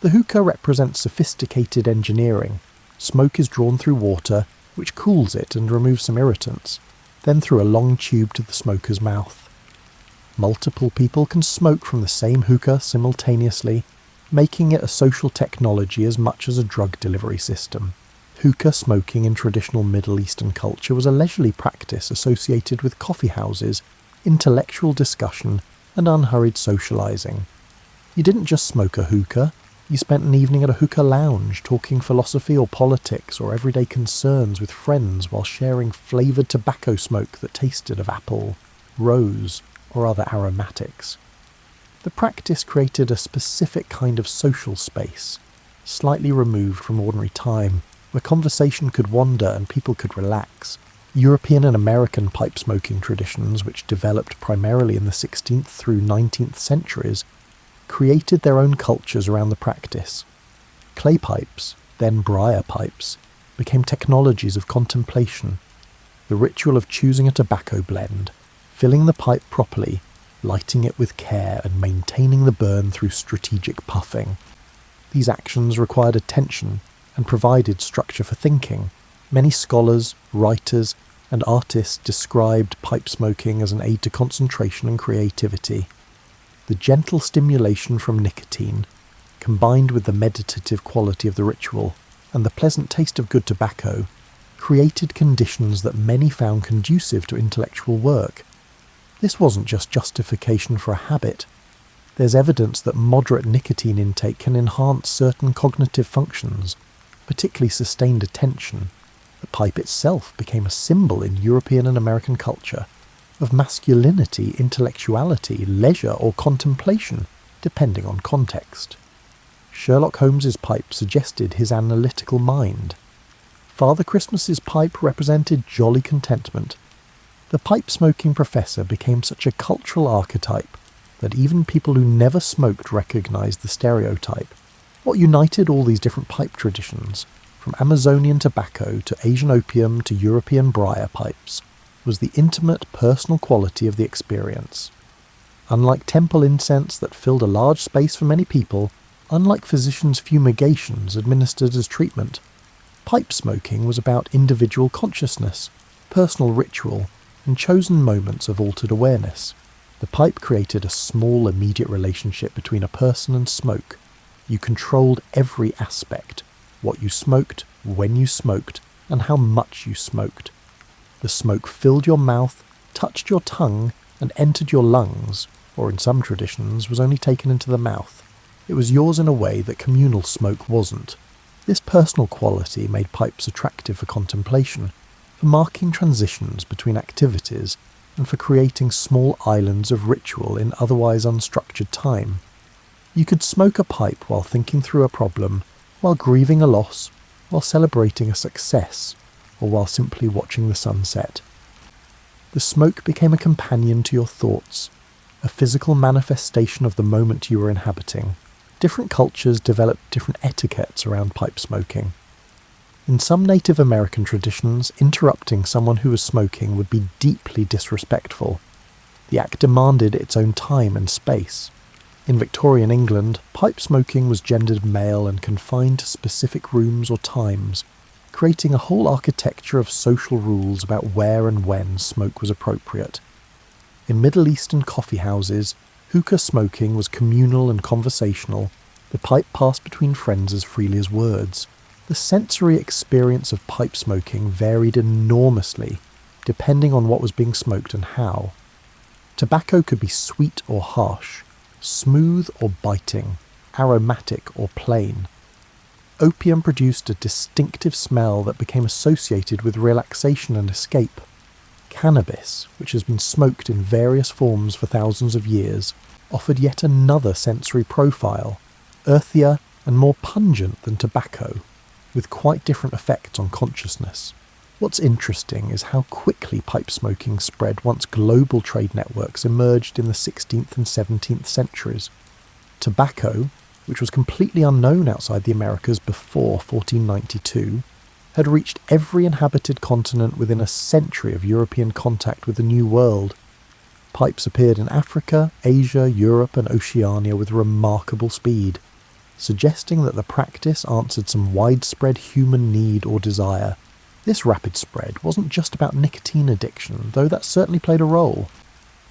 The hookah represents sophisticated engineering. Smoke is drawn through water, which cools it and removes some irritants, then through a long tube to the smoker's mouth. Multiple people can smoke from the same hookah simultaneously, making it a social technology as much as a drug delivery system. Hookah smoking in traditional Middle Eastern culture was a leisurely practice associated with coffee houses, intellectual discussion, and unhurried socializing. You didn't just smoke a hookah, you spent an evening at a hookah lounge talking philosophy or politics or everyday concerns with friends while sharing flavoured tobacco smoke that tasted of apple, rose, or other aromatics. The practice created a specific kind of social space, slightly removed from ordinary time, where conversation could wander and people could relax. European and American pipe smoking traditions, which developed primarily in the 16th through 19th centuries, created their own cultures around the practice. Clay pipes, then briar pipes, became technologies of contemplation. The ritual of choosing a tobacco blend, filling the pipe properly, lighting it with care and maintaining the burn through strategic puffing. These actions required attention and provided structure for thinking. Many scholars, writers, and artists described pipe smoking as an aid to concentration and creativity. The gentle stimulation from nicotine, combined with the meditative quality of the ritual and the pleasant taste of good tobacco, created conditions that many found conducive to intellectual work. This wasn't just justification for a habit. There's evidence that moderate nicotine intake can enhance certain cognitive functions, particularly sustained attention. The pipe itself became a symbol in European and American culture of masculinity, intellectuality, leisure, or contemplation, depending on context. Sherlock Holmes's pipe suggested his analytical mind. Father Christmas's pipe represented jolly contentment. The pipe-smoking professor became such a cultural archetype that even people who never smoked recognized the stereotype. What united all these different pipe traditions, from Amazonian tobacco to Asian opium to European briar pipes, was the intimate, personal quality of the experience. Unlike temple incense that filled a large space for many people, unlike physicians' fumigations administered as treatment, pipe smoking was about individual consciousness, personal ritual, and chosen moments of altered awareness. The pipe created a small, immediate relationship between a person and smoke. You controlled every aspect: what you smoked, when you smoked, and how much you smoked. The smoke filled your mouth, touched your tongue, and entered your lungs, or in some traditions was only taken into the mouth. It was yours in a way that communal smoke wasn't. This personal quality made pipes attractive for contemplation, for marking transitions between activities, and for creating small islands of ritual in otherwise unstructured time. You could smoke a pipe while thinking through a problem, while grieving a loss, while celebrating a success, or while simply watching the sunset. The smoke became a companion to your thoughts, a physical manifestation of the moment you were inhabiting. Different cultures developed different etiquettes around pipe smoking. In some Native American traditions, interrupting someone who was smoking would be deeply disrespectful. The act demanded its own time and space. In Victorian England, pipe smoking was gendered male and confined to specific rooms or times, creating a whole architecture of social rules about where and when smoke was appropriate. In Middle Eastern coffee houses, hookah smoking was communal and conversational. The pipe passed between friends as freely as words. The sensory experience of pipe smoking varied enormously, depending on what was being smoked and how. Tobacco could be sweet or harsh, smooth or biting, aromatic or plain. Opium produced a distinctive smell that became associated with relaxation and escape. Cannabis, which has been smoked in various forms for thousands of years, offered yet another sensory profile, earthier and more pungent than tobacco, with quite different effects on consciousness. What's interesting is how quickly pipe smoking spread once global trade networks emerged in the 16th and 17th centuries. Tobacco, which was completely unknown outside the Americas before 1492, had reached every inhabited continent within a century of European contact with the New World. Pipes appeared in Africa, Asia, Europe and Oceania with remarkable speed, suggesting that the practice answered some widespread human need or desire. This rapid spread wasn't just about nicotine addiction, though that certainly played a role.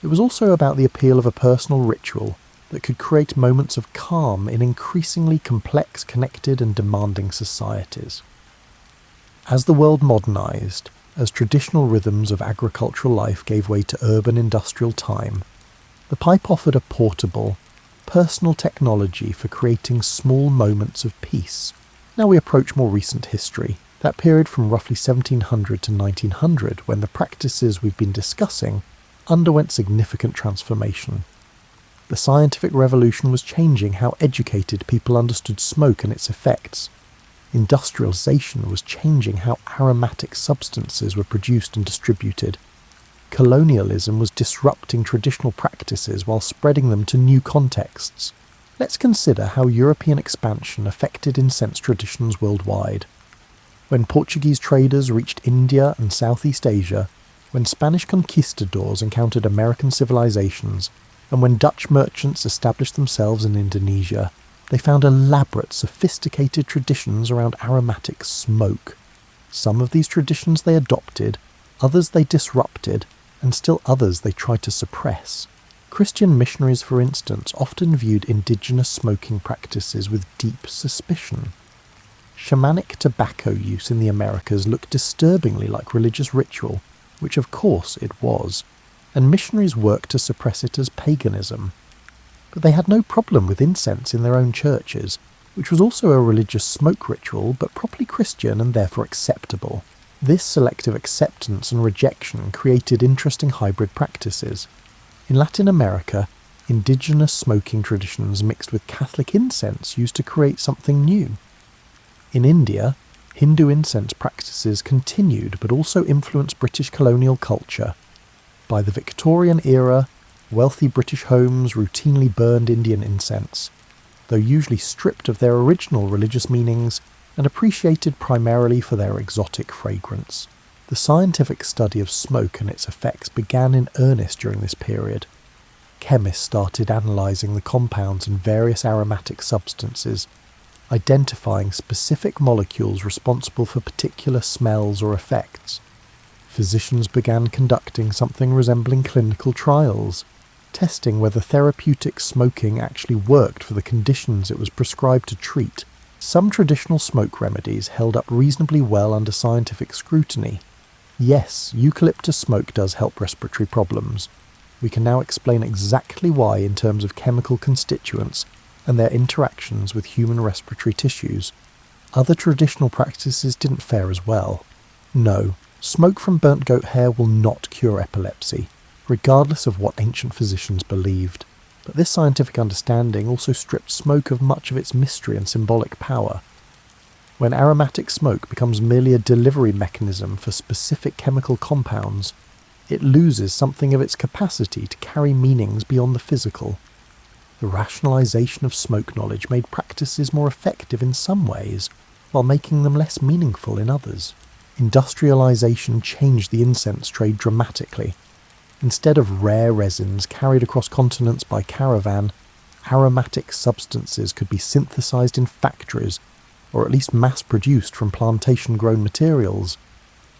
It was also about the appeal of a personal ritual that could create moments of calm in increasingly complex, connected and demanding societies. As the world modernised, as traditional rhythms of agricultural life gave way to urban industrial time, the pipe offered a portable, personal technology for creating small moments of peace. Now we approach more recent history, that period from roughly 1700 to 1900, when the practices we've been discussing underwent significant transformation. The scientific revolution was changing how educated people understood smoke and its effects. Industrialization was changing how aromatic substances were produced and distributed. Colonialism was disrupting traditional practices while spreading them to new contexts. Let's consider how European expansion affected incense traditions worldwide. When Portuguese traders reached India and Southeast Asia, when Spanish conquistadors encountered American civilizations, and when Dutch merchants established themselves in Indonesia, they found elaborate, sophisticated traditions around aromatic smoke. Some of these traditions they adopted, others they disrupted, and still others they tried to suppress. Christian missionaries, for instance, often viewed indigenous smoking practices with deep suspicion. Shamanic tobacco use in the Americas looked disturbingly like religious ritual, which of course it was, and missionaries worked to suppress it as paganism. But they had no problem with incense in their own churches, which was also a religious smoke ritual, but properly Christian and therefore acceptable. This selective acceptance and rejection created interesting hybrid practices. In Latin America, indigenous smoking traditions mixed with Catholic incense used to create something new. In India, Hindu incense practices continued but also influenced British colonial culture. By the Victorian era, wealthy British homes routinely burned Indian incense, though usually stripped of their original religious meanings and appreciated primarily for their exotic fragrance. The scientific study of smoke and its effects began in earnest during this period. Chemists started analysing the compounds in various aromatic substances, identifying specific molecules responsible for particular smells or effects. Physicians began conducting something resembling clinical trials, testing whether therapeutic smoking actually worked for the conditions it was prescribed to treat. Some traditional smoke remedies held up reasonably well under scientific scrutiny. Yes, eucalyptus smoke does help respiratory problems. We can now explain exactly why in terms of chemical constituents and their interactions with human respiratory tissues. Other traditional practices didn't fare as well. No, smoke from burnt goat hair will not cure epilepsy, regardless of what ancient physicians believed. But this scientific understanding also stripped smoke of much of its mystery and symbolic power. When aromatic smoke becomes merely a delivery mechanism for specific chemical compounds, it loses something of its capacity to carry meanings beyond the physical. The rationalization of smoke knowledge made practices more effective in some ways, while making them less meaningful in others. Industrialization changed the incense trade dramatically. Instead of rare resins carried across continents by caravan, aromatic substances could be synthesized in factories, or at least mass-produced from plantation-grown materials.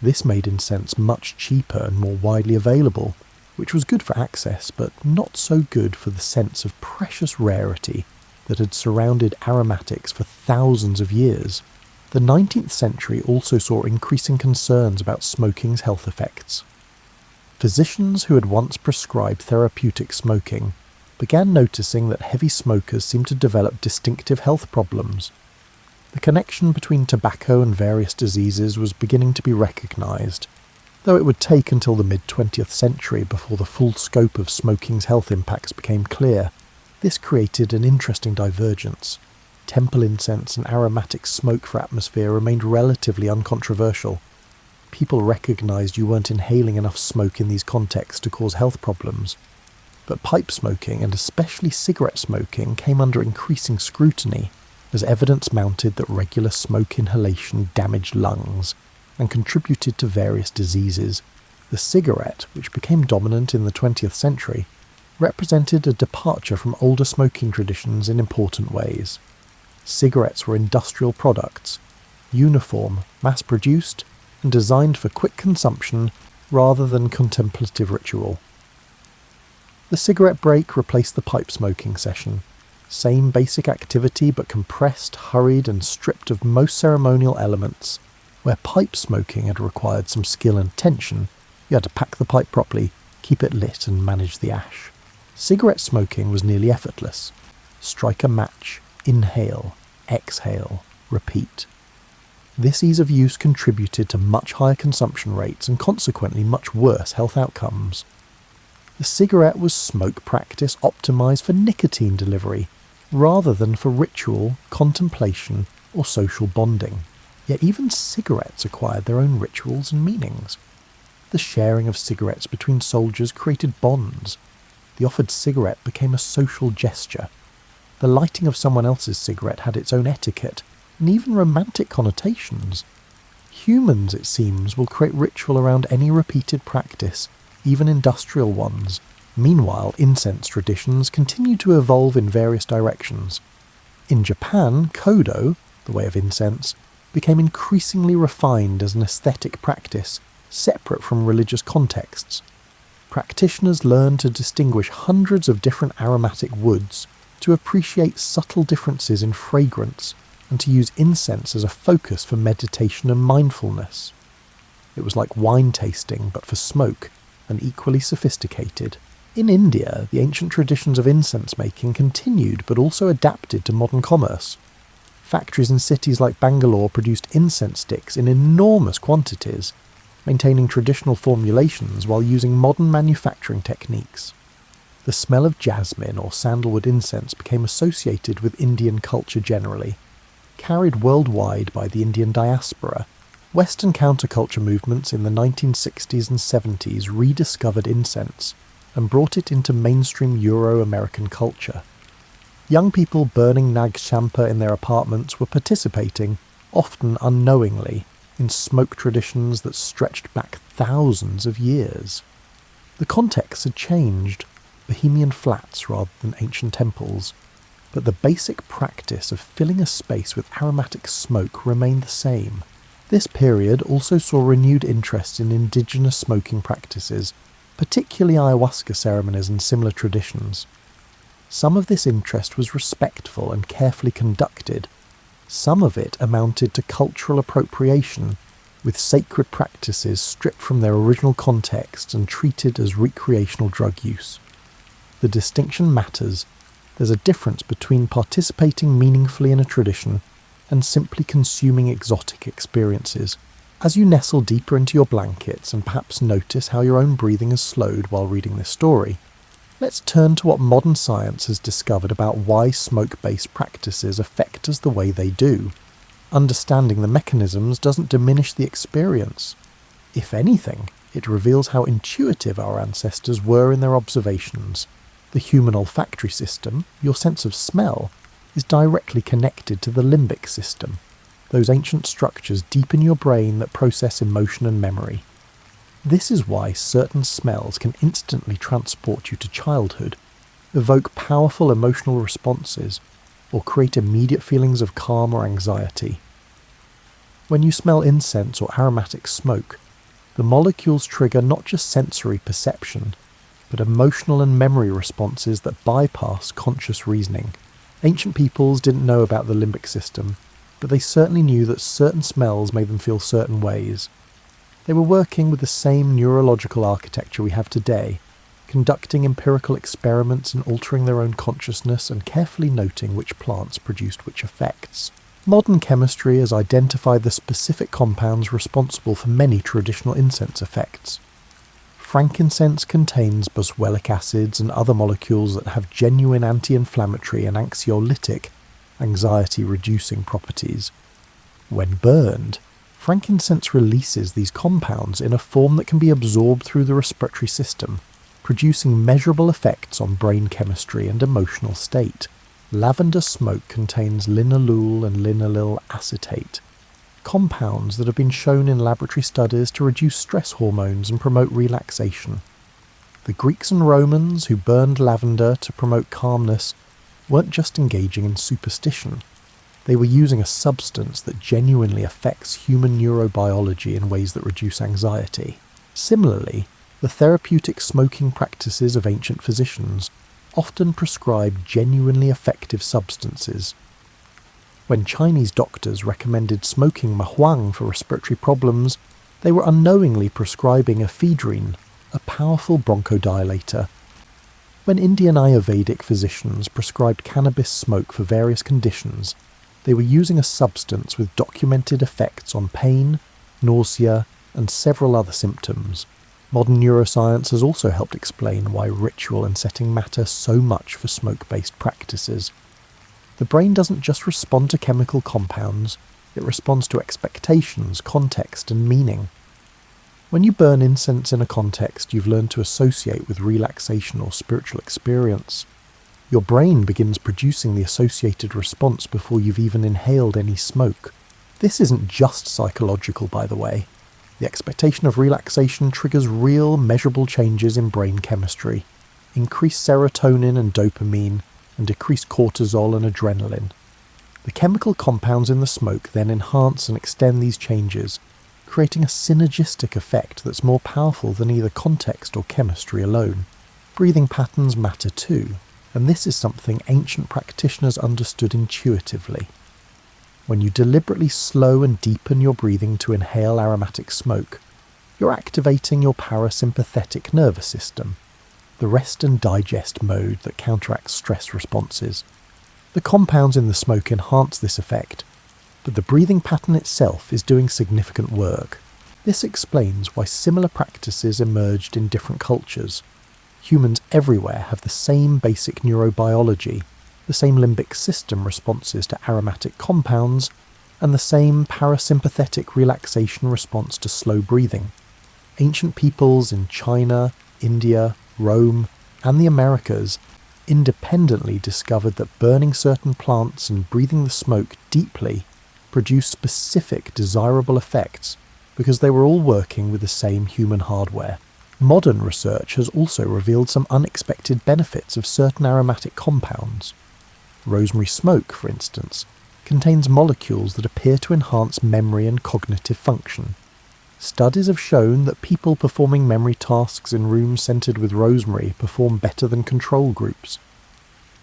This made incense much cheaper and more widely available, which was good for access but not so good for the sense of precious rarity that had surrounded aromatics for thousands of years. The 19th century also saw increasing concerns about smoking's health effects. Physicians who had once prescribed therapeutic smoking began noticing that heavy smokers seemed to develop distinctive health problems. The connection between tobacco and various diseases was beginning to be recognised, though it would take until the mid-20th century before the full scope of smoking's health impacts became clear. This created an interesting divergence. Temple incense and aromatic smoke for atmosphere remained relatively uncontroversial. People recognised you weren't inhaling enough smoke in these contexts to cause health problems. But pipe smoking, and especially cigarette smoking, came under increasing scrutiny as evidence mounted that regular smoke inhalation damaged lungs and contributed to various diseases. The cigarette, which became dominant in the 20th century, represented a departure from older smoking traditions in important ways. Cigarettes were industrial products, uniform, mass-produced, and designed for quick consumption rather than contemplative ritual. The cigarette break replaced the pipe smoking session. Same basic activity but compressed, hurried, and stripped of most ceremonial elements. Where pipe smoking had required some skill and attention, you had to pack the pipe properly, keep it lit, and manage the ash. Cigarette smoking was nearly effortless. Strike a match, inhale, exhale, repeat. This ease of use contributed to much higher consumption rates and consequently much worse health outcomes. The cigarette was smoke practice optimised for nicotine delivery, rather than for ritual, contemplation, or social bonding. Yet even cigarettes acquired their own rituals and meanings. The sharing of cigarettes between soldiers created bonds. The offered cigarette became a social gesture. The lighting of someone else's cigarette had its own etiquette, and even romantic connotations. Humans, it seems, will create ritual around any repeated practice, even industrial ones. Meanwhile, incense traditions continue to evolve in various directions. In Japan, kodo, the way of incense, became increasingly refined as an aesthetic practice, separate from religious contexts. Practitioners learned to distinguish hundreds of different aromatic woods, to appreciate subtle differences in fragrance, and to use incense as a focus for meditation and mindfulness. It was like wine tasting, but for smoke, and equally sophisticated. In India, the ancient traditions of incense making continued, but also adapted to modern commerce. Factories in cities like Bangalore produced incense sticks in enormous quantities, maintaining traditional formulations while using modern manufacturing techniques. The smell of jasmine or sandalwood incense became associated with Indian culture generally. Carried worldwide by the Indian diaspora, Western counterculture movements in the 1960s and 70s rediscovered incense and brought it into mainstream Euro-American culture. Young people burning Nag Champa in their apartments were participating, often unknowingly, in smoke traditions that stretched back thousands of years. The context had changed, Bohemian flats rather than ancient temples, but the basic practice of filling a space with aromatic smoke remained the same. This period also saw renewed interest in indigenous smoking practices, particularly ayahuasca ceremonies and similar traditions. Some of this interest was respectful and carefully conducted. Some of it amounted to cultural appropriation, with sacred practices stripped from their original context and treated as recreational drug use. The distinction matters. There's a difference between participating meaningfully in a tradition and simply consuming exotic experiences. As you nestle deeper into your blankets and perhaps notice how your own breathing has slowed while reading this story, let's turn to what modern science has discovered about why smoke-based practices affect us the way they do. Understanding the mechanisms doesn't diminish the experience. If anything, it reveals how intuitive our ancestors were in their observations. The human olfactory system, your sense of smell, is directly connected to the limbic system, those ancient structures deep in your brain that process emotion and memory. This is why certain smells can instantly transport you to childhood, evoke powerful emotional responses, or create immediate feelings of calm or anxiety. When you smell incense or aromatic smoke, the molecules trigger not just sensory perception, but emotional and memory responses that bypass conscious reasoning. Ancient peoples didn't know about the limbic system, but they certainly knew that certain smells made them feel certain ways. They were working with the same neurological architecture we have today, conducting empirical experiments in altering their own consciousness and carefully noting which plants produced which effects. Modern chemistry has identified the specific compounds responsible for many traditional incense effects. Frankincense contains boswellic acids and other molecules that have genuine anti-inflammatory and anxiolytic, anxiety-reducing properties. When burned, frankincense releases these compounds in a form that can be absorbed through the respiratory system, producing measurable effects on brain chemistry and emotional state. Lavender smoke contains linalool and linaloyl acetate, compounds that have been shown in laboratory studies to reduce stress hormones and promote relaxation. The Greeks and Romans, who burned lavender to promote calmness, weren't just engaging in superstition. They were using a substance that genuinely affects human neurobiology in ways that reduce anxiety. Similarly, the therapeutic smoking practices of ancient physicians often prescribed genuinely effective substances. When Chinese doctors recommended smoking mahuang for respiratory problems, they were unknowingly prescribing ephedrine, a powerful bronchodilator. When Indian Ayurvedic physicians prescribed cannabis smoke for various conditions, they were using a substance with documented effects on pain, nausea, and several other symptoms. Modern neuroscience has also helped explain why ritual and setting matter so much for smoke-based practices. The brain doesn't just respond to chemical compounds, it responds to expectations, context, and meaning. When you burn incense in a context you've learned to associate with relaxation or spiritual experience, your brain begins producing the associated response before you've even inhaled any smoke. This isn't just psychological, by the way. The expectation of relaxation triggers real, measurable changes in brain chemistry, increased serotonin and dopamine, and decreased cortisol and adrenaline. The chemical compounds in the smoke then enhance and extend these changes, creating a synergistic effect that's more powerful than either context or chemistry alone. Breathing patterns matter too, and this is something ancient practitioners understood intuitively. When you deliberately slow and deepen your breathing to inhale aromatic smoke, you're activating your parasympathetic nervous system, the rest and digest mode that counteracts stress responses. The compounds in the smoke enhance this effect, but the breathing pattern itself is doing significant work. This explains why similar practices emerged in different cultures. Humans everywhere have the same basic neurobiology, the same limbic system responses to aromatic compounds, and the same parasympathetic relaxation response to slow breathing. Ancient peoples in China, India, Rome, and the Americas independently discovered that burning certain plants and breathing the smoke deeply produced specific desirable effects because they were all working with the same human hardware. Modern research has also revealed some unexpected benefits of certain aromatic compounds. Rosemary smoke, for instance, contains molecules that appear to enhance memory and cognitive function. Studies have shown that people performing memory tasks in rooms scented with rosemary perform better than control groups.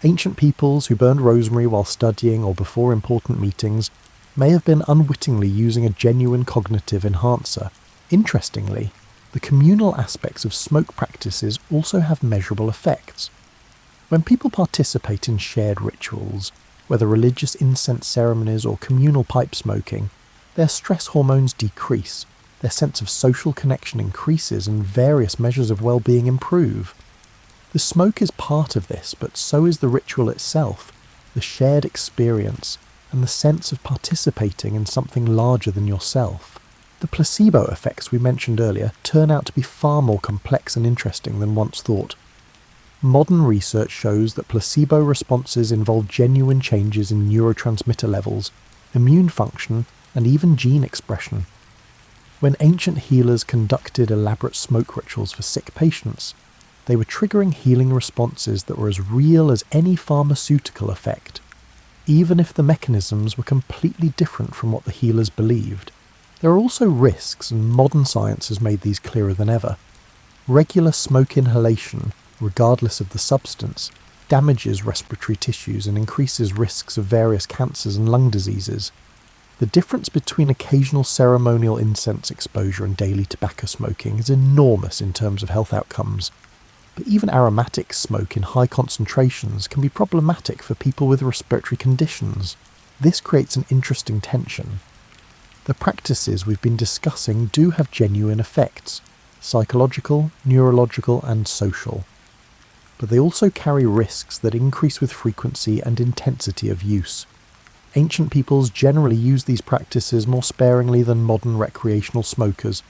Ancient peoples who burned rosemary while studying or before important meetings may have been unwittingly using a genuine cognitive enhancer. Interestingly, the communal aspects of smoke practices also have measurable effects. When people participate in shared rituals, whether religious incense ceremonies or communal pipe smoking, their stress hormones decrease, their sense of social connection increases, and various measures of well-being improve. The smoke is part of this, but so is the ritual itself, the shared experience, and the sense of participating in something larger than yourself. The placebo effects we mentioned earlier turn out to be far more complex and interesting than once thought. Modern research shows that placebo responses involve genuine changes in neurotransmitter levels, immune function, and even gene expression. When ancient healers conducted elaborate smoke rituals for sick patients, they were triggering healing responses that were as real as any pharmaceutical effect, even if the mechanisms were completely different from what the healers believed. There are also risks, and modern science has made these clearer than ever. Regular smoke inhalation, regardless of the substance, damages respiratory tissues and increases risks of various cancers and lung diseases. The difference between occasional ceremonial incense exposure and daily tobacco smoking is enormous in terms of health outcomes. But even aromatic smoke in high concentrations can be problematic for people with respiratory conditions. This creates an interesting tension. The practices we've been discussing do have genuine effects, psychological, neurological and social. But they also carry risks that increase with frequency and intensity of use. Ancient peoples generally used these practices more sparingly than modern recreational smokers,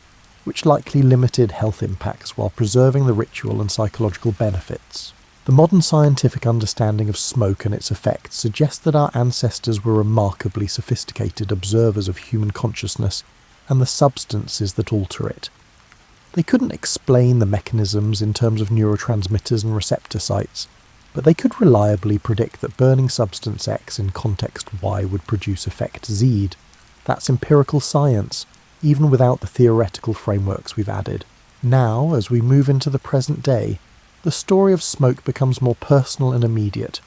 which likely limited health impacts while preserving the ritual and psychological benefits. The modern scientific understanding of smoke and its effects suggests that our ancestors were remarkably sophisticated observers of human consciousness and the substances that alter it. They couldn't explain the mechanisms in terms of neurotransmitters and receptor sites, but they could reliably predict that burning substance X in context Y would produce effect Z. That's empirical science, even without the theoretical frameworks we've added. Now, as we move into the present day, the story of smoke becomes more personal and immediate.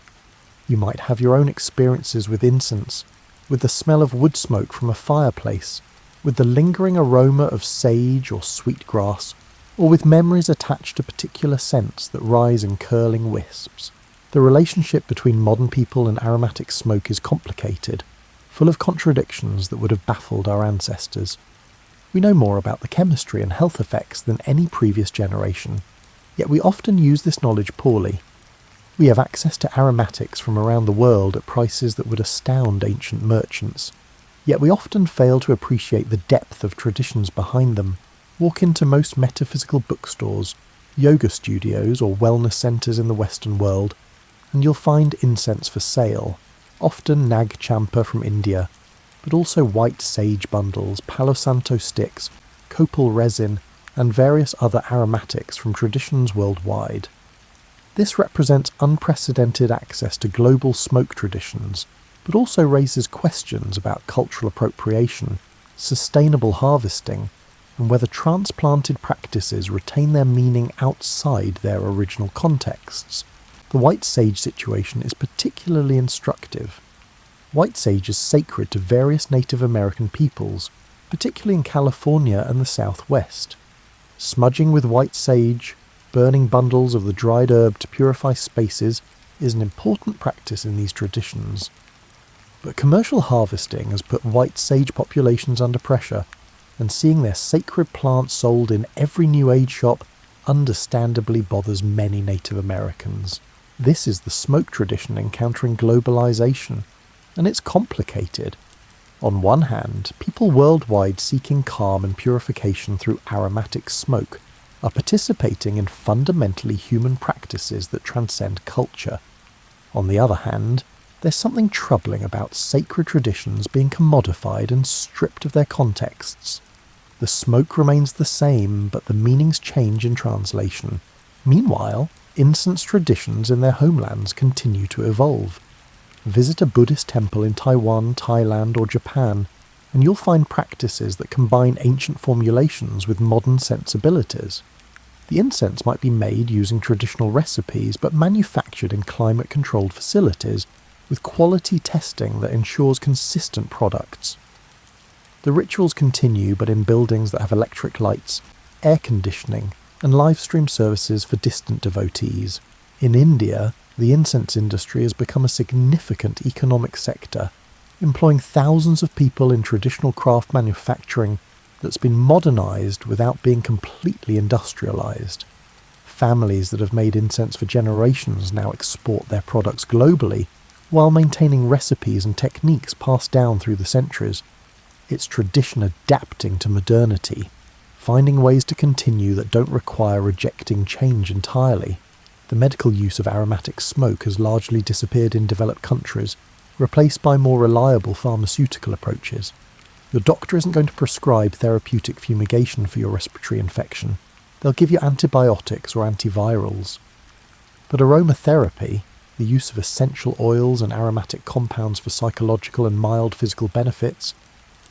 You might have your own experiences with incense, with the smell of wood smoke from a fireplace, with the lingering aroma of sage or sweet grass, or with memories attached to particular scents that rise in curling wisps. The relationship between modern people and aromatic smoke is complicated, full of contradictions that would have baffled our ancestors. We know more about the chemistry and health effects than any previous generation, yet we often use this knowledge poorly. We have access to aromatics from around the world at prices that would astound ancient merchants, yet we often fail to appreciate the depth of traditions behind them. Walk into most metaphysical bookstores, yoga studios or wellness centres in the Western world, and you'll find incense for sale, often Nag Champa from India, but also white sage bundles, Palo Santo sticks, copal resin, and various other aromatics from traditions worldwide. This represents unprecedented access to global smoke traditions, but also raises questions about cultural appropriation, sustainable harvesting, and whether transplanted practices retain their meaning outside their original contexts. The white sage situation is particularly instructive. White sage is sacred to various Native American peoples, particularly in California and the Southwest. Smudging with white sage, burning bundles of the dried herb to purify spaces, is an important practice in these traditions. But commercial harvesting has put white sage populations under pressure, and seeing their sacred plant sold in every New Age shop understandably bothers many Native Americans. This is the smoke tradition encountering globalization, and it's complicated. On one hand, people worldwide seeking calm and purification through aromatic smoke are participating in fundamentally human practices that transcend culture. On the other hand, there's something troubling about sacred traditions being commodified and stripped of their contexts. The smoke remains the same, but the meanings change in translation. Meanwhile, incense traditions in their homelands continue to evolve. Visit a Buddhist temple in Taiwan, Thailand, or Japan, and you'll find practices that combine ancient formulations with modern sensibilities. The incense might be made using traditional recipes, but manufactured in climate-controlled facilities, with quality testing that ensures consistent products. The rituals continue, but in buildings that have electric lights, air conditioning, and live stream services for distant devotees. In India, the incense industry has become a significant economic sector, employing thousands of people in traditional craft manufacturing that's been modernized without being completely industrialized. Families that have made incense for generations now export their products globally, while maintaining recipes and techniques passed down through the centuries. It's tradition adapting to modernity, finding ways to continue that don't require rejecting change entirely. The medical use of aromatic smoke has largely disappeared in developed countries, replaced by more reliable pharmaceutical approaches. Your doctor isn't going to prescribe therapeutic fumigation for your respiratory infection. They'll give you antibiotics or antivirals. But aromatherapy, the use of essential oils and aromatic compounds for psychological and mild physical benefits,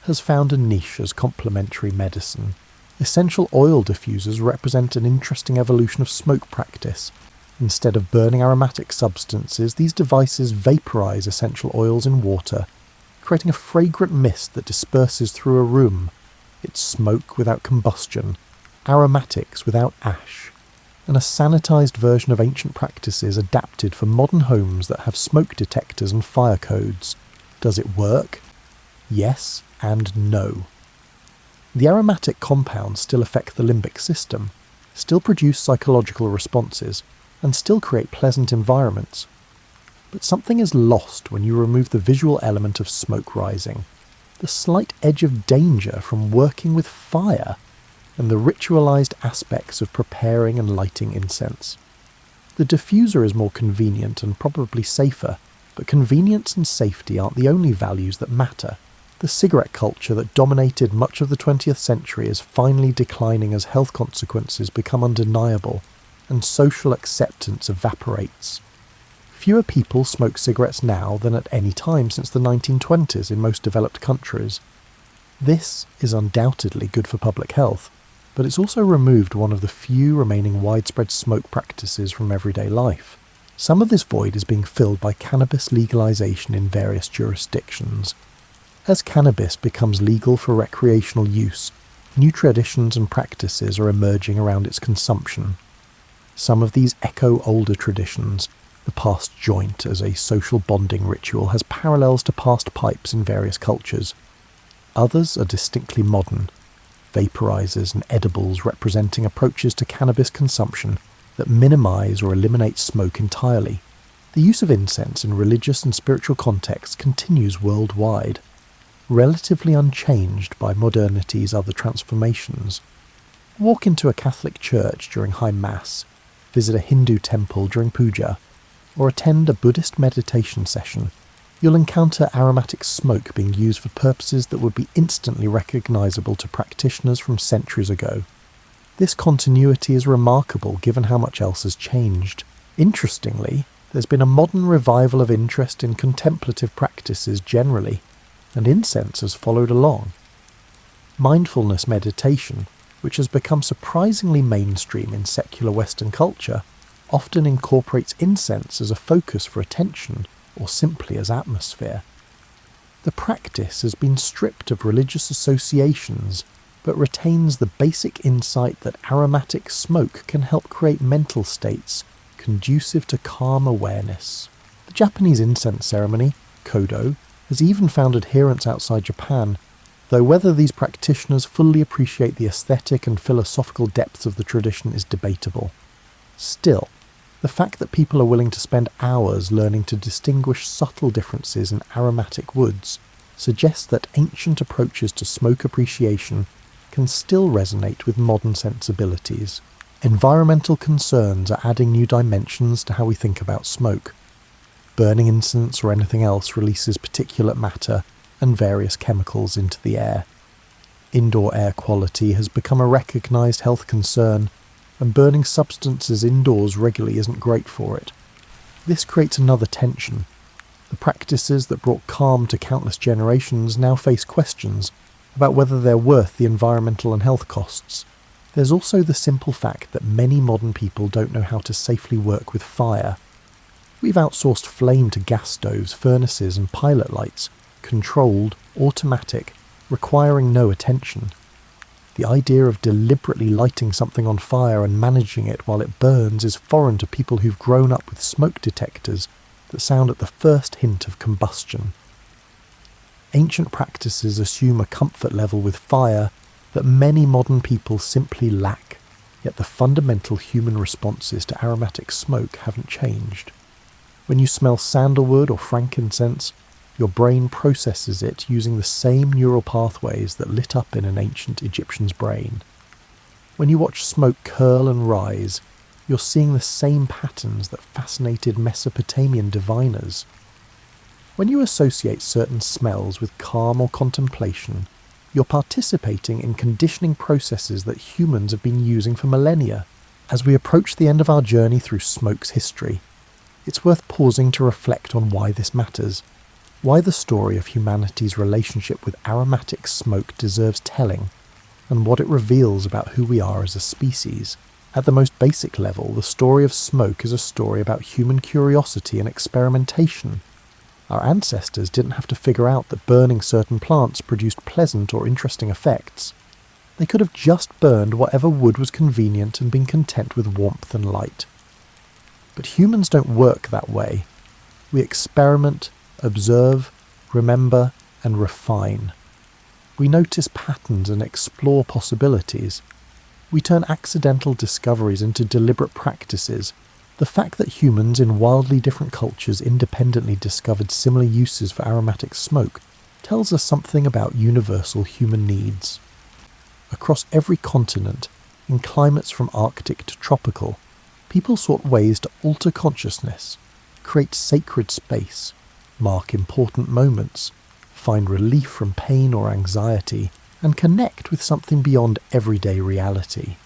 has found a niche as complementary medicine. Essential oil diffusers represent an interesting evolution of smoke practice. Instead of burning aromatic substances, these devices vaporize essential oils in water, creating a fragrant mist that disperses through a room. It's smoke without combustion, aromatics without ash, and a sanitized version of ancient practices adapted for modern homes that have smoke detectors and fire codes. Does it work? Yes and no. The aromatic compounds still affect the limbic system, still produce psychological responses, and still create pleasant environments. But something is lost when you remove the visual element of smoke rising, the slight edge of danger from working with fire, and the ritualized aspects of preparing and lighting incense. The diffuser is more convenient and probably safer, but convenience and safety aren't the only values that matter. The cigarette culture that dominated much of the 20th century is finally declining as health consequences become undeniable and social acceptance evaporates. Fewer people smoke cigarettes now than at any time since the 1920s in most developed countries. This is undoubtedly good for public health, but it's also removed one of the few remaining widespread smoke practices from everyday life. Some of this void is being filled by cannabis legalization in various jurisdictions. As cannabis becomes legal for recreational use, new traditions and practices are emerging around its consumption. Some of these echo older traditions. The passed joint as a social bonding ritual has parallels to passed pipes in various cultures. Others are distinctly modern, vaporizers and edibles representing approaches to cannabis consumption that minimize or eliminate smoke entirely. The use of incense in religious and spiritual contexts continues worldwide, relatively unchanged by modernity's other transformations. Walk into a Catholic church during High Mass, visit a Hindu temple during puja, or attend a Buddhist meditation session, you'll encounter aromatic smoke being used for purposes that would be instantly recognizable to practitioners from centuries ago. This continuity is remarkable given how much else has changed. Interestingly, there's been a modern revival of interest in contemplative practices generally, and incense has followed along. Mindfulness meditation, which has become surprisingly mainstream in secular Western culture, often incorporates incense as a focus for attention or simply as atmosphere. The practice has been stripped of religious associations, but retains the basic insight that aromatic smoke can help create mental states conducive to calm awareness. The Japanese incense ceremony, Kodo, has even found adherents outside Japan, though whether these practitioners fully appreciate the aesthetic and philosophical depths of the tradition is debatable. Still, the fact that people are willing to spend hours learning to distinguish subtle differences in aromatic woods suggests that ancient approaches to smoke appreciation can still resonate with modern sensibilities. Environmental concerns are adding new dimensions to how we think about smoke. Burning incense or anything else releases particulate matter and various chemicals into the air. Indoor air quality has become a recognised health concern, and burning substances indoors regularly isn't great for it. This creates another tension. The practices that brought calm to countless generations now face questions about whether they're worth the environmental and health costs. There's also the simple fact that many modern people don't know how to safely work with fire. We've outsourced flame to gas stoves, furnaces and pilot lights, controlled, automatic, requiring no attention. The idea of deliberately lighting something on fire and managing it while it burns is foreign to people who've grown up with smoke detectors that sound at the first hint of combustion. Ancient practices assume a comfort level with fire that many modern people simply lack, yet the fundamental human responses to aromatic smoke haven't changed. When you smell sandalwood or frankincense, your brain processes it using the same neural pathways that lit up in an ancient Egyptian's brain. When you watch smoke curl and rise, you're seeing the same patterns that fascinated Mesopotamian diviners. When you associate certain smells with calm or contemplation, you're participating in conditioning processes that humans have been using for millennia. As we approach the end of our journey through smoke's history, it's worth pausing to reflect on why this matters, why the story of humanity's relationship with aromatic smoke deserves telling, and what it reveals about who we are as a species. At the most basic level, the story of smoke is a story about human curiosity and experimentation. Our ancestors didn't have to figure out that burning certain plants produced pleasant or interesting effects. They could have just burned whatever wood was convenient and been content with warmth and light. But humans don't work that way. We experiment, observe, remember, and refine. We notice patterns and explore possibilities. We turn accidental discoveries into deliberate practices. The fact that humans in wildly different cultures independently discovered similar uses for aromatic smoke tells us something about universal human needs. Across every continent, in climates from Arctic to tropical, people sought ways to alter consciousness, create sacred space, mark important moments, find relief from pain or anxiety, and connect with something beyond everyday reality.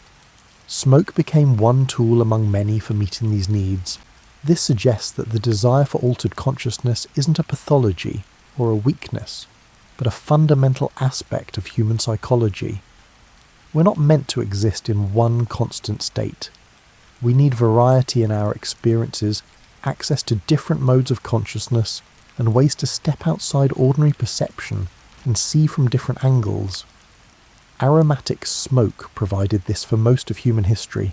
Smoke became one tool among many for meeting these needs. This suggests that the desire for altered consciousness isn't a pathology or a weakness, but a fundamental aspect of human psychology. We're not meant to exist in one constant state. We need variety in our experiences, access to different modes of consciousness, and ways to step outside ordinary perception and see from different angles. Aromatic smoke provided this for most of human history,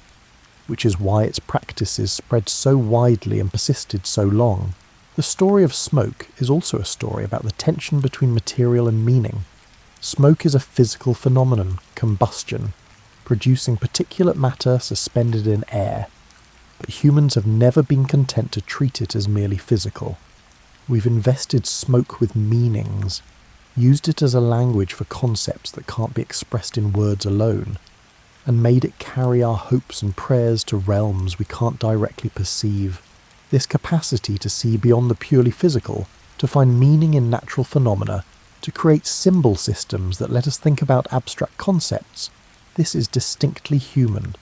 which is why its practices spread so widely and persisted so long. The story of smoke is also a story about the tension between material and meaning. Smoke is a physical phenomenon, combustion, producing particulate matter suspended in air. But humans have never been content to treat it as merely physical. We've invested smoke with meanings, used it as a language for concepts that can't be expressed in words alone, and made it carry our hopes and prayers to realms we can't directly perceive. This capacity to see beyond the purely physical, to find meaning in natural phenomena, to create symbol systems that let us think about abstract concepts, this is distinctly human.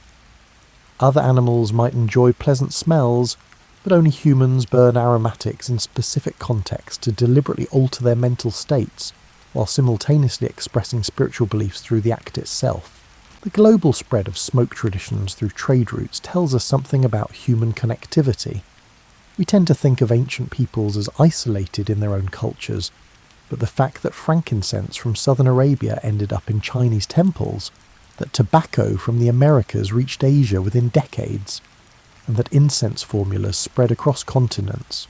Other animals might enjoy pleasant smells, but only humans burn aromatics in specific contexts to deliberately alter their mental states, while simultaneously expressing spiritual beliefs through the act itself. The global spread of smoke traditions through trade routes tells us something about human connectivity. We tend to think of ancient peoples as isolated in their own cultures, but the fact that frankincense from southern Arabia ended up in Chinese temples, that tobacco from the Americas reached Asia within decades, and that incense formulas spread across continents,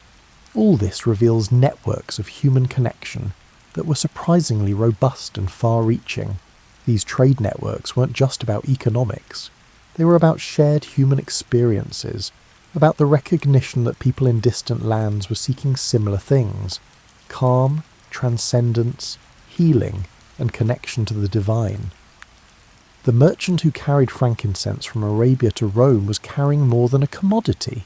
all this reveals networks of human connection that were surprisingly robust and far-reaching. These trade networks weren't just about economics. They were about shared human experiences, about the recognition that people in distant lands were seeking similar things: calm, transcendence, healing, and connection to the divine. The merchant who carried frankincense from Arabia to Rome was carrying more than a commodity.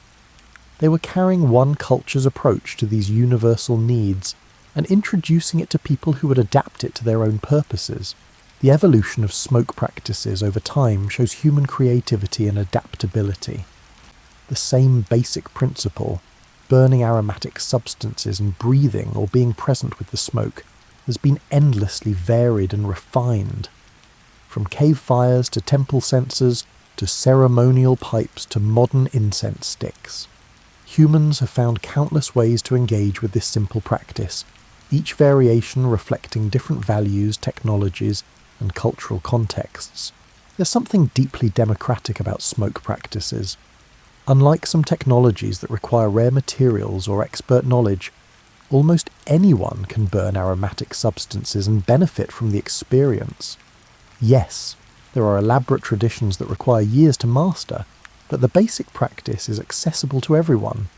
They were carrying one culture's approach to these universal needs and introducing it to people who would adapt it to their own purposes. The evolution of smoke practices over time shows human creativity and adaptability. The same basic principle, burning aromatic substances and breathing or being present with the smoke, has been endlessly varied and refined. From cave fires to temple censers, to ceremonial pipes to modern incense sticks. Humans have found countless ways to engage with this simple practice, each variation reflecting different values, technologies, and cultural contexts. There's something deeply democratic about smoke practices. Unlike some technologies that require rare materials or expert knowledge, almost anyone can burn aromatic substances and benefit from the experience. Yes, there are elaborate traditions that require years to master, but the basic practice is accessible to everyone.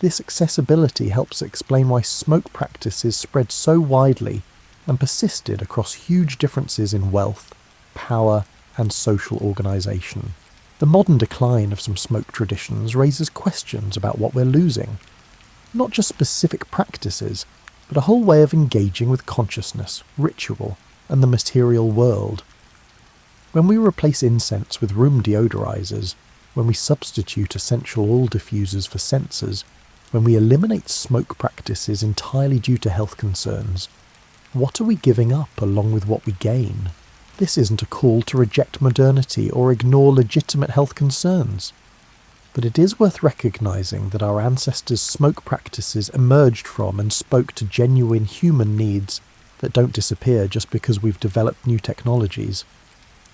This accessibility helps explain why smoke practices spread so widely and persisted across huge differences in wealth, power, and social organisation. The modern decline of some smoke traditions raises questions about what we're losing. Not just specific practices, but a whole way of engaging with consciousness, ritual, and the material world. When we replace incense with room deodorizers, when we substitute essential oil diffusers for sensors, when we eliminate smoke practices entirely due to health concerns, what are we giving up along with what we gain? This isn't a call to reject modernity or ignore legitimate health concerns. But it is worth recognising that our ancestors' smoke practices emerged from and spoke to genuine human needs that don't disappear just because we've developed new technologies.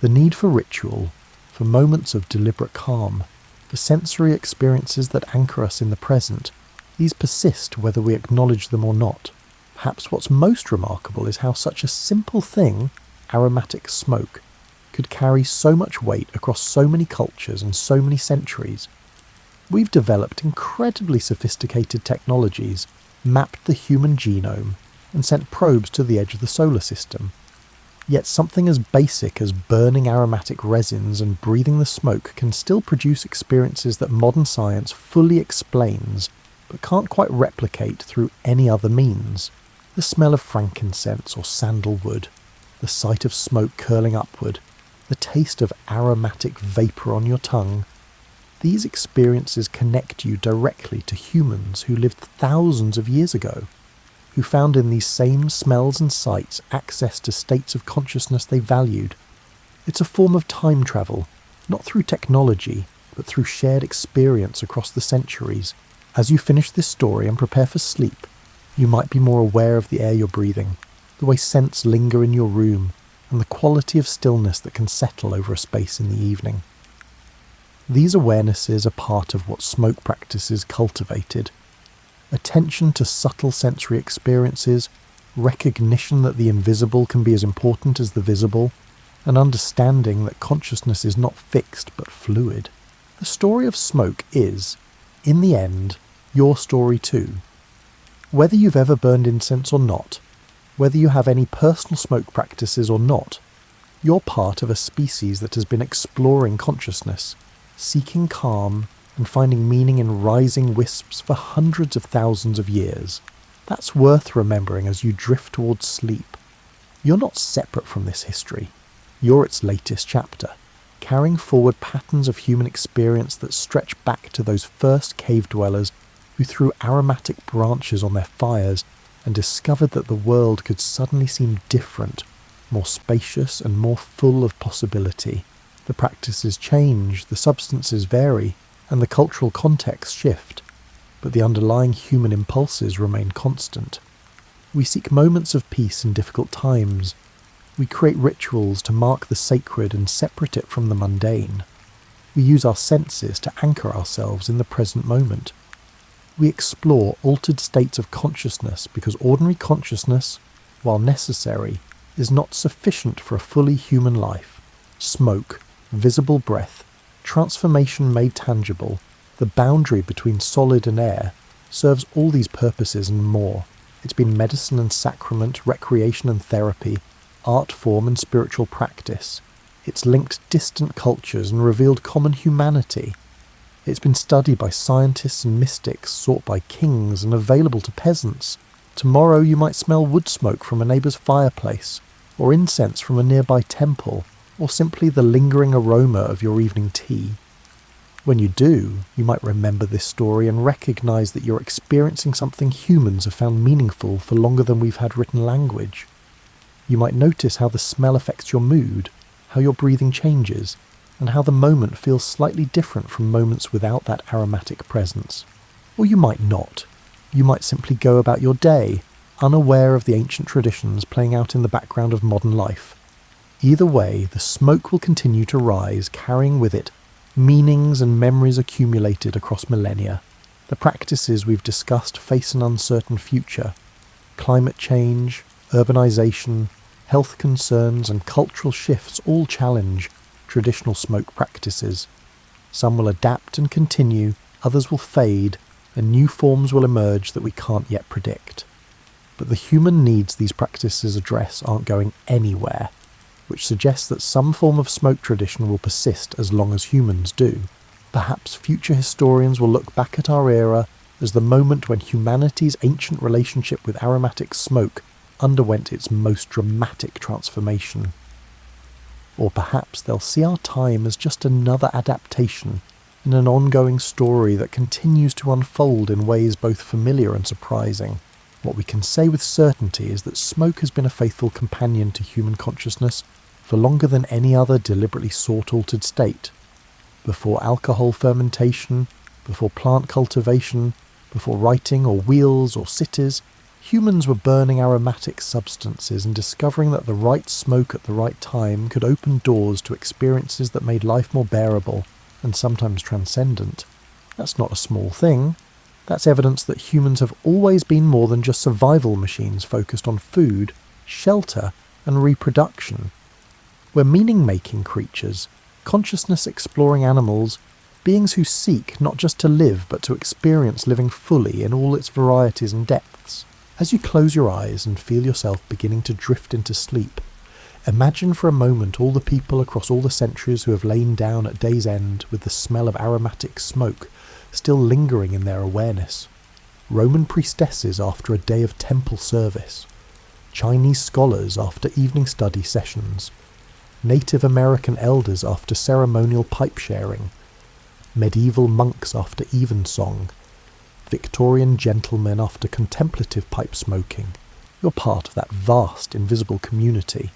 The need for ritual, for moments of deliberate calm, for sensory experiences that anchor us in the present, these persist whether we acknowledge them or not. Perhaps what's most remarkable is how such a simple thing, aromatic smoke, could carry so much weight across so many cultures and so many centuries. We've developed incredibly sophisticated technologies, mapped the human genome, and sent probes to the edge of the solar system. Yet something as basic as burning aromatic resins and breathing the smoke can still produce experiences that modern science fully explains, but can't quite replicate through any other means. The smell of frankincense or sandalwood, the sight of smoke curling upward, the taste of aromatic vapour on your tongue. These experiences connect you directly to humans who lived thousands of years ago, who found in these same smells and sights access to states of consciousness they valued. It's a form of time travel, not through technology, but through shared experience across the centuries. As you finish this story and prepare for sleep, you might be more aware of the air you're breathing, the way scents linger in your room, and the quality of stillness that can settle over a space in the evening. These awarenesses are part of what smoke practices cultivated. Attention to subtle sensory experiences, recognition that the invisible can be as important as the visible, and understanding that consciousness is not fixed but fluid. The story of smoke is, in the end, your story too. Whether you've ever burned incense or not, whether you have any personal smoke practices or not, you're part of a species that has been exploring consciousness, seeking calm, and finding meaning in rising wisps for hundreds of thousands of years. That's worth remembering as you drift towards sleep. You're not separate from this history. You're its latest chapter, carrying forward patterns of human experience that stretch back to those first cave dwellers who threw aromatic branches on their fires and discovered that the world could suddenly seem different, more spacious and more full of possibility. The practices change, the substances vary, and the cultural contexts shift, but the underlying human impulses remain constant. We seek moments of peace in difficult times. We create rituals to mark the sacred and separate it from the mundane. We use our senses to anchor ourselves in the present moment. We explore altered states of consciousness because ordinary consciousness, while necessary, is not sufficient for a fully human life. Smoke, visible breath, transformation made tangible, the boundary between solid and air, serves all these purposes and more. It's been medicine and sacrament, recreation and therapy, art form and spiritual practice. It's linked distant cultures and revealed common humanity. It's been studied by scientists and mystics, sought by kings and available to peasants. Tomorrow you might smell wood smoke from a neighbour's fireplace, or incense from a nearby temple, or simply the lingering aroma of your evening tea. When you do, you might remember this story and recognise that you're experiencing something humans have found meaningful for longer than we've had written language. You might notice how the smell affects your mood, how your breathing changes, and how the moment feels slightly different from moments without that aromatic presence. Or you might not. You might simply go about your day, unaware of the ancient traditions playing out in the background of modern life. Either way, the smoke will continue to rise, carrying with it meanings and memories accumulated across millennia. The practices we've discussed face an uncertain future. Climate change, urbanisation, health concerns and cultural shifts all challenge traditional smoke practices. Some will adapt and continue, others will fade, and new forms will emerge that we can't yet predict. But the human needs these practices address aren't going anywhere, which suggests that some form of smoke tradition will persist as long as humans do. Perhaps future historians will look back at our era as the moment when humanity's ancient relationship with aromatic smoke underwent its most dramatic transformation. Or perhaps they'll see our time as just another adaptation in an ongoing story that continues to unfold in ways both familiar and surprising. What we can say with certainty is that smoke has been a faithful companion to human consciousness for longer than any other deliberately sought-altered state. Before alcohol fermentation, before plant cultivation, before writing or wheels or cities, humans were burning aromatic substances and discovering that the right smoke at the right time could open doors to experiences that made life more bearable and sometimes transcendent. That's not a small thing. That's evidence that humans have always been more than just survival machines focused on food, shelter, and reproduction. We're meaning-making creatures, consciousness-exploring animals, beings who seek not just to live but to experience living fully in all its varieties and depths. As you close your eyes and feel yourself beginning to drift into sleep, imagine for a moment all the people across all the centuries who have lain down at day's end with the smell of aromatic smoke still lingering in their awareness. Roman priestesses after a day of temple service, Chinese scholars after evening study sessions, Native American elders after ceremonial pipe sharing, medieval monks after evensong, Victorian gentlemen after contemplative pipe smoking. You're part of that vast, invisible community.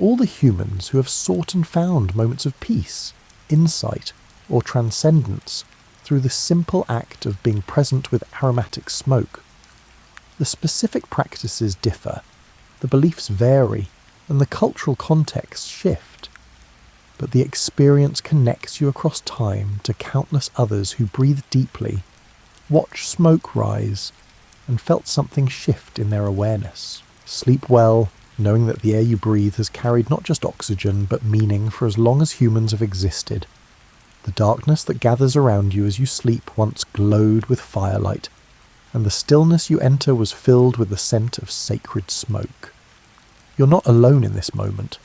All the humans who have sought and found moments of peace, insight, or transcendence through the simple act of being present with aromatic smoke. The specific practices differ, the beliefs vary, and the cultural contexts shift. But the experience connects you across time to countless others who breathed deeply, watched smoke rise, and felt something shift in their awareness. Sleep well, knowing that the air you breathe has carried not just oxygen but meaning for as long as humans have existed. The darkness that gathers around you as you sleep once glowed with firelight, and the stillness you enter was filled with the scent of sacred smoke. You're not alone in this moment.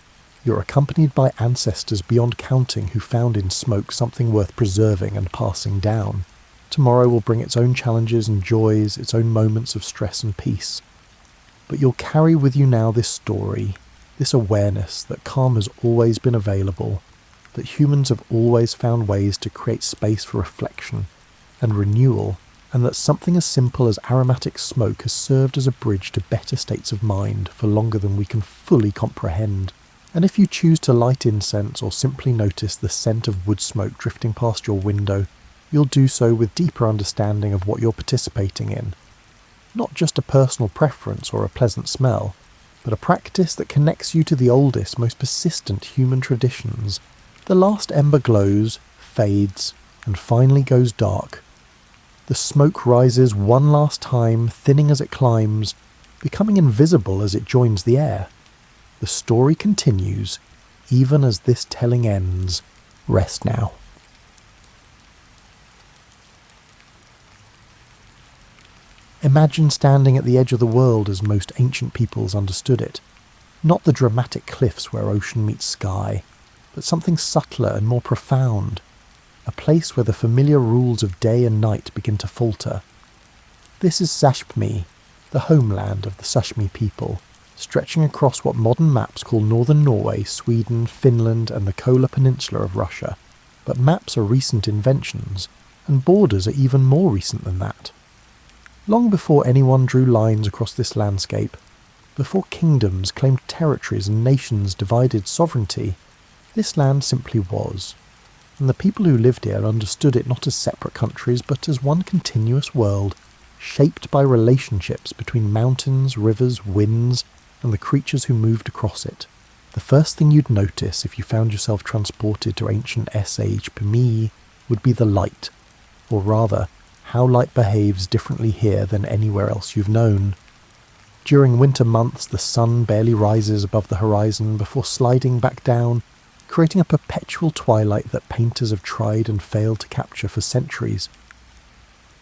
You're accompanied by ancestors beyond counting who found in smoke something worth preserving and passing down. Tomorrow will bring its own challenges and joys, its own moments of stress and peace. But you'll carry with you now this story, this awareness that calm has always been available, that humans have always found ways to create space for reflection and renewal, and that something as simple as aromatic smoke has served as a bridge to better states of mind for longer than we can fully comprehend. And if you choose to light incense or simply notice the scent of wood smoke drifting past your window, you'll do so with deeper understanding of what you're participating in. Not just a personal preference or a pleasant smell, but a practice that connects you to the oldest, most persistent human traditions. The last ember glows, fades, and finally goes dark. The smoke rises one last time, thinning as it climbs, becoming invisible as it joins the air. The story continues, even as this telling ends. Rest now. Imagine standing at the edge of the world as most ancient peoples understood it. Not the dramatic cliffs where ocean meets sky, but something subtler and more profound. A place where the familiar rules of day and night begin to falter. This is Sahmi, the homeland of the Sahmi people, stretching across what modern maps call northern Norway, Sweden, Finland, and the Kola Peninsula of Russia. But maps are recent inventions, and borders are even more recent than that. Long before anyone drew lines across this landscape, before kingdoms claimed territories and nations divided sovereignty, this land simply was, and the people who lived here understood it not as separate countries but as one continuous world, shaped by relationships between mountains, rivers, winds, and the creatures who moved across it. The first thing you'd notice if you found yourself transported to ancient Sahmi would be the light, or rather, how light behaves differently here than anywhere else you've known. During winter months, the sun barely rises above the horizon before sliding back down, creating a perpetual twilight that painters have tried and failed to capture for centuries.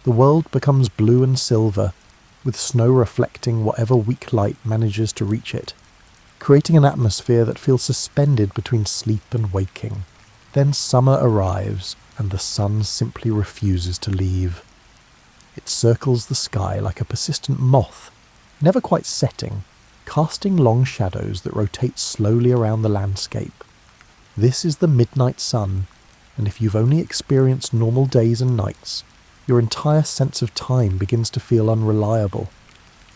The world becomes blue and silver, with snow reflecting whatever weak light manages to reach it, creating an atmosphere that feels suspended between sleep and waking. Then summer arrives, and the sun simply refuses to leave. It circles the sky like a persistent moth, never quite setting, casting long shadows that rotate slowly around the landscape. This is the midnight sun, and if you've only experienced normal days and nights, your entire sense of time begins to feel unreliable.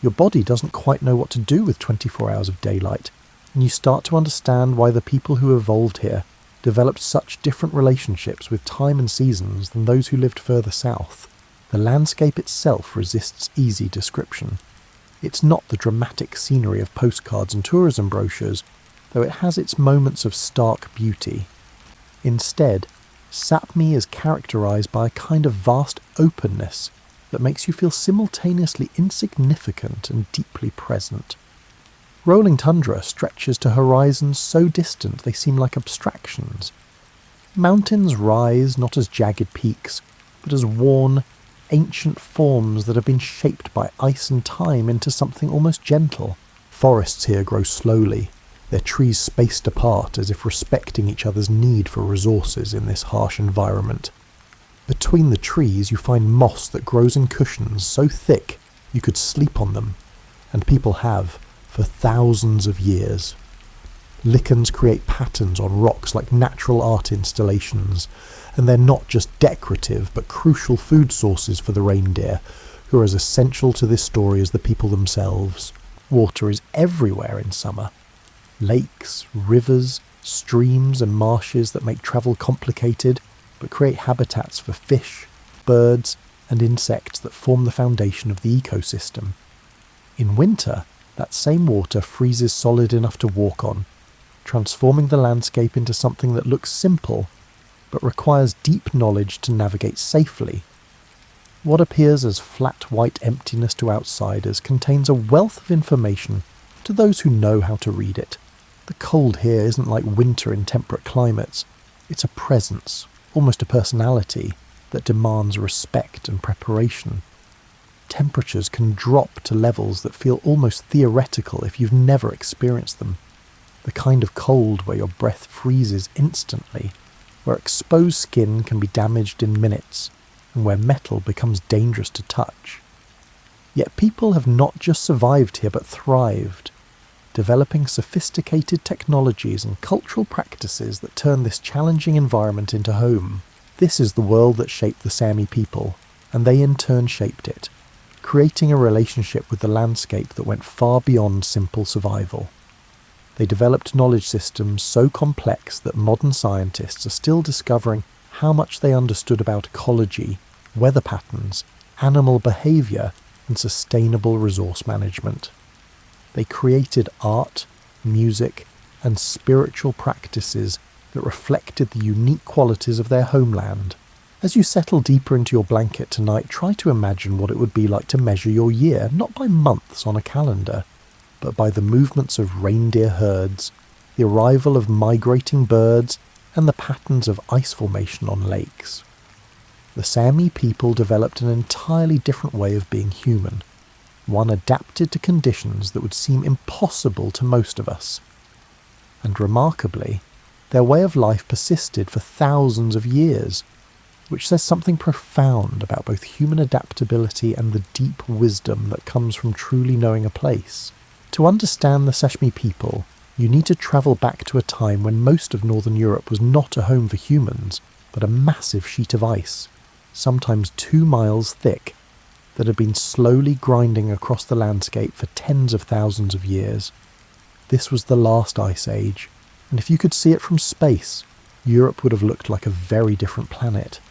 Your body doesn't quite know what to do with 24 hours of daylight, and you start to understand why the people who evolved here developed such different relationships with time and seasons than those who lived further south. The landscape itself resists easy description. It's not the dramatic scenery of postcards and tourism brochures, though it has its moments of stark beauty. Instead, Sahmi is characterised by a kind of vast openness that makes you feel simultaneously insignificant and deeply present. Rolling tundra stretches to horizons so distant they seem like abstractions. Mountains rise not as jagged peaks, but as worn, ancient forms that have been shaped by ice and time into something almost gentle. Forests here grow slowly, their trees spaced apart as if respecting each other's need for resources in this harsh environment. Between the trees you find moss that grows in cushions so thick you could sleep on them, and people have for thousands of years. Lichens create patterns on rocks like natural art installations, and they're not just decorative but crucial food sources for the reindeer, who are as essential to this story as the people themselves. Water is everywhere in summer. Lakes, rivers, streams and marshes that make travel complicated but create habitats for fish, birds and insects that form the foundation of the ecosystem. In winter, that same water freezes solid enough to walk on, transforming the landscape into something that looks simple but requires deep knowledge to navigate safely. What appears as flat white emptiness to outsiders contains a wealth of information to those who know how to read it. The cold here isn't like winter in temperate climates. It's a presence, almost a personality, that demands respect and preparation. Temperatures can drop to levels that feel almost theoretical if you've never experienced them. The kind of cold where your breath freezes instantly, where exposed skin can be damaged in minutes, and where metal becomes dangerous to touch. Yet people have not just survived here but thrived, developing sophisticated technologies and cultural practices that turn this challenging environment into home. This is the world that shaped the Sahmi people, and they in turn shaped it, creating a relationship with the landscape that went far beyond simple survival. They developed knowledge systems so complex that modern scientists are still discovering how much they understood about ecology, weather patterns, animal behaviour, and sustainable resource management. They created art, music, and spiritual practices that reflected the unique qualities of their homeland. As you settle deeper into your blanket tonight, try to imagine what it would be like to measure your year, not by months on a calendar, but by the movements of reindeer herds, the arrival of migrating birds, and the patterns of ice formation on lakes. The Sahmi people developed an entirely different way of being human, one adapted to conditions that would seem impossible to most of us. And remarkably, their way of life persisted for thousands of years, which says something profound about both human adaptability and the deep wisdom that comes from truly knowing a place. To understand the Sahmi people, you need to travel back to a time when most of northern Europe was not a home for humans, but a massive sheet of ice, sometimes 2 miles thick, that had been slowly grinding across the landscape for tens of thousands of years. This was the last ice age, and if you could see it from space, Europe would have looked like a very different planet,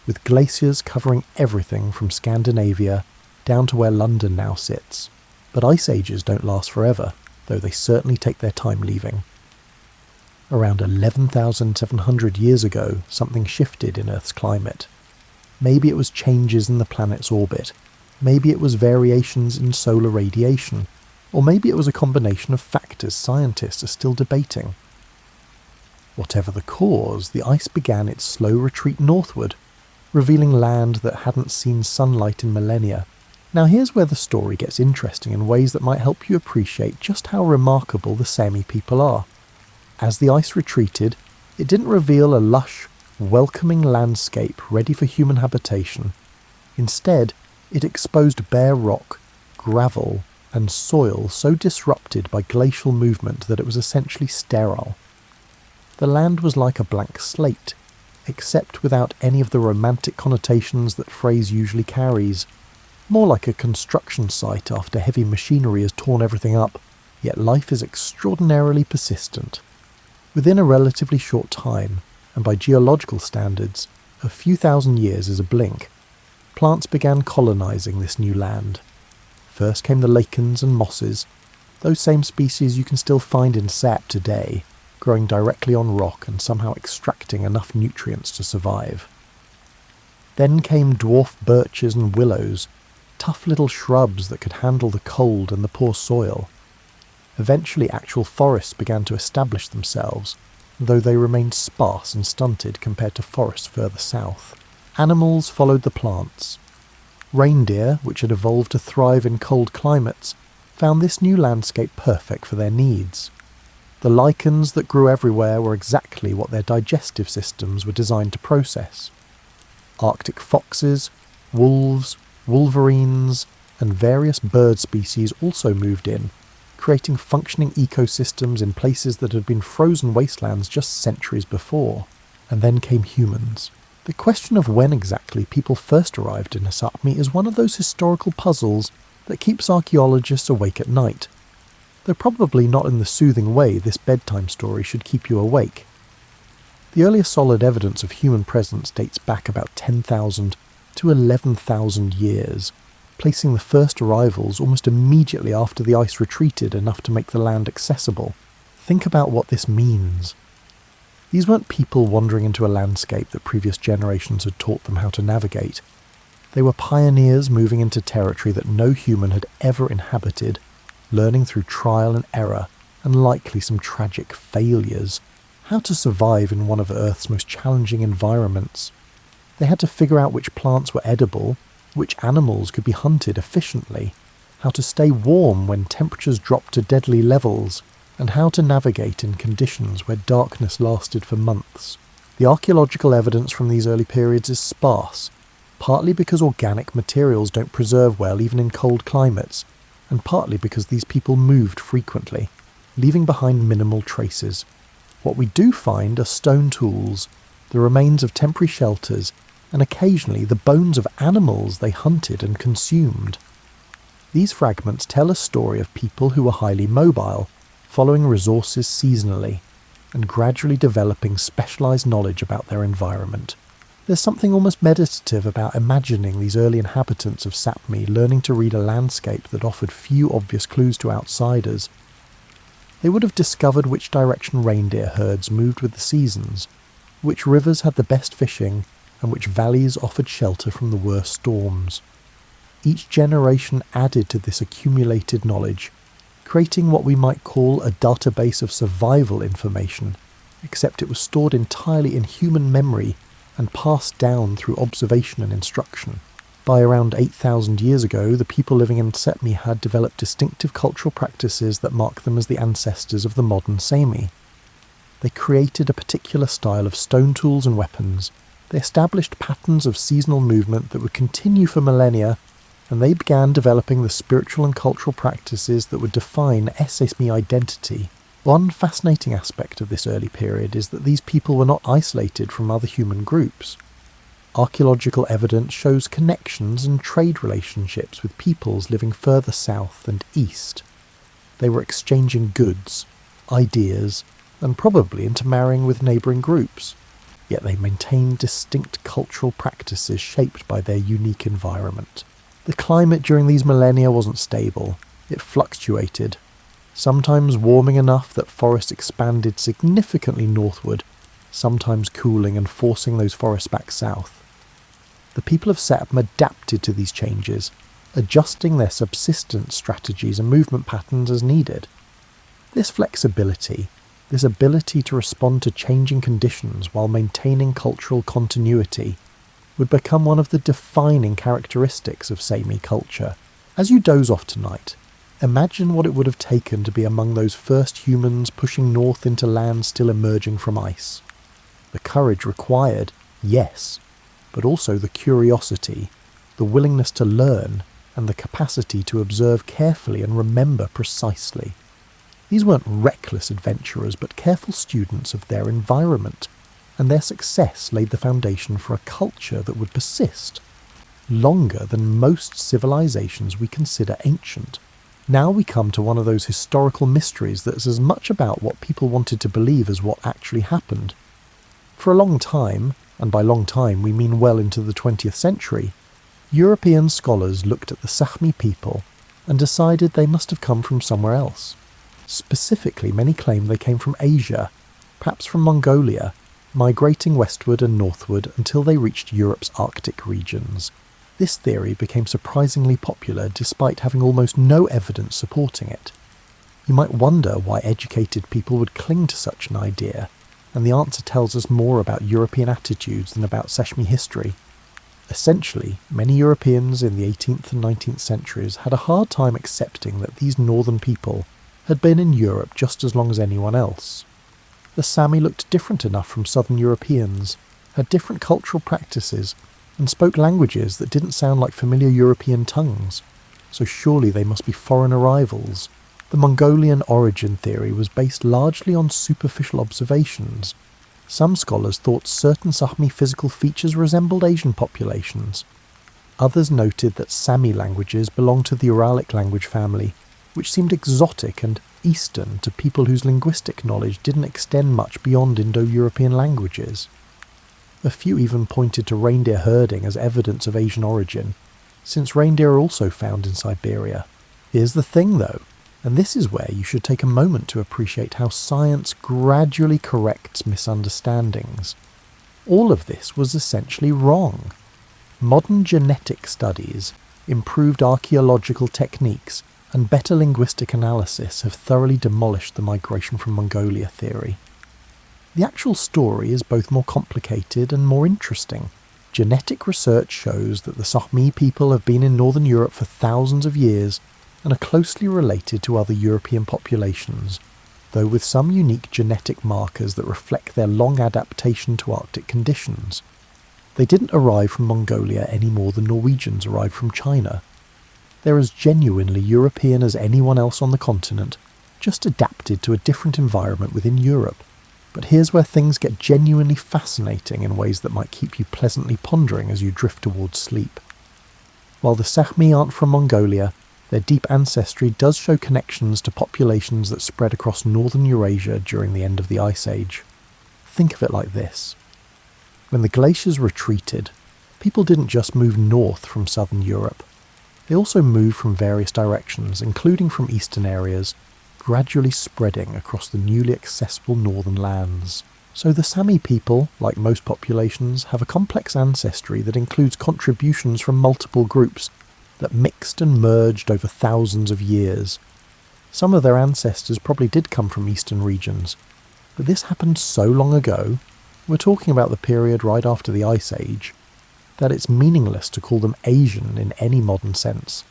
with glaciers covering everything from Scandinavia down to where London now sits. But ice ages don't last forever, though they certainly take their time leaving. Around 11,700 years ago, something shifted in Earth's climate. Maybe it was changes in the planet's orbit, maybe it was variations in solar radiation, or maybe it was a combination of factors scientists are still debating. Whatever the cause, the ice began its slow retreat northward, revealing land that hadn't seen sunlight in millennia. Now here's where the story gets interesting in ways that might help you appreciate just how remarkable the Sahmi people are. As the ice retreated, it didn't reveal a lush, welcoming landscape ready for human habitation. Instead, it exposed bare rock, gravel, and soil so disrupted by glacial movement that it was essentially sterile. The land was like a blank slate, except without any of the romantic connotations that phrase usually carries. More like a construction site after heavy machinery has torn everything up. yet life is extraordinarily persistent. Within a relatively short time, and by geological standards, a few thousand years is a blink, plants began colonising this new land. First came the lichens and mosses, those same species you can still find in sap today, growing directly on rock and somehow extracting enough nutrients to survive. Then came dwarf birches and willows, tough little shrubs that could handle the cold and the poor soil. Eventually actual forests began to establish themselves, though they remained sparse and stunted compared to forests further south. Animals followed the plants. Reindeer, which had evolved to thrive in cold climates, found this new landscape perfect for their needs. The lichens that grew everywhere were exactly what their digestive systems were designed to process. Arctic foxes, wolves, wolverines, and various bird species also moved in, creating functioning ecosystems in places that had been frozen wastelands just centuries before. And then came humans. The question of when exactly people first arrived in Sahmi is one of those historical puzzles that keeps archaeologists awake at night, though probably not in the soothing way this bedtime story should keep you awake. The earliest solid evidence of human presence dates back about 10,000 to 11,000 years, placing the first arrivals almost immediately after the ice retreated enough to make the land accessible. Think about what this means. These weren't people wandering into a landscape that previous generations had taught them how to navigate. They were pioneers moving into territory that no human had ever inhabited, learning through trial and error, and likely some tragic failures, how to survive in one of Earth's most challenging environments. They had to figure out which plants were edible, which animals could be hunted efficiently, how to stay warm when temperatures dropped to deadly levels, and how to navigate in conditions where darkness lasted for months. The archaeological evidence from these early periods is sparse, partly because organic materials don't preserve well even in cold climates, and partly because these people moved frequently, leaving behind minimal traces. What we do find are stone tools, the remains of temporary shelters, and occasionally the bones of animals they hunted and consumed. These fragments tell a story of people who were highly mobile, following resources seasonally, and gradually developing specialised knowledge about their environment. There's something almost meditative about imagining these early inhabitants of Sahmi learning to read a landscape that offered few obvious clues to outsiders. They would have discovered which direction reindeer herds moved with the seasons, which rivers had the best fishing, and which valleys offered shelter from the worst storms. Each generation added to this accumulated knowledge, creating what we might call a database of survival information, except it was stored entirely in human memory and passed down through observation and instruction. By around 8,000 years ago, the people living in Sahmi had developed distinctive cultural practices that mark them as the ancestors of the modern Sahmi. They created a particular style of stone tools and weapons. They established patterns of seasonal movement that would continue for millennia, and they began developing the spiritual and cultural practices that would define Sahmi identity. One fascinating aspect of this early period is that these people were not isolated from other human groups. Archaeological evidence shows connections and trade relationships with peoples living further south and east. They were exchanging goods, ideas, and probably intermarrying with neighbouring groups. Yet they maintained distinct cultural practices shaped by their unique environment. The climate during these millennia wasn't stable. It fluctuated, sometimes warming enough that forests expanded significantly northward, sometimes cooling and forcing those forests back south. The people of Sahmi adapted to these changes, adjusting their subsistence strategies and movement patterns as needed. This flexibility, this ability to respond to changing conditions while maintaining cultural continuity, would become one of the defining characteristics of Sahmi culture. As you doze off tonight, imagine what it would have taken to be among those first humans pushing north into lands still emerging from ice. The courage required, yes, but also the curiosity, the willingness to learn, and the capacity to observe carefully and remember precisely. These weren't reckless adventurers, but careful students of their environment, and their success laid the foundation for a culture that would persist longer than most civilizations we consider ancient. Now we come to one of those historical mysteries that's as much about what people wanted to believe as what actually happened. For a long time, and by long time we mean well into the 20th century, European scholars looked at the Sahmi people and decided they must have come from somewhere else. Specifically, many claim they came from Asia, perhaps from Mongolia, migrating westward and northward until they reached Europe's Arctic regions. This theory became surprisingly popular despite having almost no evidence supporting it. You might wonder why educated people would cling to such an idea, and the answer tells us more about European attitudes than about Sahmi history. Essentially, many Europeans in the 18th and 19th centuries had a hard time accepting that these northern people had been in Europe just as long as anyone else. The Sami looked different enough from southern Europeans, had different cultural practices, and spoke languages that didn't sound like familiar European tongues, so surely they must be foreign arrivals. The Mongolian origin theory was based largely on superficial observations. Some scholars thought certain Sahmi physical features resembled Asian populations. Others noted that Sami languages belonged to the Uralic language family, which seemed exotic and Eastern to people whose linguistic knowledge didn't extend much beyond Indo-European languages. A few even pointed to reindeer herding as evidence of Asian origin, since reindeer are also found in Siberia. Here's the thing though, and this is where you should take a moment to appreciate how science gradually corrects misunderstandings. All of this was essentially wrong. Modern genetic studies, improved archaeological techniques, and better linguistic analysis have thoroughly demolished the migration from Mongolia theory. The actual story is both more complicated and more interesting. Genetic research shows that the Sahmi people have been in northern Europe for thousands of years and are closely related to other European populations, though with some unique genetic markers that reflect their long adaptation to Arctic conditions. They didn't arrive from Mongolia any more than Norwegians arrived from China. They're as genuinely European as anyone else on the continent, just adapted to a different environment within Europe. But here's where things get genuinely fascinating in ways that might keep you pleasantly pondering as you drift towards sleep. While the Sahmi aren't from Mongolia, their deep ancestry does show connections to populations that spread across northern Eurasia during the end of the Ice Age. Think of it like this. When the glaciers retreated, people didn't just move north from southern Europe. They also moved from various directions, including from eastern areas, gradually spreading across the newly accessible northern lands. So the Sami people, like most populations, have a complex ancestry that includes contributions from multiple groups that mixed and merged over thousands of years. Some of their ancestors probably did come from eastern regions, but this happened so long ago, we're talking about the period right after the Ice Age, that it's meaningless to call them Asian in any modern sense.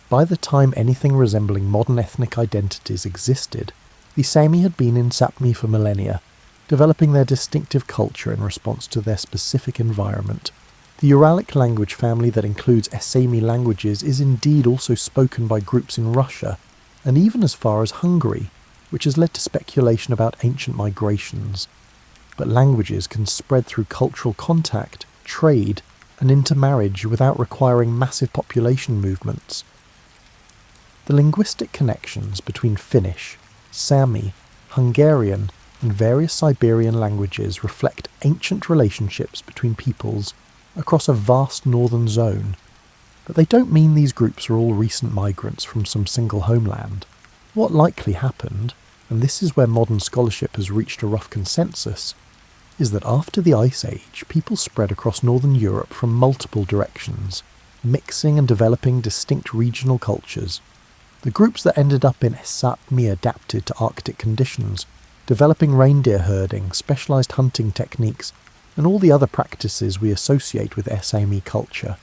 By the time anything resembling modern ethnic identities existed, the Sami had been in Sapmi for millennia, developing their distinctive culture in response to their specific environment. The Uralic language family that includes Sami languages is indeed also spoken by groups in Russia, and even as far as Hungary, which has led to speculation about ancient migrations. But languages can spread through cultural contact, trade, and intermarriage without requiring massive population movements. The linguistic connections between Finnish, Sami, Hungarian, and various Siberian languages reflect ancient relationships between peoples across a vast northern zone, but they don't mean these groups are all recent migrants from some single homeland. What likely happened, and this is where modern scholarship has reached a rough consensus, is that after the Ice Age, people spread across northern Europe from multiple directions, mixing and developing distinct regional cultures. The groups that ended up in Sapmi adapted to Arctic conditions, developing reindeer herding, specialised hunting techniques, and all the other practices we associate with Sami culture.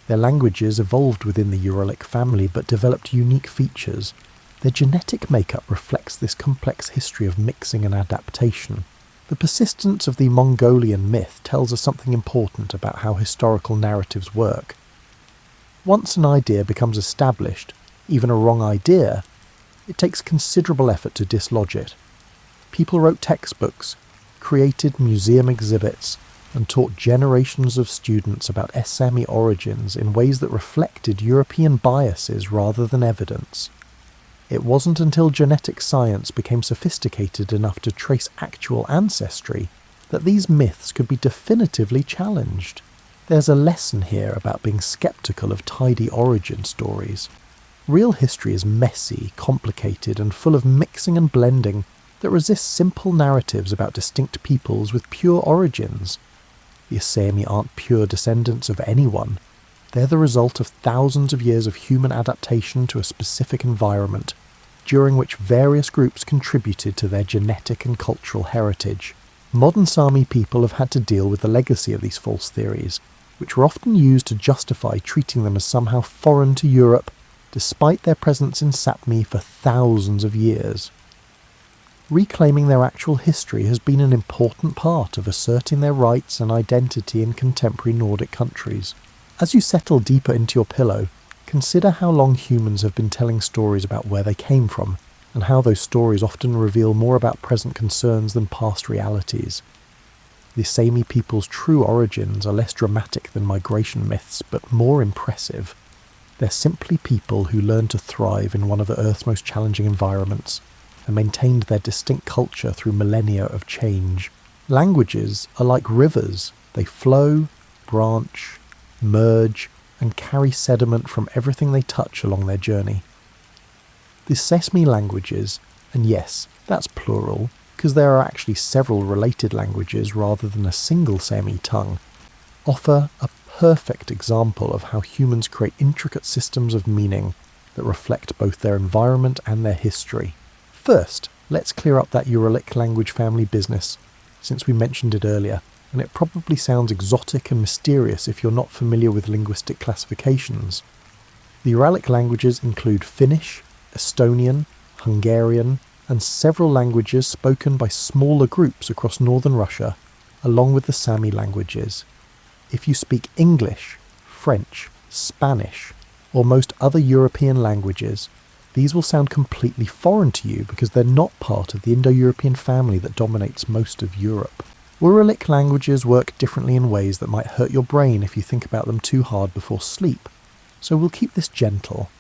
Their languages evolved within the Uralic family but developed unique features. Their genetic makeup reflects this complex history of mixing and adaptation. The persistence of the Mongolian myth tells us something important about how historical narratives work. Once an idea becomes established, even a wrong idea, it takes considerable effort to dislodge it. People wrote textbooks, created museum exhibits, and taught generations of students about Sahmi origins in ways that reflected European biases rather than evidence. It wasn't until genetic science became sophisticated enough to trace actual ancestry that these myths could be definitively challenged. There's a lesson here about being skeptical of tidy origin stories. Real history is messy, complicated, and full of mixing and blending that resists simple narratives about distinct peoples with pure origins. The Sahmi aren't pure descendants of anyone. They're the result of thousands of years of human adaptation to a specific environment, during which various groups contributed to their genetic and cultural heritage. Modern Sahmi people have had to deal with the legacy of these false theories, which were often used to justify treating them as somehow foreign to Europe, despite their presence in Sápmi for thousands of years. Reclaiming their actual history has been an important part of asserting their rights and identity in contemporary Nordic countries. As you settle deeper into your pillow, consider how long humans have been telling stories about where they came from, and how those stories often reveal more about present concerns than past realities. The Sahmi people's true origins are less dramatic than migration myths, but more impressive. They're simply people who learned to thrive in one of the Earth's most challenging environments, and maintained their distinct culture through millennia of change. Languages are like rivers. They flow, branch, merge, and carry sediment from everything they touch along their journey. The Sahmi languages, and yes, that's plural, because there are actually several related languages rather than a single Sahmi tongue, offer a perfect example of how humans create intricate systems of meaning that reflect both their environment and their history. First, let's clear up that Uralic language family business, since we mentioned it earlier, and it probably sounds exotic and mysterious if you're not familiar with linguistic classifications. The Uralic languages include Finnish, Estonian, Hungarian, and several languages spoken by smaller groups across northern Russia, along with the Sami languages. If you speak English, French, Spanish, or most other European languages, these will sound completely foreign to you because they're not part of the Indo-European family that dominates most of Europe. Uralic languages work differently in ways that might hurt your brain if you think about them too hard before sleep, so we'll keep this gentle.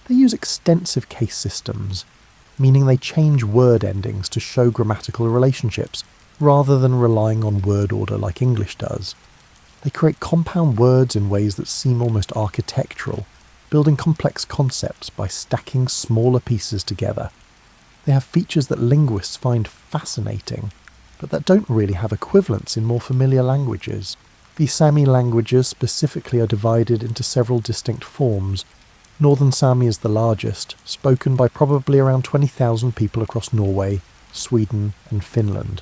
They use extensive case systems, meaning they change word endings to show grammatical relationships, rather than relying on word order like English does. They create compound words in ways that seem almost architectural, building complex concepts by stacking smaller pieces together. They have features that linguists find fascinating, but that don't really have equivalents in more familiar languages. The Sami languages specifically are divided into several distinct forms. Northern Sami is the largest, spoken by probably around 20,000 people across Norway, Sweden and Finland.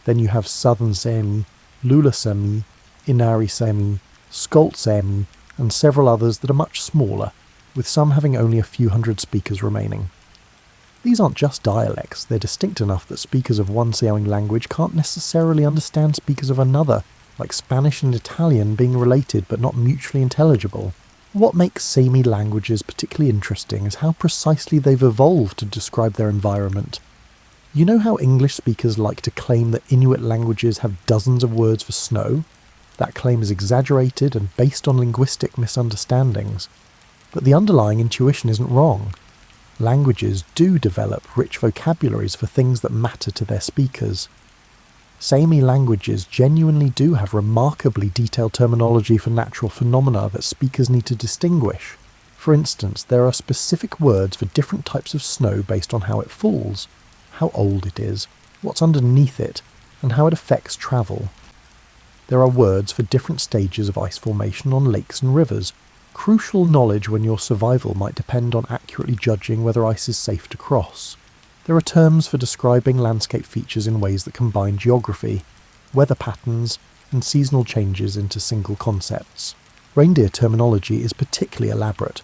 Then you have Southern Sami, Lula Sami, Inari Sami, Skolt Sami, and several others that are much smaller, with some having only a few hundred speakers remaining. These aren't just dialects, they're distinct enough that speakers of one Saoing language can't necessarily understand speakers of another, like Spanish and Italian being related but not mutually intelligible. What makes Sami languages particularly interesting is how precisely they've evolved to describe their environment. You know how English speakers like to claim that Inuit languages have dozens of words for snow? That claim is exaggerated and based on linguistic misunderstandings. But the underlying intuition isn't wrong. Languages do develop rich vocabularies for things that matter to their speakers. Sami languages genuinely do have remarkably detailed terminology for natural phenomena that speakers need to distinguish. For instance, there are specific words for different types of snow based on how it falls, how old it is, what's underneath it, and how it affects travel. There are words for different stages of ice formation on lakes and rivers, crucial knowledge when your survival might depend on accurately judging whether ice is safe to cross. There are terms for describing landscape features in ways that combine geography, weather patterns, and seasonal changes into single concepts. Reindeer terminology is particularly elaborate.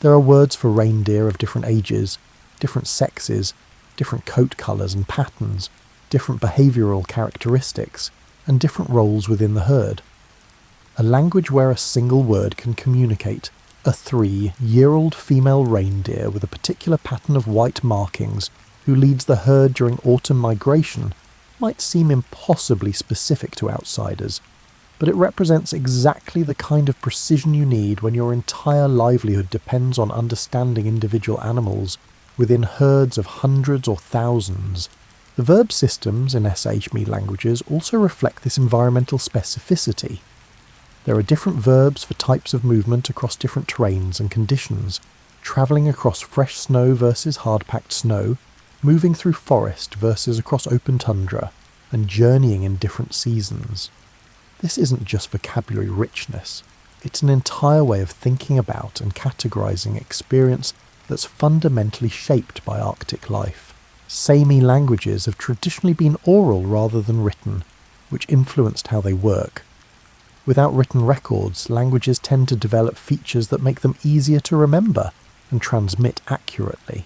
There are words for reindeer of different ages, different sexes, different coat colours and patterns, different behavioural characteristics, and different roles within the herd. A language where a single word can communicate. A 3-year-old female reindeer with a particular pattern of white markings who leads the herd during autumn migration might seem impossibly specific to outsiders, but it represents exactly the kind of precision you need when your entire livelihood depends on understanding individual animals within herds of hundreds or thousands. The verb systems in Sahmi languages also reflect this environmental specificity. There are different verbs for types of movement across different terrains and conditions, travelling across fresh snow versus hard-packed snow, moving through forest versus across open tundra, and journeying in different seasons. This isn't just vocabulary richness, it's an entire way of thinking about and categorising experience that's fundamentally shaped by Arctic life. Sahmi languages have traditionally been oral rather than written, which influenced how they work. Without written records, languages tend to develop features that make them easier to remember and transmit accurately.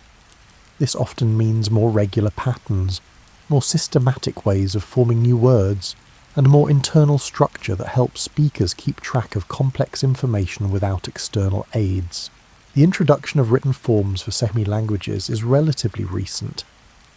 This often means more regular patterns, more systematic ways of forming new words, and more internal structure that helps speakers keep track of complex information without external aids. The introduction of written forms for Sahmi languages is relatively recent,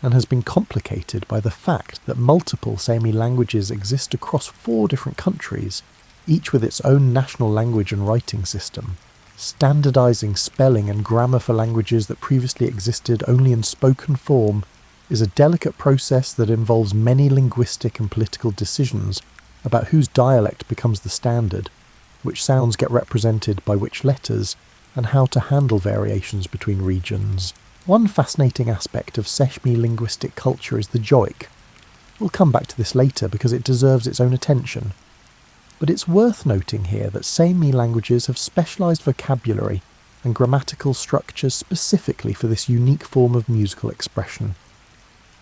and has been complicated by the fact that multiple Sahmi languages exist across 4 different countries, each with its own national language and writing system. Standardizing spelling and grammar for languages that previously existed only in spoken form is a delicate process that involves many linguistic and political decisions about whose dialect becomes the standard, which sounds get represented by which letters, and how to handle variations between regions. One fascinating aspect of Sahmi linguistic culture is the joik. We'll come back to this later because it deserves its own attention. But it's worth noting here that Sahmi languages have specialised vocabulary and grammatical structures specifically for this unique form of musical expression.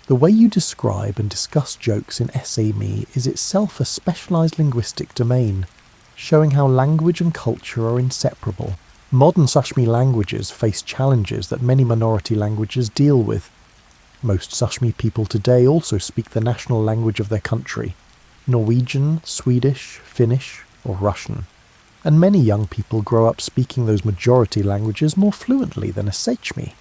The way you describe and discuss jokes in Sahmi is itself a specialised linguistic domain, showing how language and culture are inseparable. Modern Sahmi languages face challenges that many minority languages deal with. Most Sahmi people today also speak the national language of their country, Norwegian, Swedish, Finnish, or Russian. And many young people grow up speaking those majority languages more fluently than a Sahmi.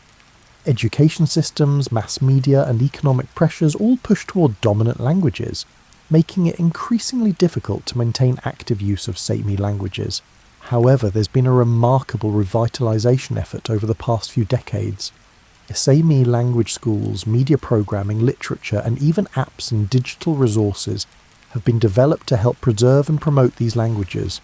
Education systems, mass media, and economic pressures all push toward dominant languages, making it increasingly difficult to maintain active use of Sahmi languages. However, there's been a remarkable revitalisation effort over the past few decades. Sahmi language schools, media programming, literature, and even apps and digital resources have been developed to help preserve and promote these languages.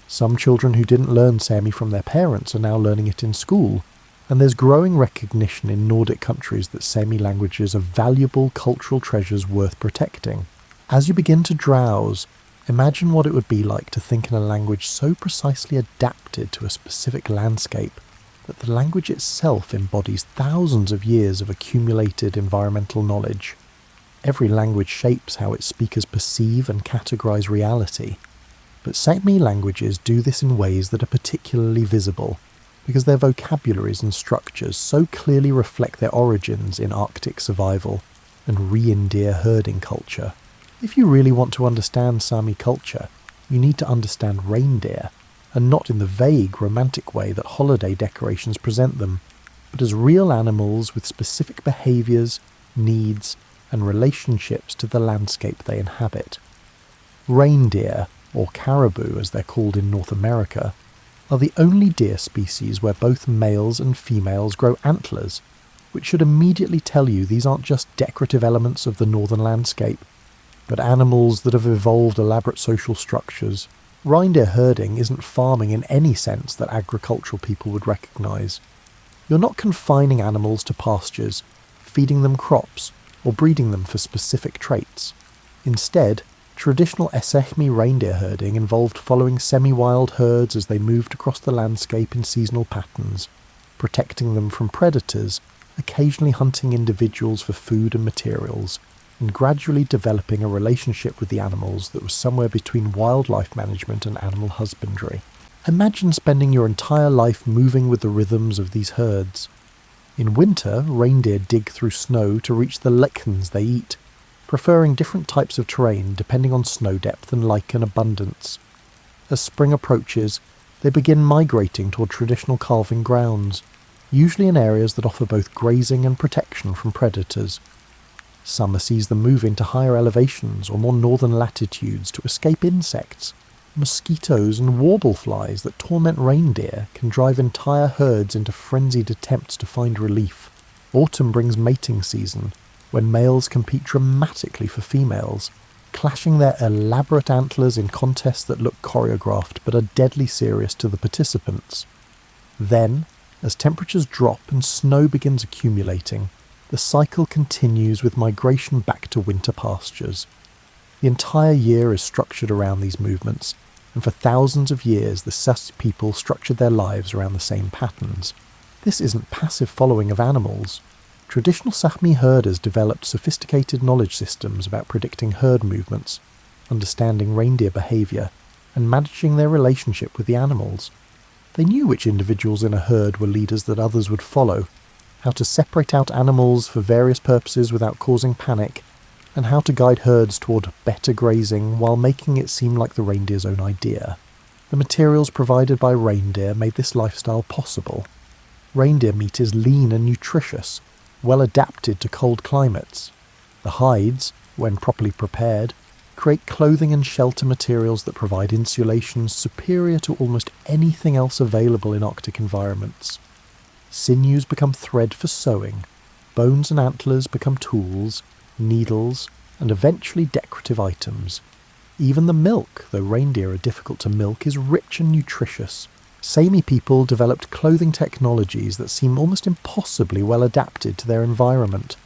Some children who didn't learn Sahmi from their parents are now learning it in school, and there's growing recognition in Nordic countries that Sahmi languages are valuable cultural treasures worth protecting. As you begin to drowse, imagine what it would be like to think in a language so precisely adapted to a specific landscape that the language itself embodies thousands of years of accumulated environmental knowledge. Every language shapes how its speakers perceive and categorize reality, but Sahmi languages do this in ways that are particularly visible, because their vocabularies and structures so clearly reflect their origins in Arctic survival and reindeer herding culture. If you really want to understand Sami culture, you need to understand reindeer, and not in the vague, romantic way that holiday decorations present them, but as real animals with specific behaviours, needs, and relationships to the landscape they inhabit. Reindeer, or caribou as they're called in North America, are the only deer species where both males and females grow antlers, which should immediately tell you these aren't just decorative elements of the northern landscape, but animals that have evolved elaborate social structures. Reindeer herding isn't farming in any sense that agricultural people would recognise. You're not confining animals to pastures, feeding them crops, or breeding them for specific traits. Instead, traditional Sahmi reindeer herding involved following semi-wild herds as they moved across the landscape in seasonal patterns, protecting them from predators, occasionally hunting individuals for food and materials, and gradually developing a relationship with the animals that was somewhere between wildlife management and animal husbandry. Imagine spending your entire life moving with the rhythms of these herds. In winter, reindeer dig through snow to reach the lichens they eat, preferring different types of terrain depending on snow depth and lichen abundance. As spring approaches, they begin migrating toward traditional calving grounds, usually in areas that offer both grazing and protection from predators. Summer sees them move into higher elevations or more northern latitudes to escape insects. Mosquitoes and warbleflies that torment reindeer can drive entire herds into frenzied attempts to find relief. Autumn brings mating season, when males compete dramatically for females, clashing their elaborate antlers in contests that look choreographed but are deadly serious to the participants. Then, as temperatures drop and snow begins accumulating, the cycle continues with migration back to winter pastures. The entire year is structured around these movements, and for thousands of years the Sahmi people structured their lives around the same patterns. This isn't passive following of animals. Traditional Sahmi herders developed sophisticated knowledge systems about predicting herd movements, understanding reindeer behaviour, and managing their relationship with the animals. They knew which individuals in a herd were leaders that others would follow, how to separate out animals for various purposes without causing panic, and how to guide herds toward better grazing while making it seem like the reindeer's own idea. The materials provided by reindeer made this lifestyle possible. Reindeer meat is lean and nutritious, well adapted to cold climates. The hides, when properly prepared, create clothing and shelter materials that provide insulation superior to almost anything else available in Arctic environments. Sinews become thread for sewing, bones and antlers become tools, needles, and eventually decorative items. Even the milk, though reindeer are difficult to milk, is rich and nutritious. Sahmi people developed clothing technologies that seem almost impossibly well adapted to their environment.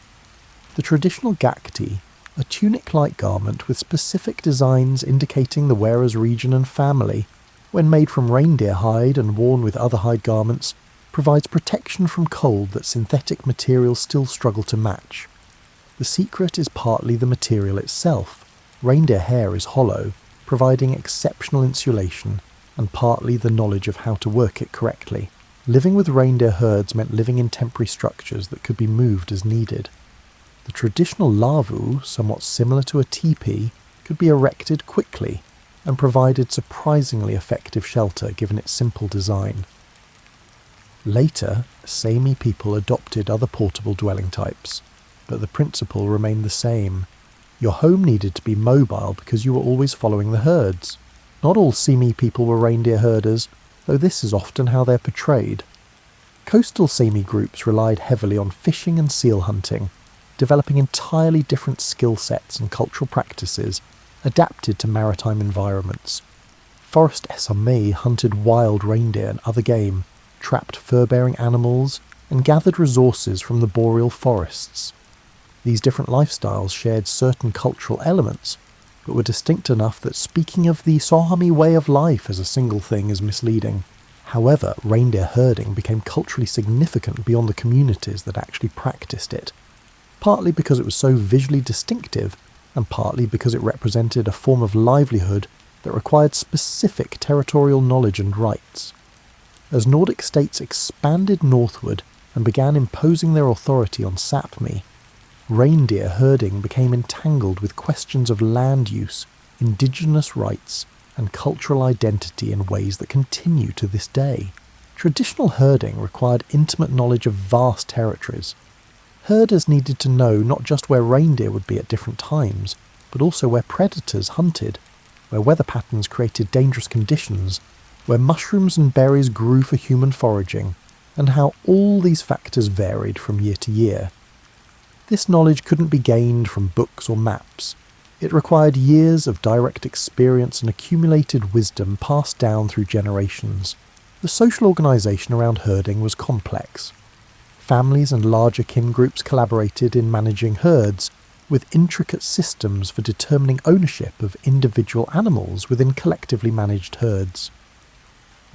The traditional gakti, a tunic-like garment with specific designs indicating the wearer's region and family, when made from reindeer hide and worn with other hide garments, provides protection from cold that synthetic materials still struggle to match. The secret is partly the material itself. Reindeer hair is hollow, providing exceptional insulation, and partly the knowledge of how to work it correctly. Living with reindeer herds meant living in temporary structures that could be moved as needed. The traditional lavu, somewhat similar to a teepee, could be erected quickly and provided surprisingly effective shelter given its simple design. Later, Sahmi people adopted other portable dwelling types, but the principle remained the same. Your home needed to be mobile because you were always following the herds. Not all Sahmi people were reindeer herders, though this is often how they're portrayed. Coastal Sahmi groups relied heavily on fishing and seal hunting, developing entirely different skill sets and cultural practices adapted to maritime environments. Forest Sahmi hunted wild reindeer and other game, trapped fur-bearing animals, and gathered resources from the boreal forests. These different lifestyles shared certain cultural elements, but were distinct enough that speaking of the Sahmi way of life as a single thing is misleading. However, reindeer herding became culturally significant beyond the communities that actually practiced it, partly because it was so visually distinctive, and partly because it represented a form of livelihood that required specific territorial knowledge and rights. As Nordic states expanded northward and began imposing their authority on Sapmi, reindeer herding became entangled with questions of land use, indigenous rights, and cultural identity in ways that continue to this day. Traditional herding required intimate knowledge of vast territories. Herders needed to know not just where reindeer would be at different times, but also where predators hunted, where weather patterns created dangerous conditions, where mushrooms and berries grew for human foraging, and how all these factors varied from year to year. This knowledge couldn't be gained from books or maps. It required years of direct experience and accumulated wisdom passed down through generations. The social organisation around herding was complex. Families and larger kin groups collaborated in managing herds, with intricate systems for determining ownership of individual animals within collectively managed herds.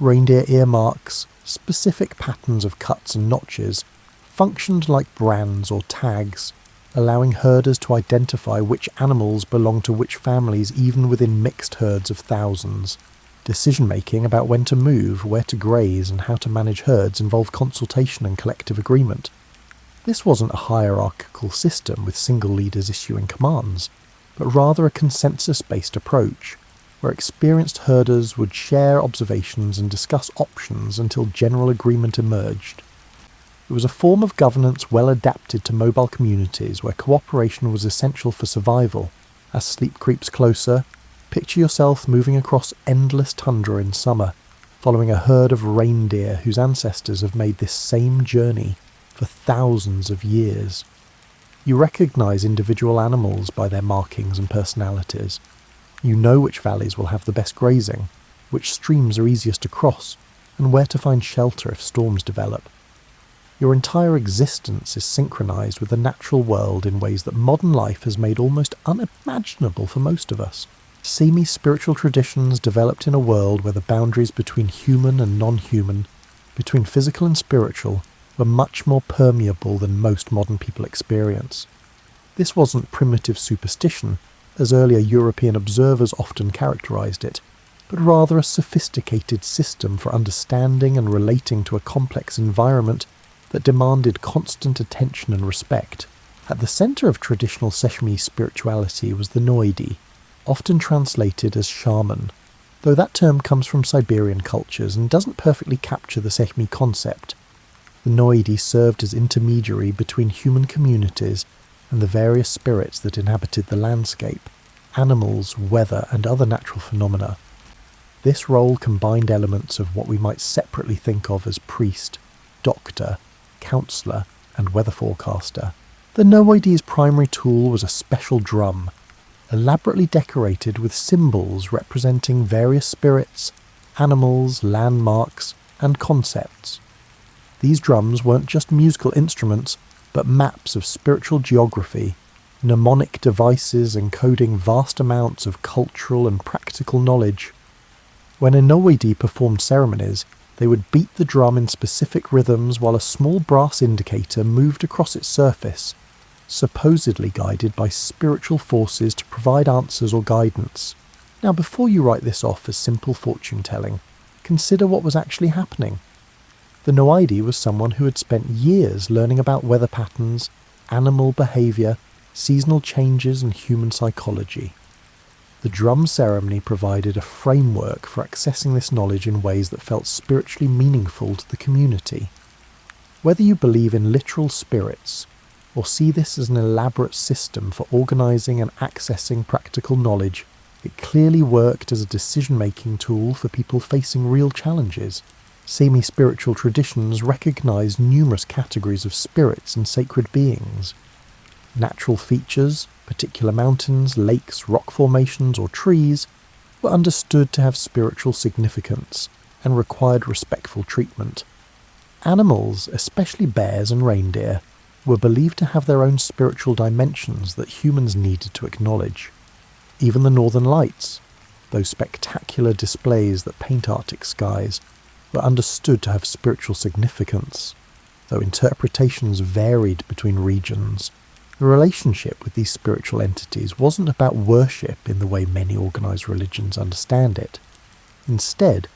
Reindeer earmarks, specific patterns of cuts and notches, functioned like brands or tags, allowing herders to identify which animals belonged to which families even within mixed herds of thousands. Decision-making about when to move, where to graze, and how to manage herds involved consultation and collective agreement. This wasn't a hierarchical system with single leaders issuing commands, but rather a consensus-based approach, where experienced herders would share observations and discuss options until general agreement emerged. It was a form of governance well adapted to mobile communities where cooperation was essential for survival. As sleep creeps closer, picture yourself moving across endless tundra in summer, following a herd of reindeer whose ancestors have made this same journey for thousands of years. You recognise individual animals by their markings and personalities. You know which valleys will have the best grazing, which streams are easiest to cross, and where to find shelter if storms develop. Your entire existence is synchronised with the natural world in ways that modern life has made almost unimaginable for most of us. Sahmi spiritual traditions developed in a world where the boundaries between human and non-human, between physical and spiritual, were much more permeable than most modern people experience. This wasn't primitive superstition, as earlier European observers often characterised it, but rather a sophisticated system for understanding and relating to a complex environment that demanded constant attention and respect. At the centre of traditional Sahmi spirituality was the Noidi, often translated as shaman, though that term comes from Siberian cultures and doesn't perfectly capture the Sahmi concept. The Noidi served as intermediary between human communities and the various spirits that inhabited the landscape, animals, weather, and other natural phenomena. This role combined elements of what we might separately think of as priest, doctor, counsellor, and weather forecaster. The Noidi's primary tool was a special drum, elaborately decorated with symbols representing various spirits, animals, landmarks, and concepts. These drums weren't just musical instruments, but maps of spiritual geography, mnemonic devices encoding vast amounts of cultural and practical knowledge. When a Noidi performed ceremonies, they would beat the drum in specific rhythms while a small brass indicator moved across its surface, supposedly guided by spiritual forces to provide answers or guidance. Now, before you write this off as simple fortune-telling, consider what was actually happening. The Noidi was someone who had spent years learning about weather patterns, animal behaviour, seasonal changes and human psychology. The drum ceremony provided a framework for accessing this knowledge in ways that felt spiritually meaningful to the community. Whether you believe in literal spirits, or see this as an elaborate system for organising and accessing practical knowledge, it clearly worked as a decision-making tool for people facing real challenges. Semi-spiritual traditions recognise numerous categories of spirits and sacred beings. Natural features, particular mountains, lakes, rock formations, or trees, were understood to have spiritual significance and required respectful treatment. Animals, especially bears and reindeer, were believed to have their own spiritual dimensions that humans needed to acknowledge. Even the northern lights, those spectacular displays that paint Arctic skies, were understood to have spiritual significance, though interpretations varied between regions. The relationship with these spiritual entities wasn't about worship in the way many organised religions understand it. Instead,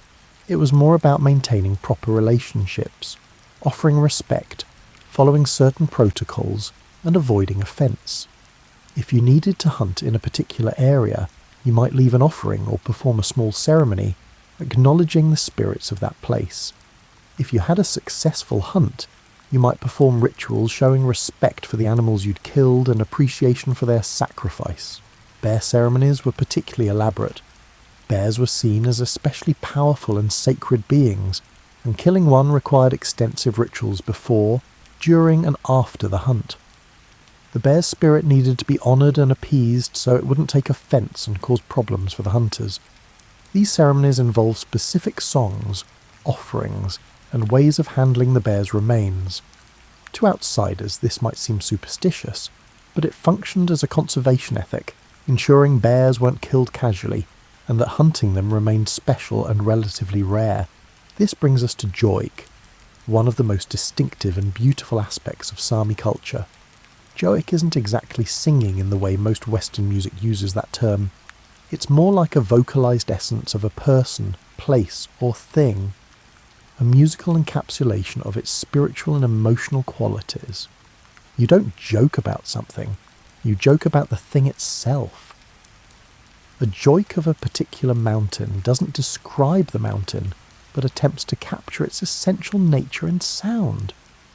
it was more about maintaining proper relationships, offering respect, following certain protocols, and avoiding offence. If you needed to hunt in a particular area, you might leave an offering or perform a small ceremony, acknowledging the spirits of that place. If you had a successful hunt, you might perform rituals showing respect for the animals you'd killed and appreciation for their sacrifice. Bear ceremonies were particularly elaborate. Bears were seen as especially powerful and sacred beings, and killing one required extensive rituals before, during, and after the hunt. The bear's spirit needed to be honoured and appeased so it wouldn't take offence and cause problems for the hunters. These ceremonies involved specific songs, offerings, and ways of handling the bear's remains. To outsiders, this might seem superstitious, but it functioned as a conservation ethic, ensuring bears weren't killed casually, and that hunting them remained special and relatively rare. This brings us to joik, one of the most distinctive and beautiful aspects of Sahmi culture. Joik isn't exactly singing in the way most Western music uses that term. It's more like a vocalised essence of a person, place, or thing, a musical encapsulation of its spiritual and emotional qualities. You don't joke about something, you joke about the thing itself. A joik of a particular mountain doesn't describe the mountain, but attempts to capture its essential nature and sound.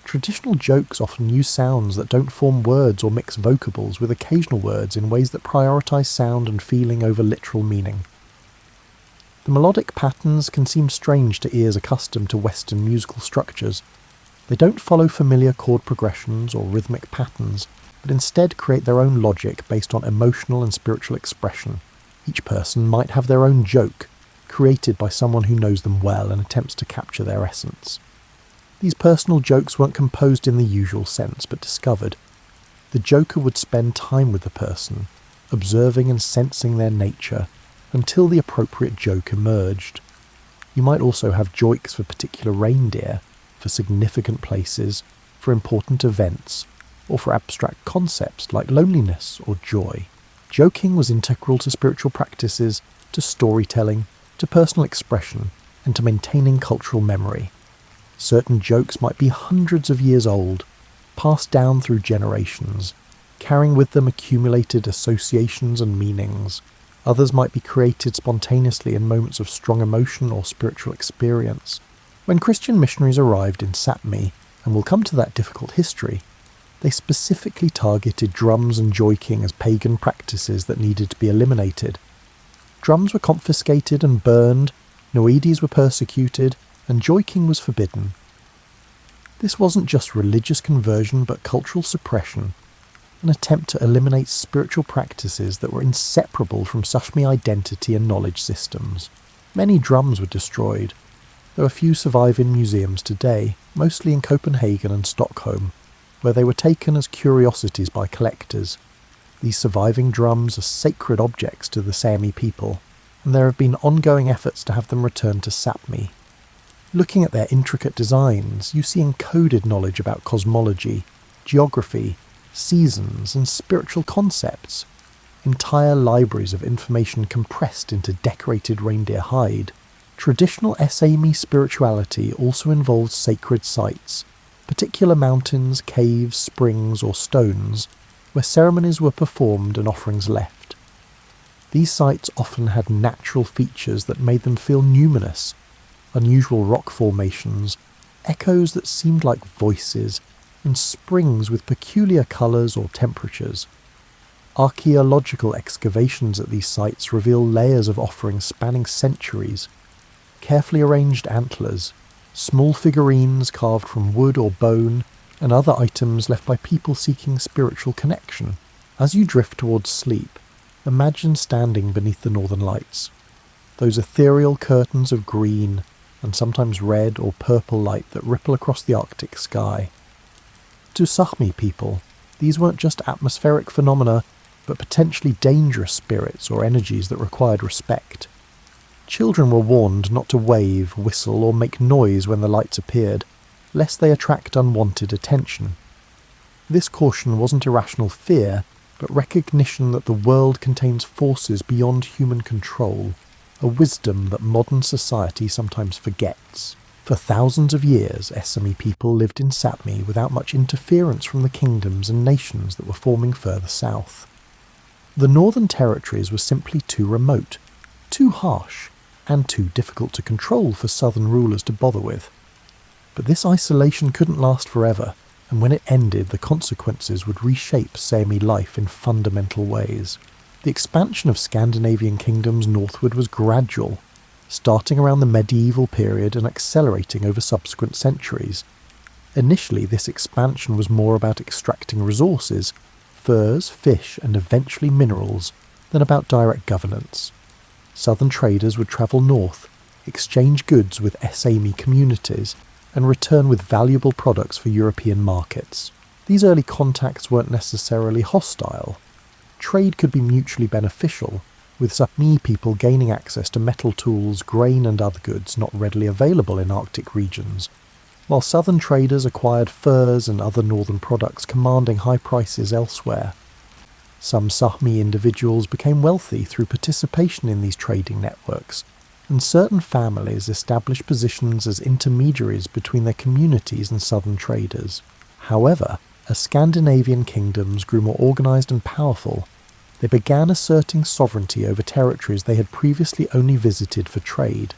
Traditional jokes often use sounds that don't form words or mix vocables with occasional words in ways that prioritise sound and feeling over literal meaning. The melodic patterns can seem strange to ears accustomed to Western musical structures. They don't follow familiar chord progressions or rhythmic patterns, but instead create their own logic based on emotional and spiritual expression. Each person might have their own joke, created by someone who knows them well and attempts to capture their essence. These personal jokes weren't composed in the usual sense, but discovered. The joker would spend time with the person, observing and sensing their nature, until the appropriate joke emerged. You might also have joiks for particular reindeer, for significant places, for important events, or for abstract concepts like loneliness or joy. Joking was integral to spiritual practices, to storytelling, to personal expression, and to maintaining cultural memory. Certain jokes might be hundreds of years old, passed down through generations, carrying with them accumulated associations and meanings. Others might be created spontaneously in moments of strong emotion or spiritual experience. When Christian missionaries arrived in Sahmi, and we'll come to that difficult history, they specifically targeted drums and joiking as pagan practices that needed to be eliminated. Drums were confiscated and burned, Noedes were persecuted, and joiking was forbidden. This wasn't just religious conversion but cultural suppression, an attempt to eliminate spiritual practices that were inseparable from Sahmi identity and knowledge systems. Many drums were destroyed, though a few survive in museums today, mostly in Copenhagen and Stockholm, where they were taken as curiosities by collectors. These surviving drums are sacred objects to the Sahmi people, and there have been ongoing efforts to have them returned to Sahmi. Looking at their intricate designs, you see encoded knowledge about cosmology, geography, seasons, and spiritual concepts. Entire libraries of information compressed into decorated reindeer hide. Traditional Sahmi spirituality also involves sacred sites, particular mountains, caves, springs, or stones, where ceremonies were performed and offerings left. These sites often had natural features that made them feel numinous, unusual rock formations, echoes that seemed like voices, and springs with peculiar colours or temperatures. Archaeological excavations at these sites reveal layers of offerings spanning centuries, carefully arranged antlers, small figurines carved from wood or bone, and other items left by people seeking spiritual connection. As you drift towards sleep, imagine standing beneath the northern lights, those ethereal curtains of green and sometimes red or purple light that ripple across the Arctic sky. To Sahmi people, these weren't just atmospheric phenomena, but potentially dangerous spirits or energies that required respect. Children were warned not to wave, whistle, or make noise when the lights appeared, lest they attract unwanted attention. This caution wasn't irrational fear, but recognition that the world contains forces beyond human control, a wisdom that modern society sometimes forgets. For thousands of years, Sahmi people lived in Sahmi without much interference from the kingdoms and nations that were forming further south. The northern territories were simply too remote, too harsh, and too difficult to control for southern rulers to bother with. But this isolation couldn't last forever, and when it ended, the consequences would reshape Sahmi life in fundamental ways. The expansion of Scandinavian kingdoms northward was gradual, starting around the medieval period and accelerating over subsequent centuries. Initially, this expansion was more about extracting resources, furs, fish, and eventually minerals, than about direct governance. Southern traders would travel north, exchange goods with Sahmi communities, and return with valuable products for European markets. These early contacts weren't necessarily hostile. Trade could be mutually beneficial, with Sahmi people gaining access to metal tools, grain and other goods not readily available in Arctic regions, while southern traders acquired furs and other northern products commanding high prices elsewhere. Some Sahmi individuals became wealthy through participation in these trading networks, and certain families established positions as intermediaries between their communities and southern traders. However, as Scandinavian kingdoms grew more organised and powerful, they began asserting sovereignty over territories they had previously only visited for trade.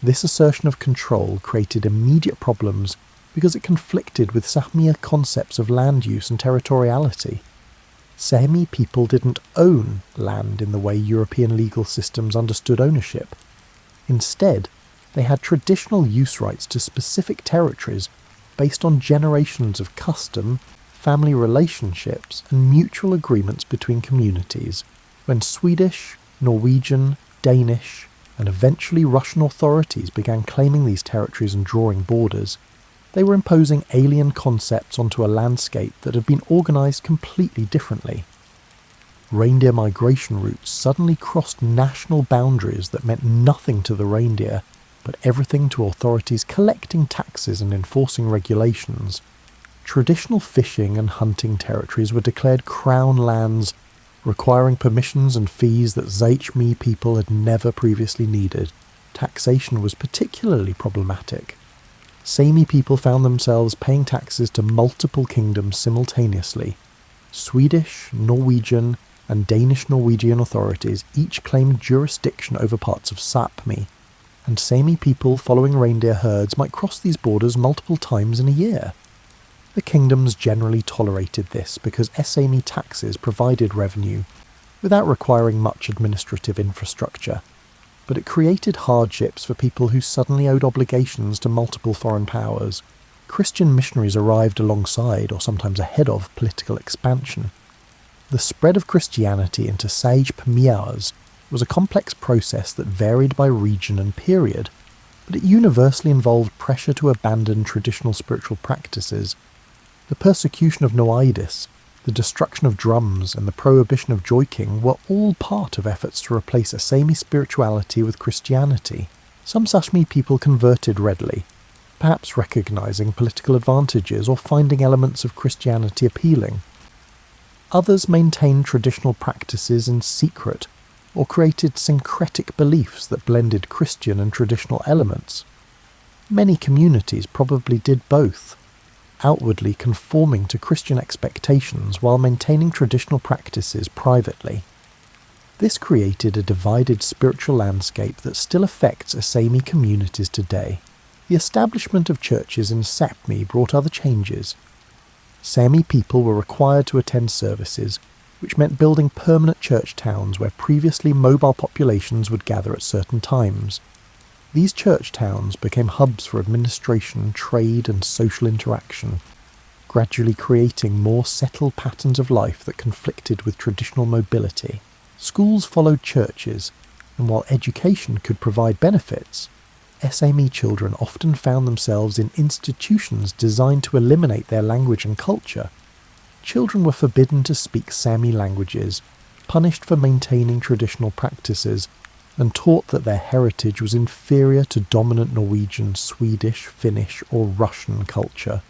This assertion of control created immediate problems because it conflicted with Sahmiya concepts of land use and territoriality. Sahmi people didn't own land in the way European legal systems understood ownership. Instead, they had traditional use rights to specific territories based on generations of custom, family relationships, and mutual agreements between communities. When Swedish, Norwegian, Danish, and eventually Russian authorities began claiming these territories and drawing borders, they were imposing alien concepts onto a landscape that had been organised completely differently. Reindeer migration routes suddenly crossed national boundaries that meant nothing to the reindeer, but everything to authorities collecting taxes and enforcing regulations. Traditional fishing and hunting territories were declared crown lands, requiring permissions and fees that Sahmi people had never previously needed. Taxation was particularly problematic. Sahmi people found themselves paying taxes to multiple kingdoms simultaneously. Swedish, Norwegian, and Danish-Norwegian authorities each claimed jurisdiction over parts of Sapmi, and Sahmi people following reindeer herds might cross these borders multiple times in a year. The kingdoms generally tolerated this because Sahmi taxes provided revenue, without requiring much administrative infrastructure, but it created hardships for people who suddenly owed obligations to multiple foreign powers. Christian missionaries arrived alongside, or sometimes ahead of, political expansion. The spread of Christianity into Sage Pamirs was a complex process that varied by region and period, but it universally involved pressure to abandon traditional spiritual practices. The persecution of Noaidis, the destruction of drums, and the prohibition of joiking were all part of efforts to replace a Sahmi spirituality with Christianity. Some Sahmi people converted readily, perhaps recognising political advantages or finding elements of Christianity appealing. Others maintained traditional practices in secret, or created syncretic beliefs that blended Christian and traditional elements. Many communities probably did both, outwardly conforming to Christian expectations while maintaining traditional practices privately. This created a divided spiritual landscape that still affects Sahmi communities today. The establishment of churches in Sapmi brought other changes. Sahmi people were required to attend services, which meant building permanent church towns where previously mobile populations would gather at certain times. These church towns became hubs for administration, trade, and social interaction, gradually creating more settled patterns of life that conflicted with traditional mobility. Schools followed churches, and while education could provide benefits, Sahmi children often found themselves in institutions designed to eliminate their language and culture. Children were forbidden to speak Sahmi languages, punished for maintaining traditional practices, and taught that their heritage was inferior to dominant Norwegian, Swedish, Finnish, or Russian culture.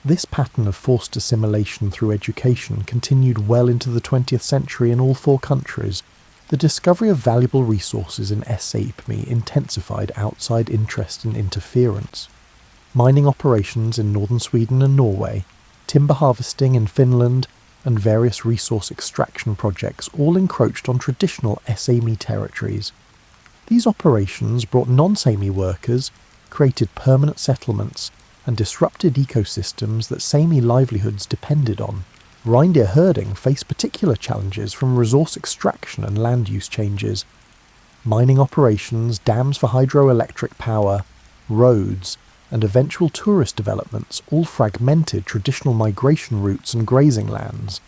This pattern of forced assimilation through education continued well into the 20th century in all 4 countries. The discovery of valuable resources in Sapmi intensified outside interest and interference. Mining operations in northern Sweden and Norway, timber harvesting in Finland, and various resource extraction projects all encroached on traditional Sahmi territories. These operations brought non-Sahmi workers, created permanent settlements, and disrupted ecosystems that Sahmi livelihoods depended on. Reindeer herding faced particular challenges from resource extraction and land use changes. Mining operations, dams for hydroelectric power, roads, and eventual tourist developments all fragmented traditional migration routes and grazing lands.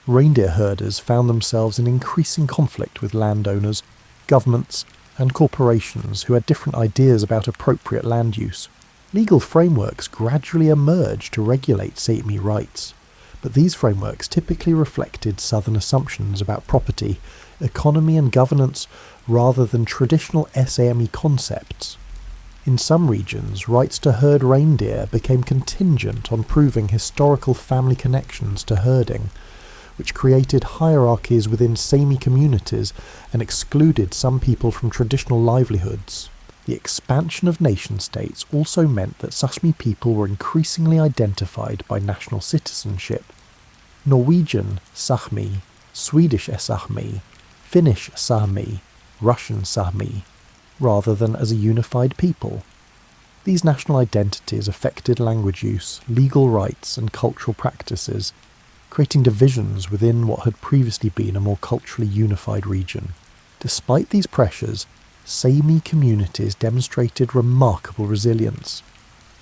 Reindeer herders found themselves in increasing conflict with landowners, governments, and corporations who had different ideas about appropriate land use. Legal frameworks gradually emerged to regulate Sahmi rights, but these frameworks typically reflected southern assumptions about property, economy and governance rather than traditional Sahmi concepts. In some regions, rights to herd reindeer became contingent on proving historical family connections to herding, which created hierarchies within Sahmi communities and excluded some people from traditional livelihoods. The expansion of nation-states also meant that Sahmi people were increasingly identified by national citizenship. Norwegian Sahmi, Swedish Sahmi, Finnish Sahmi, Russian Sahmi, rather than as a unified people. These national identities affected language use, legal rights, and cultural practices, creating divisions within what had previously been a more culturally unified region. Despite these pressures, Sahmi communities demonstrated remarkable resilience.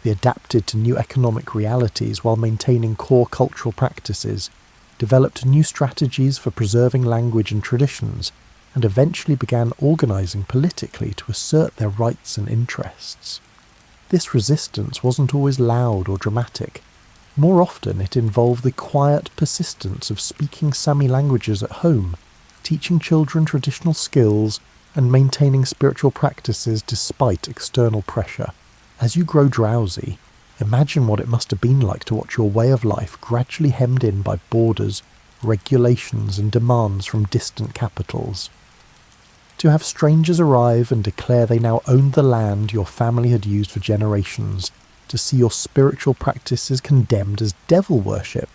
They adapted to new economic realities while maintaining core cultural practices, developed new strategies for preserving language and traditions, and eventually began organising politically to assert their rights and interests. This resistance wasn't always loud or dramatic. More often it involved the quiet persistence of speaking Sahmi languages at home, teaching children traditional skills, and maintaining spiritual practices despite external pressure. As you grow drowsy, imagine what it must have been like to watch your way of life gradually hemmed in by borders, regulations, and demands from distant capitals. To have strangers arrive and declare they now owned the land your family had used for generations, to see your spiritual practices condemned as devil worship,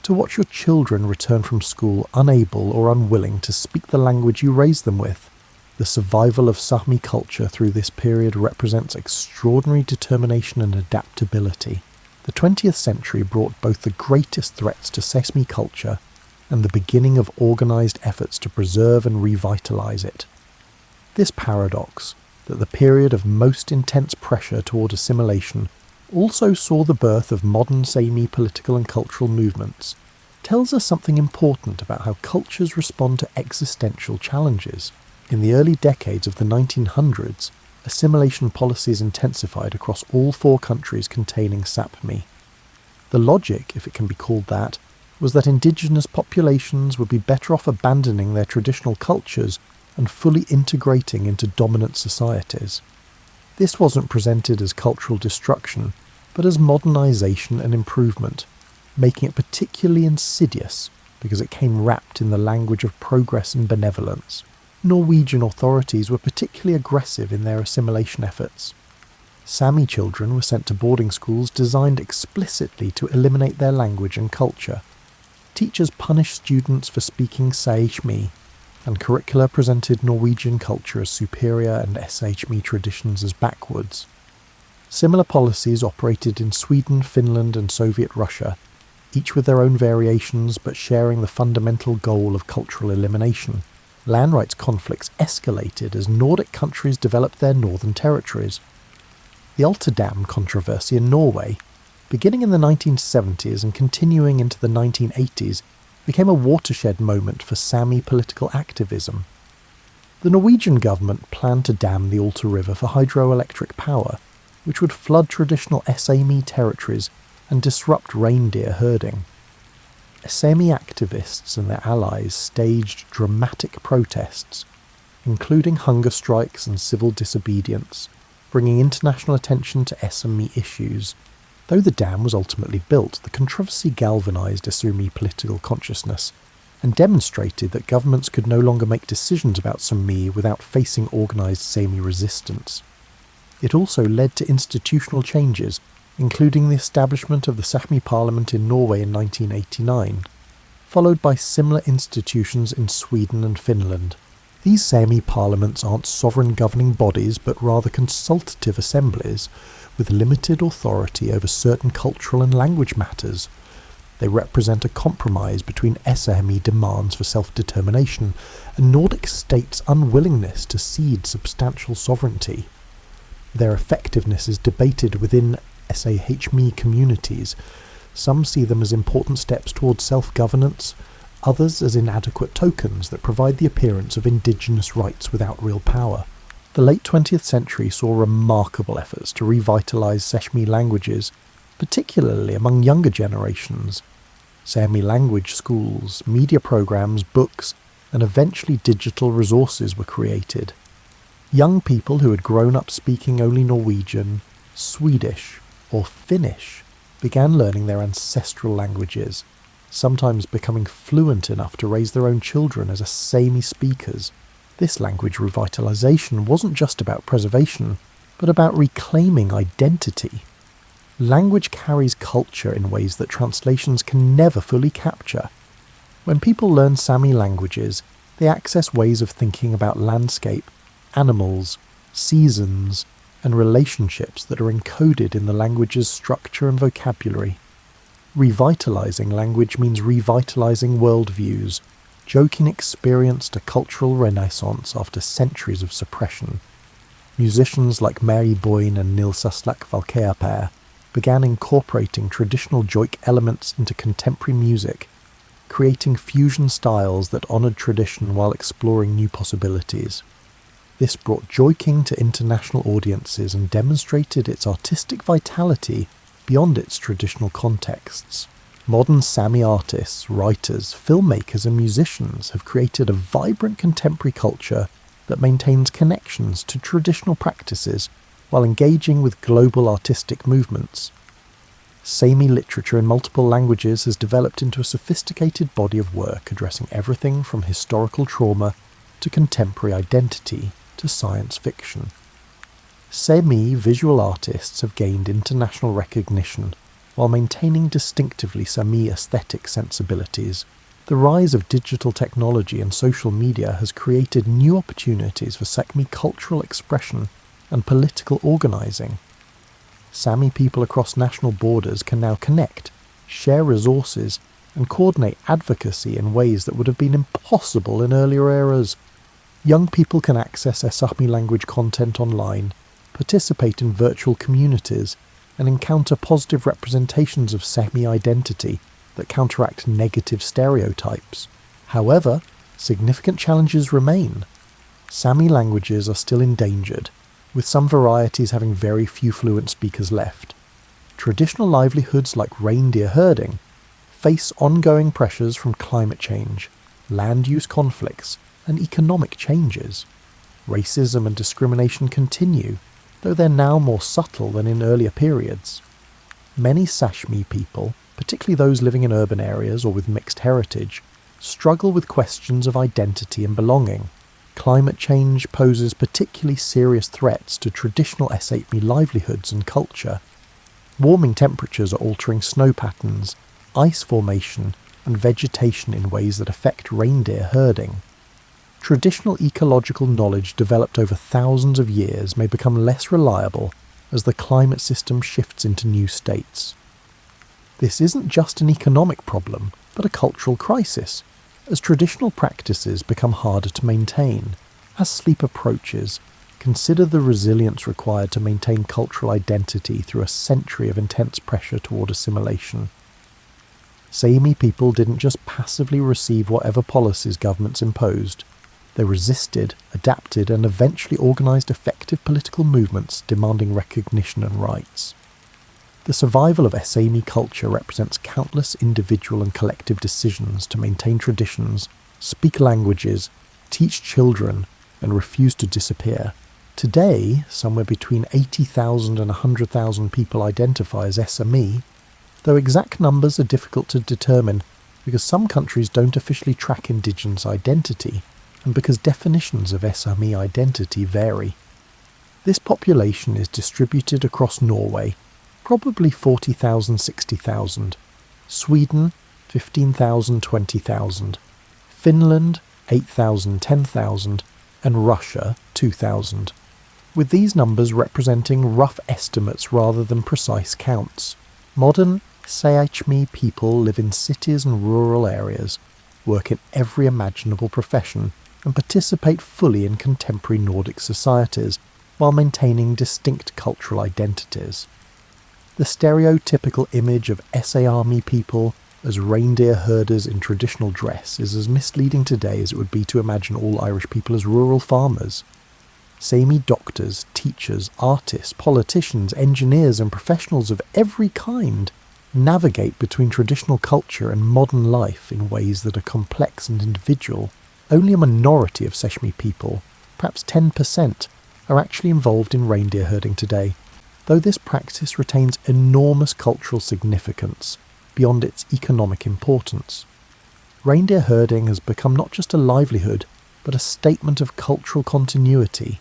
to watch your children return from school unable or unwilling to speak the language you raised them with. The survival of Sahmi culture through this period represents extraordinary determination and adaptability. The 20th century brought both the greatest threats to Sahmi culture and the beginning of organised efforts to preserve and revitalise it. This paradox, that the period of most intense pressure toward assimilation also saw the birth of modern Sahmi political and cultural movements, tells us something important about how cultures respond to existential challenges. In the early decades of the 1900s, assimilation policies intensified across all 4 countries containing Sahmi. The logic, if it can be called that, was that indigenous populations would be better off abandoning their traditional cultures and fully integrating into dominant societies. This wasn't presented as cultural destruction, but as modernisation and improvement, making it particularly insidious because it came wrapped in the language of progress and benevolence. Norwegian authorities were particularly aggressive in their assimilation efforts. Sahmi children were sent to boarding schools designed explicitly to eliminate their language and culture. Teachers punished students for speaking Sahmi, and curricula presented Norwegian culture as superior and Sahmi traditions as backwards. Similar policies operated in Sweden, Finland, and Soviet Russia, each with their own variations but sharing the fundamental goal of cultural elimination. Land rights conflicts escalated as Nordic countries developed their northern territories. The Alta Dam controversy in Norway, beginning in the 1970s and continuing into the 1980s, became a watershed moment for Sahmi political activism. The Norwegian government planned to dam the Alta River for hydroelectric power, which would flood traditional Sahmi territories and disrupt reindeer herding. Sahmi activists and their allies staged dramatic protests, including hunger strikes and civil disobedience, bringing international attention to Sahmi issues. Though the dam was ultimately built, the controversy galvanised Sahmi political consciousness and demonstrated that governments could no longer make decisions about Sahmi without facing organised Sahmi resistance. It also led to institutional changes, including the establishment of the Sahmi Parliament in Norway in 1989, followed by similar institutions in Sweden and Finland. These Sahmi parliaments aren't sovereign governing bodies, but rather consultative assemblies with limited authority over certain cultural and language matters. They represent a compromise between Sahmi demands for self-determination and Nordic states' unwillingness to cede substantial sovereignty. Their effectiveness is debated within Sahmi communities. Some see them as important steps towards self-governance, others as inadequate tokens that provide the appearance of indigenous rights without real power. The late 20th century saw remarkable efforts to revitalise Sahmi languages, particularly among younger generations. Sahmi language schools, media programmes, books, and eventually digital resources were created. Young people who had grown up speaking only Norwegian, Swedish, or Finnish began learning their ancestral languages, sometimes becoming fluent enough to raise their own children as Sahmi speakers. This language revitalisation wasn't just about preservation, but about reclaiming identity. Language carries culture in ways that translations can never fully capture. When people learn Sahmi languages, they access ways of thinking about landscape, animals, seasons, and relationships that are encoded in the language's structure and vocabulary. Revitalizing language means revitalizing worldviews. Joking experienced a cultural renaissance after centuries of suppression. Musicians like Mary Boyne and Nilsaslak Valkeapää began incorporating traditional joik elements into contemporary music, creating fusion styles that honoured tradition while exploring new possibilities. This brought joiking to international audiences and demonstrated its artistic vitality beyond its traditional contexts. Modern Sahmi artists, writers, filmmakers and musicians have created a vibrant contemporary culture that maintains connections to traditional practices while engaging with global artistic movements. Sahmi literature in multiple languages has developed into a sophisticated body of work addressing everything from historical trauma to contemporary identity to science fiction. Sahmi visual artists have gained international recognition while maintaining distinctively Sahmi aesthetic sensibilities. The rise of digital technology and social media has created new opportunities for Sahmi cultural expression and political organising. Sahmi people across national borders can now connect, share resources, and coordinate advocacy in ways that would have been impossible in earlier eras. Young people can access their Sahmi language content online, participate in virtual communities, and encounter positive representations of Sahmi identity that counteract negative stereotypes. However, significant challenges remain. Sahmi languages are still endangered, with some varieties having very few fluent speakers left. Traditional livelihoods like reindeer herding face ongoing pressures from climate change, land use conflicts, and economic changes. Racism and discrimination continue, though they're now more subtle than in earlier periods. Many Sahmi people, particularly those living in urban areas or with mixed heritage, struggle with questions of identity and belonging. Climate change poses particularly serious threats to traditional Sahmi livelihoods and culture. Warming temperatures are altering snow patterns, ice formation, and vegetation in ways that affect reindeer herding. Traditional ecological knowledge developed over thousands of years may become less reliable as the climate system shifts into new states. This isn't just an economic problem, but a cultural crisis, as traditional practices become harder to maintain. As sleep approaches, consider the resilience required to maintain cultural identity through a century of intense pressure toward assimilation. Sahmi people didn't just passively receive whatever policies governments imposed. They resisted, adapted, and eventually organised effective political movements demanding recognition and rights. The survival of Sahmi culture represents countless individual and collective decisions to maintain traditions, speak languages, teach children, and refuse to disappear. Today, somewhere between 80,000 and 100,000 people identify as Sahmi, though exact numbers are difficult to determine because some countries don't officially track indigenous identity, and because definitions of Sahmi identity vary. This population is distributed across Norway, probably 40,000, 60,000, Sweden 15,000, 20,000, Finland 8,000, 10,000, and Russia 2,000, with these numbers representing rough estimates rather than precise counts. Modern Sahmi people live in cities and rural areas, work in every imaginable profession, and participate fully in contemporary Nordic societies, while maintaining distinct cultural identities. The stereotypical image of Sahmi people as reindeer herders in traditional dress is as misleading today as it would be to imagine all Irish people as rural farmers. Sahmi doctors, teachers, artists, politicians, engineers and professionals of every kind navigate between traditional culture and modern life in ways that are complex and individual. Only a minority of Sahmi people, perhaps 10%, are actually involved in reindeer herding today, though this practice retains enormous cultural significance beyond its economic importance. Reindeer herding has become not just a livelihood, but a statement of cultural continuity,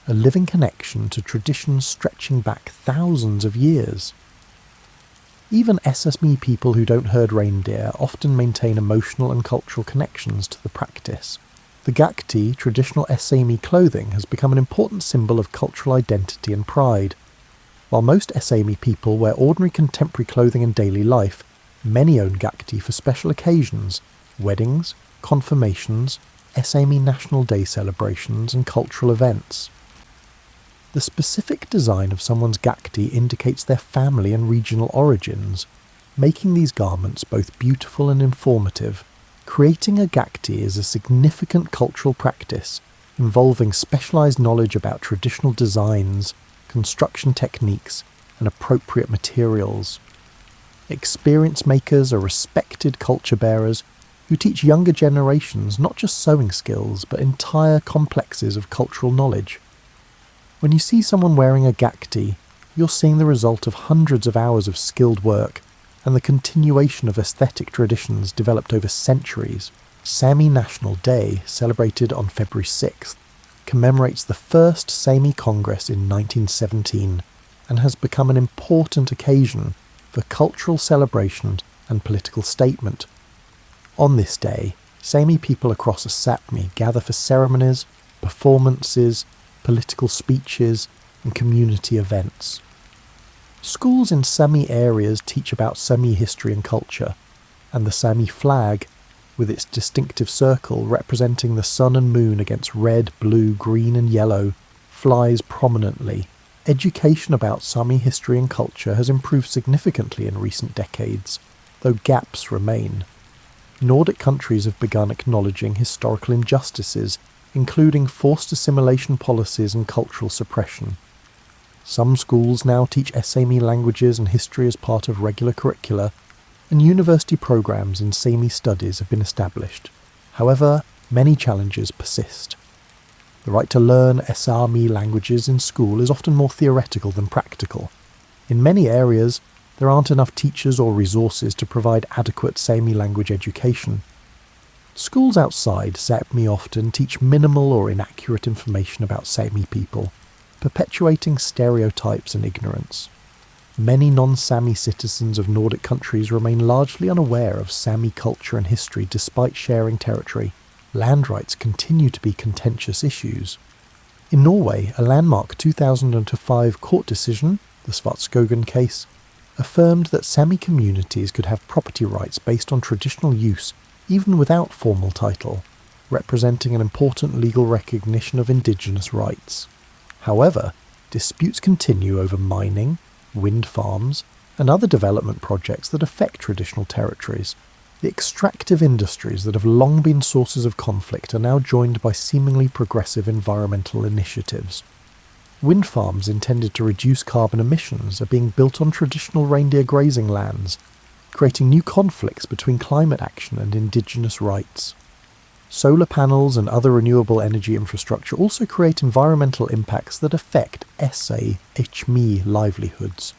a living connection to traditions stretching back thousands of years. Even Sahmi people who don't herd reindeer often maintain emotional and cultural connections to the practice. The gakti, traditional Sami clothing, has become an important symbol of cultural identity and pride. While most Sami people wear ordinary contemporary clothing in daily life, many own gakti for special occasions, weddings, confirmations, Sami National Day celebrations and cultural events. The specific design of someone's gakti indicates their family and regional origins, making these garments both beautiful and informative. Creating a gakti is a significant cultural practice involving specialised knowledge about traditional designs, construction techniques, and appropriate materials. Experienced makers are respected culture bearers who teach younger generations not just sewing skills but entire complexes of cultural knowledge. When you see someone wearing a gakti, you're seeing the result of hundreds of hours of skilled work and the continuation of aesthetic traditions developed over centuries. Sahmi National Day, celebrated on February 6th, commemorates the first Sahmi Congress in 1917 and has become an important occasion for cultural celebration and political statement. On this day, Sahmi people across Sahmi gather for ceremonies, performances, political speeches, and community events. Schools in Sahmi areas teach about Sahmi history and culture, and the Sahmi flag, with its distinctive circle representing the sun and moon against red, blue, green and yellow, flies prominently. Education about Sahmi history and culture has improved significantly in recent decades, though gaps remain. Nordic countries have begun acknowledging historical injustices, including forced assimilation policies and cultural suppression. Some schools now teach Sami languages and history as part of regular curricula, and university programs in Sami studies have been established. However, many challenges persist. The right to learn Sami languages in school is often more theoretical than practical. In many areas, there aren't enough teachers or resources to provide adequate Sami language education. Schools outside Sahmi often teach minimal or inaccurate information about Sahmi people, perpetuating stereotypes and ignorance. Many non-Sami citizens of Nordic countries remain largely unaware of Sami culture and history despite sharing territory. Land rights continue to be contentious issues. In Norway, a landmark 2005 court decision, the Svartskogen case, affirmed that Sami communities could have property rights based on traditional use even without formal title, representing an important legal recognition of indigenous rights. However, disputes continue over mining, wind farms, and other development projects that affect traditional territories. The extractive industries that have long been sources of conflict are now joined by seemingly progressive environmental initiatives. Wind farms intended to reduce carbon emissions are being built on traditional reindeer grazing lands, creating new conflicts between climate action and indigenous rights. Solar panels and other renewable energy infrastructure also create environmental impacts that affect Sahmi livelihoods.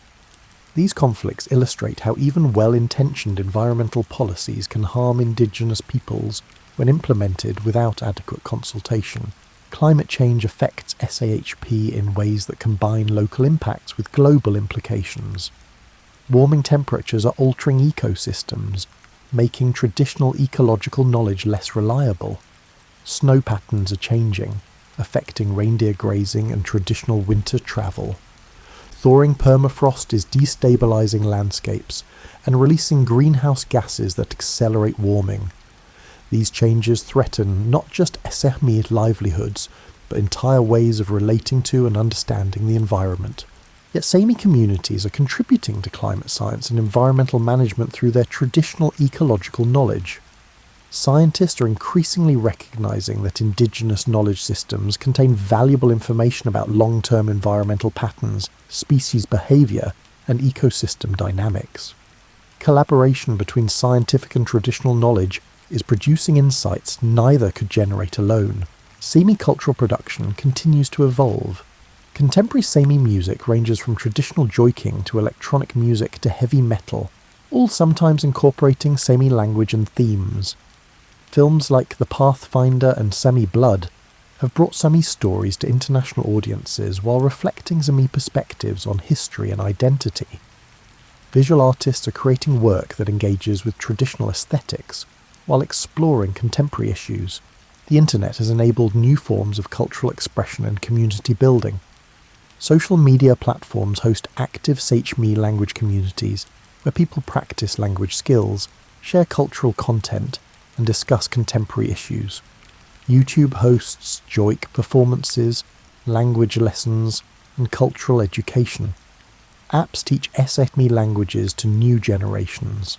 These conflicts illustrate how even well-intentioned environmental policies can harm indigenous peoples when implemented without adequate consultation. Climate change affects SAHP in ways that combine local impacts with global implications. Warming temperatures are altering ecosystems, making traditional ecological knowledge less reliable. Snow patterns are changing, affecting reindeer grazing and traditional winter travel. Thawing permafrost is destabilizing landscapes and releasing greenhouse gases that accelerate warming. These changes threaten not just Sahmi livelihoods, but entire ways of relating to and understanding the environment. Yet Sahmi communities are contributing to climate science and environmental management through their traditional ecological knowledge. Scientists are increasingly recognizing that indigenous knowledge systems contain valuable information about long-term environmental patterns, species behavior, and ecosystem dynamics. Collaboration between scientific and traditional knowledge is producing insights neither could generate alone. Sahmi cultural production continues to evolve. Contemporary Sahmi music ranges from traditional joiking to electronic music to heavy metal, all sometimes incorporating Sahmi language and themes. Films like The Pathfinder and Sahmi Blood have brought Sahmi stories to international audiences while reflecting Sahmi perspectives on history and identity. Visual artists are creating work that engages with traditional aesthetics while exploring contemporary issues. The internet has enabled new forms of cultural expression and community building. Social media platforms host active Sahmi language communities where people practice language skills, share cultural content, and discuss contemporary issues. YouTube hosts joik performances, language lessons, and cultural education. Apps teach Sahmi languages to new generations.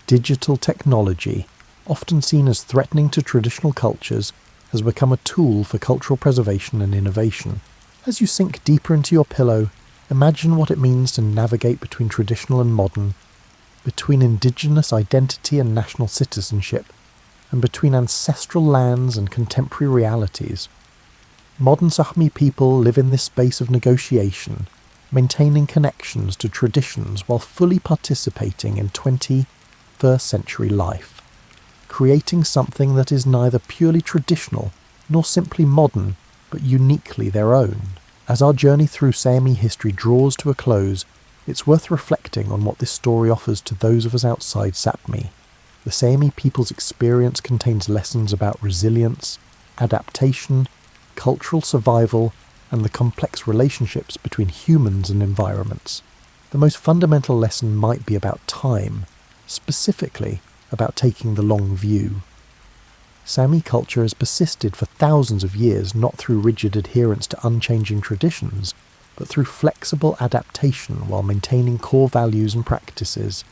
Digital technology, often seen as threatening to traditional cultures, has become a tool for cultural preservation and innovation. As you sink deeper into your pillow, imagine what it means to navigate between traditional and modern, between indigenous identity and national citizenship, and between ancestral lands and contemporary realities. Modern Sahmi people live in this space of negotiation, maintaining connections to traditions while fully participating in 21st century life, creating something that is neither purely traditional nor simply modern, but uniquely their own. As our journey through Sahmi history draws to a close, it's worth reflecting on what this story offers to those of us outside Sapmi. The Sahmi people's experience contains lessons about resilience, adaptation, cultural survival, and the complex relationships between humans and environments. The most fundamental lesson might be about time, specifically about taking the long view. Sahmi culture has persisted for thousands of years not through rigid adherence to unchanging traditions, but through flexible adaptation while maintaining core values and practices.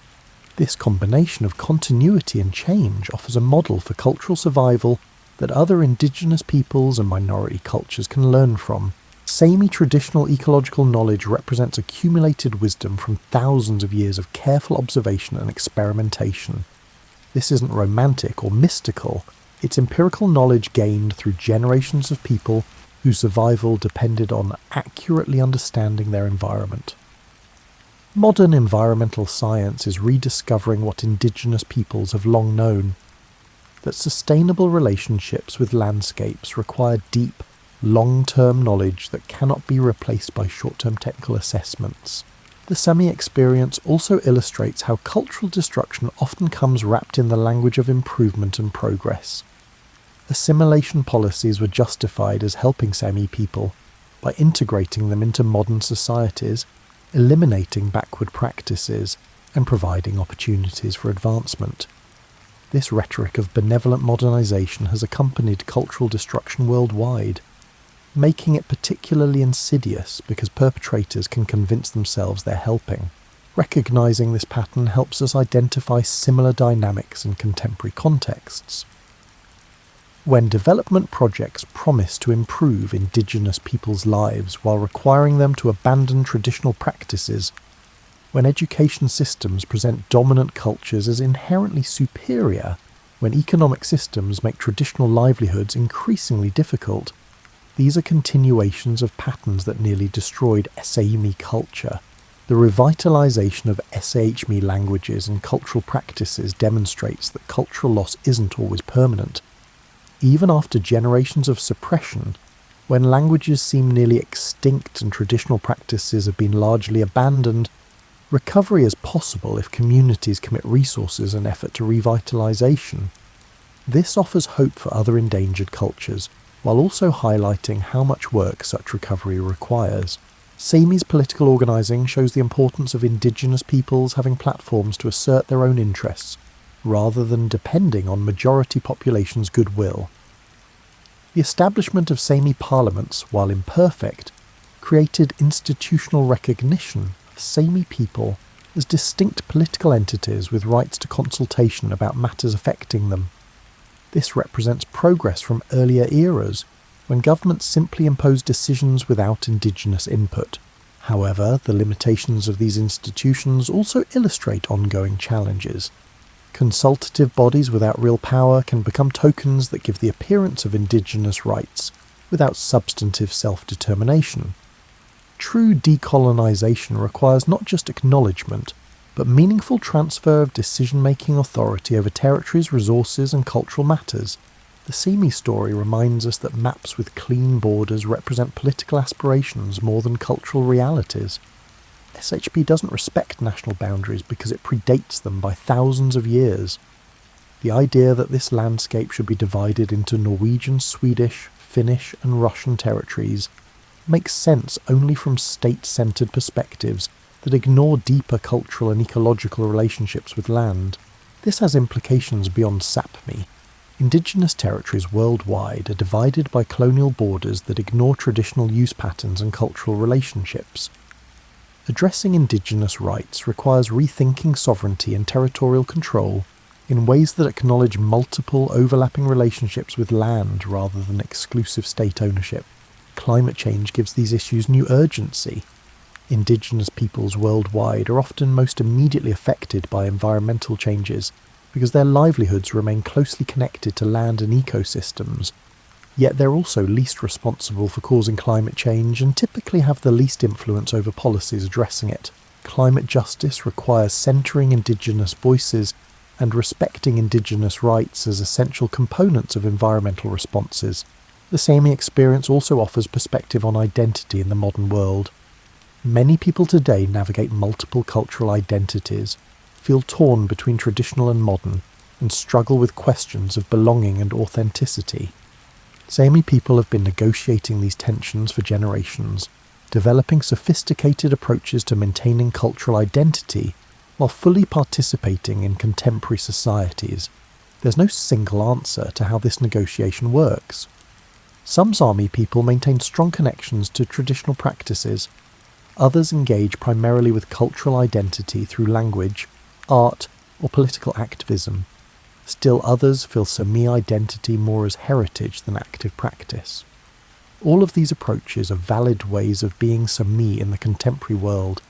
This combination of continuity and change offers a model for cultural survival that other indigenous peoples and minority cultures can learn from. Sahmi traditional ecological knowledge represents accumulated wisdom from thousands of years of careful observation and experimentation. This isn't romantic or mystical. It's empirical knowledge gained through generations of people whose survival depended on accurately understanding their environment. Modern environmental science is rediscovering what indigenous peoples have long known, that sustainable relationships with landscapes require deep, long-term knowledge that cannot be replaced by short-term technical assessments. The Sahmi experience also illustrates how cultural destruction often comes wrapped in the language of improvement and progress. Assimilation policies were justified as helping Sahmi people by integrating them into modern societies, eliminating backward practices, and providing opportunities for advancement. This rhetoric of benevolent modernization has accompanied cultural destruction worldwide, making it particularly insidious because perpetrators can convince themselves they're helping. Recognizing this pattern helps us identify similar dynamics in contemporary contexts. When development projects promise to improve indigenous people's lives while requiring them to abandon traditional practices, when education systems present dominant cultures as inherently superior, when economic systems make traditional livelihoods increasingly difficult, these are continuations of patterns that nearly destroyed Sahmi culture. The revitalization of Sahmi languages and cultural practices demonstrates that cultural loss isn't always permanent. Even after generations of suppression, when languages seem nearly extinct and traditional practices have been largely abandoned, recovery is possible if communities commit resources and effort to revitalization. This offers hope for other endangered cultures, while also highlighting how much work such recovery requires. Sahmi's political organising shows the importance of indigenous peoples having platforms to assert their own interests, rather than depending on majority populations' goodwill. The establishment of Sahmi parliaments, while imperfect, created institutional recognition of Sahmi people as distinct political entities with rights to consultation about matters affecting them. This represents progress from earlier eras, when governments simply imposed decisions without indigenous input. However, the limitations of these institutions also illustrate ongoing challenges. Consultative bodies without real power can become tokens that give the appearance of indigenous rights, without substantive self-determination. True decolonisation requires not just acknowledgement, but meaningful transfer of decision-making authority over territories, resources, and cultural matters. The Sahmi story reminds us that maps with clean borders represent political aspirations more than cultural realities. SHP doesn't respect national boundaries because it predates them by thousands of years. The the idea that this landscape should be divided into Norwegian, Swedish, Finnish and Russian territories makes sense only from state-centred perspectives that ignore deeper cultural and ecological relationships with land. This has implications beyond Sápmi. Indigenous territories worldwide are divided by colonial borders that ignore traditional use patterns and cultural relationships. Addressing indigenous rights requires rethinking sovereignty and territorial control in ways that acknowledge multiple overlapping relationships with land rather than exclusive state ownership. Climate change gives these issues new urgency. Indigenous peoples worldwide are often most immediately affected by environmental changes because their livelihoods remain closely connected to land and ecosystems. Yet they're also least responsible for causing climate change and typically have the least influence over policies addressing it. Climate justice requires centering indigenous voices and respecting indigenous rights as essential components of environmental responses. The Sahmi experience also offers perspective on identity in the modern world. Many people today navigate multiple cultural identities, feel torn between traditional and modern, and struggle with questions of belonging and authenticity. Sahmi people have been negotiating these tensions for generations, developing sophisticated approaches to maintaining cultural identity while fully participating in contemporary societies. There's no single answer to how this negotiation works. Some Sahmi people maintain strong connections to traditional practices. Others engage primarily with cultural identity through language, art, or political activism. Still others feel Sahmi identity more as heritage than active practice. All of these approaches are valid ways of being Sahmi in the contemporary world,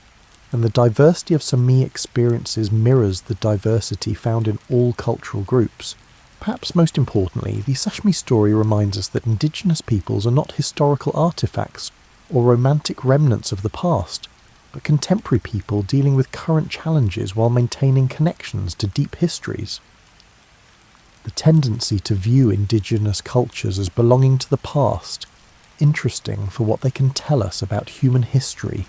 and the diversity of Sahmi experiences mirrors the diversity found in all cultural groups. Perhaps most importantly, the Sahmi story reminds us that indigenous peoples are not historical artifacts or romantic remnants of the past, but contemporary people dealing with current challenges while maintaining connections to deep histories. The tendency to view indigenous cultures as belonging to the past, interesting for what they can tell us about human history,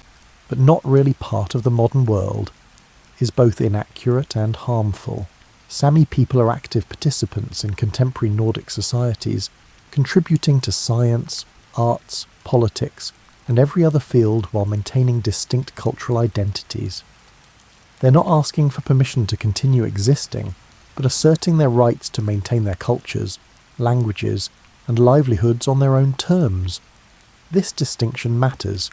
but not really part of the modern world, is both inaccurate and harmful. Sahmi people are active participants in contemporary Nordic societies, contributing to science, arts, politics, and every other field while maintaining distinct cultural identities. They're not asking for permission to continue existing, but asserting their rights to maintain their cultures, languages, and livelihoods on their own terms. This distinction matters.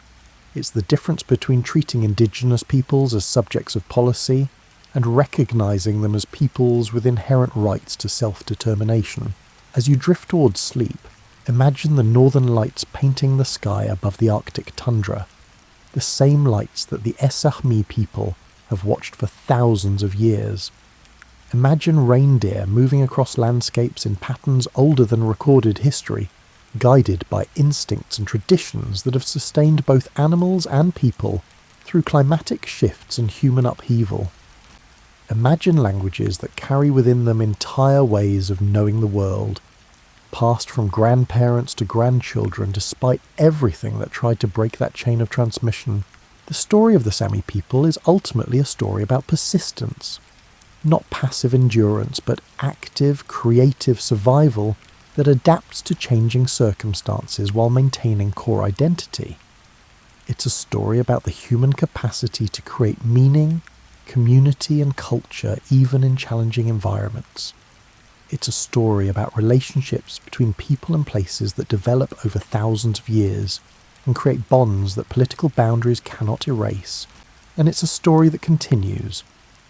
It's the difference between treating indigenous peoples as subjects of policy and recognising them as peoples with inherent rights to self-determination. As you drift towards sleep, imagine the northern lights painting the sky above the Arctic tundra, the same lights that the Sahmi people have watched for thousands of years. Imagine reindeer moving across landscapes in patterns older than recorded history, guided by instincts and traditions that have sustained both animals and people through climatic shifts and human upheaval. Imagine languages that carry within them entire ways of knowing the world, passed from grandparents to grandchildren despite everything that tried to break that chain of transmission. The story of the Sahmi people is ultimately a story about persistence. Not passive endurance, but active, creative survival that adapts to changing circumstances while maintaining core identity. It's a story about the human capacity to create meaning, community and culture even in challenging environments. It's a story about relationships between people and places that develop over thousands of years and create bonds that political boundaries cannot erase. And it's a story that continues.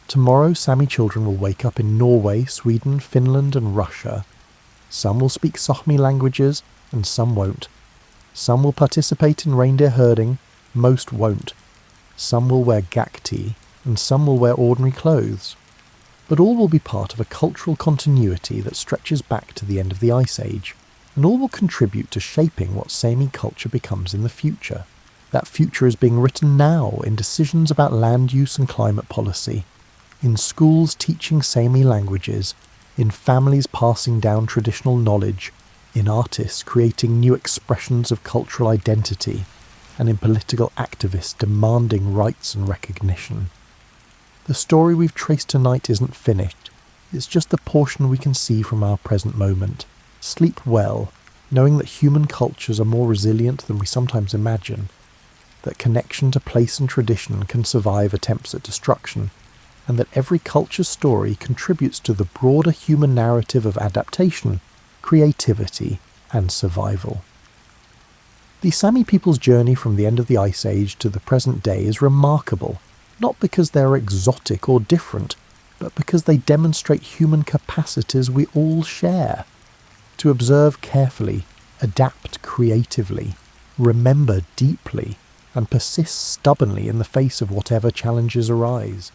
Tomorrow, Sahmi children will wake up in Norway, Sweden, Finland and Russia. Some will speak Sahmi languages and some won't. Some will participate in reindeer herding, most won't. Some will wear gakti and some will wear ordinary clothes. But all will be part of a cultural continuity that stretches back to the end of the Ice Age, and all will contribute to shaping what Sahmi culture becomes in the future. That future is being written now in decisions about land use and climate policy, in schools teaching Sahmi languages, in families passing down traditional knowledge, in artists creating new expressions of cultural identity, and in political activists demanding rights and recognition. The story we've traced tonight isn't finished. It's just the portion we can see from our present moment. Sleep well, knowing that human cultures are more resilient than we sometimes imagine, that connection to place and tradition can survive attempts at destruction, and that every culture's story contributes to the broader human narrative of adaptation, creativity, and survival. The Sahmi people's journey from the end of the Ice Age to the present day is remarkable, not because they are exotic or different, but because they demonstrate human capacities we all share. To observe carefully, adapt creatively, remember deeply, and persist stubbornly in the face of whatever challenges arise.